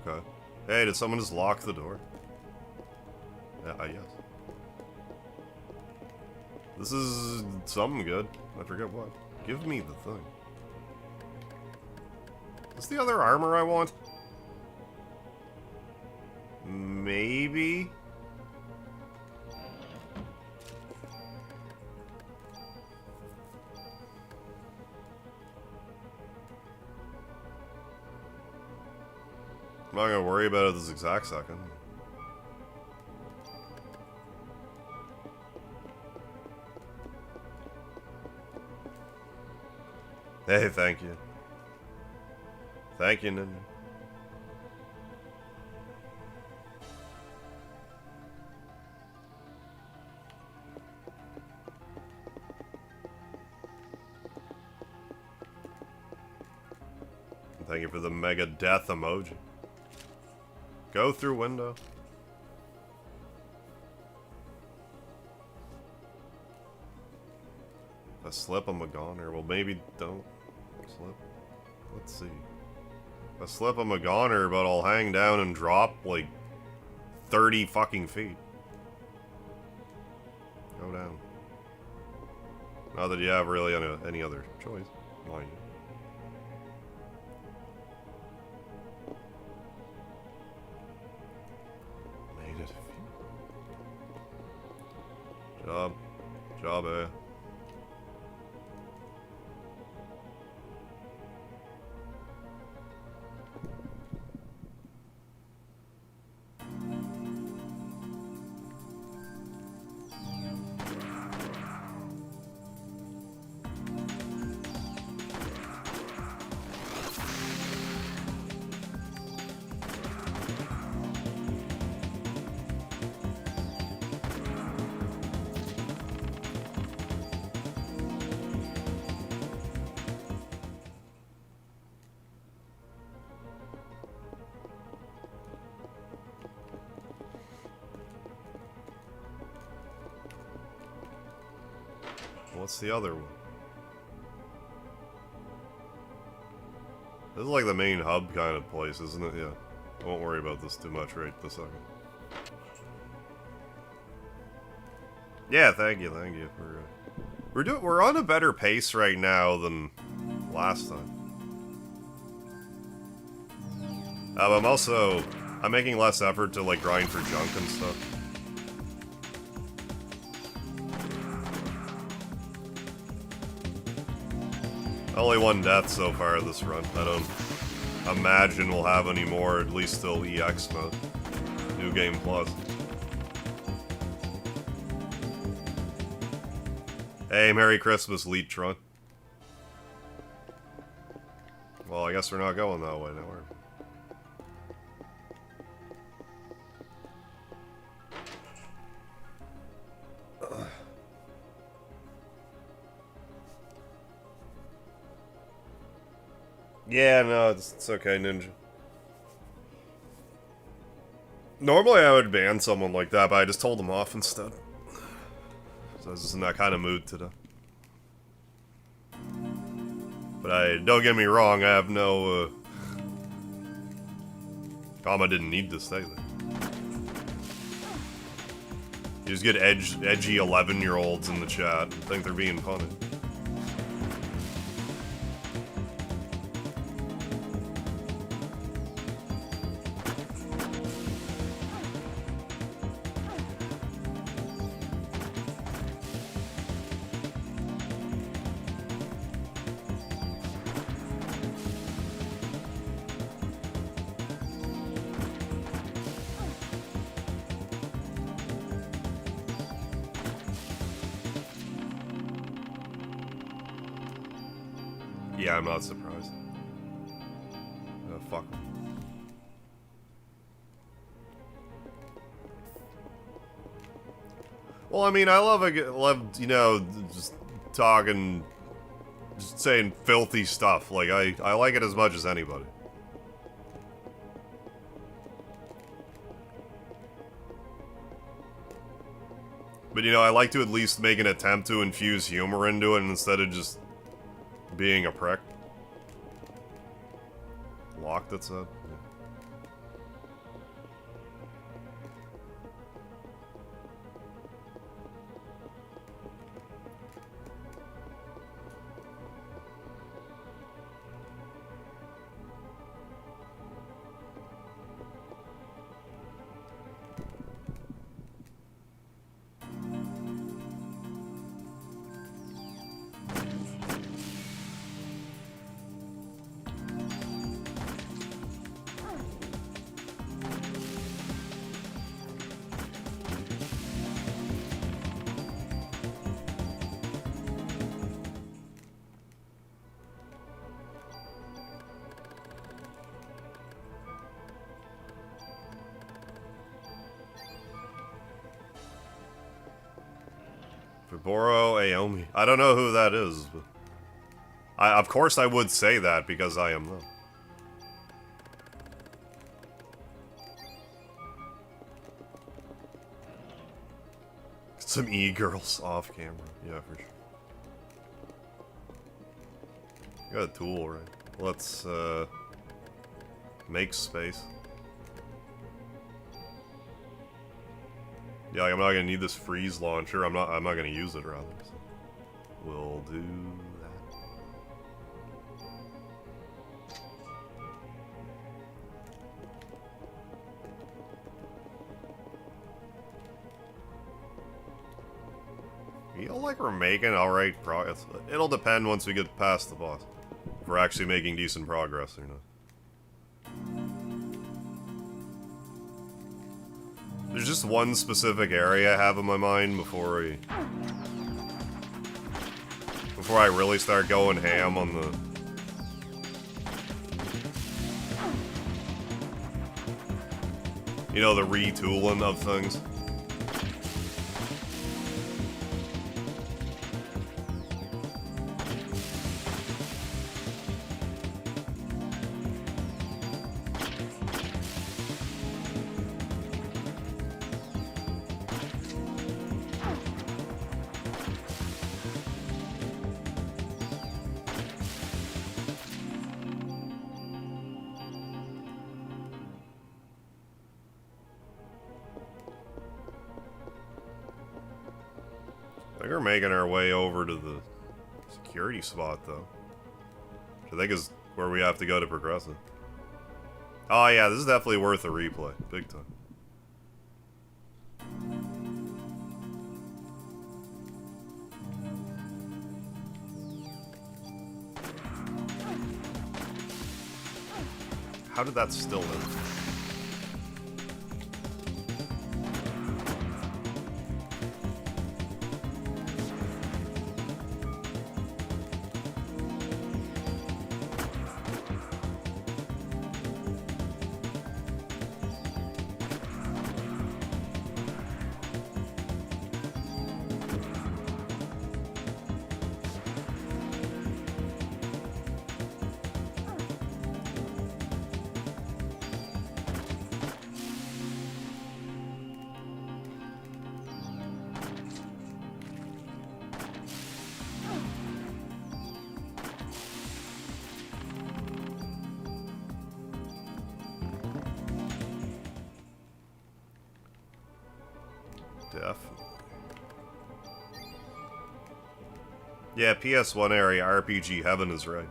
Okay. Hey, did someone just lock the door? Yeah, yes. This is something good. I forget what. Give me the thing. Is this the other armor I want? Maybe? I'm not gonna worry about it this exact second. Hey, thank you. Thank you, Ninja. Thank you for the mega death emoji. Go through window. A slip, I'm a goner. Well, maybe don't slip. Let's see. A slip, I'm a goner, but I'll hang down and drop like 30 fucking feet. Go down. Not that you have really any other choice, mind you. Job, eh? What's the other one? This is like the main hub kind of place, isn't it? Yeah. I won't worry about this too much right this second. Yeah, thank you. We're on a better pace right now than last time. But I'm making less effort to, like, grind for junk and stuff. Only one death so far this run. I don't imagine we'll have any more, at least till EX mode. New Game Plus. Hey, Merry Christmas, Leetron. Well, I guess we're not going that way now, are we? Yeah, no, it's okay, Ninja. Normally I would ban someone like that, but I just told him off instead. So I was just in that kind of mood today. But don't get me wrong, I have no, Kama didn't need to stay there. You just get edgy 11-year-olds in the chat and think they're being punished. Yeah, I'm not surprised. Fuck. Well, I mean, I love, you know, just talking, just saying filthy stuff. Like, I like it as much as anybody. But, you know, I like to at least make an attempt to infuse humor into it instead of just being a prick. Locked, it said. Fiboro Aomi. I don't know who that is, but of course I would say that because I am them. Some e-girls off camera. Yeah, for sure. Got a tool, right? Let's make space. Yeah, like, I'm not gonna need this freeze launcher. I'm not gonna use it rather. So we'll do that. Feel like we're making alright progress. It'll depend once we get past the boss. If we're actually making decent progress or not. There's just one specific area I have in my mind before I really start going ham on the... You know, the retooling of things. I think we're making our way over to the security spot, though. I think is where we have to go to progress it. Oh yeah, this is definitely worth a replay. Big time. How did that still live? Yeah, PS1 area RPG heaven is right.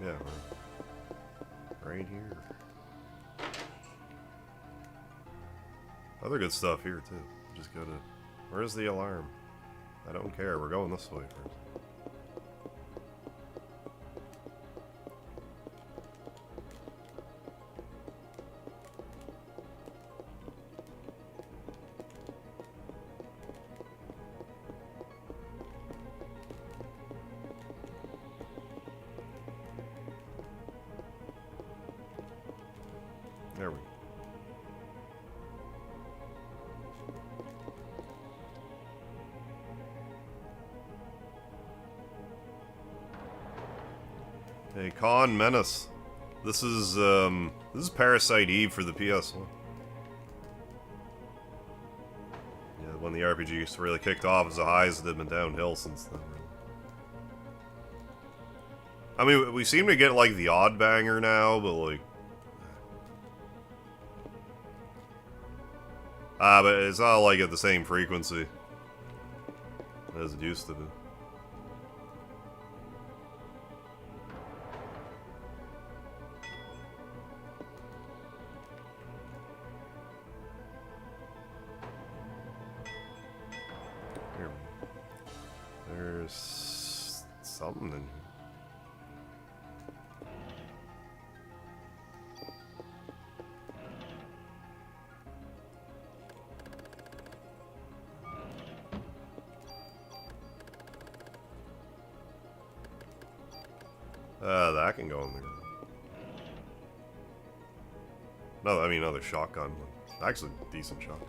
Yeah, right here. Other good stuff here too. Just gotta. Where's the alarm? I don't care. We're going this way first. There we go. Hey, Con Menace. This is Parasite Eve for the PS1. Yeah, when the RPG really kicked off as the highs that have been downhill since then. I mean, we seem to get like the odd banger now, but like. But it's not like at the same frequency as it used to be. Here. There's something in here. That can go in there. No, I mean another shotgun. Actually, decent shotgun.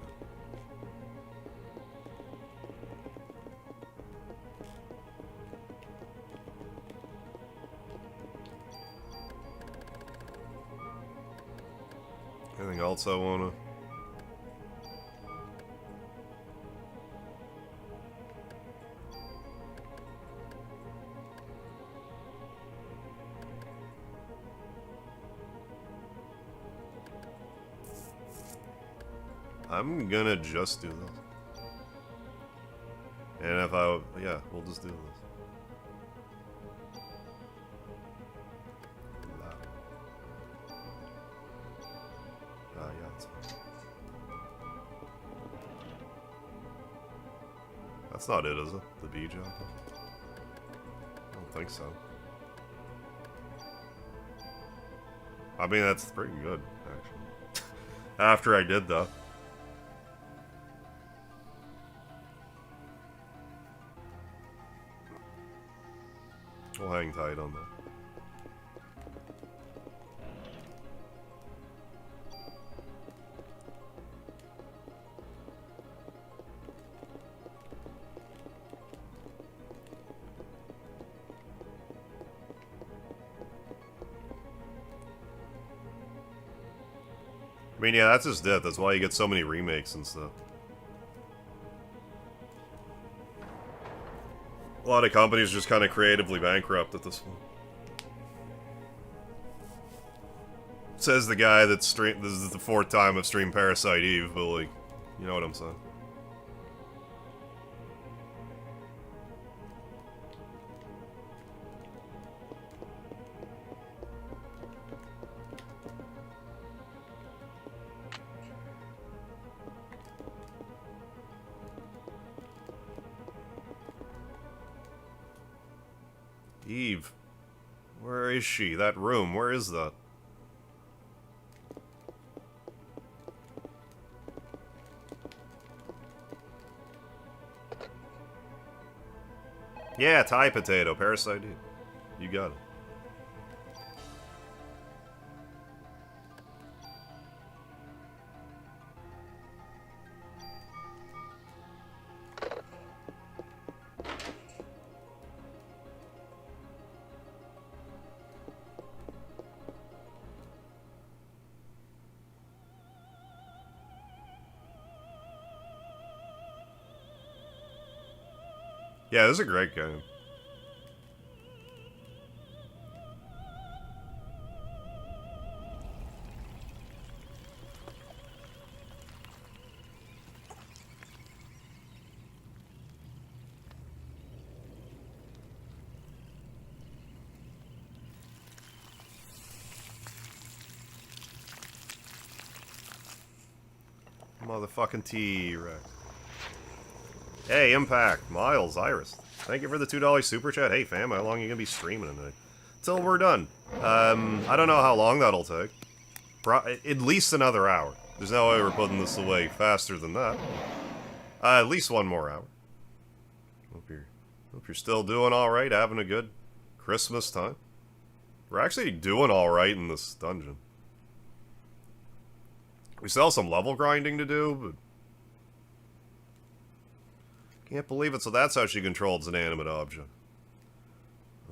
Anything else I wanna? I'm gonna just do this. And if yeah, we'll just do this. Yeah, that's fine. That's not it, is it? The bee job? I don't think so. I mean, that's pretty good, actually. After I did, though. We'll hang tight on that. I mean, yeah, that's just it. That's why you get so many remakes and stuff. A lot of companies just kind of creatively bankrupt at this point. Says the guy that streamed. This is the 4th time I've streamed Parasite Eve, but like, you know what I'm saying. Eve. Where is she? That room, where is that? Yeah, Thai potato, Parasite Eve. You got it. Yeah, this is a great game. Motherfucking T-Rex. Hey, Impact, Miles, Iris. Thank you for the $2 super chat. Hey, fam, how long are you gonna be streaming tonight? Till we're done. I don't know how long that'll take. At least another hour. There's no way we're putting this away faster than that. At least one more hour. Hope you're still doing alright, having a good Christmas time. We're actually doing alright in this dungeon. We still have some level grinding to do, but... Can't believe it, so that's how she controls an animate object.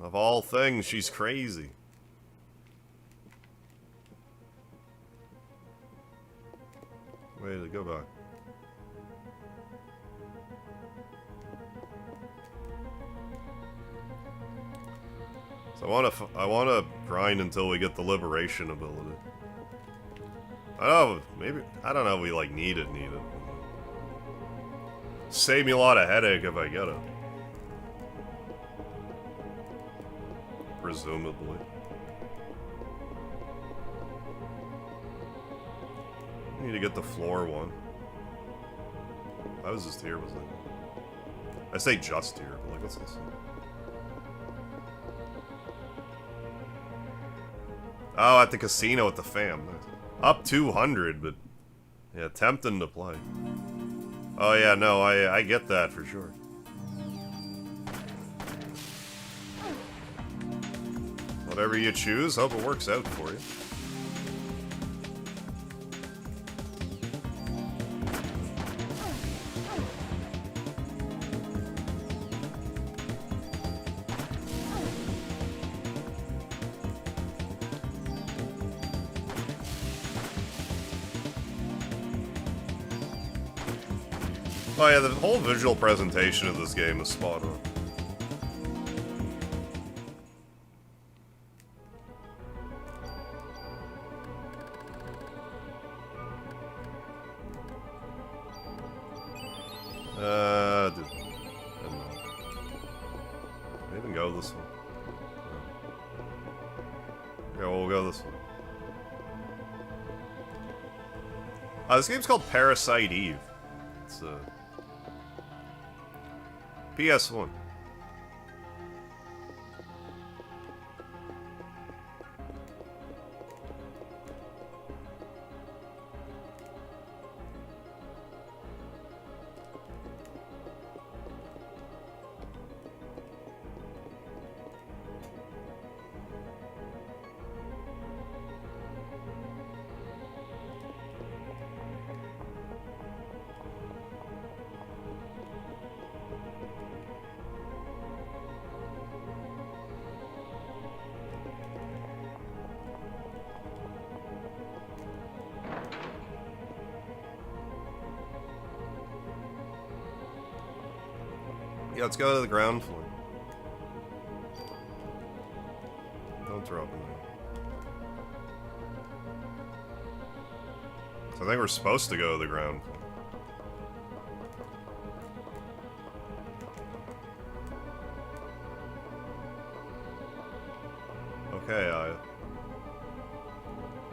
Of all things, she's crazy. Wait, go back. So I wanna grind until we get the liberation ability. I don't know if we like need it. Save me a lot of headache if I get it. Presumably. I need to get the floor one. I was just here, wasn't I? I say just here, but like, what's this? Oh, at the casino with the fam. Nice. Up 200, but yeah, tempting to play. Oh yeah, no, I get that for sure. Whatever you choose, hope it works out for you. Oh yeah, the whole visual presentation of this game is spot on. Didn't even go this one. Yeah, we'll go this one. This game's called Parasite Eve. It's PS1. Yeah, let's go to the ground floor. Don't throw up in there. So I think we're supposed to go to the ground floor. Okay,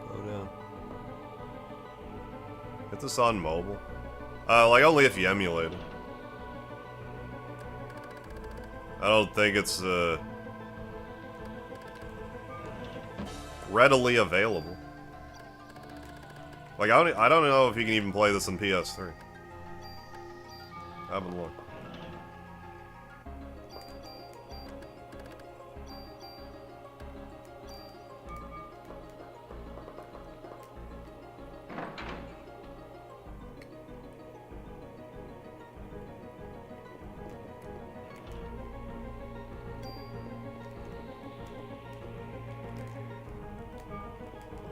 go down. Get this on mobile. Like only if you emulate it. I don't think it's readily available. Like, I don't know if you can even play this on PS3. I haven't looked.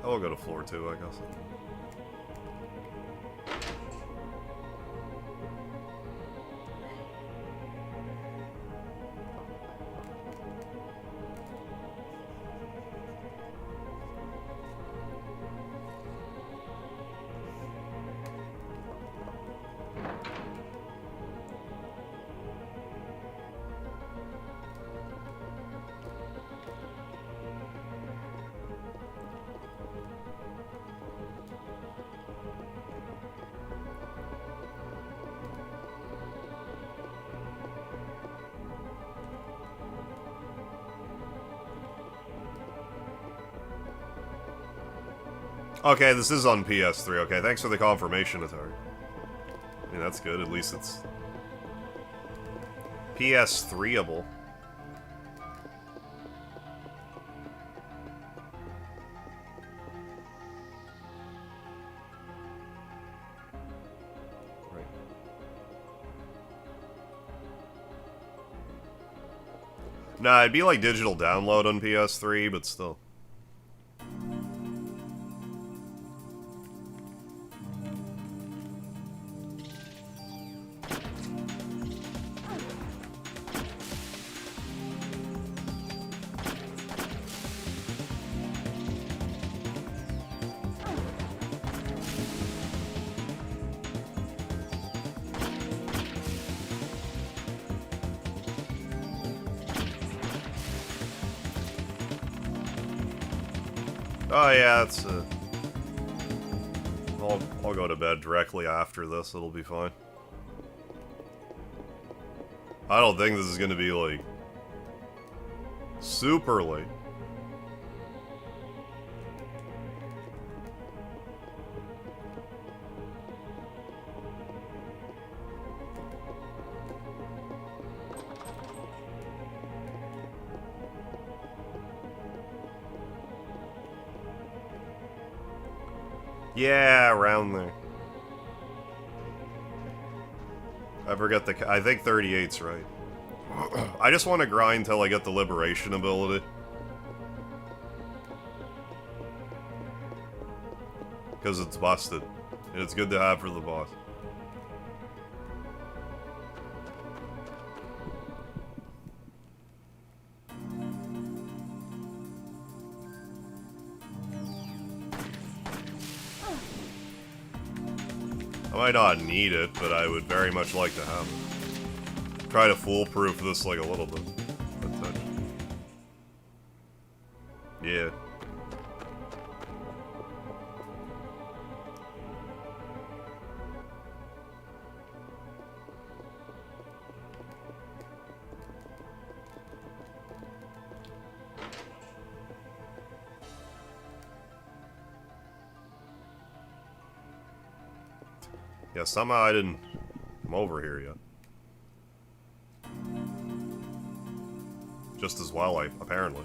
I'll go to floor 2, I guess. Okay, this is on PS3. Okay, thanks for the confirmation, Atari. I mean, that's good. At least it's PS3-able. Right. Nah, it'd be like digital download on PS3, but still. Oh yeah, it's I'll go to bed directly after this, it'll be fine. I don't think this is gonna be, like, super late. Yeah, around there. I forget I think 38's right. I just want to grind till I get the liberation ability. Because it's busted. And it's good to have for the boss. I might not need it, but I would very much like to have it. Try to foolproof this like a little bit. A touch. Yeah. Yeah, somehow I didn't come over here yet. Just as well, apparently.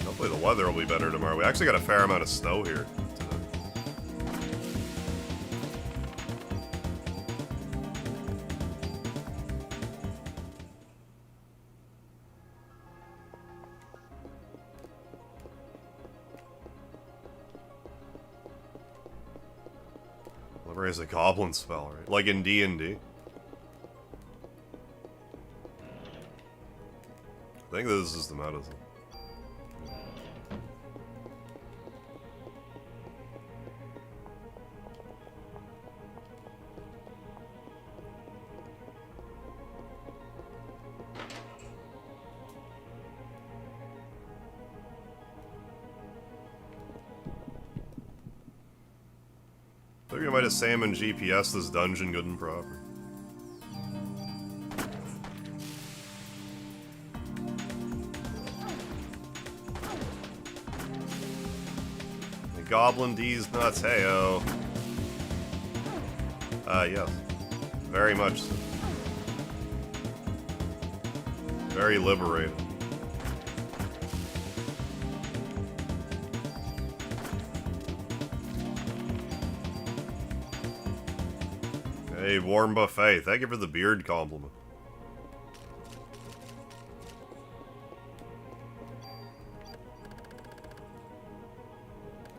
Hopefully the weather will be better tomorrow. We actually got a fair amount of snow here. Is a goblin spell, right? Like in D&D. I think this is the medicine. figured I might have salmon GPS this dungeon good and proper. The Goblin D's nuts, heyo. Yes. Very much so. Very liberating. Hey, Warm Buffet, thank you for the beard compliment.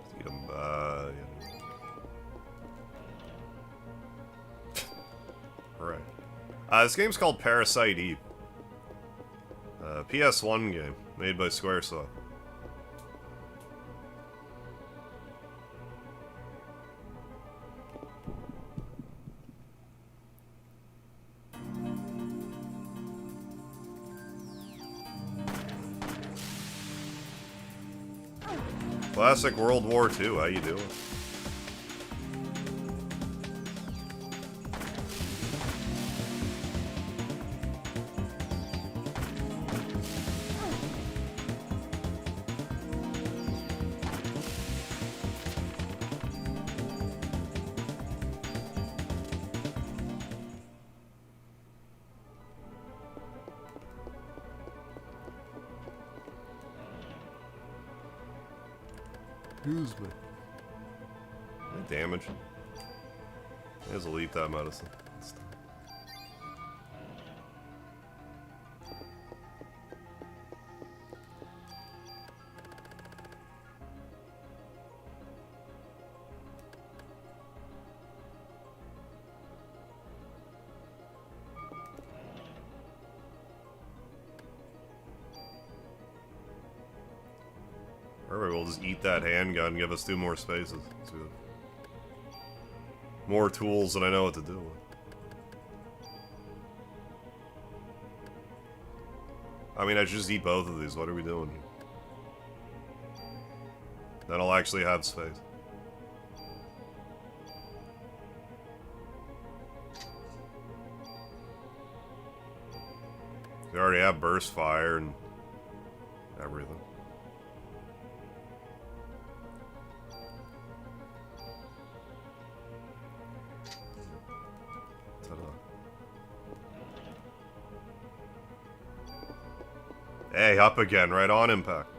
Let's eat him, yeah. Alright. This game's called Parasite Eve. PS1 game, made by SquareSoft. Classic World War II, how you doing? Excuse me. Any damage? May as well eat that medicine. Alright, we'll just eat that handgun and give us 2 more spaces. Let's do it. More tools than I know what to do with. I mean, I should just eat both of these. What are we doing here? Then I'll actually have space. We already have burst fire and everything. Hey, up again, right on impact.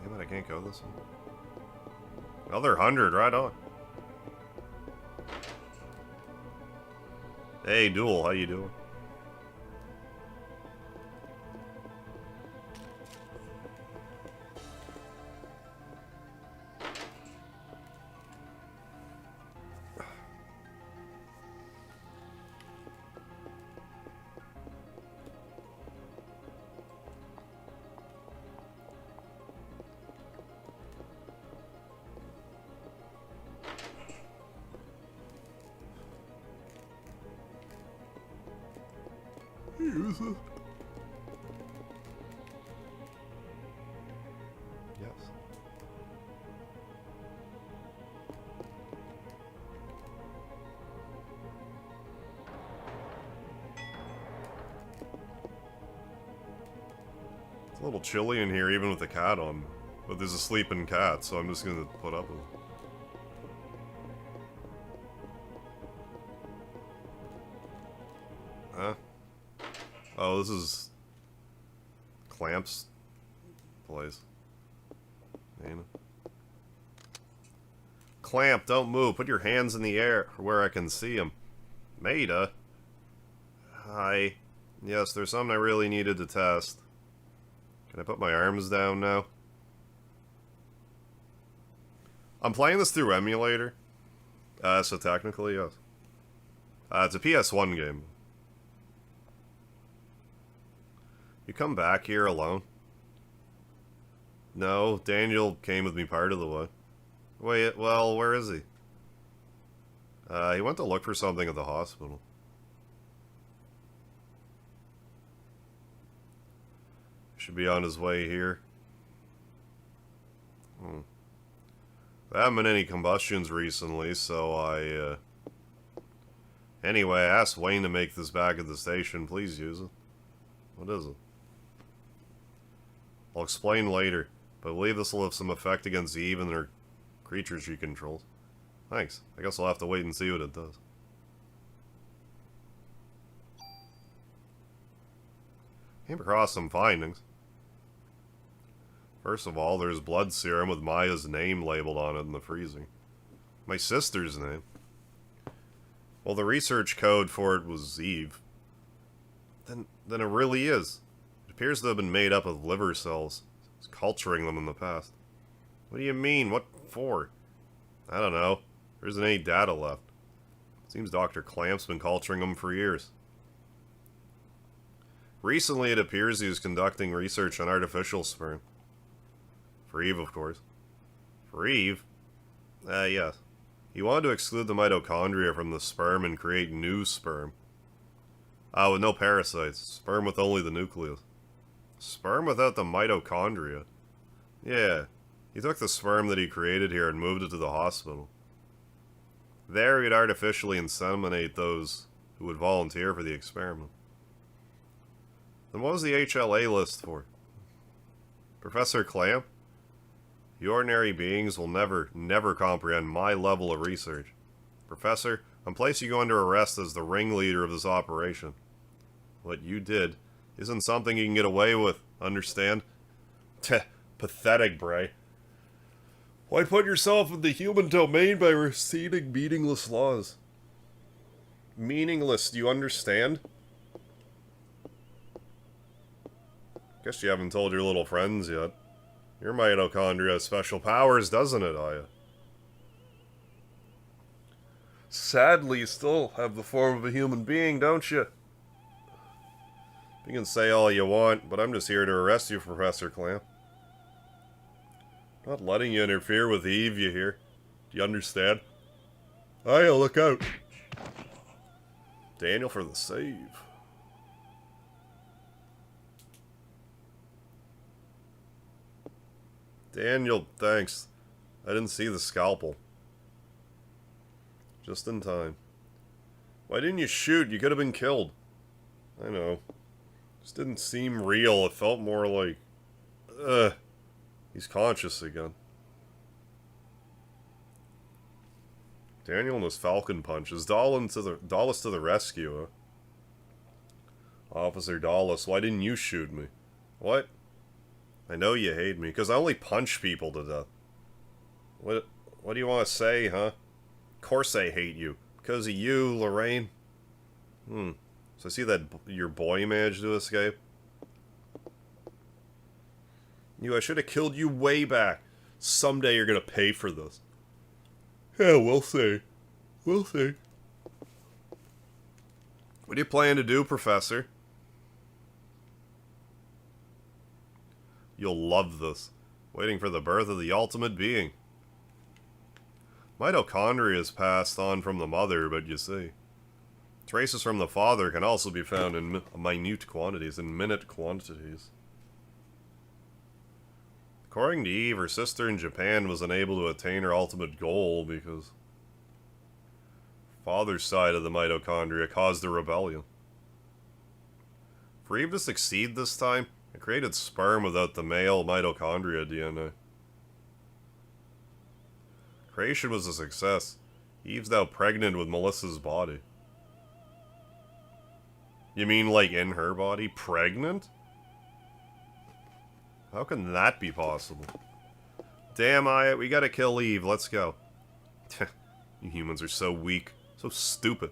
Damn it, I can't go this way. Another 100, right on. Hey, Duel, how you doing? Yes. It's a little chilly in here, even with the cat on. But there's a sleeping cat, so I'm just gonna put up with it. Huh? Oh, this is Clamp's place. Man. Clamp, don't move. Put your hands in the air where I can see them. Maida? Hi. Yes, there's something I really needed to test. Can I put my arms down now? I'm playing this through emulator. So technically, yes. It's a PS1 game. You come back here alone? No, Daniel came with me part of the way. Wait, well, where is he? He went to look for something at the hospital. Should be on his way here. There haven't been any combustions recently, so Anyway, I asked Wayne to make this back at the station. Please use it. What is it? I'll explain later, but I believe this will have some effect against Eve and her creatures she controls. Thanks. I guess I'll have to wait and see what it does. Came across some findings. First of all, there's blood serum with Maya's name labeled on it in the freezing. My sister's name. Well, the research code for it was Eve. Then it really is. It appears to have been made up of liver cells. It's culturing them in the past. What do you mean? What for? I don't know. There isn't any data left. Seems Dr. Clamp's been culturing them for years. Recently, it appears he was conducting research on artificial sperm. For Eve, of course. For Eve? Yes. He wanted to exclude the mitochondria from the sperm and create new sperm. With no parasites. Sperm with only the nucleus. Sperm without the mitochondria? Yeah. He took the sperm that he created here and moved it to the hospital. There he'd artificially inseminate those who would volunteer for the experiment. Then what was the HLA list for? Professor Clamp? The ordinary beings will never comprehend my level of research. Professor, I'm placing you under arrest as the ringleader of this operation. What you did isn't something you can get away with, understand? Teh, pathetic, Bray. Why put yourself in the human domain by reciting meaningless laws? Meaningless, do you understand? Guess you haven't told your little friends yet. Your mitochondria has special powers, doesn't it, Aya? Sadly, you still have the form of a human being, don't you? You can say all you want, but I'm just here to arrest you, Professor Clamp. Not letting you interfere with Eve, you hear? Do you understand? Aya, look out! Daniel for the save. Daniel, thanks. I didn't see the scalpel. Just in time. Why didn't you shoot? You could have been killed. I know. Just didn't seem real. It felt more like... He's conscious again. Daniel and his falcon punches. Dallas to the rescue, huh? Officer Dallas, why didn't you shoot me? What? I know you hate me, because I only punch people to death. What do you want to say, huh? Of course I hate you. Because of you, Lorraine. So I see that your boy managed to escape. I should have killed you way back. Someday you're going to pay for this. Yeah, we'll see. We'll see. What do you plan to do, Professor? You'll love this. Waiting for the birth of the ultimate being. Mitochondria is passed on from the mother, but you see. Traces from the father can also be found in minute quantities, in minute quantities. According to Eve, her sister in Japan was unable to attain her ultimate goal because father's side of the mitochondria caused a rebellion. For Eve to succeed this time, it created sperm without the male mitochondria DNA. Creation was a success. Eve's now pregnant with Melissa's body. You mean like in her body? Pregnant? How can that be possible? Damn, Aya, we gotta kill Eve. Let's go. You humans are so weak. So stupid.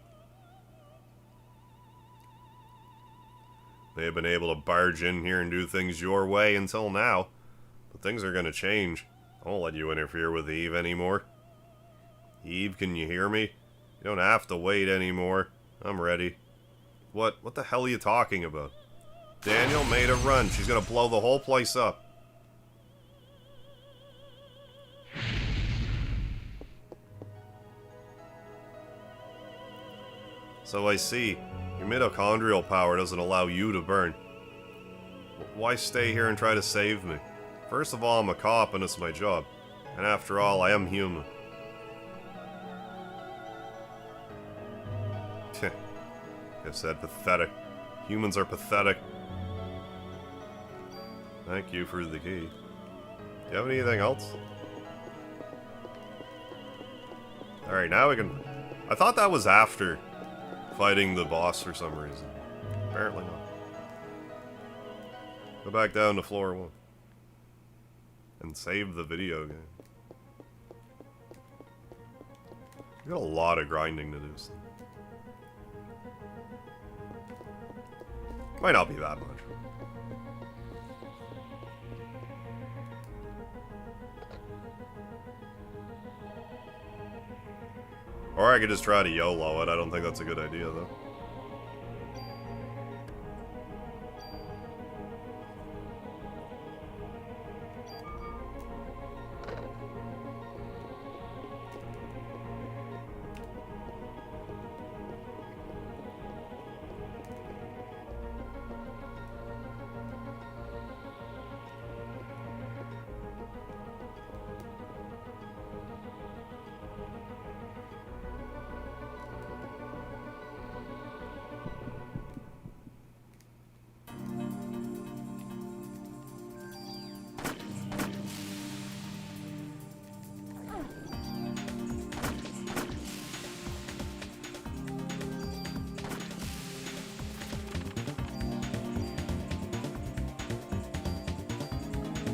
They have been able to barge in here and do things your way until now. But things are gonna change. I won't let you interfere with Eve anymore. Eve, can you hear me? You don't have to wait anymore. I'm ready. What the hell are you talking about? Daniel made a run. She's gonna blow the whole place up. So I see. Your mitochondrial power doesn't allow you to burn. Why stay here and try to save me? First of all, I'm a cop and it's my job. And after all, I am human. I said pathetic. Humans are pathetic. Thank you for the key. Do you have anything else? Alright, now we can... I thought that was after fighting the boss for some reason. Apparently not. Go back down to floor 1. And save the video game. We got a lot of grinding to do still. Might not be that much. Or I could just try to YOLO it. I don't think that's a good idea, though.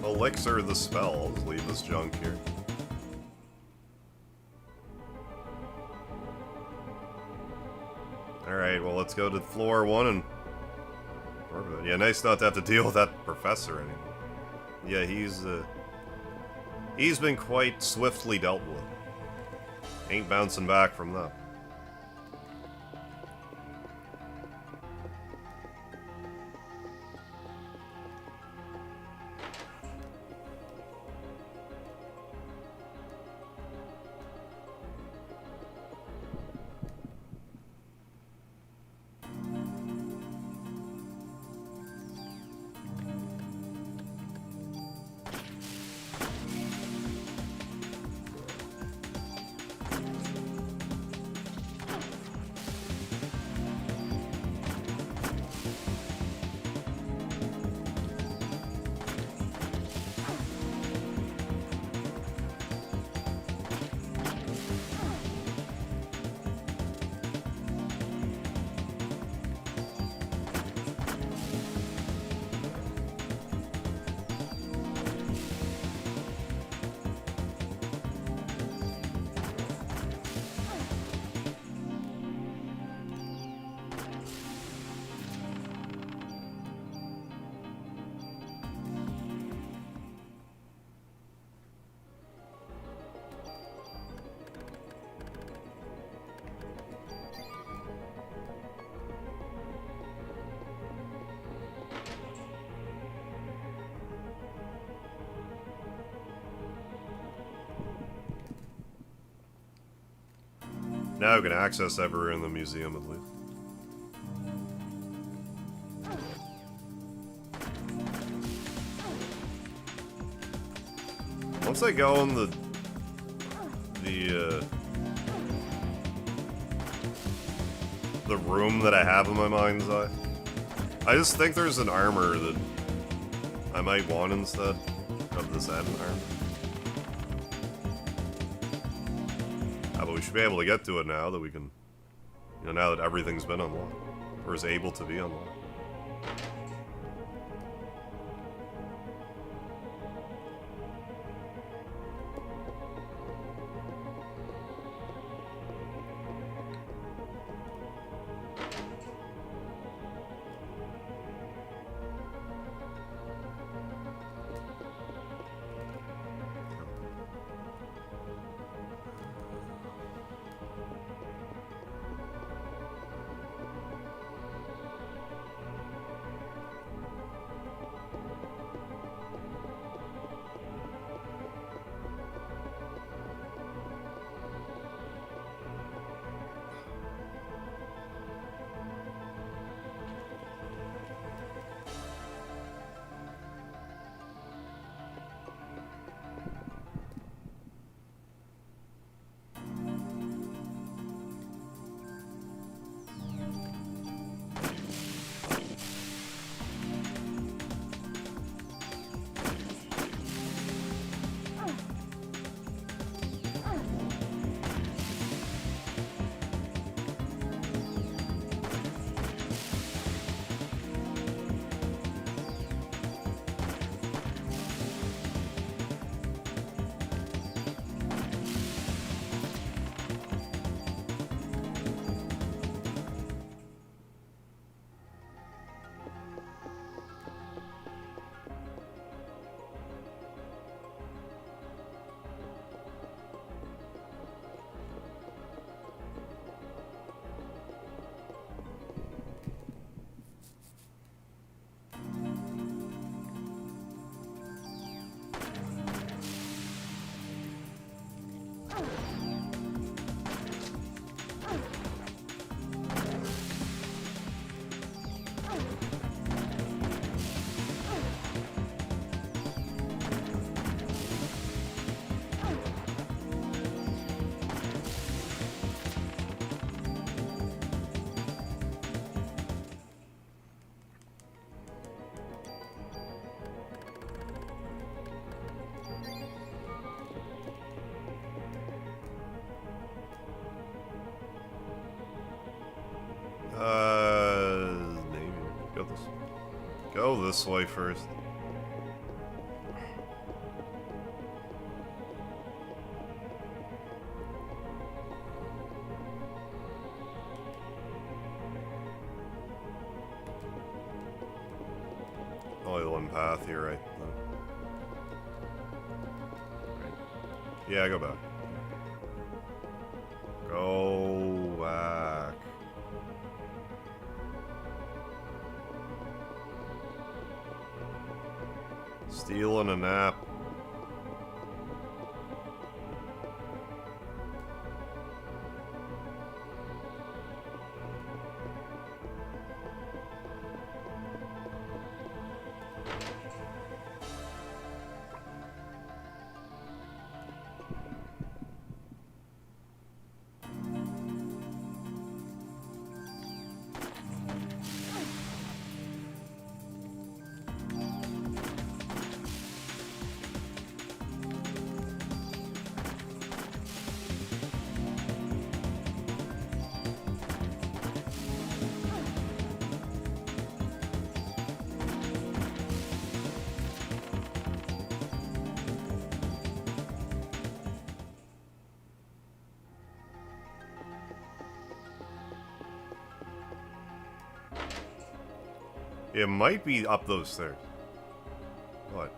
Elixir the spell. I'll just leave this junk here. Alright, well, let's go to floor 1 and... Yeah, nice not to have to deal with that professor anymore. Yeah, he's been quite swiftly dealt with. Ain't bouncing back from that. Now we can access everywhere in the museum, at least. Once I go in the room that I have in my mind's eye, I just think there's an armor that I might want instead of this end armor. But we should be able to get to it now that we can, you know, now that everything's been unlocked, or is able to be unlocked. Maybe. Go this way first. Only one path here, right? Yeah, go back. Go back. Stealing a nap. It might be up those stairs. What?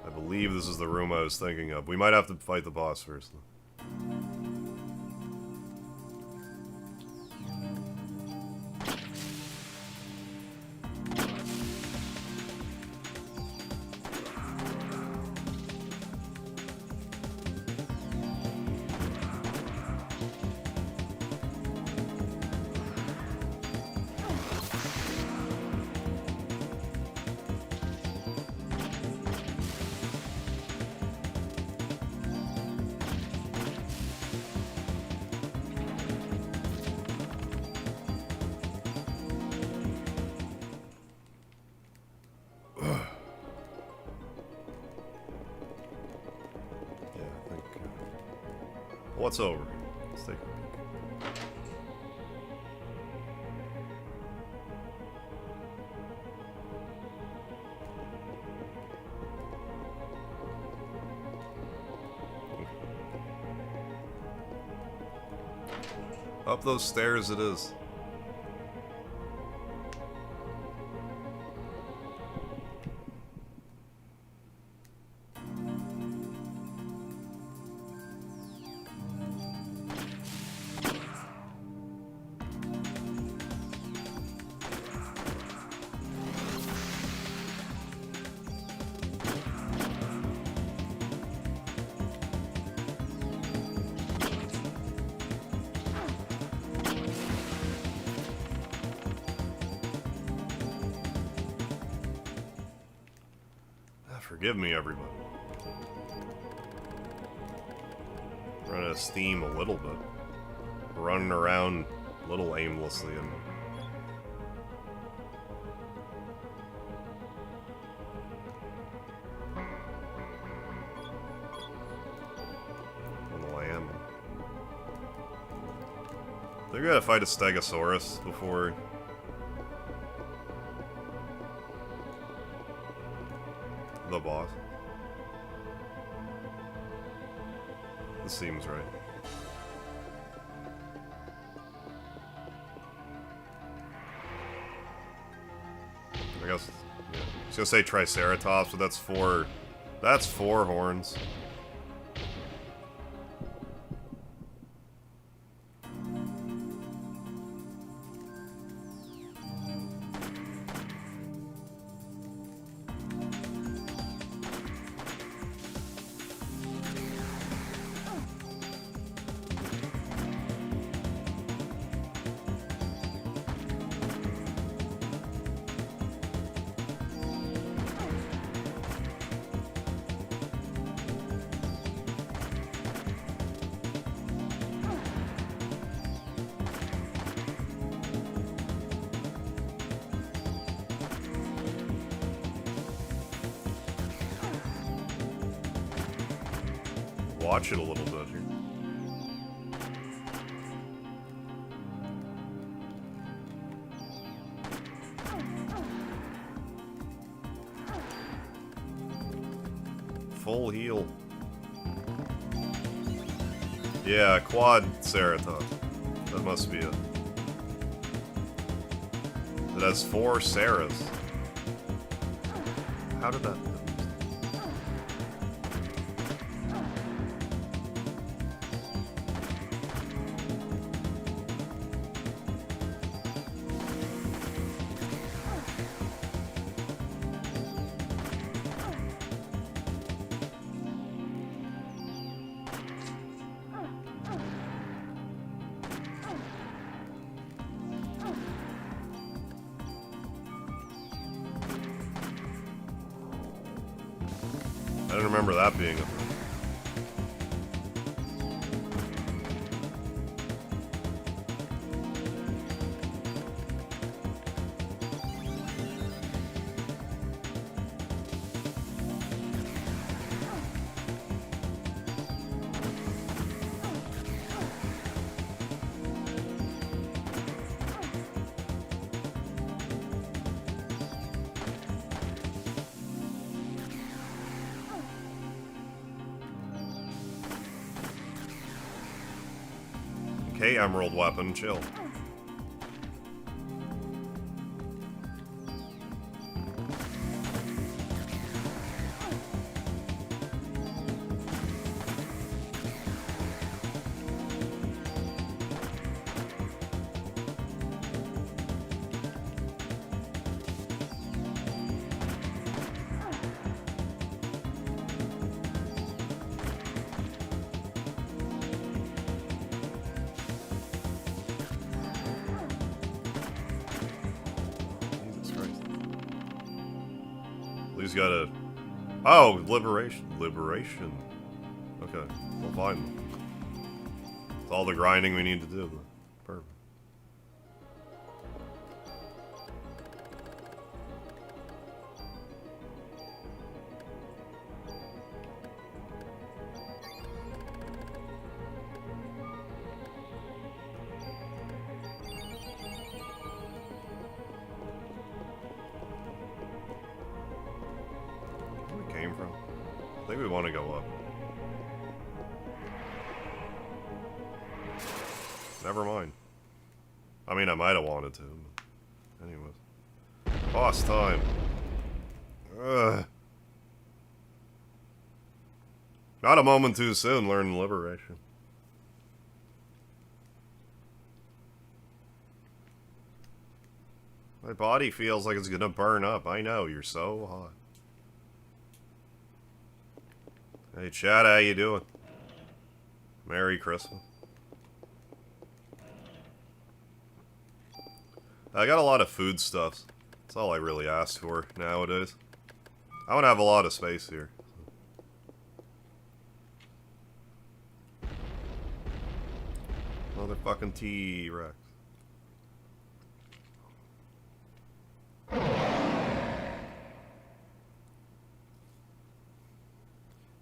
I believe this is the room I was thinking of. We might have to fight the boss first, though. What's over? Let's take a peek. Up those stairs it is. Forgive me, everybody. Running out of steam a little bit. Running around a little aimlessly and... on the land. They're gonna fight a Stegosaurus before... the boss. This seems right. I guess, yeah. I was gonna say Triceratops, but that's four. That's four horns. watch it a little bit here. Full heal. Yeah, quad Ceraton. That must be it. It has 4 Ceras. How did that... I don't remember that being a thing. Okay, Emerald Weapon, chill. He's got a... Oh, liberation. Liberation. Okay, we'll find them. It's all the grinding we need to do. Perfect. From. I think we want to go up. Never mind. I mean, I might have wanted to. But anyways. Boss time. Ugh. Not a moment too soon, learn liberation. My body feels like it's gonna burn up. I know, you're so hot. Hey Chad, how you doing? Merry Christmas. I got a lot of food stuffs. That's all I really asked for nowadays. I want to have a lot of space here. Motherfucking T-Rex.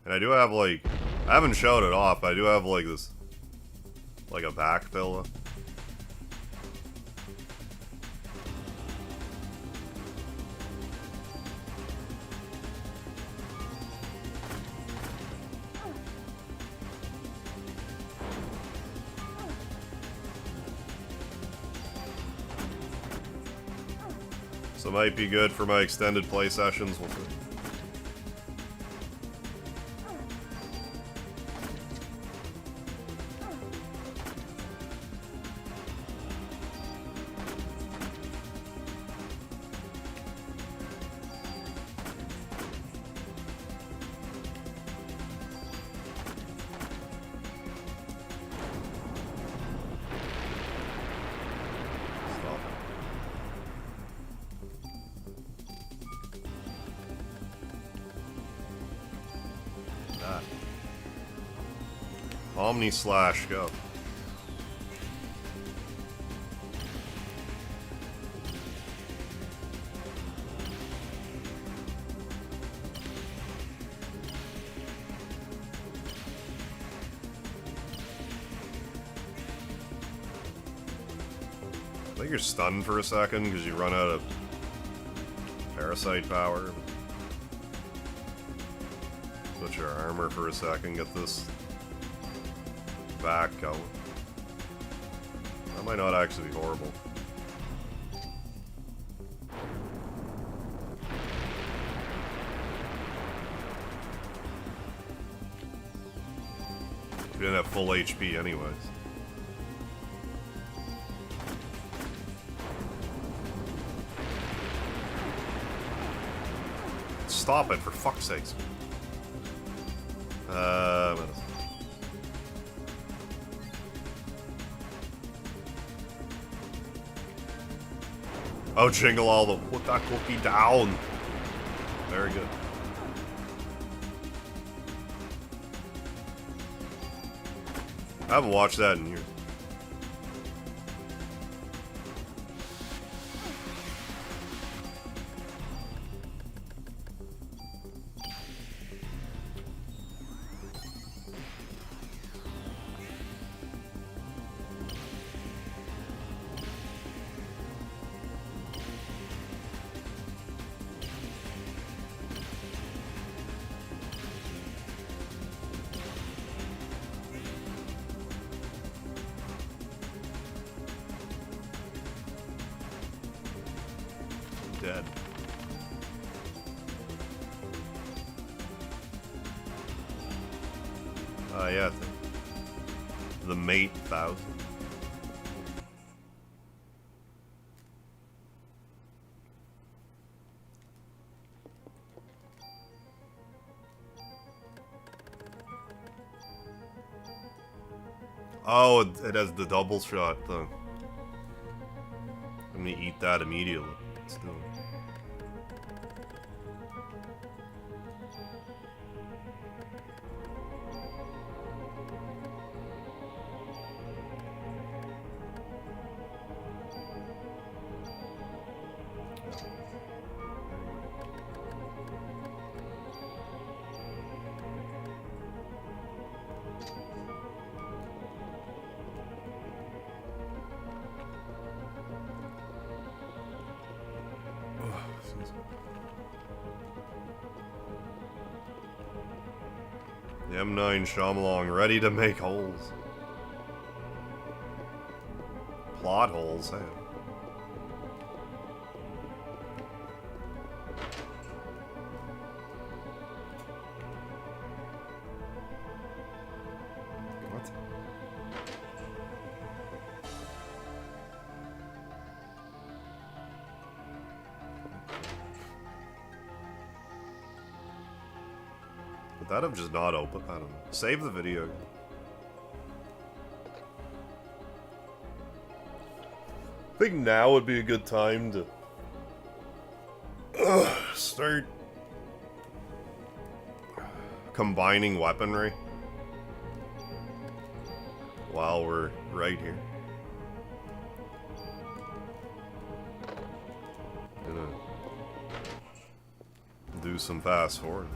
And I do have, like, I haven't showed it off, but I do have, like, this, like, a back pillow. So it might be good for my extended play sessions. We'll see. Omni slash, go. think you're stunned for a second because you run out of parasite power. Put your armor for a second, get this back going. That might not actually be horrible. You didn't have full HP anyways. Stop it, for fuck's sakes. Oh, jingle all the... Put that cookie down. Very good. I haven't watched that in years. Dead. Oh yeah, the mate 1000. Oh, it has the double shot thing. Let me eat that immediately. Let's do it. The M9 Shyamalan ready to make holes. Plot holes, hey. What? Would that have just not opened? I don't know. Save the video. I think now would be a good time to start combining weaponry while we're right here. Gonna do some fast forward.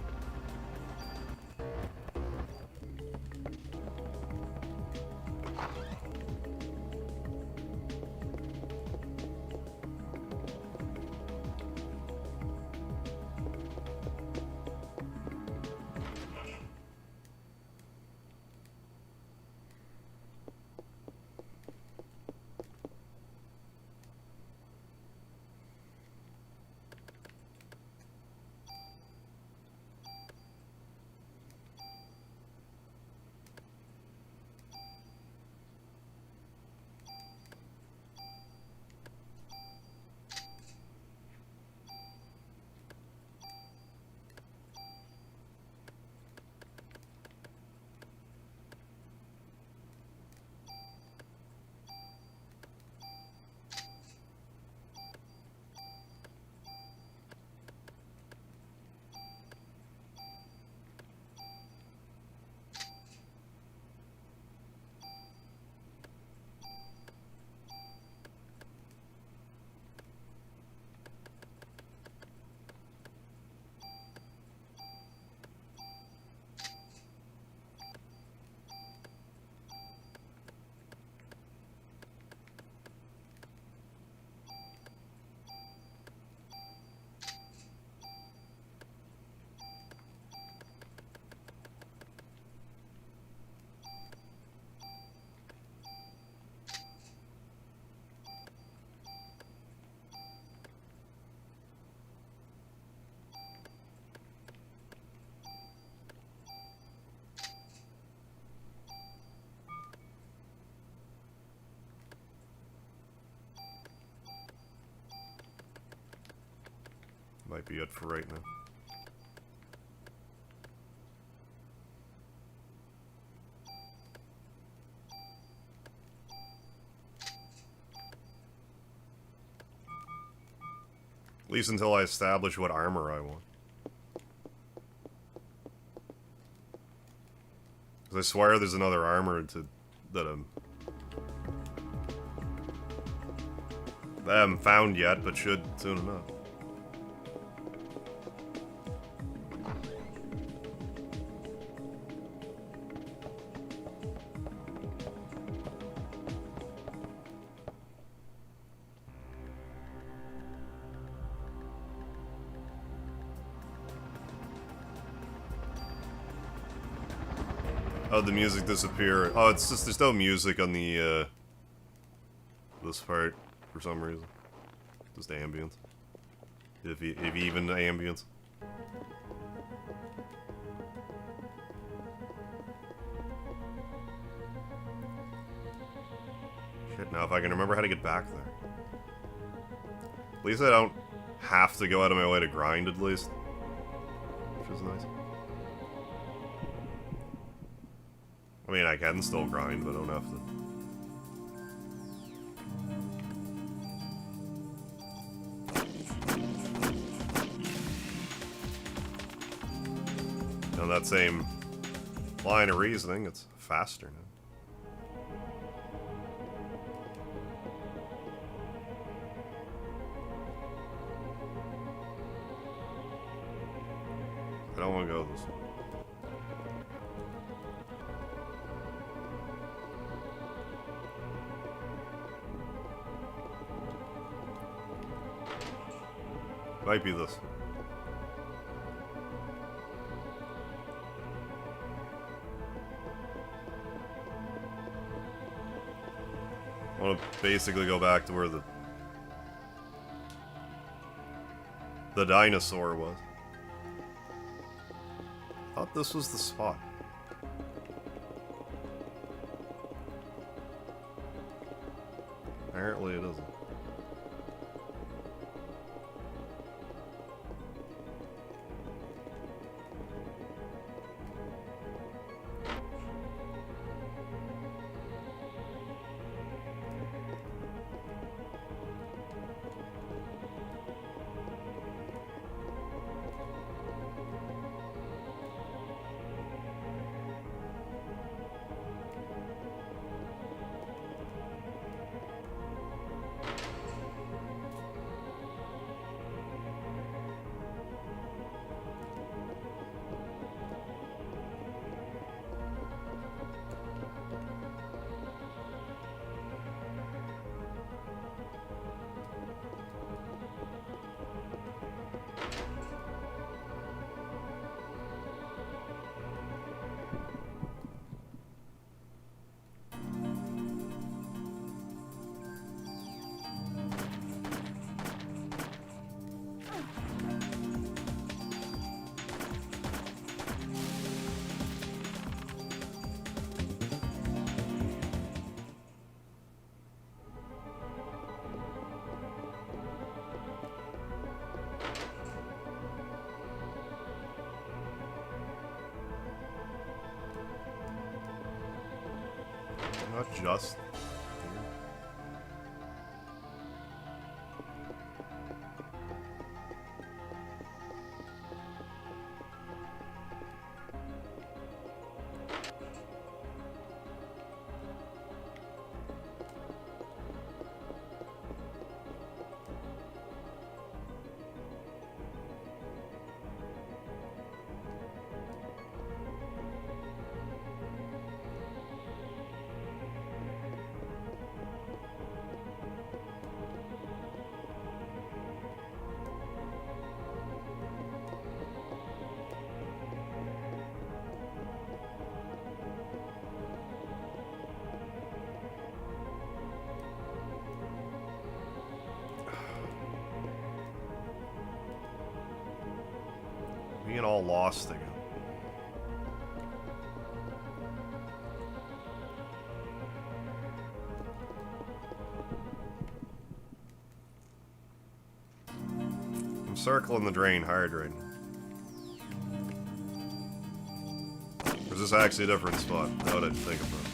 Might be it for right now. At least until I establish what armor I want. Because I swear there's another armor that I haven't found yet, but should soon enough. Oh, the music disappeared. Oh, it's just there's no music on the this part for some reason. Just ambience. If even ambience. Shit, now if I can remember how to get back there. At least I don't have to go out of my way to grind, at least. Which is nice. I mean, I can still grind, but I don't have to. On that same line of reasoning, it's faster now. I don't want to go this way. Might be this. I want to basically go back to where the dinosaur was. I thought this was the spot. Apparently it isn't. Not just here. Being all lost again. circling the drain hard right now. Or is this actually a different spot? Now that I think about it.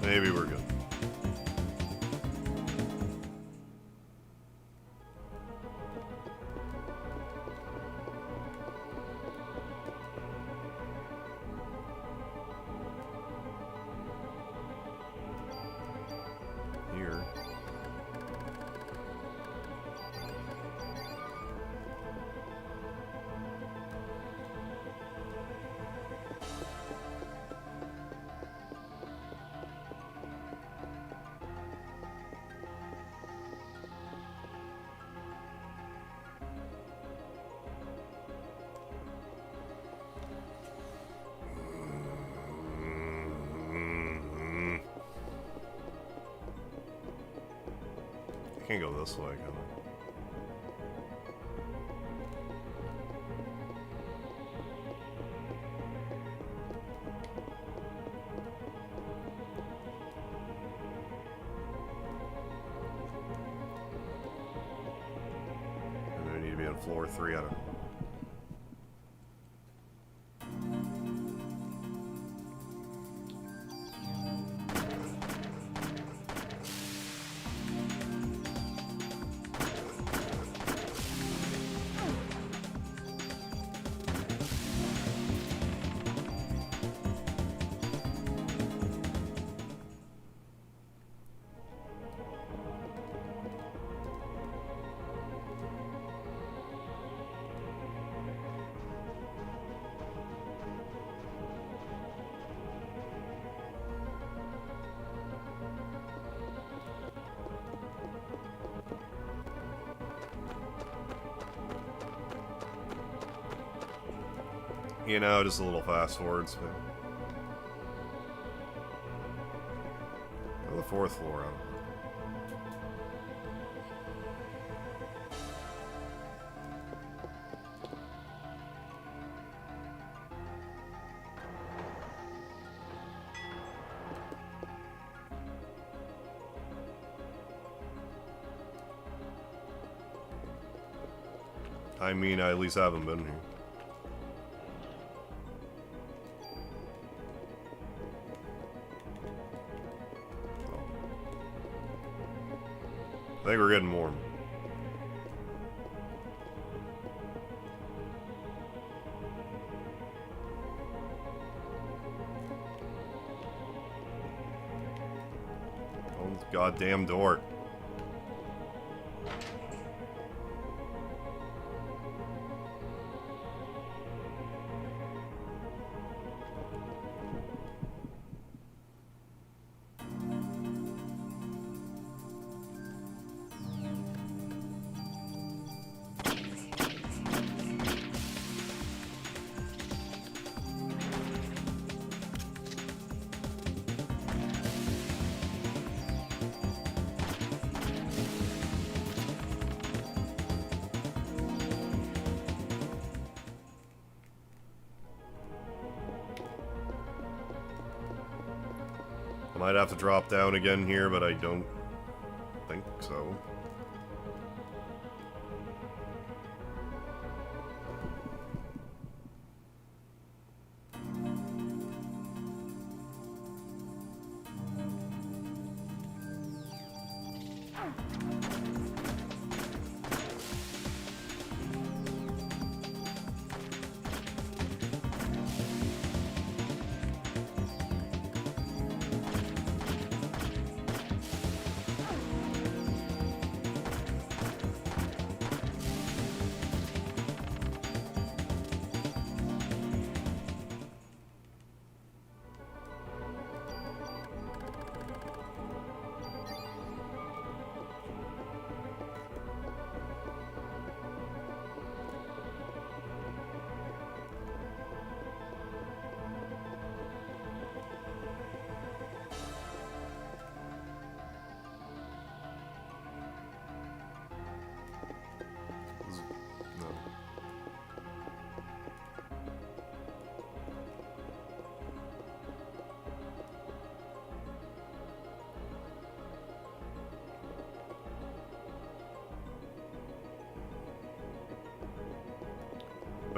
Maybe we're good. Here. Can't go this way, can I? Maybe I need to be on floor 3, I don't know. You know, just a little fast forwards. Oh, the 4th floor. I mean, I at least haven't been here. I think we're getting warm. Oh, goddamn door. I might have to drop down again here, but I don't think so.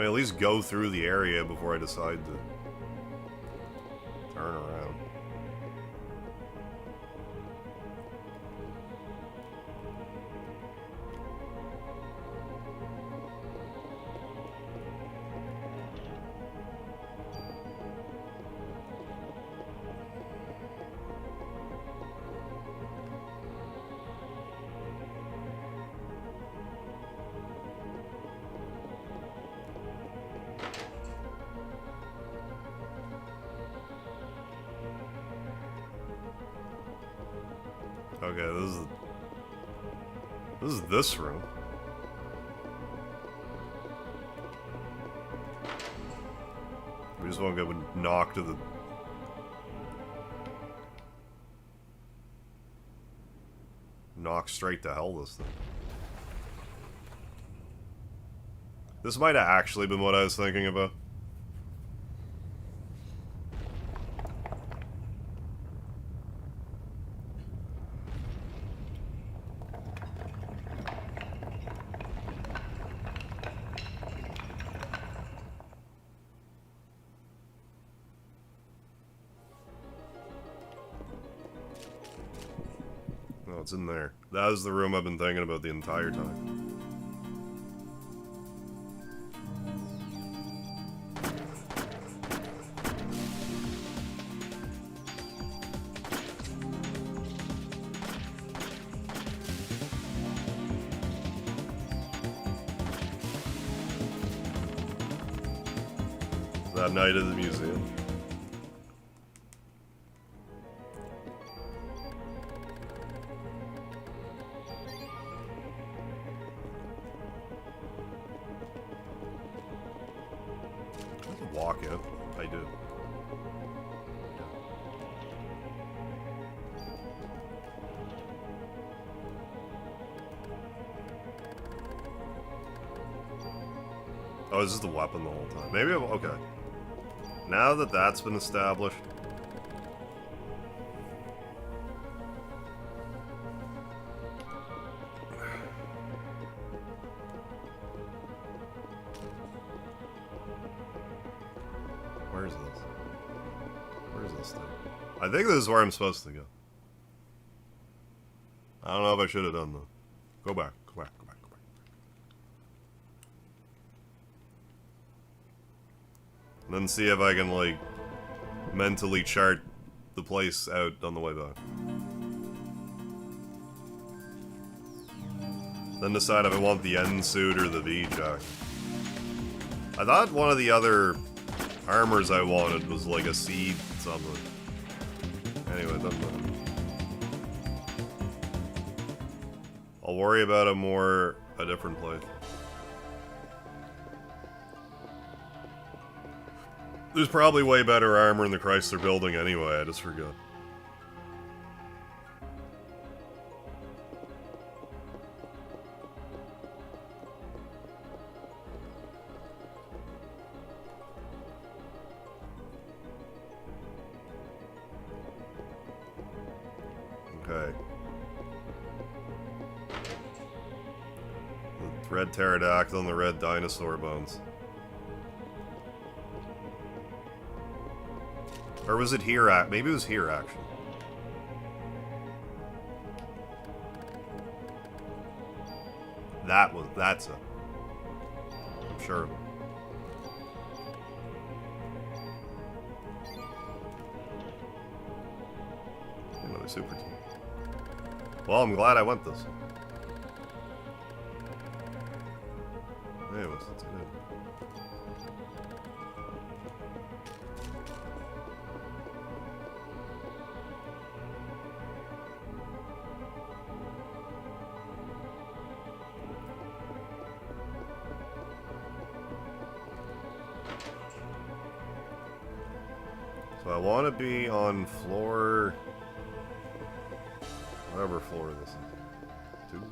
mean, at least go through the area before I decide to turn around. Okay, this is this room. We just won't go and knock to the... Knock straight to hell this thing. This might have actually been what I was thinking about. It's in there. That was the room I've been thinking about the entire time. That night at the museum. Walk in. I do. Oh, is this the weapon the whole time? Maybe I'm... Okay. Now that that's been established... Where's this? Where's this thing? I think this is where I'm supposed to go. I don't know if I should have done though. Go back, go back, go back, go back. And then see if I can, like, mentally chart the place out on the way back. Then decide if I want the N suit or the V jacket. I thought one of the other armors I wanted was like a seed something. Anyway, it doesn't matter. I'll worry about it more a different place. There's probably way better armor in the Chrysler building anyway, I just forgot. Okay. The red pterodactyl and the red dinosaur bones. Or was it here? Maybe it was here, actually. That's it. I'm sure. Another super team. Well, I'm glad I went this. Anyways, that's good. So I want to be on floor... whatever floor this is. 2?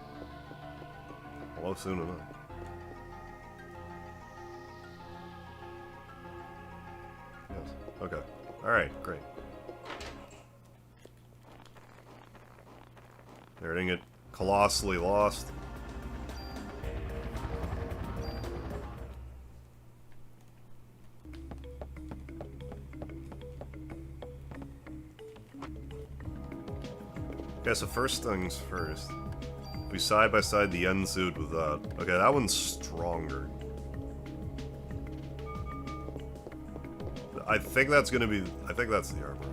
Hello, soon enough. Yes. Okay. Alright, great. There, didn't get colossally lost. Okay, so first things first. We side by side the end suit with that. Okay, that one's stronger. I think that's gonna be... I think that's the armor.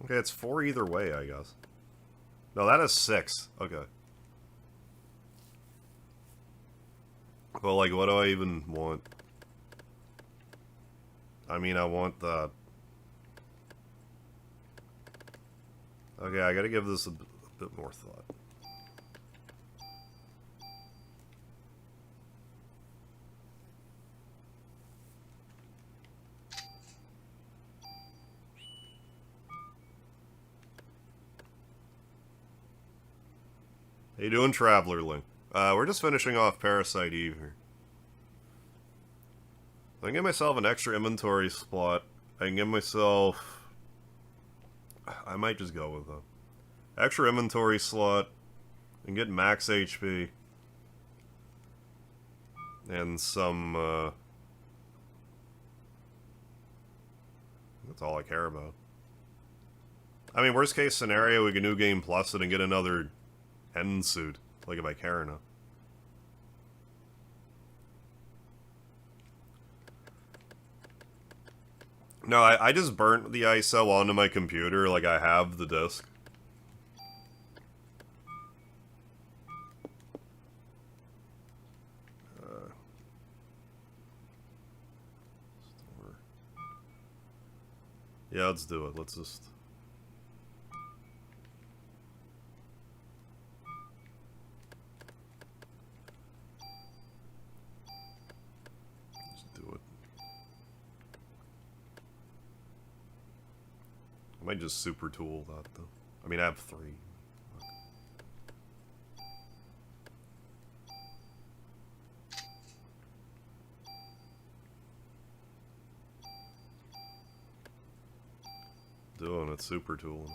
Okay, it's 4 either way, I guess. No, that is 6. Okay. Well, like, what do I even want? I mean, I want that. Okay, I gotta give this a bit more thought. How you doing, Traveler Link? We're just finishing off Parasite Eve here. I can get myself an extra inventory slot. I can get myself... I might just go with a extra inventory slot and get max HP. And some, that's all I care about. I mean, worst case scenario, we can New Game Plus it and get another end suit. Like if I care enough. No, I just burnt the ISO onto my computer, like I have the disc. Yeah, let's do it. Let's just... I might just super tool that, though. I mean, I have 3. Doing it, super tooling.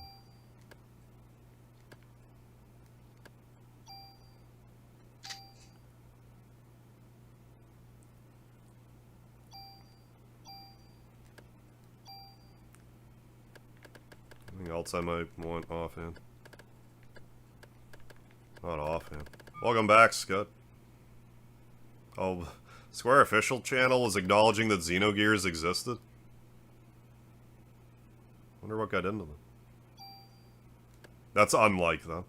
Anything else I might want offhand? Not offhand. Welcome back, Scott. Oh, Square official channel was acknowledging that Xenogears existed? Wonder what got into them. That's unlike them.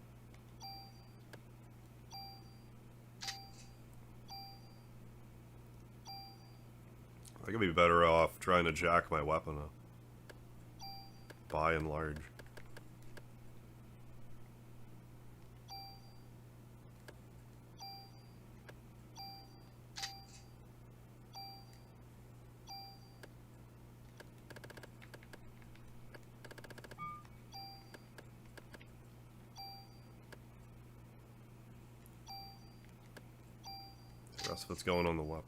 I could be better off trying to jack my weapon up. By and large. The rest of it's going on the weapon.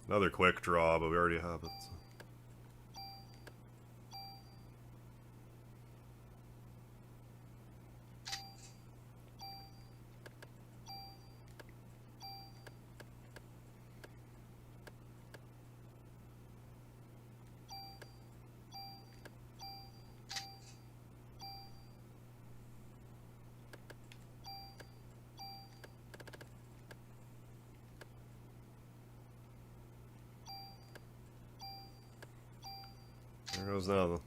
Another quick draw, but we already have it. So. There goes nothing.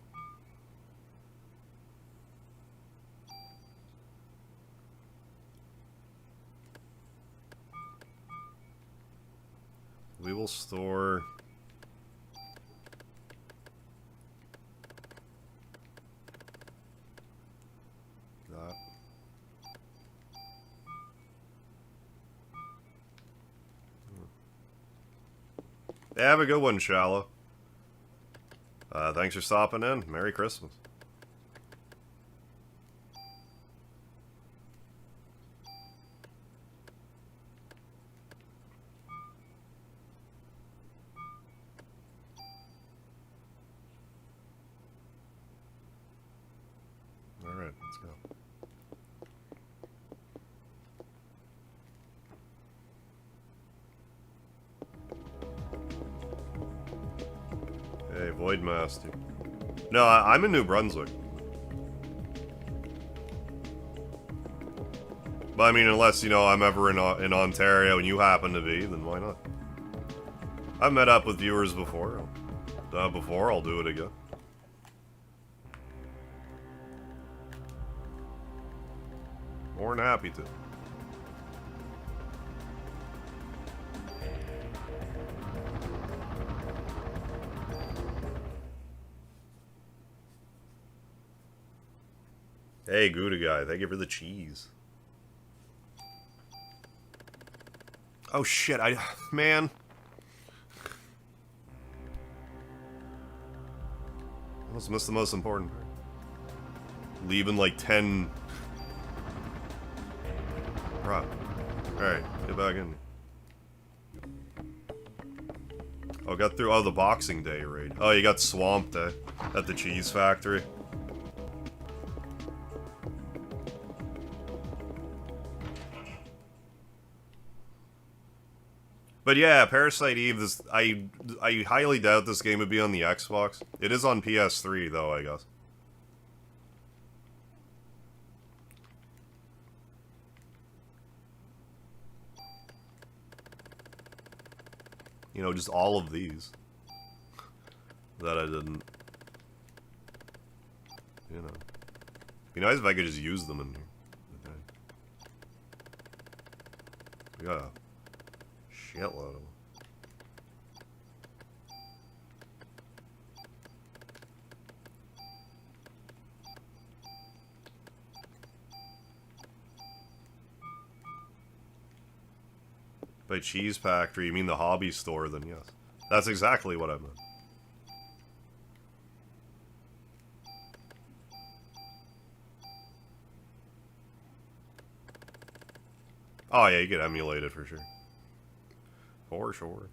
We will store that. Have a good one, Shallow. Thanks for stopping in. Merry Christmas. Alright, let's go. Hey, Voidmaster. No, I'm in New Brunswick. But I mean, unless, you know, I'm ever in Ontario and you happen to be, then why not? I've met up with viewers before. I'll do it again. More than happy to. Hey, Gouda guy, thank you for the cheese. Oh shit, man. I almost missed the most important part. Leaving like 10... Right. Alright, get back in. Oh, got through... Oh, the Boxing Day raid. Oh, you got swamped at the cheese factory. But yeah, Parasite Eve, I highly doubt this game would be on the Xbox. It is on PS3, though, I guess. You know, just all of these. That I didn't... You know. Be nice if I could just use them in here. Okay. Yeah. Shitload of them. By cheese factory, you mean the hobby store, then yes. That's exactly what I meant. Oh yeah, you could emulate it for sure. For sure.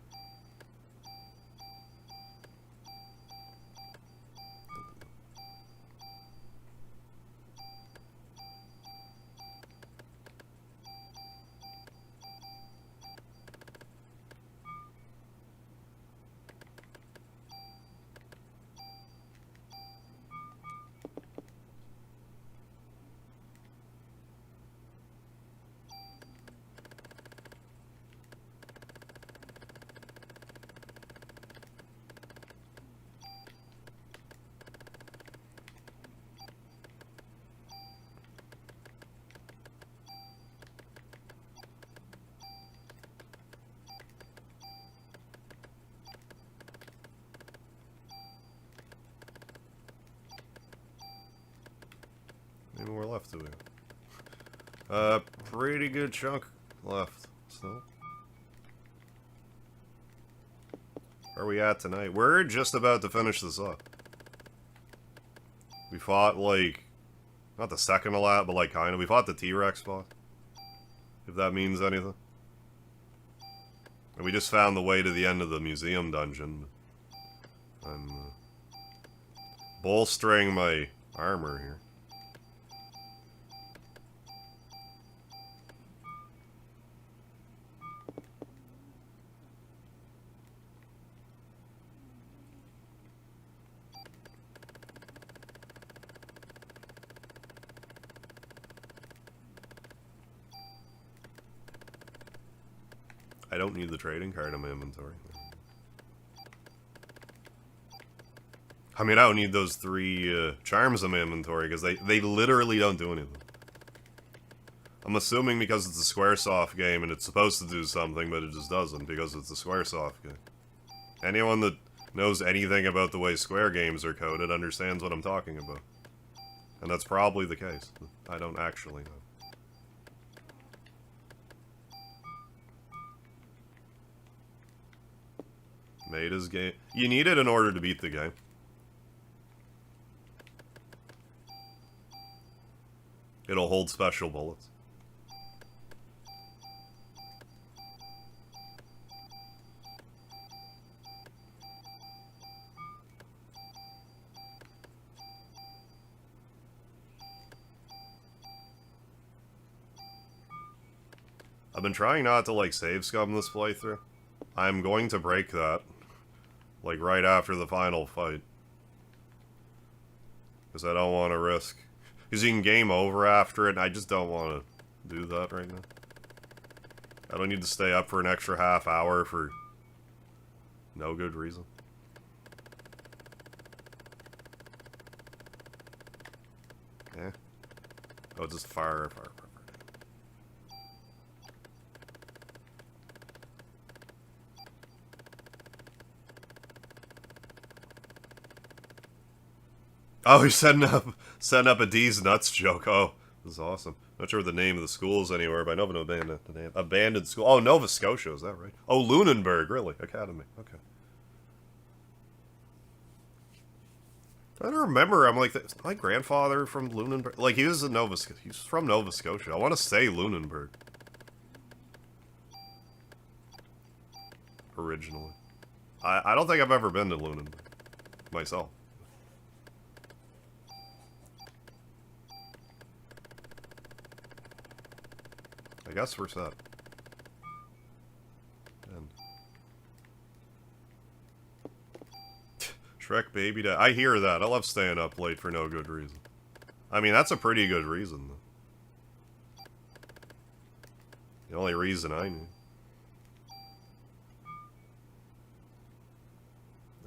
Maybe more left to it. Pretty good chunk left. So, where are we at tonight? We're just about to finish this up. We fought, like, not the second to last, but, like, kind of. We fought the T-Rex boss. If that means anything. And we just found the way to the end of the museum dungeon. I'm bolstering my armor here. I don't need the trading card in my inventory. I mean, I don't need those 3 charms in my inventory, because they literally don't do anything. I'm assuming because it's a SquareSoft game and it's supposed to do something, but it just doesn't, because it's a SquareSoft game. Anyone that knows anything about the way Square games are coded understands what I'm talking about. And that's probably the case. I don't actually know. Made his game. You need it in order to beat the game. It'll hold special bullets. I've been trying not to, like, save scum this playthrough. I'm going to break that. Like, right after the final fight. Because I don't want to risk... Because you can game over after it, and I just don't want to do that right now. I don't need to stay up for an extra half hour for no good reason. Yeah. Oh, just fire. Oh, he's setting up a D's nuts joke. Oh, this is awesome. Not sure what the name of the school is anywhere, but I know of an abandoned school. Oh, Nova Scotia, is that right? Oh, Lunenburg, really? Academy. Okay. I don't remember. I'm like, my grandfather from Lunenburg. Like, he was he's from Nova Scotia. I want to say Lunenburg. Originally. I don't think I've ever been to Lunenburg. Myself. I guess we're set. And Shrek baby dad. I hear that. I love staying up late for no good reason. I mean, that's a pretty good reason, though. The only reason I knew.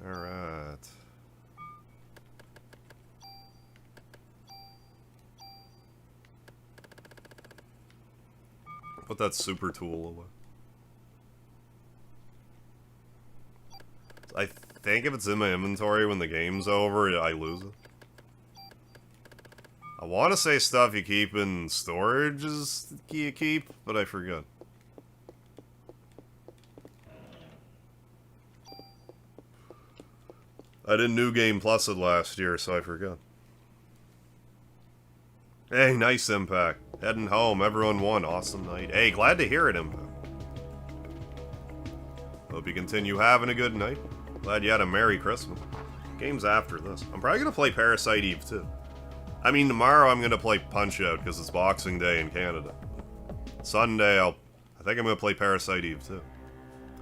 Alright. Put that super tool away. I think if it's in my inventory when the game's over, I lose it. I want to say stuff you keep in storage is you keep, but I forget. I didn't New Game Plus it last year, so I forgot. Hey, nice Impact. Heading home, everyone won. Awesome night. Hey, glad to hear it, Impact. Hope you continue having a good night. Glad you had a Merry Christmas. Games after this. I'm probably going to play Parasite Eve, too. I mean, tomorrow I'm going to play Punch-Out, because it's Boxing Day in Canada. Sunday, I think I'm going to play Parasite Eve, too.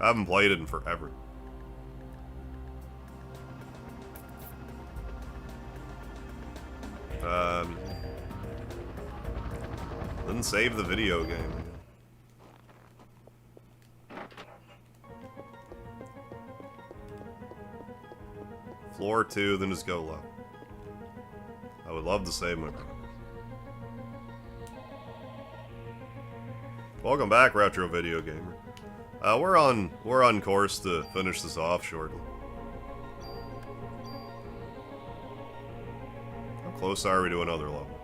I haven't played it in forever. Didn't save the video game. Floor 2, then just go left. I would love to save my progress. Welcome back, Retro Video Gamer. We're on course to finish this off shortly. How close are we to another level?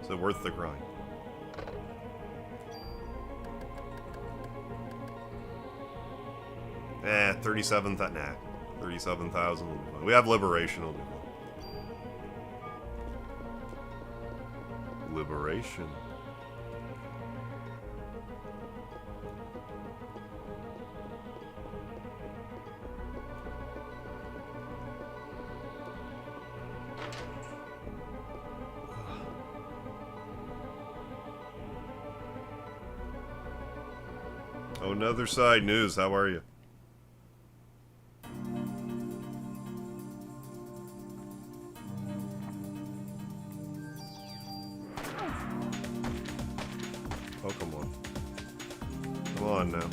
Is it worth the grind? Eh, 37,000. Nah, 37,000 will be fine. We have Liberation. Will be fine. Liberation. Oh, another side news. How are you? Oh, come on. Come on now.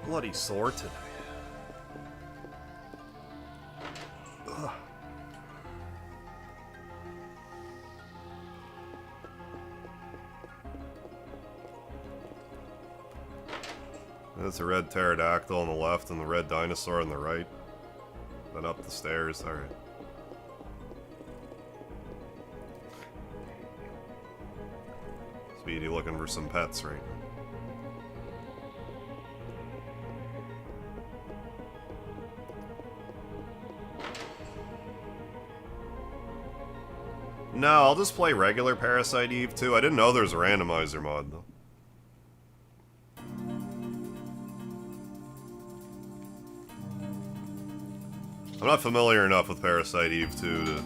Bloody sore today. Ugh. That's a red pterodactyl on the left and the red dinosaur on the right. Then up the stairs, alright. Speedy looking for some pets right now. No, I'll just play regular Parasite Eve too. I didn't know there was a randomizer mod though. I'm not familiar enough with Parasite Eve 2 to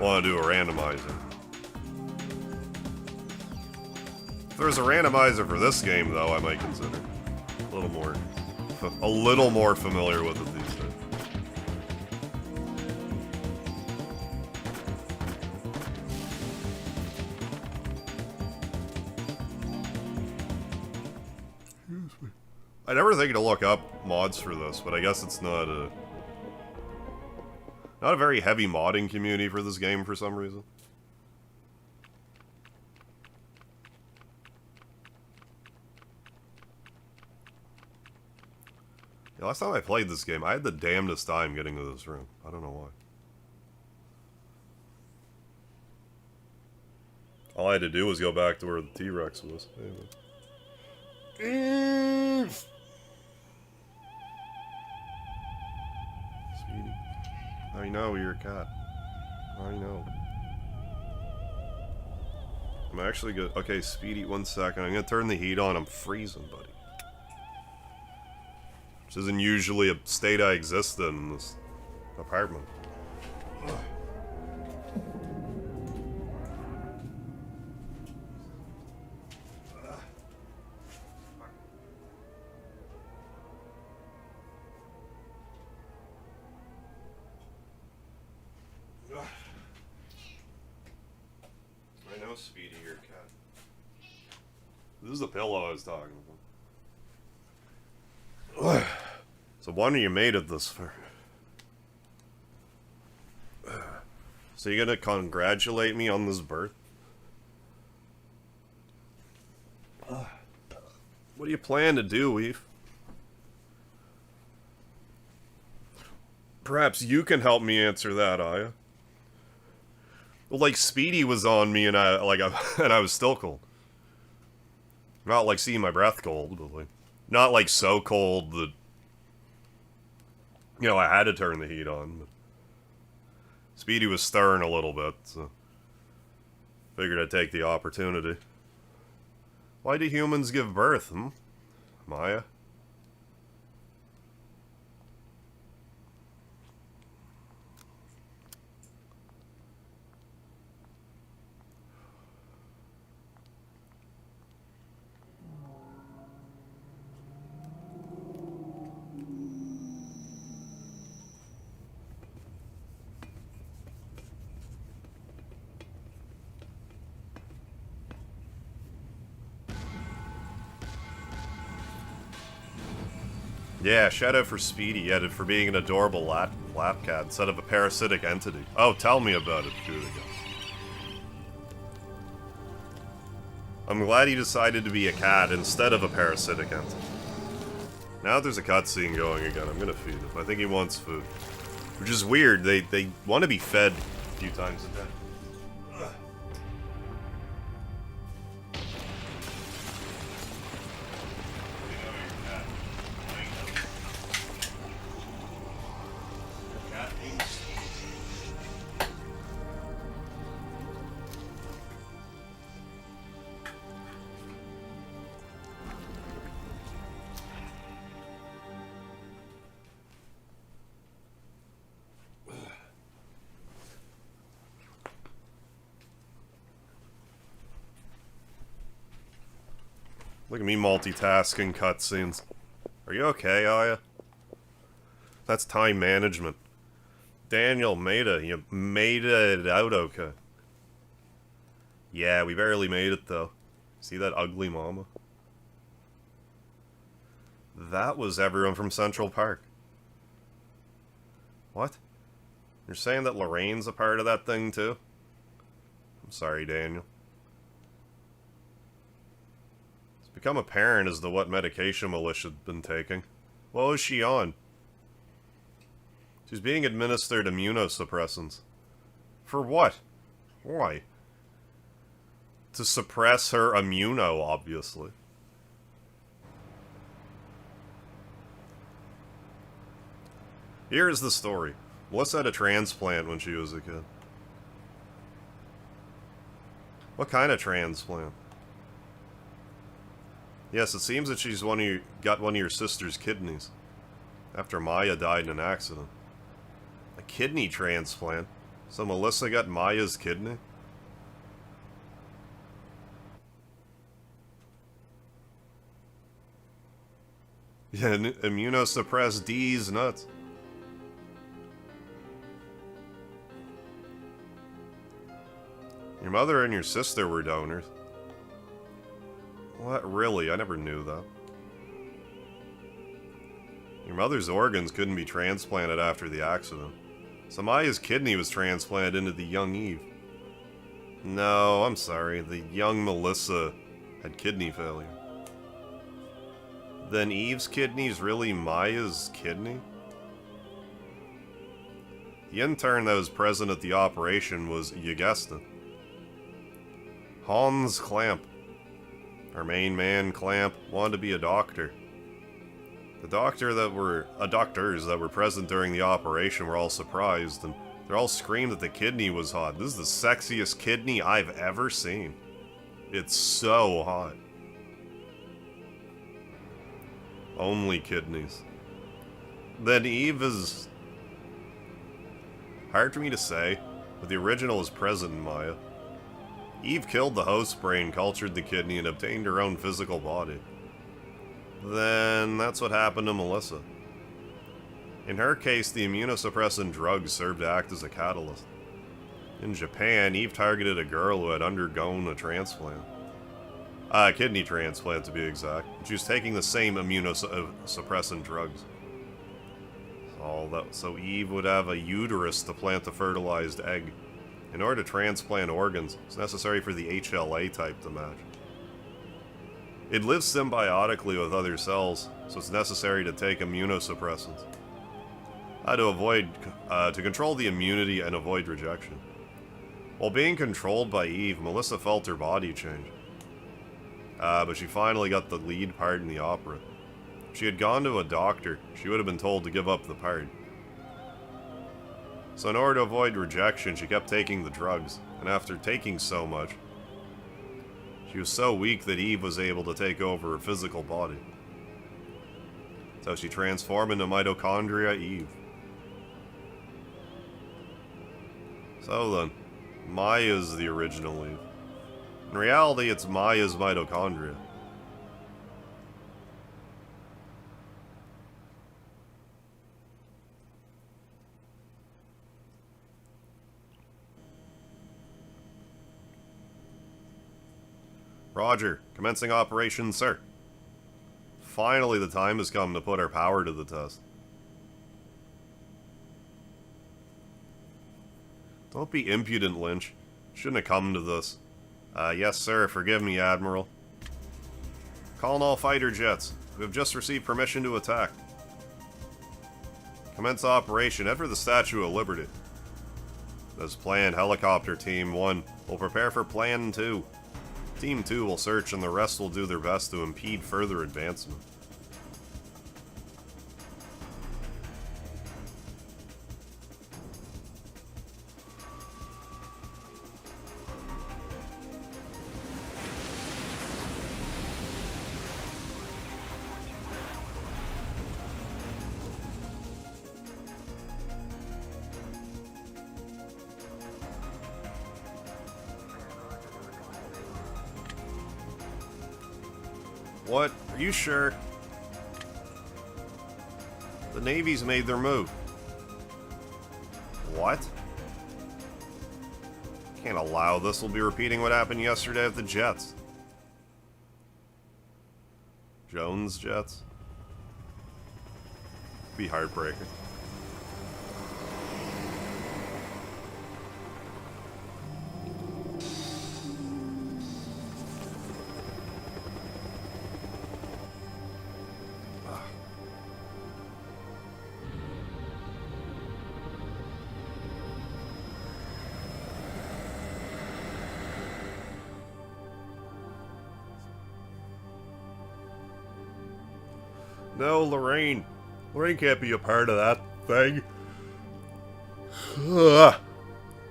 want to do a randomizer. If there's a randomizer for this game, though, I might consider a little more familiar with it these days. I never think to look up mods for this, but I guess it's not a very heavy modding community for this game for some reason. Yeah, last time I played this game, I had the damnedest time getting to this room. I don't know why. All I had to do was go back to where the T-Rex was. Anyway. Speedy. I know you're a cat. I know. I'm actually good. Okay, Speedy, 1 second. I'm gonna turn the heat on. I'm freezing, buddy. Which isn't usually a state I exist in this apartment. Ugh. I know, Speedy, you're a cat. This is the pillow I was talking about. So when are you made of this for? So you gonna congratulate me on this birth? What do you plan to do, Eve? Perhaps you can help me answer that, Aya. Well, like Speedy was on me and I was still cold. Not like seeing my breath cold, but like not like so cold that I had to turn the heat on. But Speedy was stirring a little bit, so figured I'd take the opportunity. Why do humans give birth, Maya? Yeah, shout out for Speedy, for being an adorable lap cat instead of a parasitic entity. Oh, tell me about it, Judica. I'm glad he decided to be a cat instead of a parasitic entity. Now there's a cutscene going again, I'm gonna feed him. I think he wants food. Which is weird, they want to be fed a few times a day. Look at me multitasking cutscenes. Are you okay, Aya? That's time management. Daniel, you made it out okay. Yeah, we barely made it, though. See that ugly mama? That was everyone from Central Park. What? You're saying that Lorraine's a part of that thing, too? I'm sorry, Daniel. It's become apparent as to what medication Melicia's been taking. What was she on? She's being administered immunosuppressants. For what? Why? To suppress her immuno, obviously. Here's the story. Melissa had a transplant when she was a kid. What kind of transplant? Yes, it seems that she's got one of your sister's kidneys. After Maya died in an accident. A kidney transplant? So Melissa got Maya's kidney? Yeah, immunosuppressed D's nuts. Your mother and your sister were donors. What, really? I never knew that. Your mother's organs couldn't be transplanted after the accident. So Maya's kidney was transplanted into the young Eve. No, I'm sorry. The young Melissa had kidney failure. Then Eve's kidney is really Maya's kidney? The intern that was present at the operation was, you guessed it, Hans Clamp. Our main man, Clamp, wanted to be a doctor. The doctors that were present during the operation were all surprised, and they all screamed that the kidney was hot. This is the sexiest kidney I've ever seen. It's so hot. Only kidneys. Then Eve is... hard for me to say, but the original is present in Maya. Eve killed the host brain, cultured the kidney, and obtained her own physical body. Then that's what happened to Melissa. In her case, the immunosuppressant drugs served to act as a catalyst. In Japan, Eve targeted a girl who had undergone a transplant. A kidney transplant, to be exact. She was taking the same immunosuppressant drugs. So Eve would have a uterus to plant the fertilized egg. In order to transplant organs, it's necessary for the HLA type to match. It lives symbiotically with other cells, so it's necessary to take immunosuppressants. To control the immunity and avoid rejection. While being controlled by Eve, Melissa felt her body change. But she finally got the lead part in the opera. If she had gone to a doctor, she would have been told to give up the part. So in order to avoid rejection, she kept taking the drugs, and after taking so much, she was so weak that Eve was able to take over her physical body. So she transformed into Mitochondria Eve. So then, Maya's the original Eve. In reality, it's Maya's mitochondria. Roger, commencing operations, sir. Finally, the time has come to put our power to the test. Don't be impudent, Lynch. Shouldn't have come to this. Yes, sir. Forgive me, Admiral. Calling all fighter jets. We have just received permission to attack. Commence operation. Head for the Statue of Liberty. As planned, Helicopter Team 1 will prepare for Plan 2. Team 2 will search and the rest will do their best to impede further advancement. What? Are you sure? The Navy's made their move. What? Can't allow this. We'll be repeating what happened yesterday at the Jets. Jones Jets? Be heartbreaking. No, Lorraine. Lorraine can't be a part of that thing. Ugh.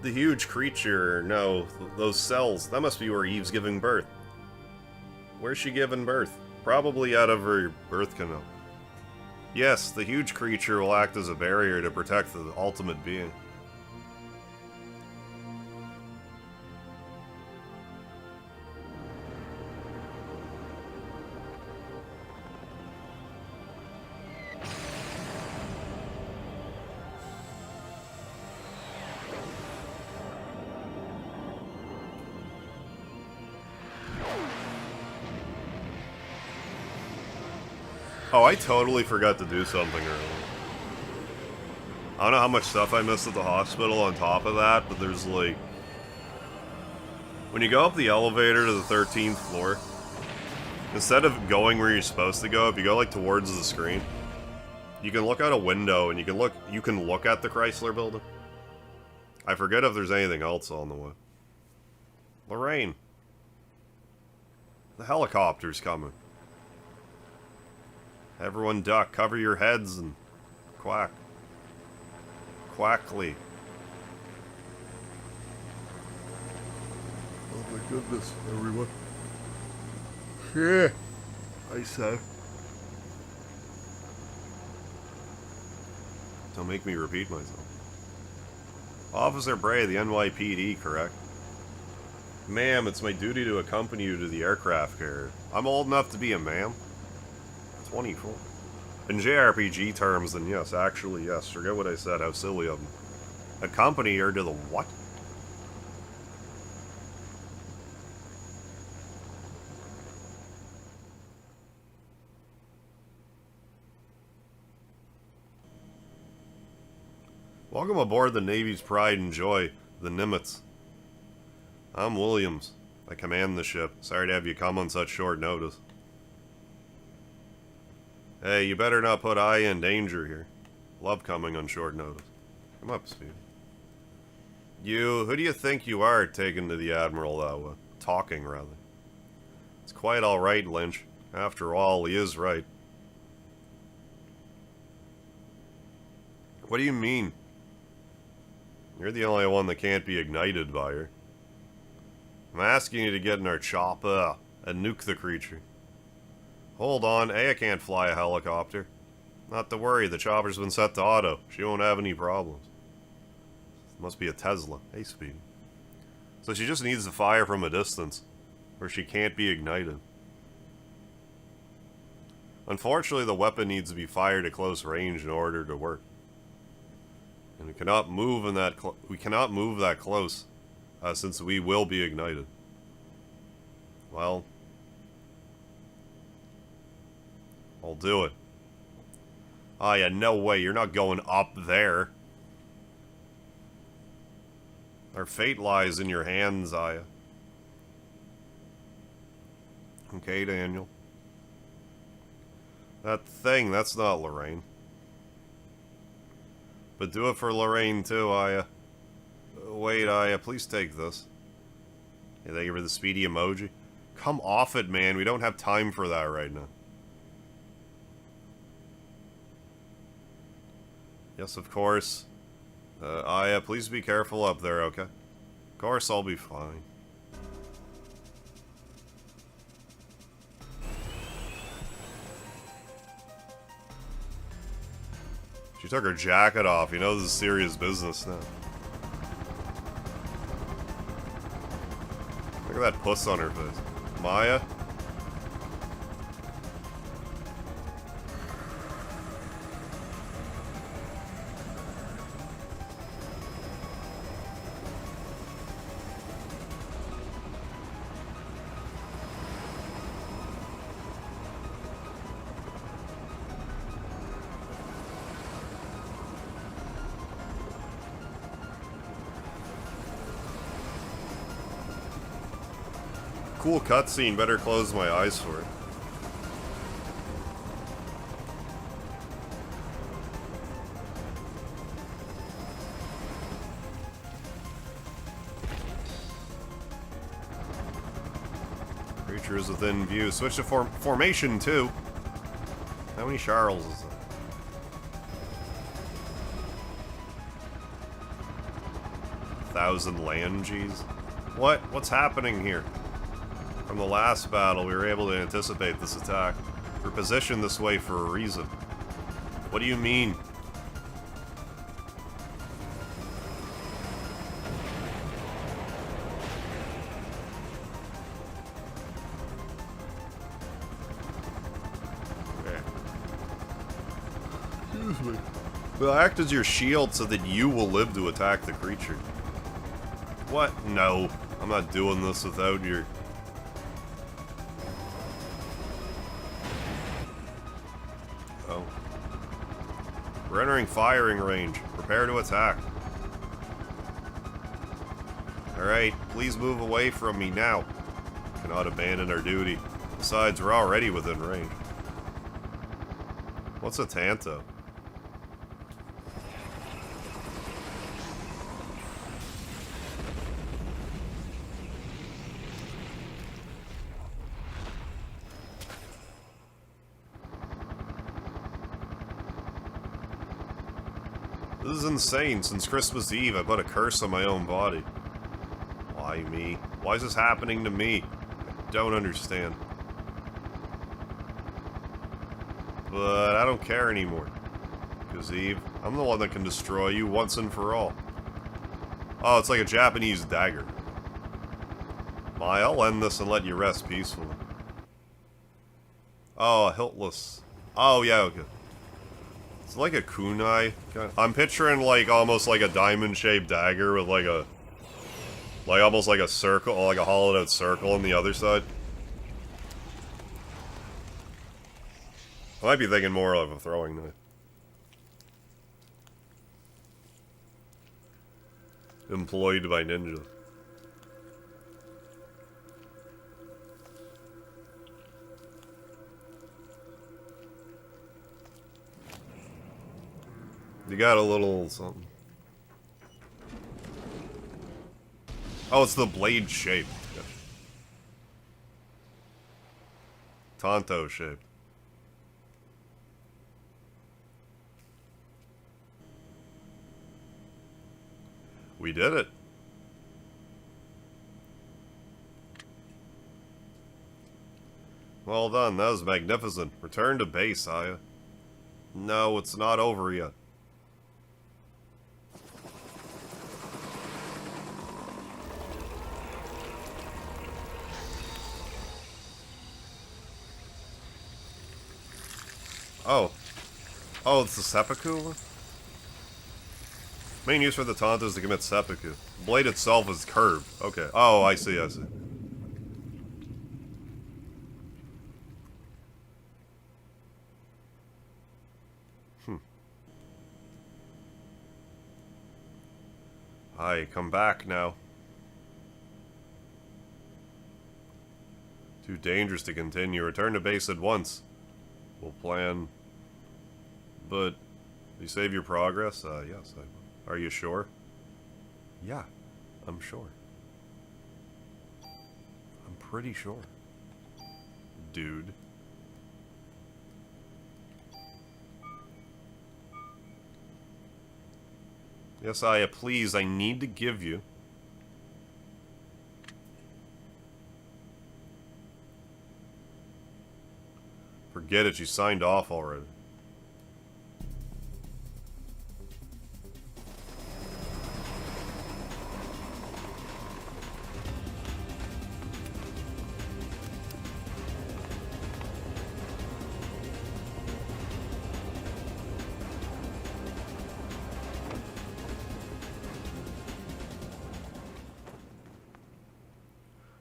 The huge creature. No, those cells. That must be where Eve's giving birth. Where's she giving birth? Probably out of her birth canal. Yes, the huge creature will act as a barrier to protect the ultimate being. Oh, I totally forgot to do something earlier. I don't know how much stuff I missed at the hospital on top of that, but there's like... When you go up the elevator to the 13th floor, instead of going where you're supposed to go, if you go like towards the screen, you can look out a window and you can look at the Chrysler building. I forget if there's anything else on the way. Lorraine. The helicopter's coming. Everyone duck, cover your heads, and quack. Quackly. Oh my goodness, everyone. Yeah, I say. Don't make me repeat myself. Officer Bray, the NYPD, correct? Ma'am, it's my duty to accompany you to the aircraft carrier. I'm old enough to be a ma'am. 24. In JRPG terms, then yes, actually yes. Forget what I said, how silly of them. Accompany her to the what? Welcome aboard the Navy's pride and joy, the Nimitz. I'm Williams. I command the ship. Sorry to have you come on such short notice. Hey, you better not put Aya in danger here. Love coming on short notice. Come up, Speedy. Who do you think you are, taking to the Admiral that way? Talking, rather. It's quite alright, Lynch. After all, he is right. What do you mean? You're the only one that can't be ignited by her. I'm asking you to get in our chopper and nuke the creature. Hold on, Aya can't fly a helicopter. Not to worry, the chopper's been set to auto. She won't have any problems. Must be a Tesla. Hey, Speedy. So she just needs to fire from a distance, where she can't be ignited. Unfortunately, the weapon needs to be fired at close range in order to work. And we cannot move that close, since we will be ignited. Well, I'll do it. Oh yeah, no way, you're not going up there. Our fate lies in your hands, Aya. Okay, Daniel. That thing, that's not Lorraine. But do it for Lorraine too, Aya. Wait, Aya, please take this. Yeah, thank you for the Speedy emoji. Come off it, man. We don't have time for that right now. Yes, of course. Aya, please be careful up there, okay? Of course, I'll be fine. She took her jacket off. You know this is serious business now. Look at that puss on her face. Maya? Cool cutscene, better close my eyes for it. Creatures within view. Switch to formation 2. How many Charles is that? Thousand Langes? What? What's happening here? From the last battle, we were able to anticipate this attack. We're positioned this way for a reason. What do you mean? Okay. Excuse me. We'll act as your shield so that you will live to attack the creature. What? No. I'm not doing this without your... Oh. We're entering firing range. Prepare to attack. Alright, please move away from me now. Cannot abandon our duty. Besides, we're already within range. What's a Tanto? This is insane. Since Christmas Eve, I put a curse on my own body. Why me? Why is this happening to me? I don't understand. But I don't care anymore. Because Eve, I'm the one that can destroy you once and for all. Oh, it's like a Japanese dagger. I'll end this and let you rest peacefully. Oh, a hiltless. Oh, yeah, okay. It's like a kunai. I'm picturing like almost like a diamond-shaped dagger with like a, almost like a circle, like a hollowed-out circle on the other side. I might be thinking more of a throwing knife. Employed by ninjas. You got a little something. Oh, it's the blade shape. Yeah. Tanto shape. We did it. Well done, that was magnificent. Return to base, Aya. No, it's not over yet. Oh. Oh, it's the seppuku one? Main use for the Tanto is to commit seppuku. The blade itself is curved. Okay. Oh, I see, I see. Hi, come back now. Too dangerous to continue. Return to base at once. We'll plan... But... You save your progress? Yes, I will. Are you sure? Yeah, I'm sure. I'm pretty sure. Dude. Yes, Aya, please, I need to give you... Forget it, you signed off already.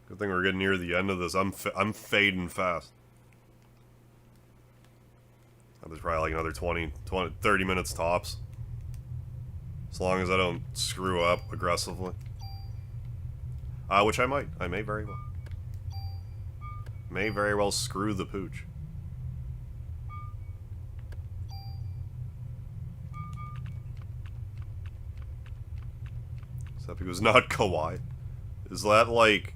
Good thing we're getting near the end of this. I'm fading fast. There's probably like another 30 minutes tops. As long as I don't screw up aggressively. Which I might. I may very well. May very well screw the pooch. Except it was not kawaii. Is that like...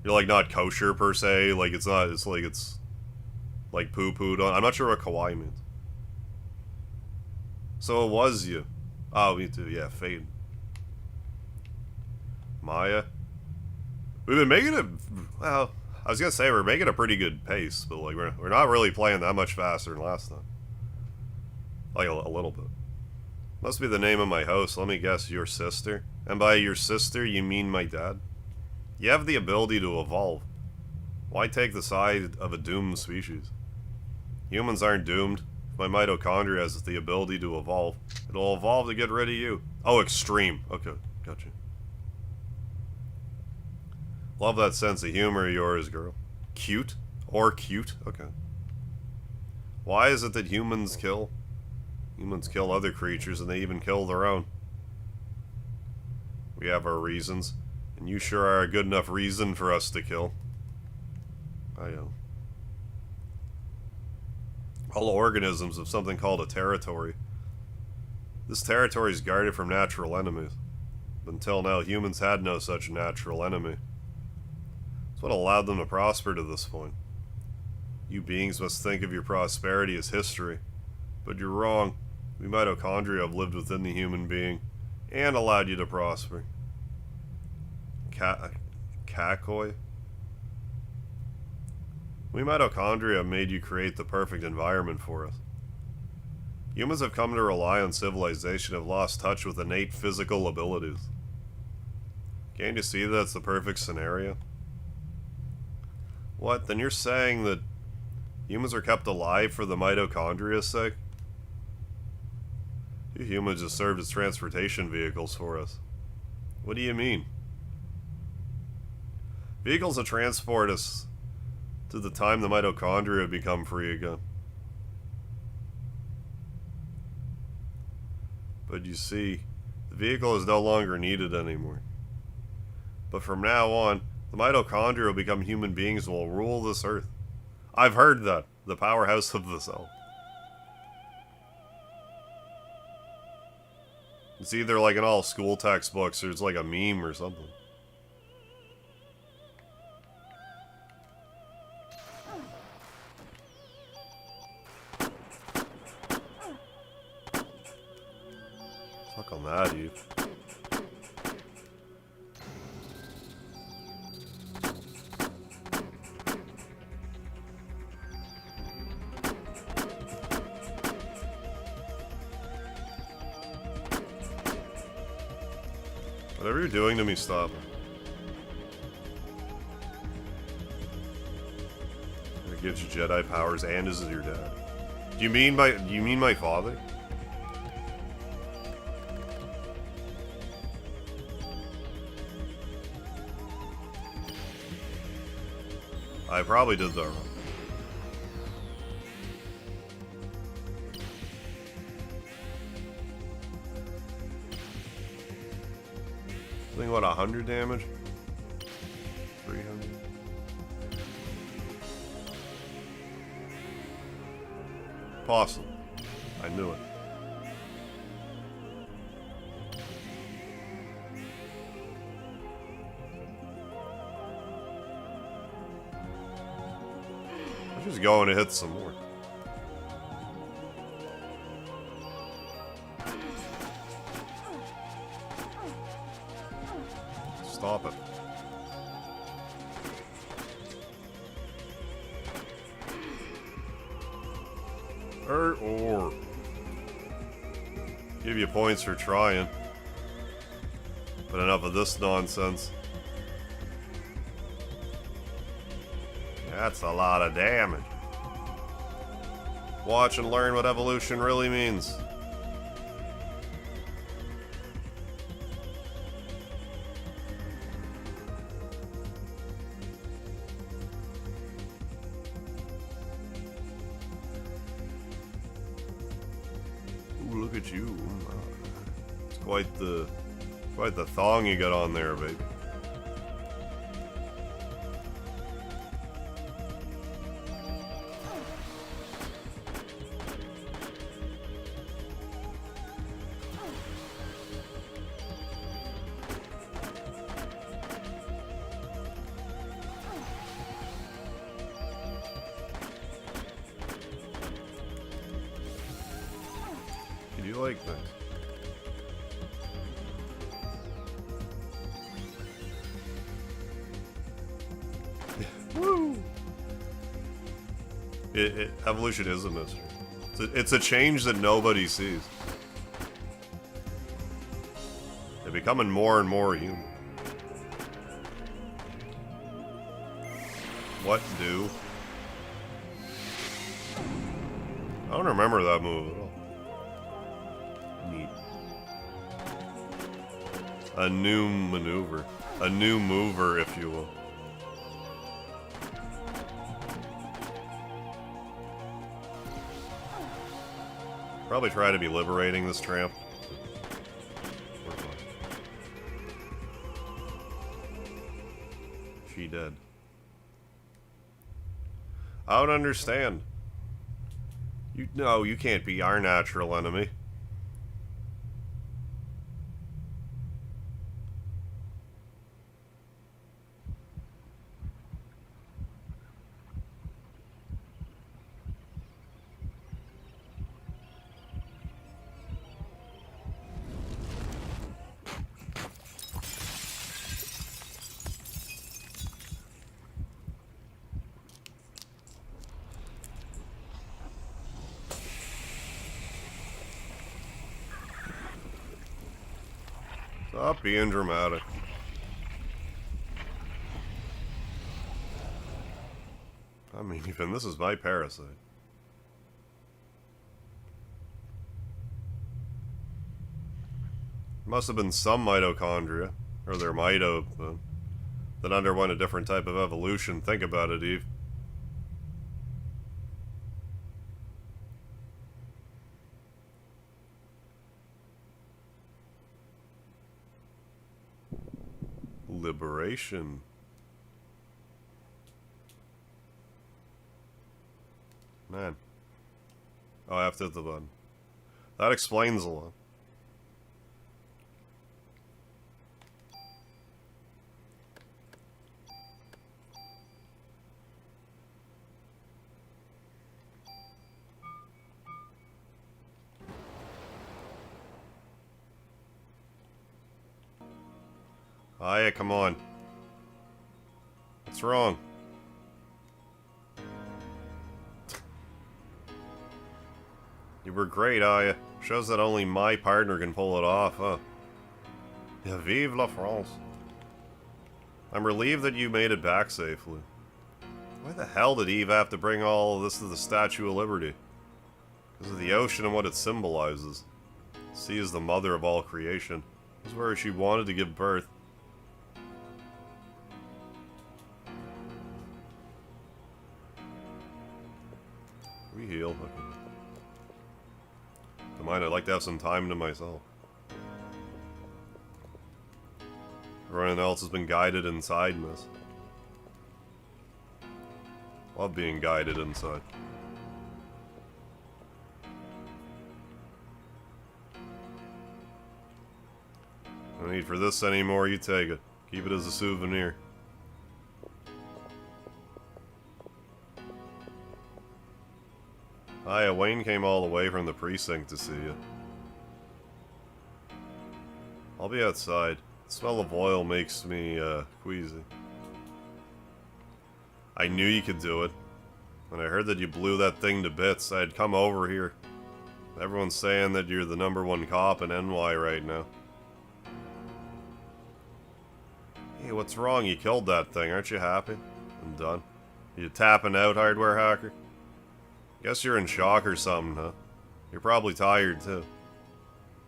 You're like not kosher per se? Like it's not, it's like poo-pooed on. I'm not sure what kawaii means. So it was you. Oh, me too, yeah, Fade. Maya. We've been making it, well, I was gonna say we're making a pretty good pace, but like we're not really playing that much faster than last time. Like a little bit. Must be the name of my host. Let me guess, your sister. And by your sister, you mean my dad? You have the ability to evolve. Why take the side of a doomed species? Humans aren't doomed. If my mitochondria has the ability to evolve, it'll evolve to get rid of you. Oh, extreme. Okay, gotcha. Love that sense of humor of yours, girl. Cute? Or cute? Okay. Why is it that humans kill? Humans kill other creatures and they even kill their own. We have our reasons, and you sure are a good enough reason for us to kill. I know. All organisms have something called a territory. This territory is guarded from natural enemies. But until now, humans had no such natural enemy. It's what allowed them to prosper to this point. You beings must think of your prosperity as history. But you're wrong. We mitochondria have lived within the human being, and allowed you to prosper. Kakoi? We mitochondria have made you create the perfect environment for us. Humans have come to rely on civilization and have lost touch with innate physical abilities. Can't you see that's the perfect scenario? What? Then you're saying that humans are kept alive for the mitochondria's sake? You humans just served as transportation vehicles for us. What do you mean? Vehicles that transport us to the time the mitochondria become free again. But you see, the vehicle is no longer needed anymore. But from now on, the mitochondria will become human beings and will rule this earth. I've heard that. The powerhouse of the cell. It's either like in all school textbooks or it's like a meme or something. Fuck on that, Eve. Whatever you're doing to me, stop. It gives you Jedi powers and is your dad. Do you mean my father? I probably did that wrong. I think what, 100 damage? 300? Possible. I knew it. I'm just going to hit some more. Stop it. Or give you points for trying. But enough of this nonsense. That's a lot of damage. Watch and learn what evolution really means. Ooh, look at you. It's quite the thong you got on there, baby. like things. Woo! Evolution is a mystery. It's a change that nobody sees. They're becoming more and more human. What do? I don't remember that move at all. Neat. A new maneuver. A new mover, if you will. Probably try to be liberating this tramp. She dead. I don't understand. No, you can't be our natural enemy. Stop being dramatic. I mean, even this is my parasite. Must have been some mitochondria, or their mito, that underwent a different type of evolution. Think about it, Eve. Liberation. Man. Oh, I have to hit the button. That explains a lot. Aya, come on. What's wrong? You were great, Aya. Shows that only my partner can pull it off, huh? Yeah, vive la France. I'm relieved that you made it back safely. Why the hell did Eve have to bring all of this to the Statue of Liberty? Because of the ocean and what it symbolizes. The sea is the mother of all creation. This is where she wanted to give birth. We heal. Okay. Don't mind, I'd like to have some time to myself. Everyone else has been guided inside in this. Love being guided inside. No need for this anymore, you take it. Keep it as a souvenir. Hiya, Wayne came all the way from the precinct to see you. I'll be outside. The smell of oil makes me, queasy. I knew you could do it. When I heard that you blew that thing to bits, I'd come over here. Everyone's saying that you're the #1 cop in NY right now. Hey, what's wrong? You killed that thing. Aren't you happy? I'm done. You tapping out, hardware hacker? Guess you're in shock or something, huh? You're probably tired, too.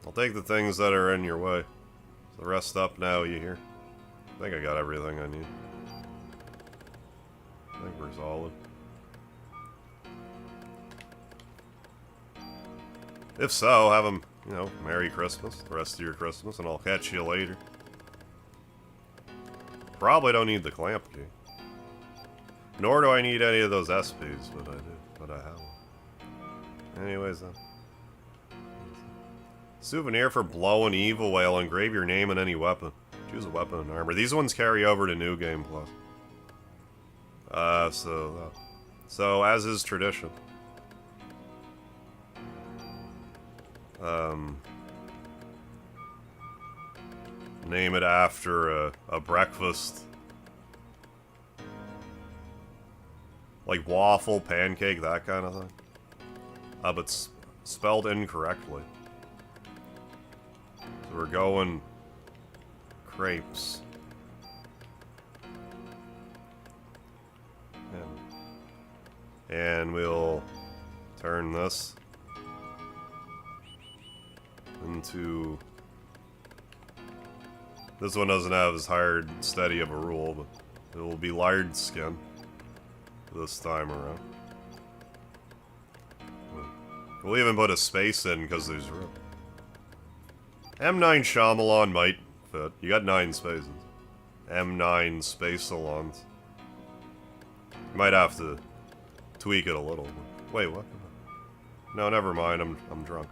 I'll take the things that are in your way. So rest up now, you hear? I think I got everything I need. I think we're solid. If so, have them, you know, Merry Christmas, the rest of your Christmas, and I'll catch you later. Probably don't need the clamp key. Nor do I need any of those SPs, but I do. But I have them. Anyways, then. Souvenir for blowing evil whale. Engrave your name on any weapon. Choose a weapon and armor. These ones carry over to New Game Plus. So as is tradition. Name it after a breakfast. Like waffle, pancake, that kind of thing. But spelled incorrectly. So we're going crepes. And we'll turn this into... This one doesn't have as hard and steady of a rule, but it will be lard skin this time around. We'll even put a space in because there's room. M9 Shyamalan might fit. You got 9 spaces. M9 space salons. You might have to tweak it a little. Wait, what? No, never mind. I'm drunk.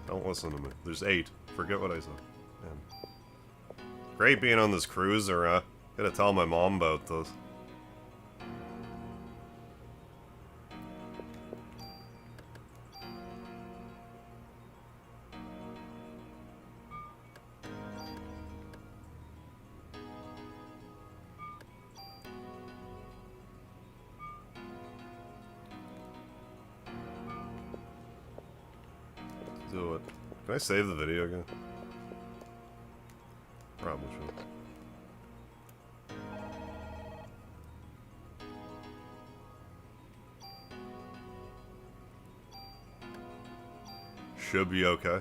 Don't listen to me. There's 8. Forget what I said. Man. Great being on this cruiser, huh? Gotta tell my mom about this. Do it. Can I save the video again? Probably should. Should be okay.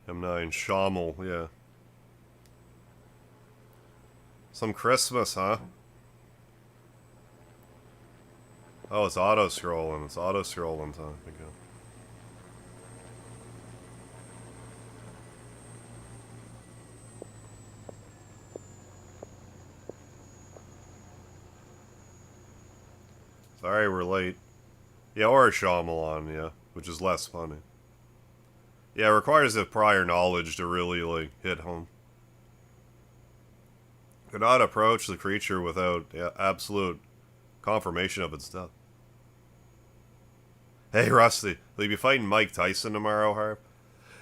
M9 Schammel, yeah. Some Christmas, huh? Oh, it's auto-scrolling. It's auto-scrolling time. Okay. Sorry we're late. Yeah, or a Shyamalan, yeah. Which is less funny. Yeah, it requires a prior knowledge to really, like, hit home. Could not approach the creature without absolute confirmation of its death. Hey, Rusty, will you be fighting Mike Tyson tomorrow, Harp?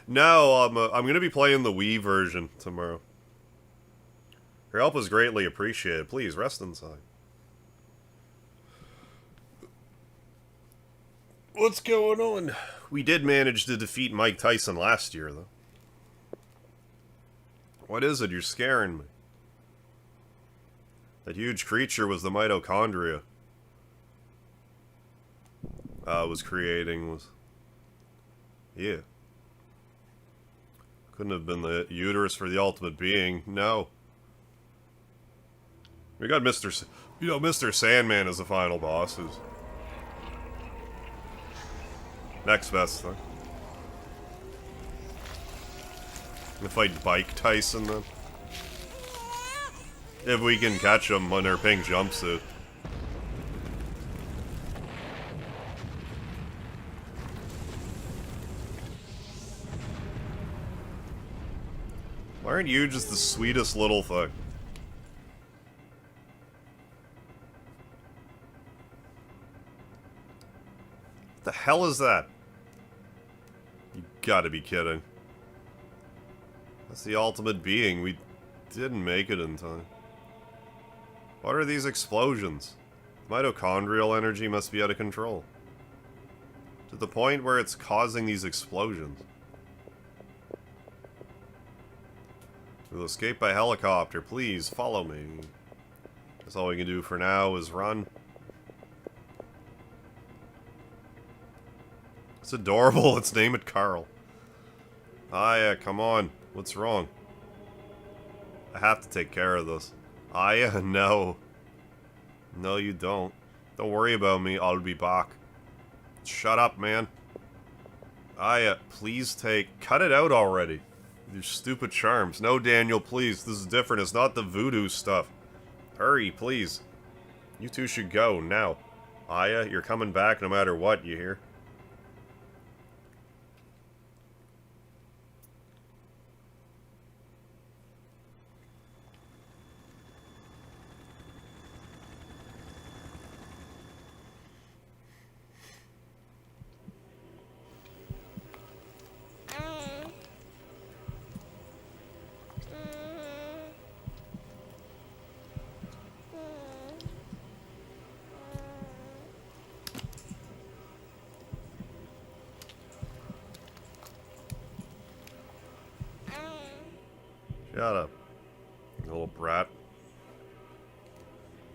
No, I'm going to be playing the Wii version tomorrow. Your help is greatly appreciated. Please, rest inside. What's going on? We did manage to defeat Mike Tyson last year, though. What is it? You're scaring me. That huge creature was the mitochondria. Was creating was... Yeah. Couldn't have been the uterus for the ultimate being. No. We got Mr. Mr. Sandman as the final boss. Who's next best thing. I'm gonna fight Bike Tyson then. If we can catch him on their pink jumpsuit. Why aren't you just the sweetest little thing? What the hell is that? You gotta be kidding. That's the ultimate being. We didn't make it in time. What are these explosions? Mitochondrial energy must be out of control. To the point where it's causing these explosions. We'll escape by helicopter. Please, follow me. That's all we can do for now is run. It's adorable. Let's name it Carl. Aya, come on. What's wrong? I have to take care of this. Aya, no. No, you don't. Don't worry about me. I'll be back. Shut up, man. Aya, please take... Cut it out already. Your stupid charms. No, Daniel, please. This is different. It's not the voodoo stuff. Hurry, please. You two should go, now. Aya, you're coming back no matter what, you hear? Shut up, you little brat.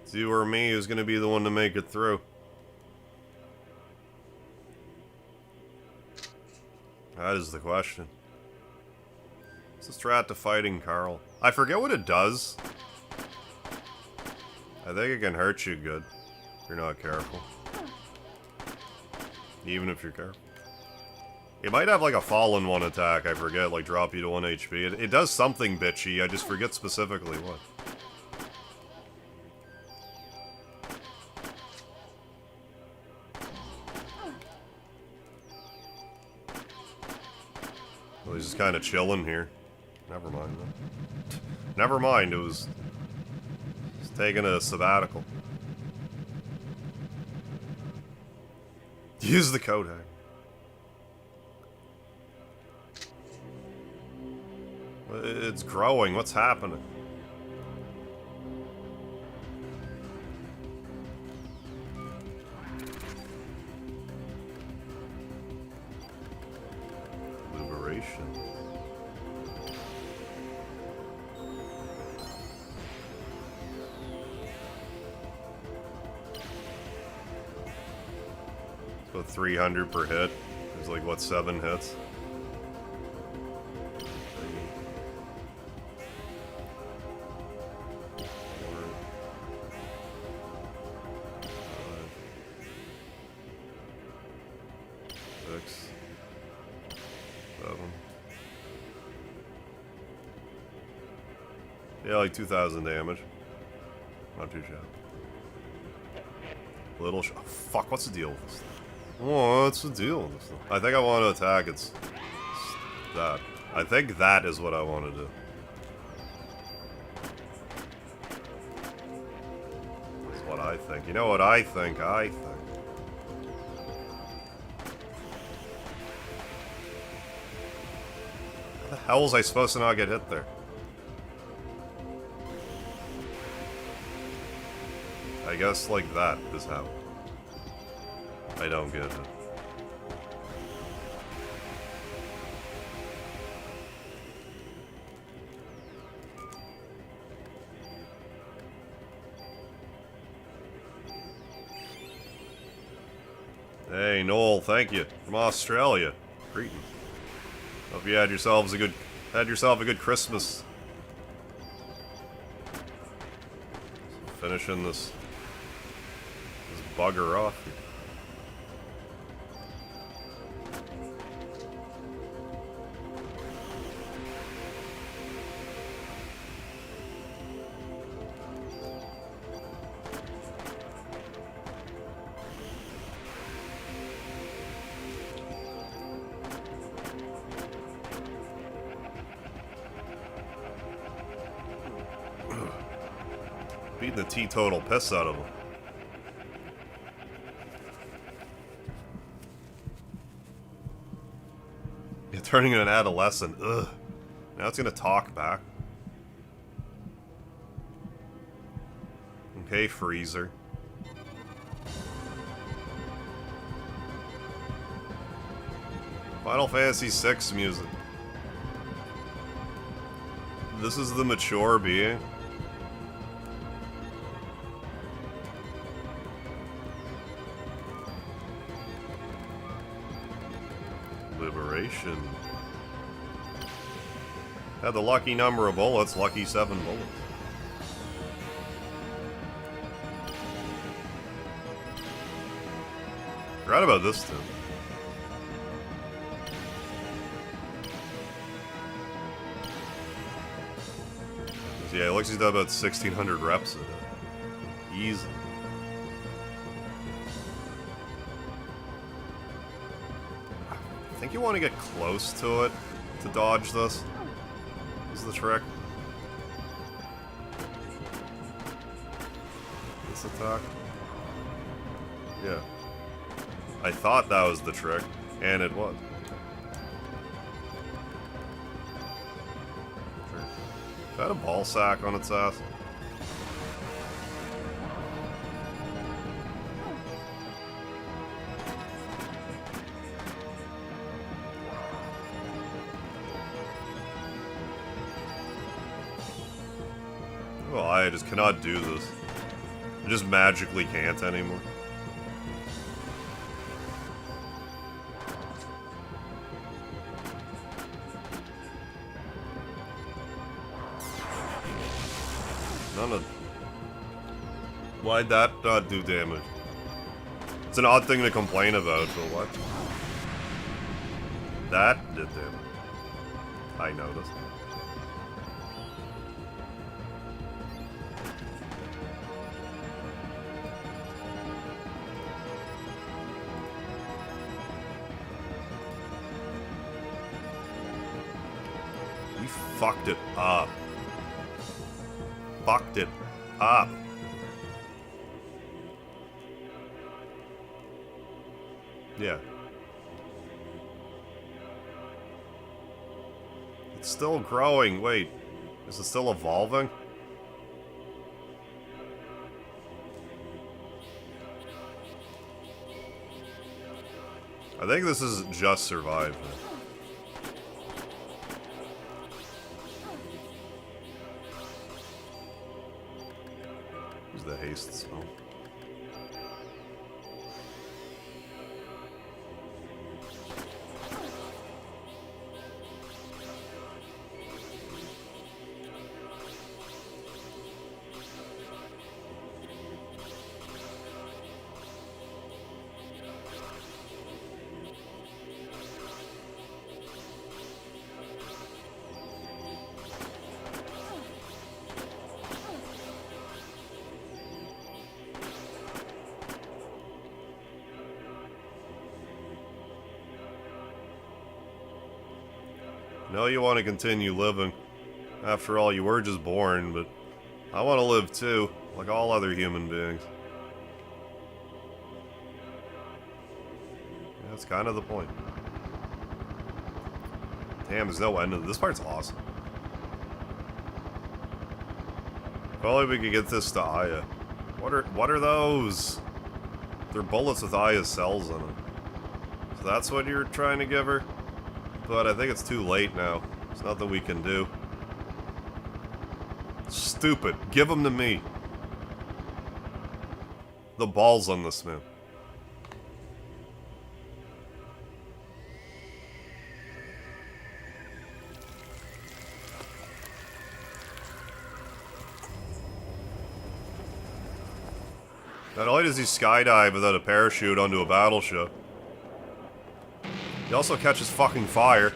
It's you or me who's gonna be the one to make it through. That is the question. Is this rat to fighting Carl? I forget what it does. I think it can hurt you good if you're not careful. Even if you're careful. It might have like a fallen one attack, I forget, like drop you to 1 HP. It does something bitchy, I just forget specifically what. Well, he's just kind of chilling here. Never mind though. Never mind, it was taking a sabbatical. Use the code hack. It's growing. What's happening? Liberation. It's about 300 per hit. There's like, what, 7 hits? Yeah, like 2,000 damage. Not too shabby. Little oh, fuck, what's the deal with this thing? What's the deal with this thing? I think I want to attack it's that. I think that is what I want to do. That's what I think. You know what I think? I think. How the hell was I supposed to not get hit there? I guess like that is how. I don't get it. Hey Noel, thank you from Australia. Greetings. Hope you had yourself a good Christmas. Finishing this bugger off. Beating the teetotal piss out of him. Yeah, turning into an adolescent. Ugh. Now it's gonna talk back. Okay, Freezer. Final Fantasy VI music. This is the mature being. Liberation. Had the lucky number of bullets, lucky 7 bullets. Forgot about this too. Yeah, it looks like he's done about 1,600 reps of it. Easy. think you want to get close to it to dodge this. This is the trick. This attack. Yeah. I thought that was the trick, and it was. Is that a ball sack on its ass? Well, I just cannot do this. I just magically can't anymore. None of... Why'd that not do damage? It's an odd thing to complain about, but what? That did damage. I noticed. We fucked it up. Fucked it up. Yeah. It's still growing. Wait. Is it still evolving? I think this is just surviving. Use the haste spell. I know you want to continue living. After all, you were just born, but I want to live too, like all other human beings. Yeah, that's kind of the point. Damn, there's no end to this. This part's awesome. If only we could get this to Aya. What are those? They're bullets with Aya's cells in them. So that's what you're trying to give her? But I think it's too late now. There's nothing we can do. Stupid. Give them to me. The balls on this man. Not only does he skydive without a parachute onto a battleship, he also catches fucking fire,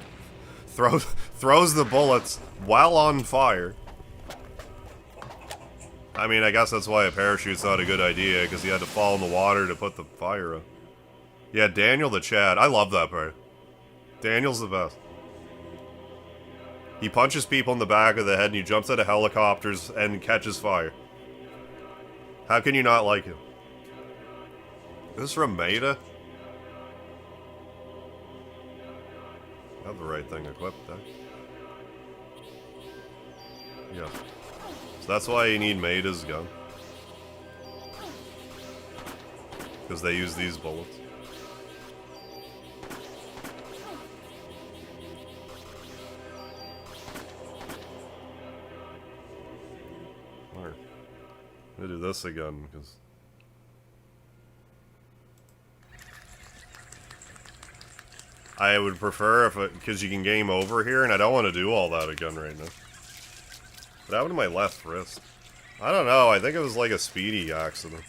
throws the bullets while on fire. I mean, I guess that's why a parachute's not a good idea, because he had to fall in the water to put the fire out. Yeah, Daniel the Chad. I love that part. Daniel's the best. He punches people in the back of the head and he jumps out of helicopters and catches fire. How can you not like him? Is this from Maida? I have the right thing equipped there. Yeah. So that's why you need Maida's gun. Because they use these bullets. Alright. I'm gonna do this again, because... I would prefer if it, because you can game over here, and I don't want to do all that again right now. What happened to my left wrist? I don't know, I think it was like a Speedy accident.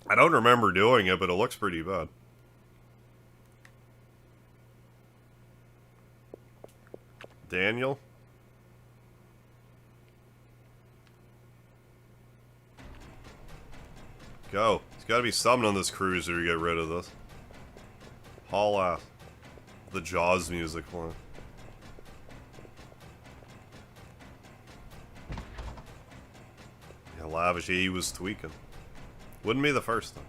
I don't remember doing it, but it looks pretty bad. Daniel? Go. There's gotta be something on this cruiser to get rid of this. Haul the Jaws music line. Yeah, Lavish, he was tweaking. Wouldn't be the first time.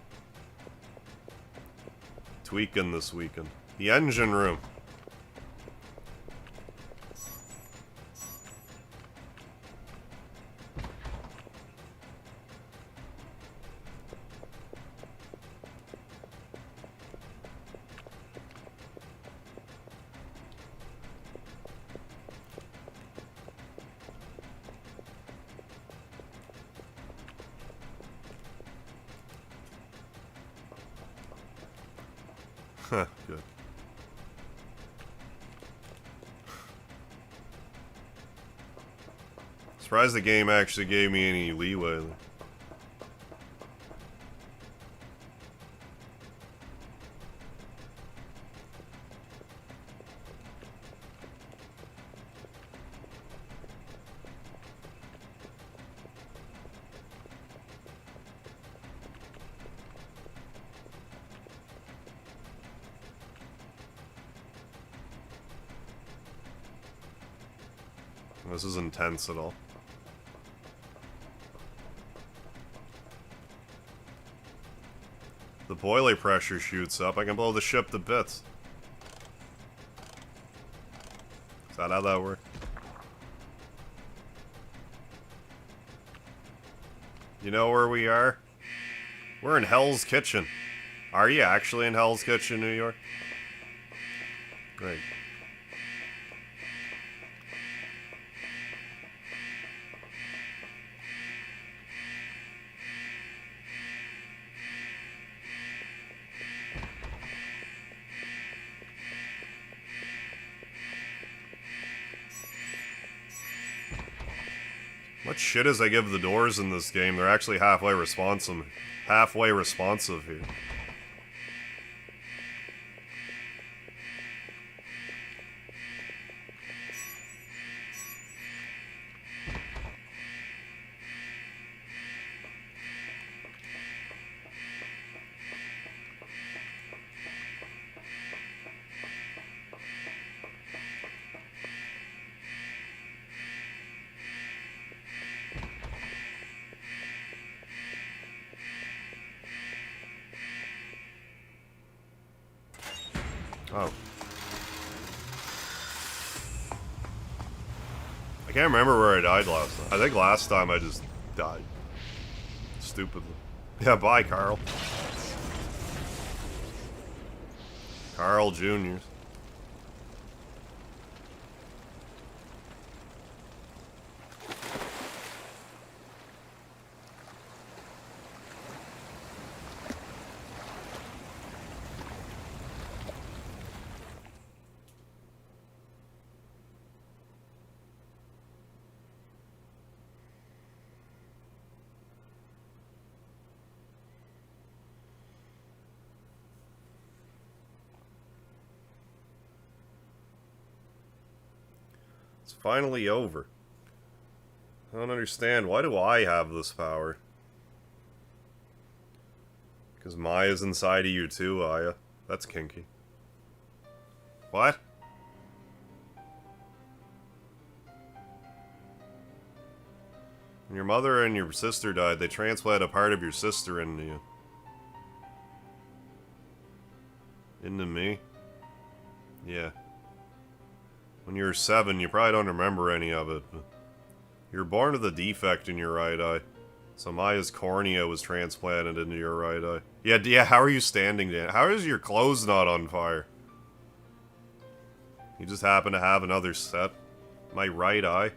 Tweaking this weekend. The engine room. Huh, good. Surprised the game actually gave me any leeway. This is intense at all. The boiler pressure shoots up. I can blow the ship to bits. Is that how that works? You know where we are? We're in Hell's Kitchen. Are you actually in Hell's Kitchen, New York? Great. What shit is I give the doors in this game? They're actually halfway responsive here. Oh. I can't remember where I died last time. I think last time I just died. Stupidly. Yeah, bye, Carl. Carl Jr. It's finally over. I don't understand. Why do I have this power? Because Maya's inside of you too, Aya. That's kinky. What? When your mother and your sister died, they transplanted a part of your sister into you. Into me? Yeah. When you were 7, you probably don't remember any of it. But you were born with a defect in your right eye. So Maya's cornea was transplanted into your right eye. Yeah, how are you standing, Dan? How is your clothes not on fire? You just happen to have another set. My right eye.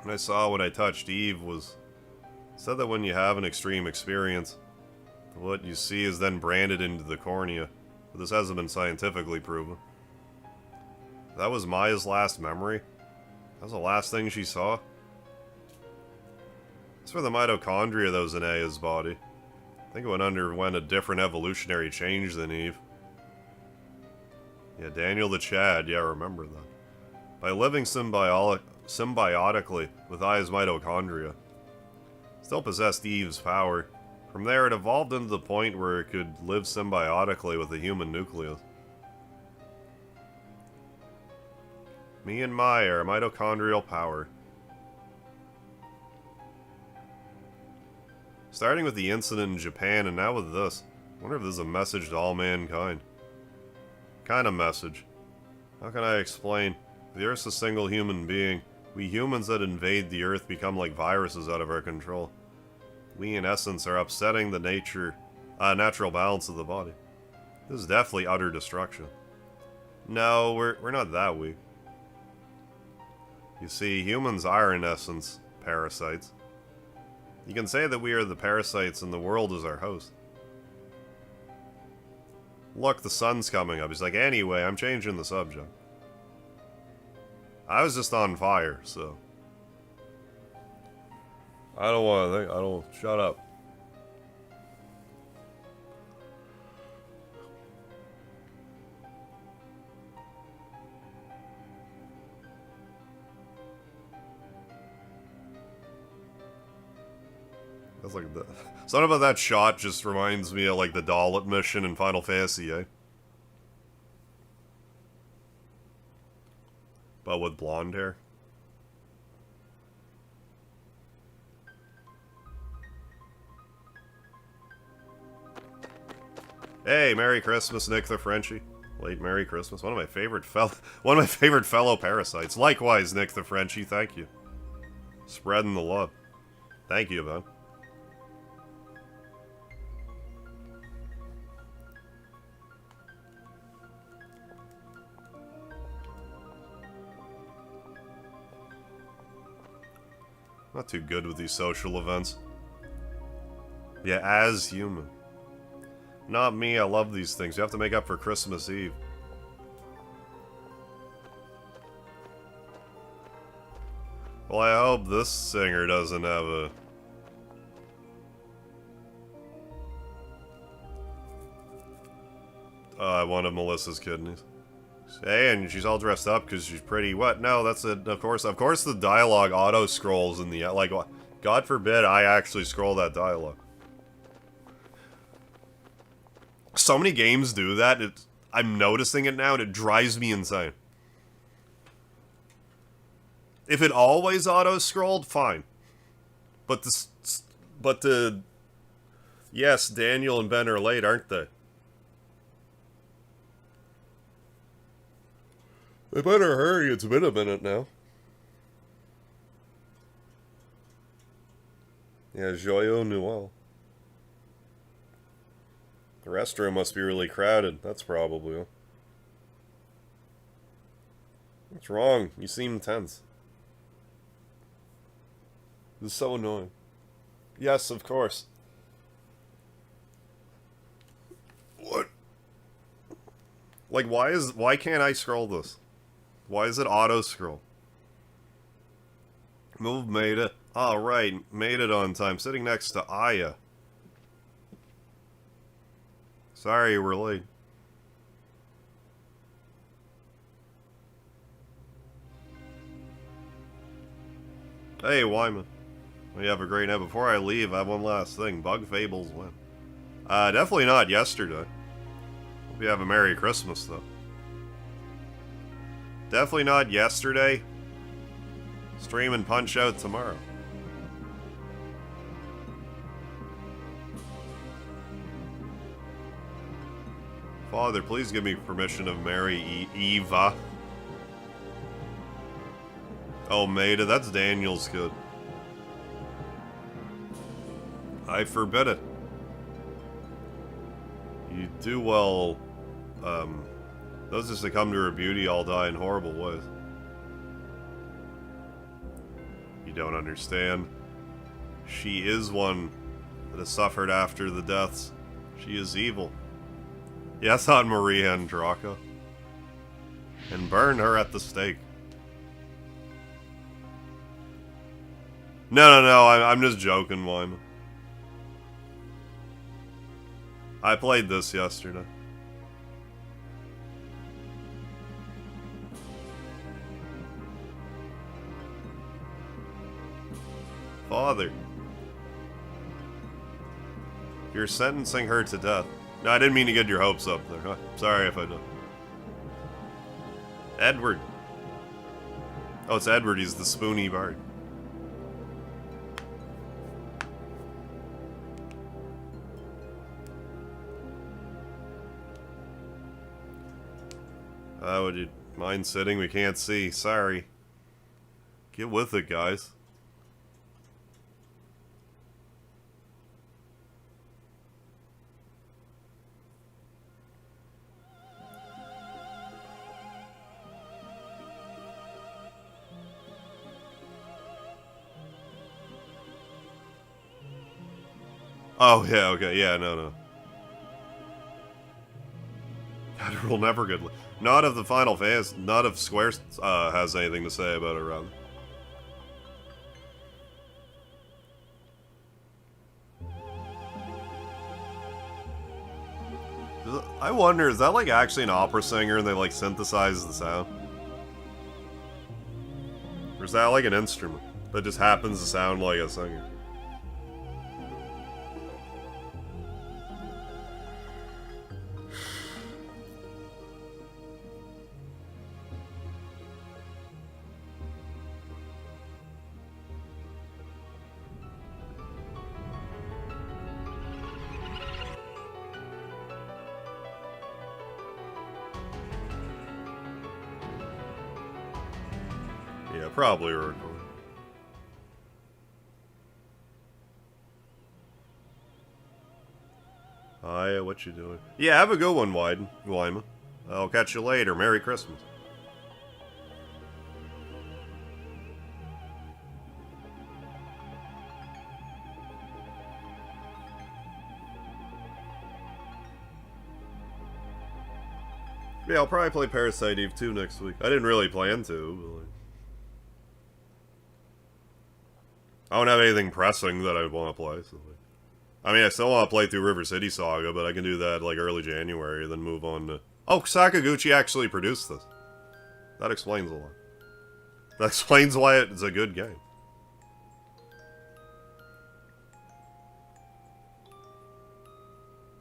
What I saw when I touched Eve was... It said that when you have an extreme experience, what you see is then branded into the cornea. But this hasn't been scientifically proven. That was Maya's last memory? That was the last thing she saw? That's for the mitochondria that was in Aya's body. I think it underwent a different evolutionary change than Eve. Yeah, Daniel the Chad, yeah, I remember that. By living symbiotically with Aya's mitochondria. Still possessed Eve's power. From there, it evolved into the point where it could live symbiotically with the human nucleus. Me and our mitochondrial power. Starting with the incident in Japan and now with this. I wonder if this is a message to all mankind. Kind of message. How can I explain? If the Earth's a single human being, we humans that invade the Earth become like viruses out of our control. We, in essence, are upsetting the natural balance of the body. This is definitely utter destruction. No, we're not that weak. You see, humans are, in essence, parasites. You can say that we are the parasites and the world is our host. Look, the sun's coming up. He's like, anyway, I'm changing the subject. I was just on fire, so... I don't want to think. I don't... Shut up. That's like the... Something about that shot just reminds me of like the Dalit mission in Final Fantasy, eh? But with blonde hair. Hey, Merry Christmas, Nick the Frenchie. Late Merry Christmas. One of my favorite fellow parasites. Likewise, Nick the Frenchie. Thank you. Spreading the love. Thank you, man. Not too good with these social events. Yeah, as human. Not me, I love these things. You have to make up for Christmas Eve. Well, I hope this singer doesn't have a... I wanted Melissa's kidneys. Hey, and she's all dressed up because she's pretty. What? No, that's it. Of course the dialogue auto-scrolls in the... Like, God forbid I actually scroll that dialogue. So many games do that. I'm noticing it now, and it drives me insane. If it always auto-scrolled, fine. But the... Yes, Daniel and Ben are late, aren't they? They better hurry, it's been a minute now. Yeah, Joyeux Noel. The restroom must be really crowded. That's probably it. What's wrong? You seem tense. This is so annoying. Yes, of course. What? Like, why can't I scroll this? Why is it auto-scroll? Move made it. Alright, made it on time. Sitting next to Aya. Sorry we're late. Hey, Wyman. Well, you have a great night. Before I leave, I have one last thing. Bug Fables win. Definitely not yesterday. Hope you have a Merry Christmas, though. Definitely not yesterday. Stream and Punch Out tomorrow. Father, please give me permission to marry Eva. Oh, Maida, that's Daniel's kid. I forbid it. You do well, those that succumb to her beauty all die in horrible ways. You don't understand. She is one that has suffered after the deaths. She is evil. Yes, on Maria and Draco. And burn her at the stake. No, I'm just joking, Wyman. I played this yesterday. Father. You're sentencing her to death. No, I didn't mean to get your hopes up there. Huh? Sorry if I did. Edward. Oh, it's Edward. He's the spoony bard. Would you mind sitting? We can't see. Sorry. Get with it, guys. Oh, yeah, okay, yeah, no. God, we'll never get... Not if the Final Fantasy... Not if Square has anything to say about it, rather. I wonder, is that like actually an opera singer and they like synthesize the sound? Or is that like an instrument that just happens to sound like a singer? Yeah, probably a recording. Hiya, what you doing? Yeah, have a good one, Wyman. I'll catch you later. Merry Christmas. Yeah, I'll probably play Parasite Eve 2 next week. I didn't really plan to, but like... I don't have anything pressing that I want to play, so like... I mean, I still want to play through River City Saga, but I can do that like early January, then move on to... Oh, Sakaguchi actually produced this. That explains a lot. That explains why it's a good game.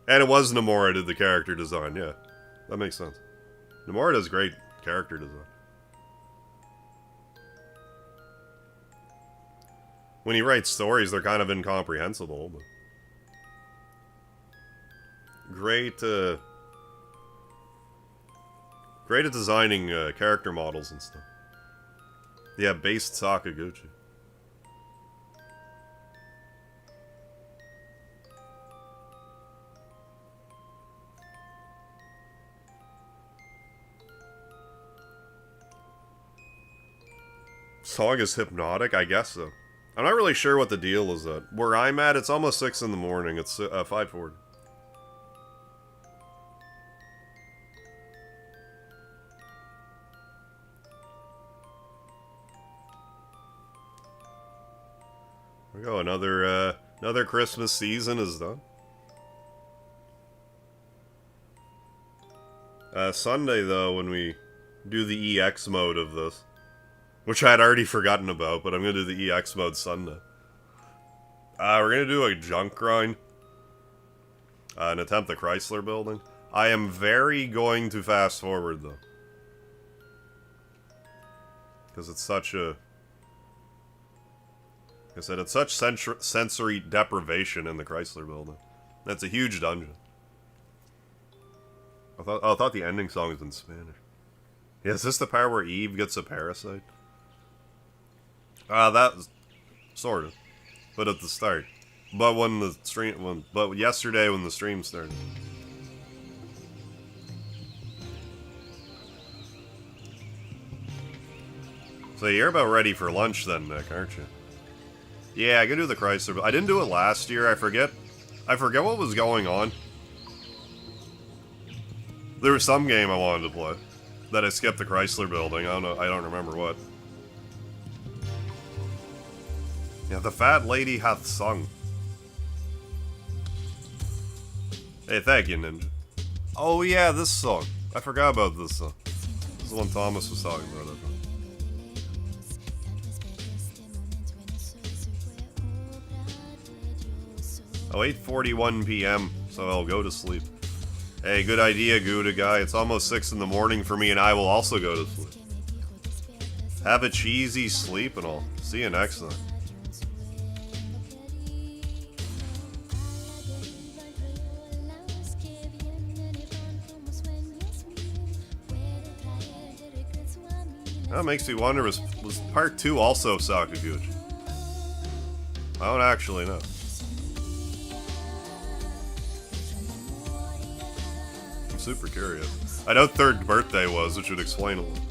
And it was Nomura did the character design, yeah. That makes sense. Nomura does great character design. When he writes stories, they're kind of incomprehensible, but... Great at designing character models and stuff. Yeah, based Sakaguchi. Song is hypnotic? I guess so. I'm not really sure what the deal is at. Where I'm at, it's almost 6 in the morning. It's 5:40. There we go. Another Christmas season is done. Sunday, though, when we do the EX mode of this, which I had already forgotten about, but I'm going to do the EX mode Sunday. We're going to do a junk grind. And attempt the Chrysler building. I am very going to fast forward, though. Because it's such a... Like I said, it's such sensory deprivation in the Chrysler building. That's a huge dungeon. I thought the ending song was in Spanish. Yeah, is this the part where Eve gets a parasite? That sort of, but at the start. But when the stream, but yesterday when the stream started. So you're about ready for lunch then, Nick, aren't you? Yeah, I can do the Chrysler. I didn't do it last year. I forget what was going on. There was some game I wanted to play that I skipped the Chrysler building. I don't remember what. Yeah, the fat lady hath sung. Hey, thank you, Ninja. Oh yeah, this song. I forgot about this song. This is the one Thomas was talking about. Oh, 8:41 p.m., so I'll go to sleep. Hey, good idea, Gouda guy. It's almost 6 in the morning for me, and I will also go to sleep. Have a cheesy sleep, and I'll see you next time. That makes me wonder, was part 2 also Sakaguchi? I don't actually know. I'm super curious. I know Third Birthday was, which would explain a little.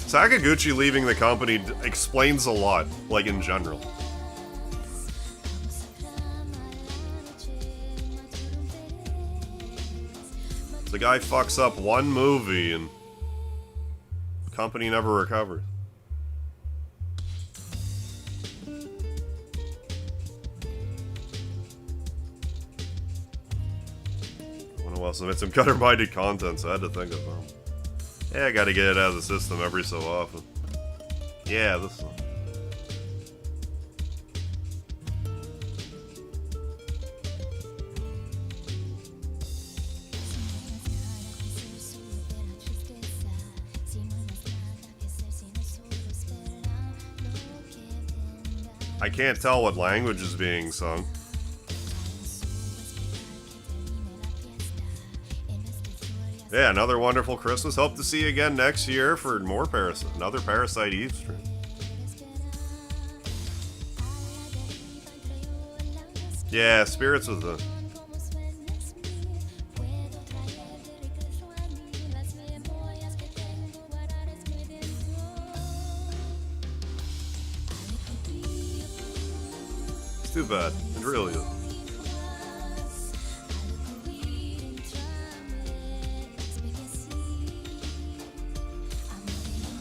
Sakaguchi leaving the company explains a lot, like in general. The guy fucks up one movie and the company never recovers. One of us submit some gutter-minded content, so I had to think of them. Yeah, I gotta get it out of the system every so often. Yeah, this one. I can't tell what language is being sung. Yeah, another wonderful Christmas. Hope to see you again next year for more another Parasite Eve stream. Yeah, Spirits was the... It's too bad. It really is.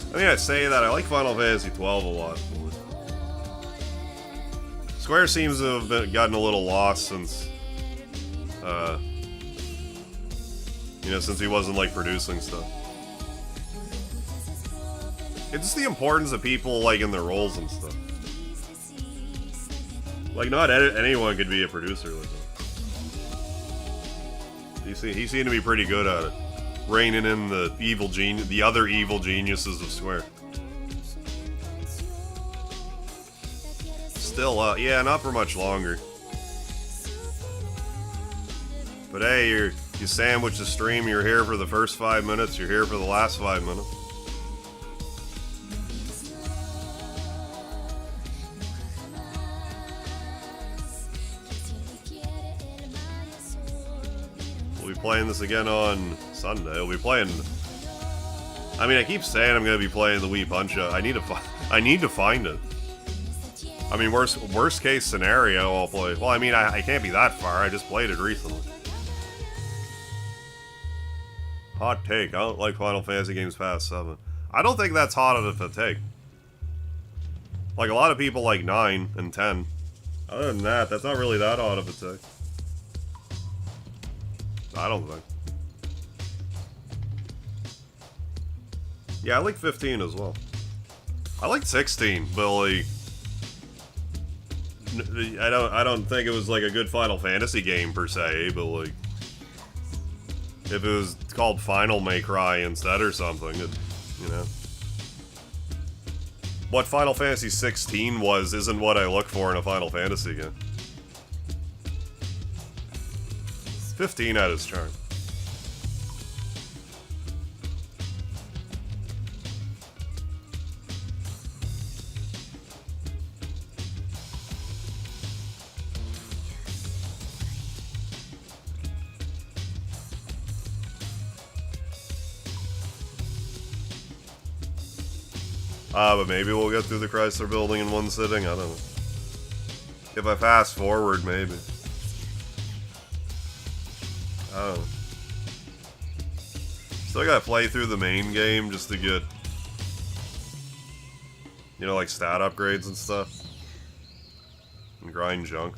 I mean, I say that I like Final Fantasy XII a lot. Square seems to have gotten a little lost since, you know, since he wasn't like producing stuff. It's just the importance of people like in their roles and stuff. Like, not anyone could be a producer like that. He seemed to be pretty good at it. Reining in the other evil geniuses of Square. Still, yeah, not for much longer. But hey, you sandwich the stream, you're here for the first 5 minutes, you're here for the last 5 minutes. We'll be playing this again on Sunday. We'll be playing... I mean, I keep saying I'm going to be playing the Wii Punch-Out. I need to find it. I mean, worst case scenario, I'll play... Well, I mean, I can't be that far. I just played it recently. Hot take. I don't like Final Fantasy games past 7. I don't think that's hot of a take. Like, a lot of people like 9 and 10. Other than that, that's not really that odd of a take. I don't think. Yeah, I like 15 as well. I like 16, but like... I don't think it was like a good Final Fantasy game per se, but like... If it was called Final May Cry instead or something, you know. What Final Fantasy 16 was isn't what I look for in a Final Fantasy game. 15 had its charm. But maybe we'll get through the Chrysler Building in one sitting, I don't know. If I fast forward, maybe. I don't know. Still gotta play through the main game just to get, you know, like stat upgrades and stuff. And grind junk.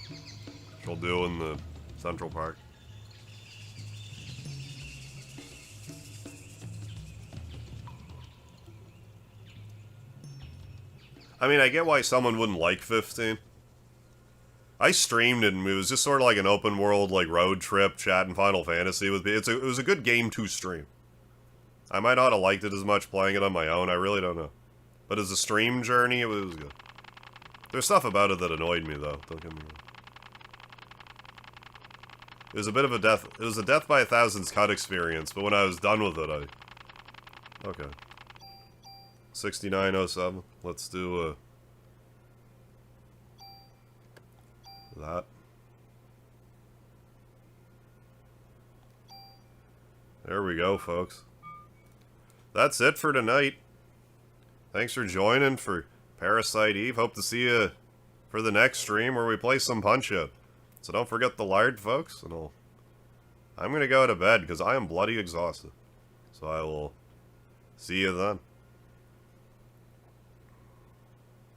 Which we'll do in the Central Park. I mean, I get why someone wouldn't like 15. I streamed it, and it was just sort of like an open world, like, road trip, chatting Final Fantasy with me. It was a good game to stream. I might not have liked it as much playing it on my own, I really don't know. But as a stream journey, it was good. There's stuff about it that annoyed me, though, don't get me wrong. It was a bit of a death, it was a death by a thousand's cut experience, but when I was done with it, okay. 6907, let's do, that. There we go, folks. That's it for tonight. Thanks for joining for Parasite Eve. Hope to see you for the next stream where we play some Punch-Out. So don't forget the lard, folks, and I'm gonna go to bed because I am bloody exhausted. So I will see you then.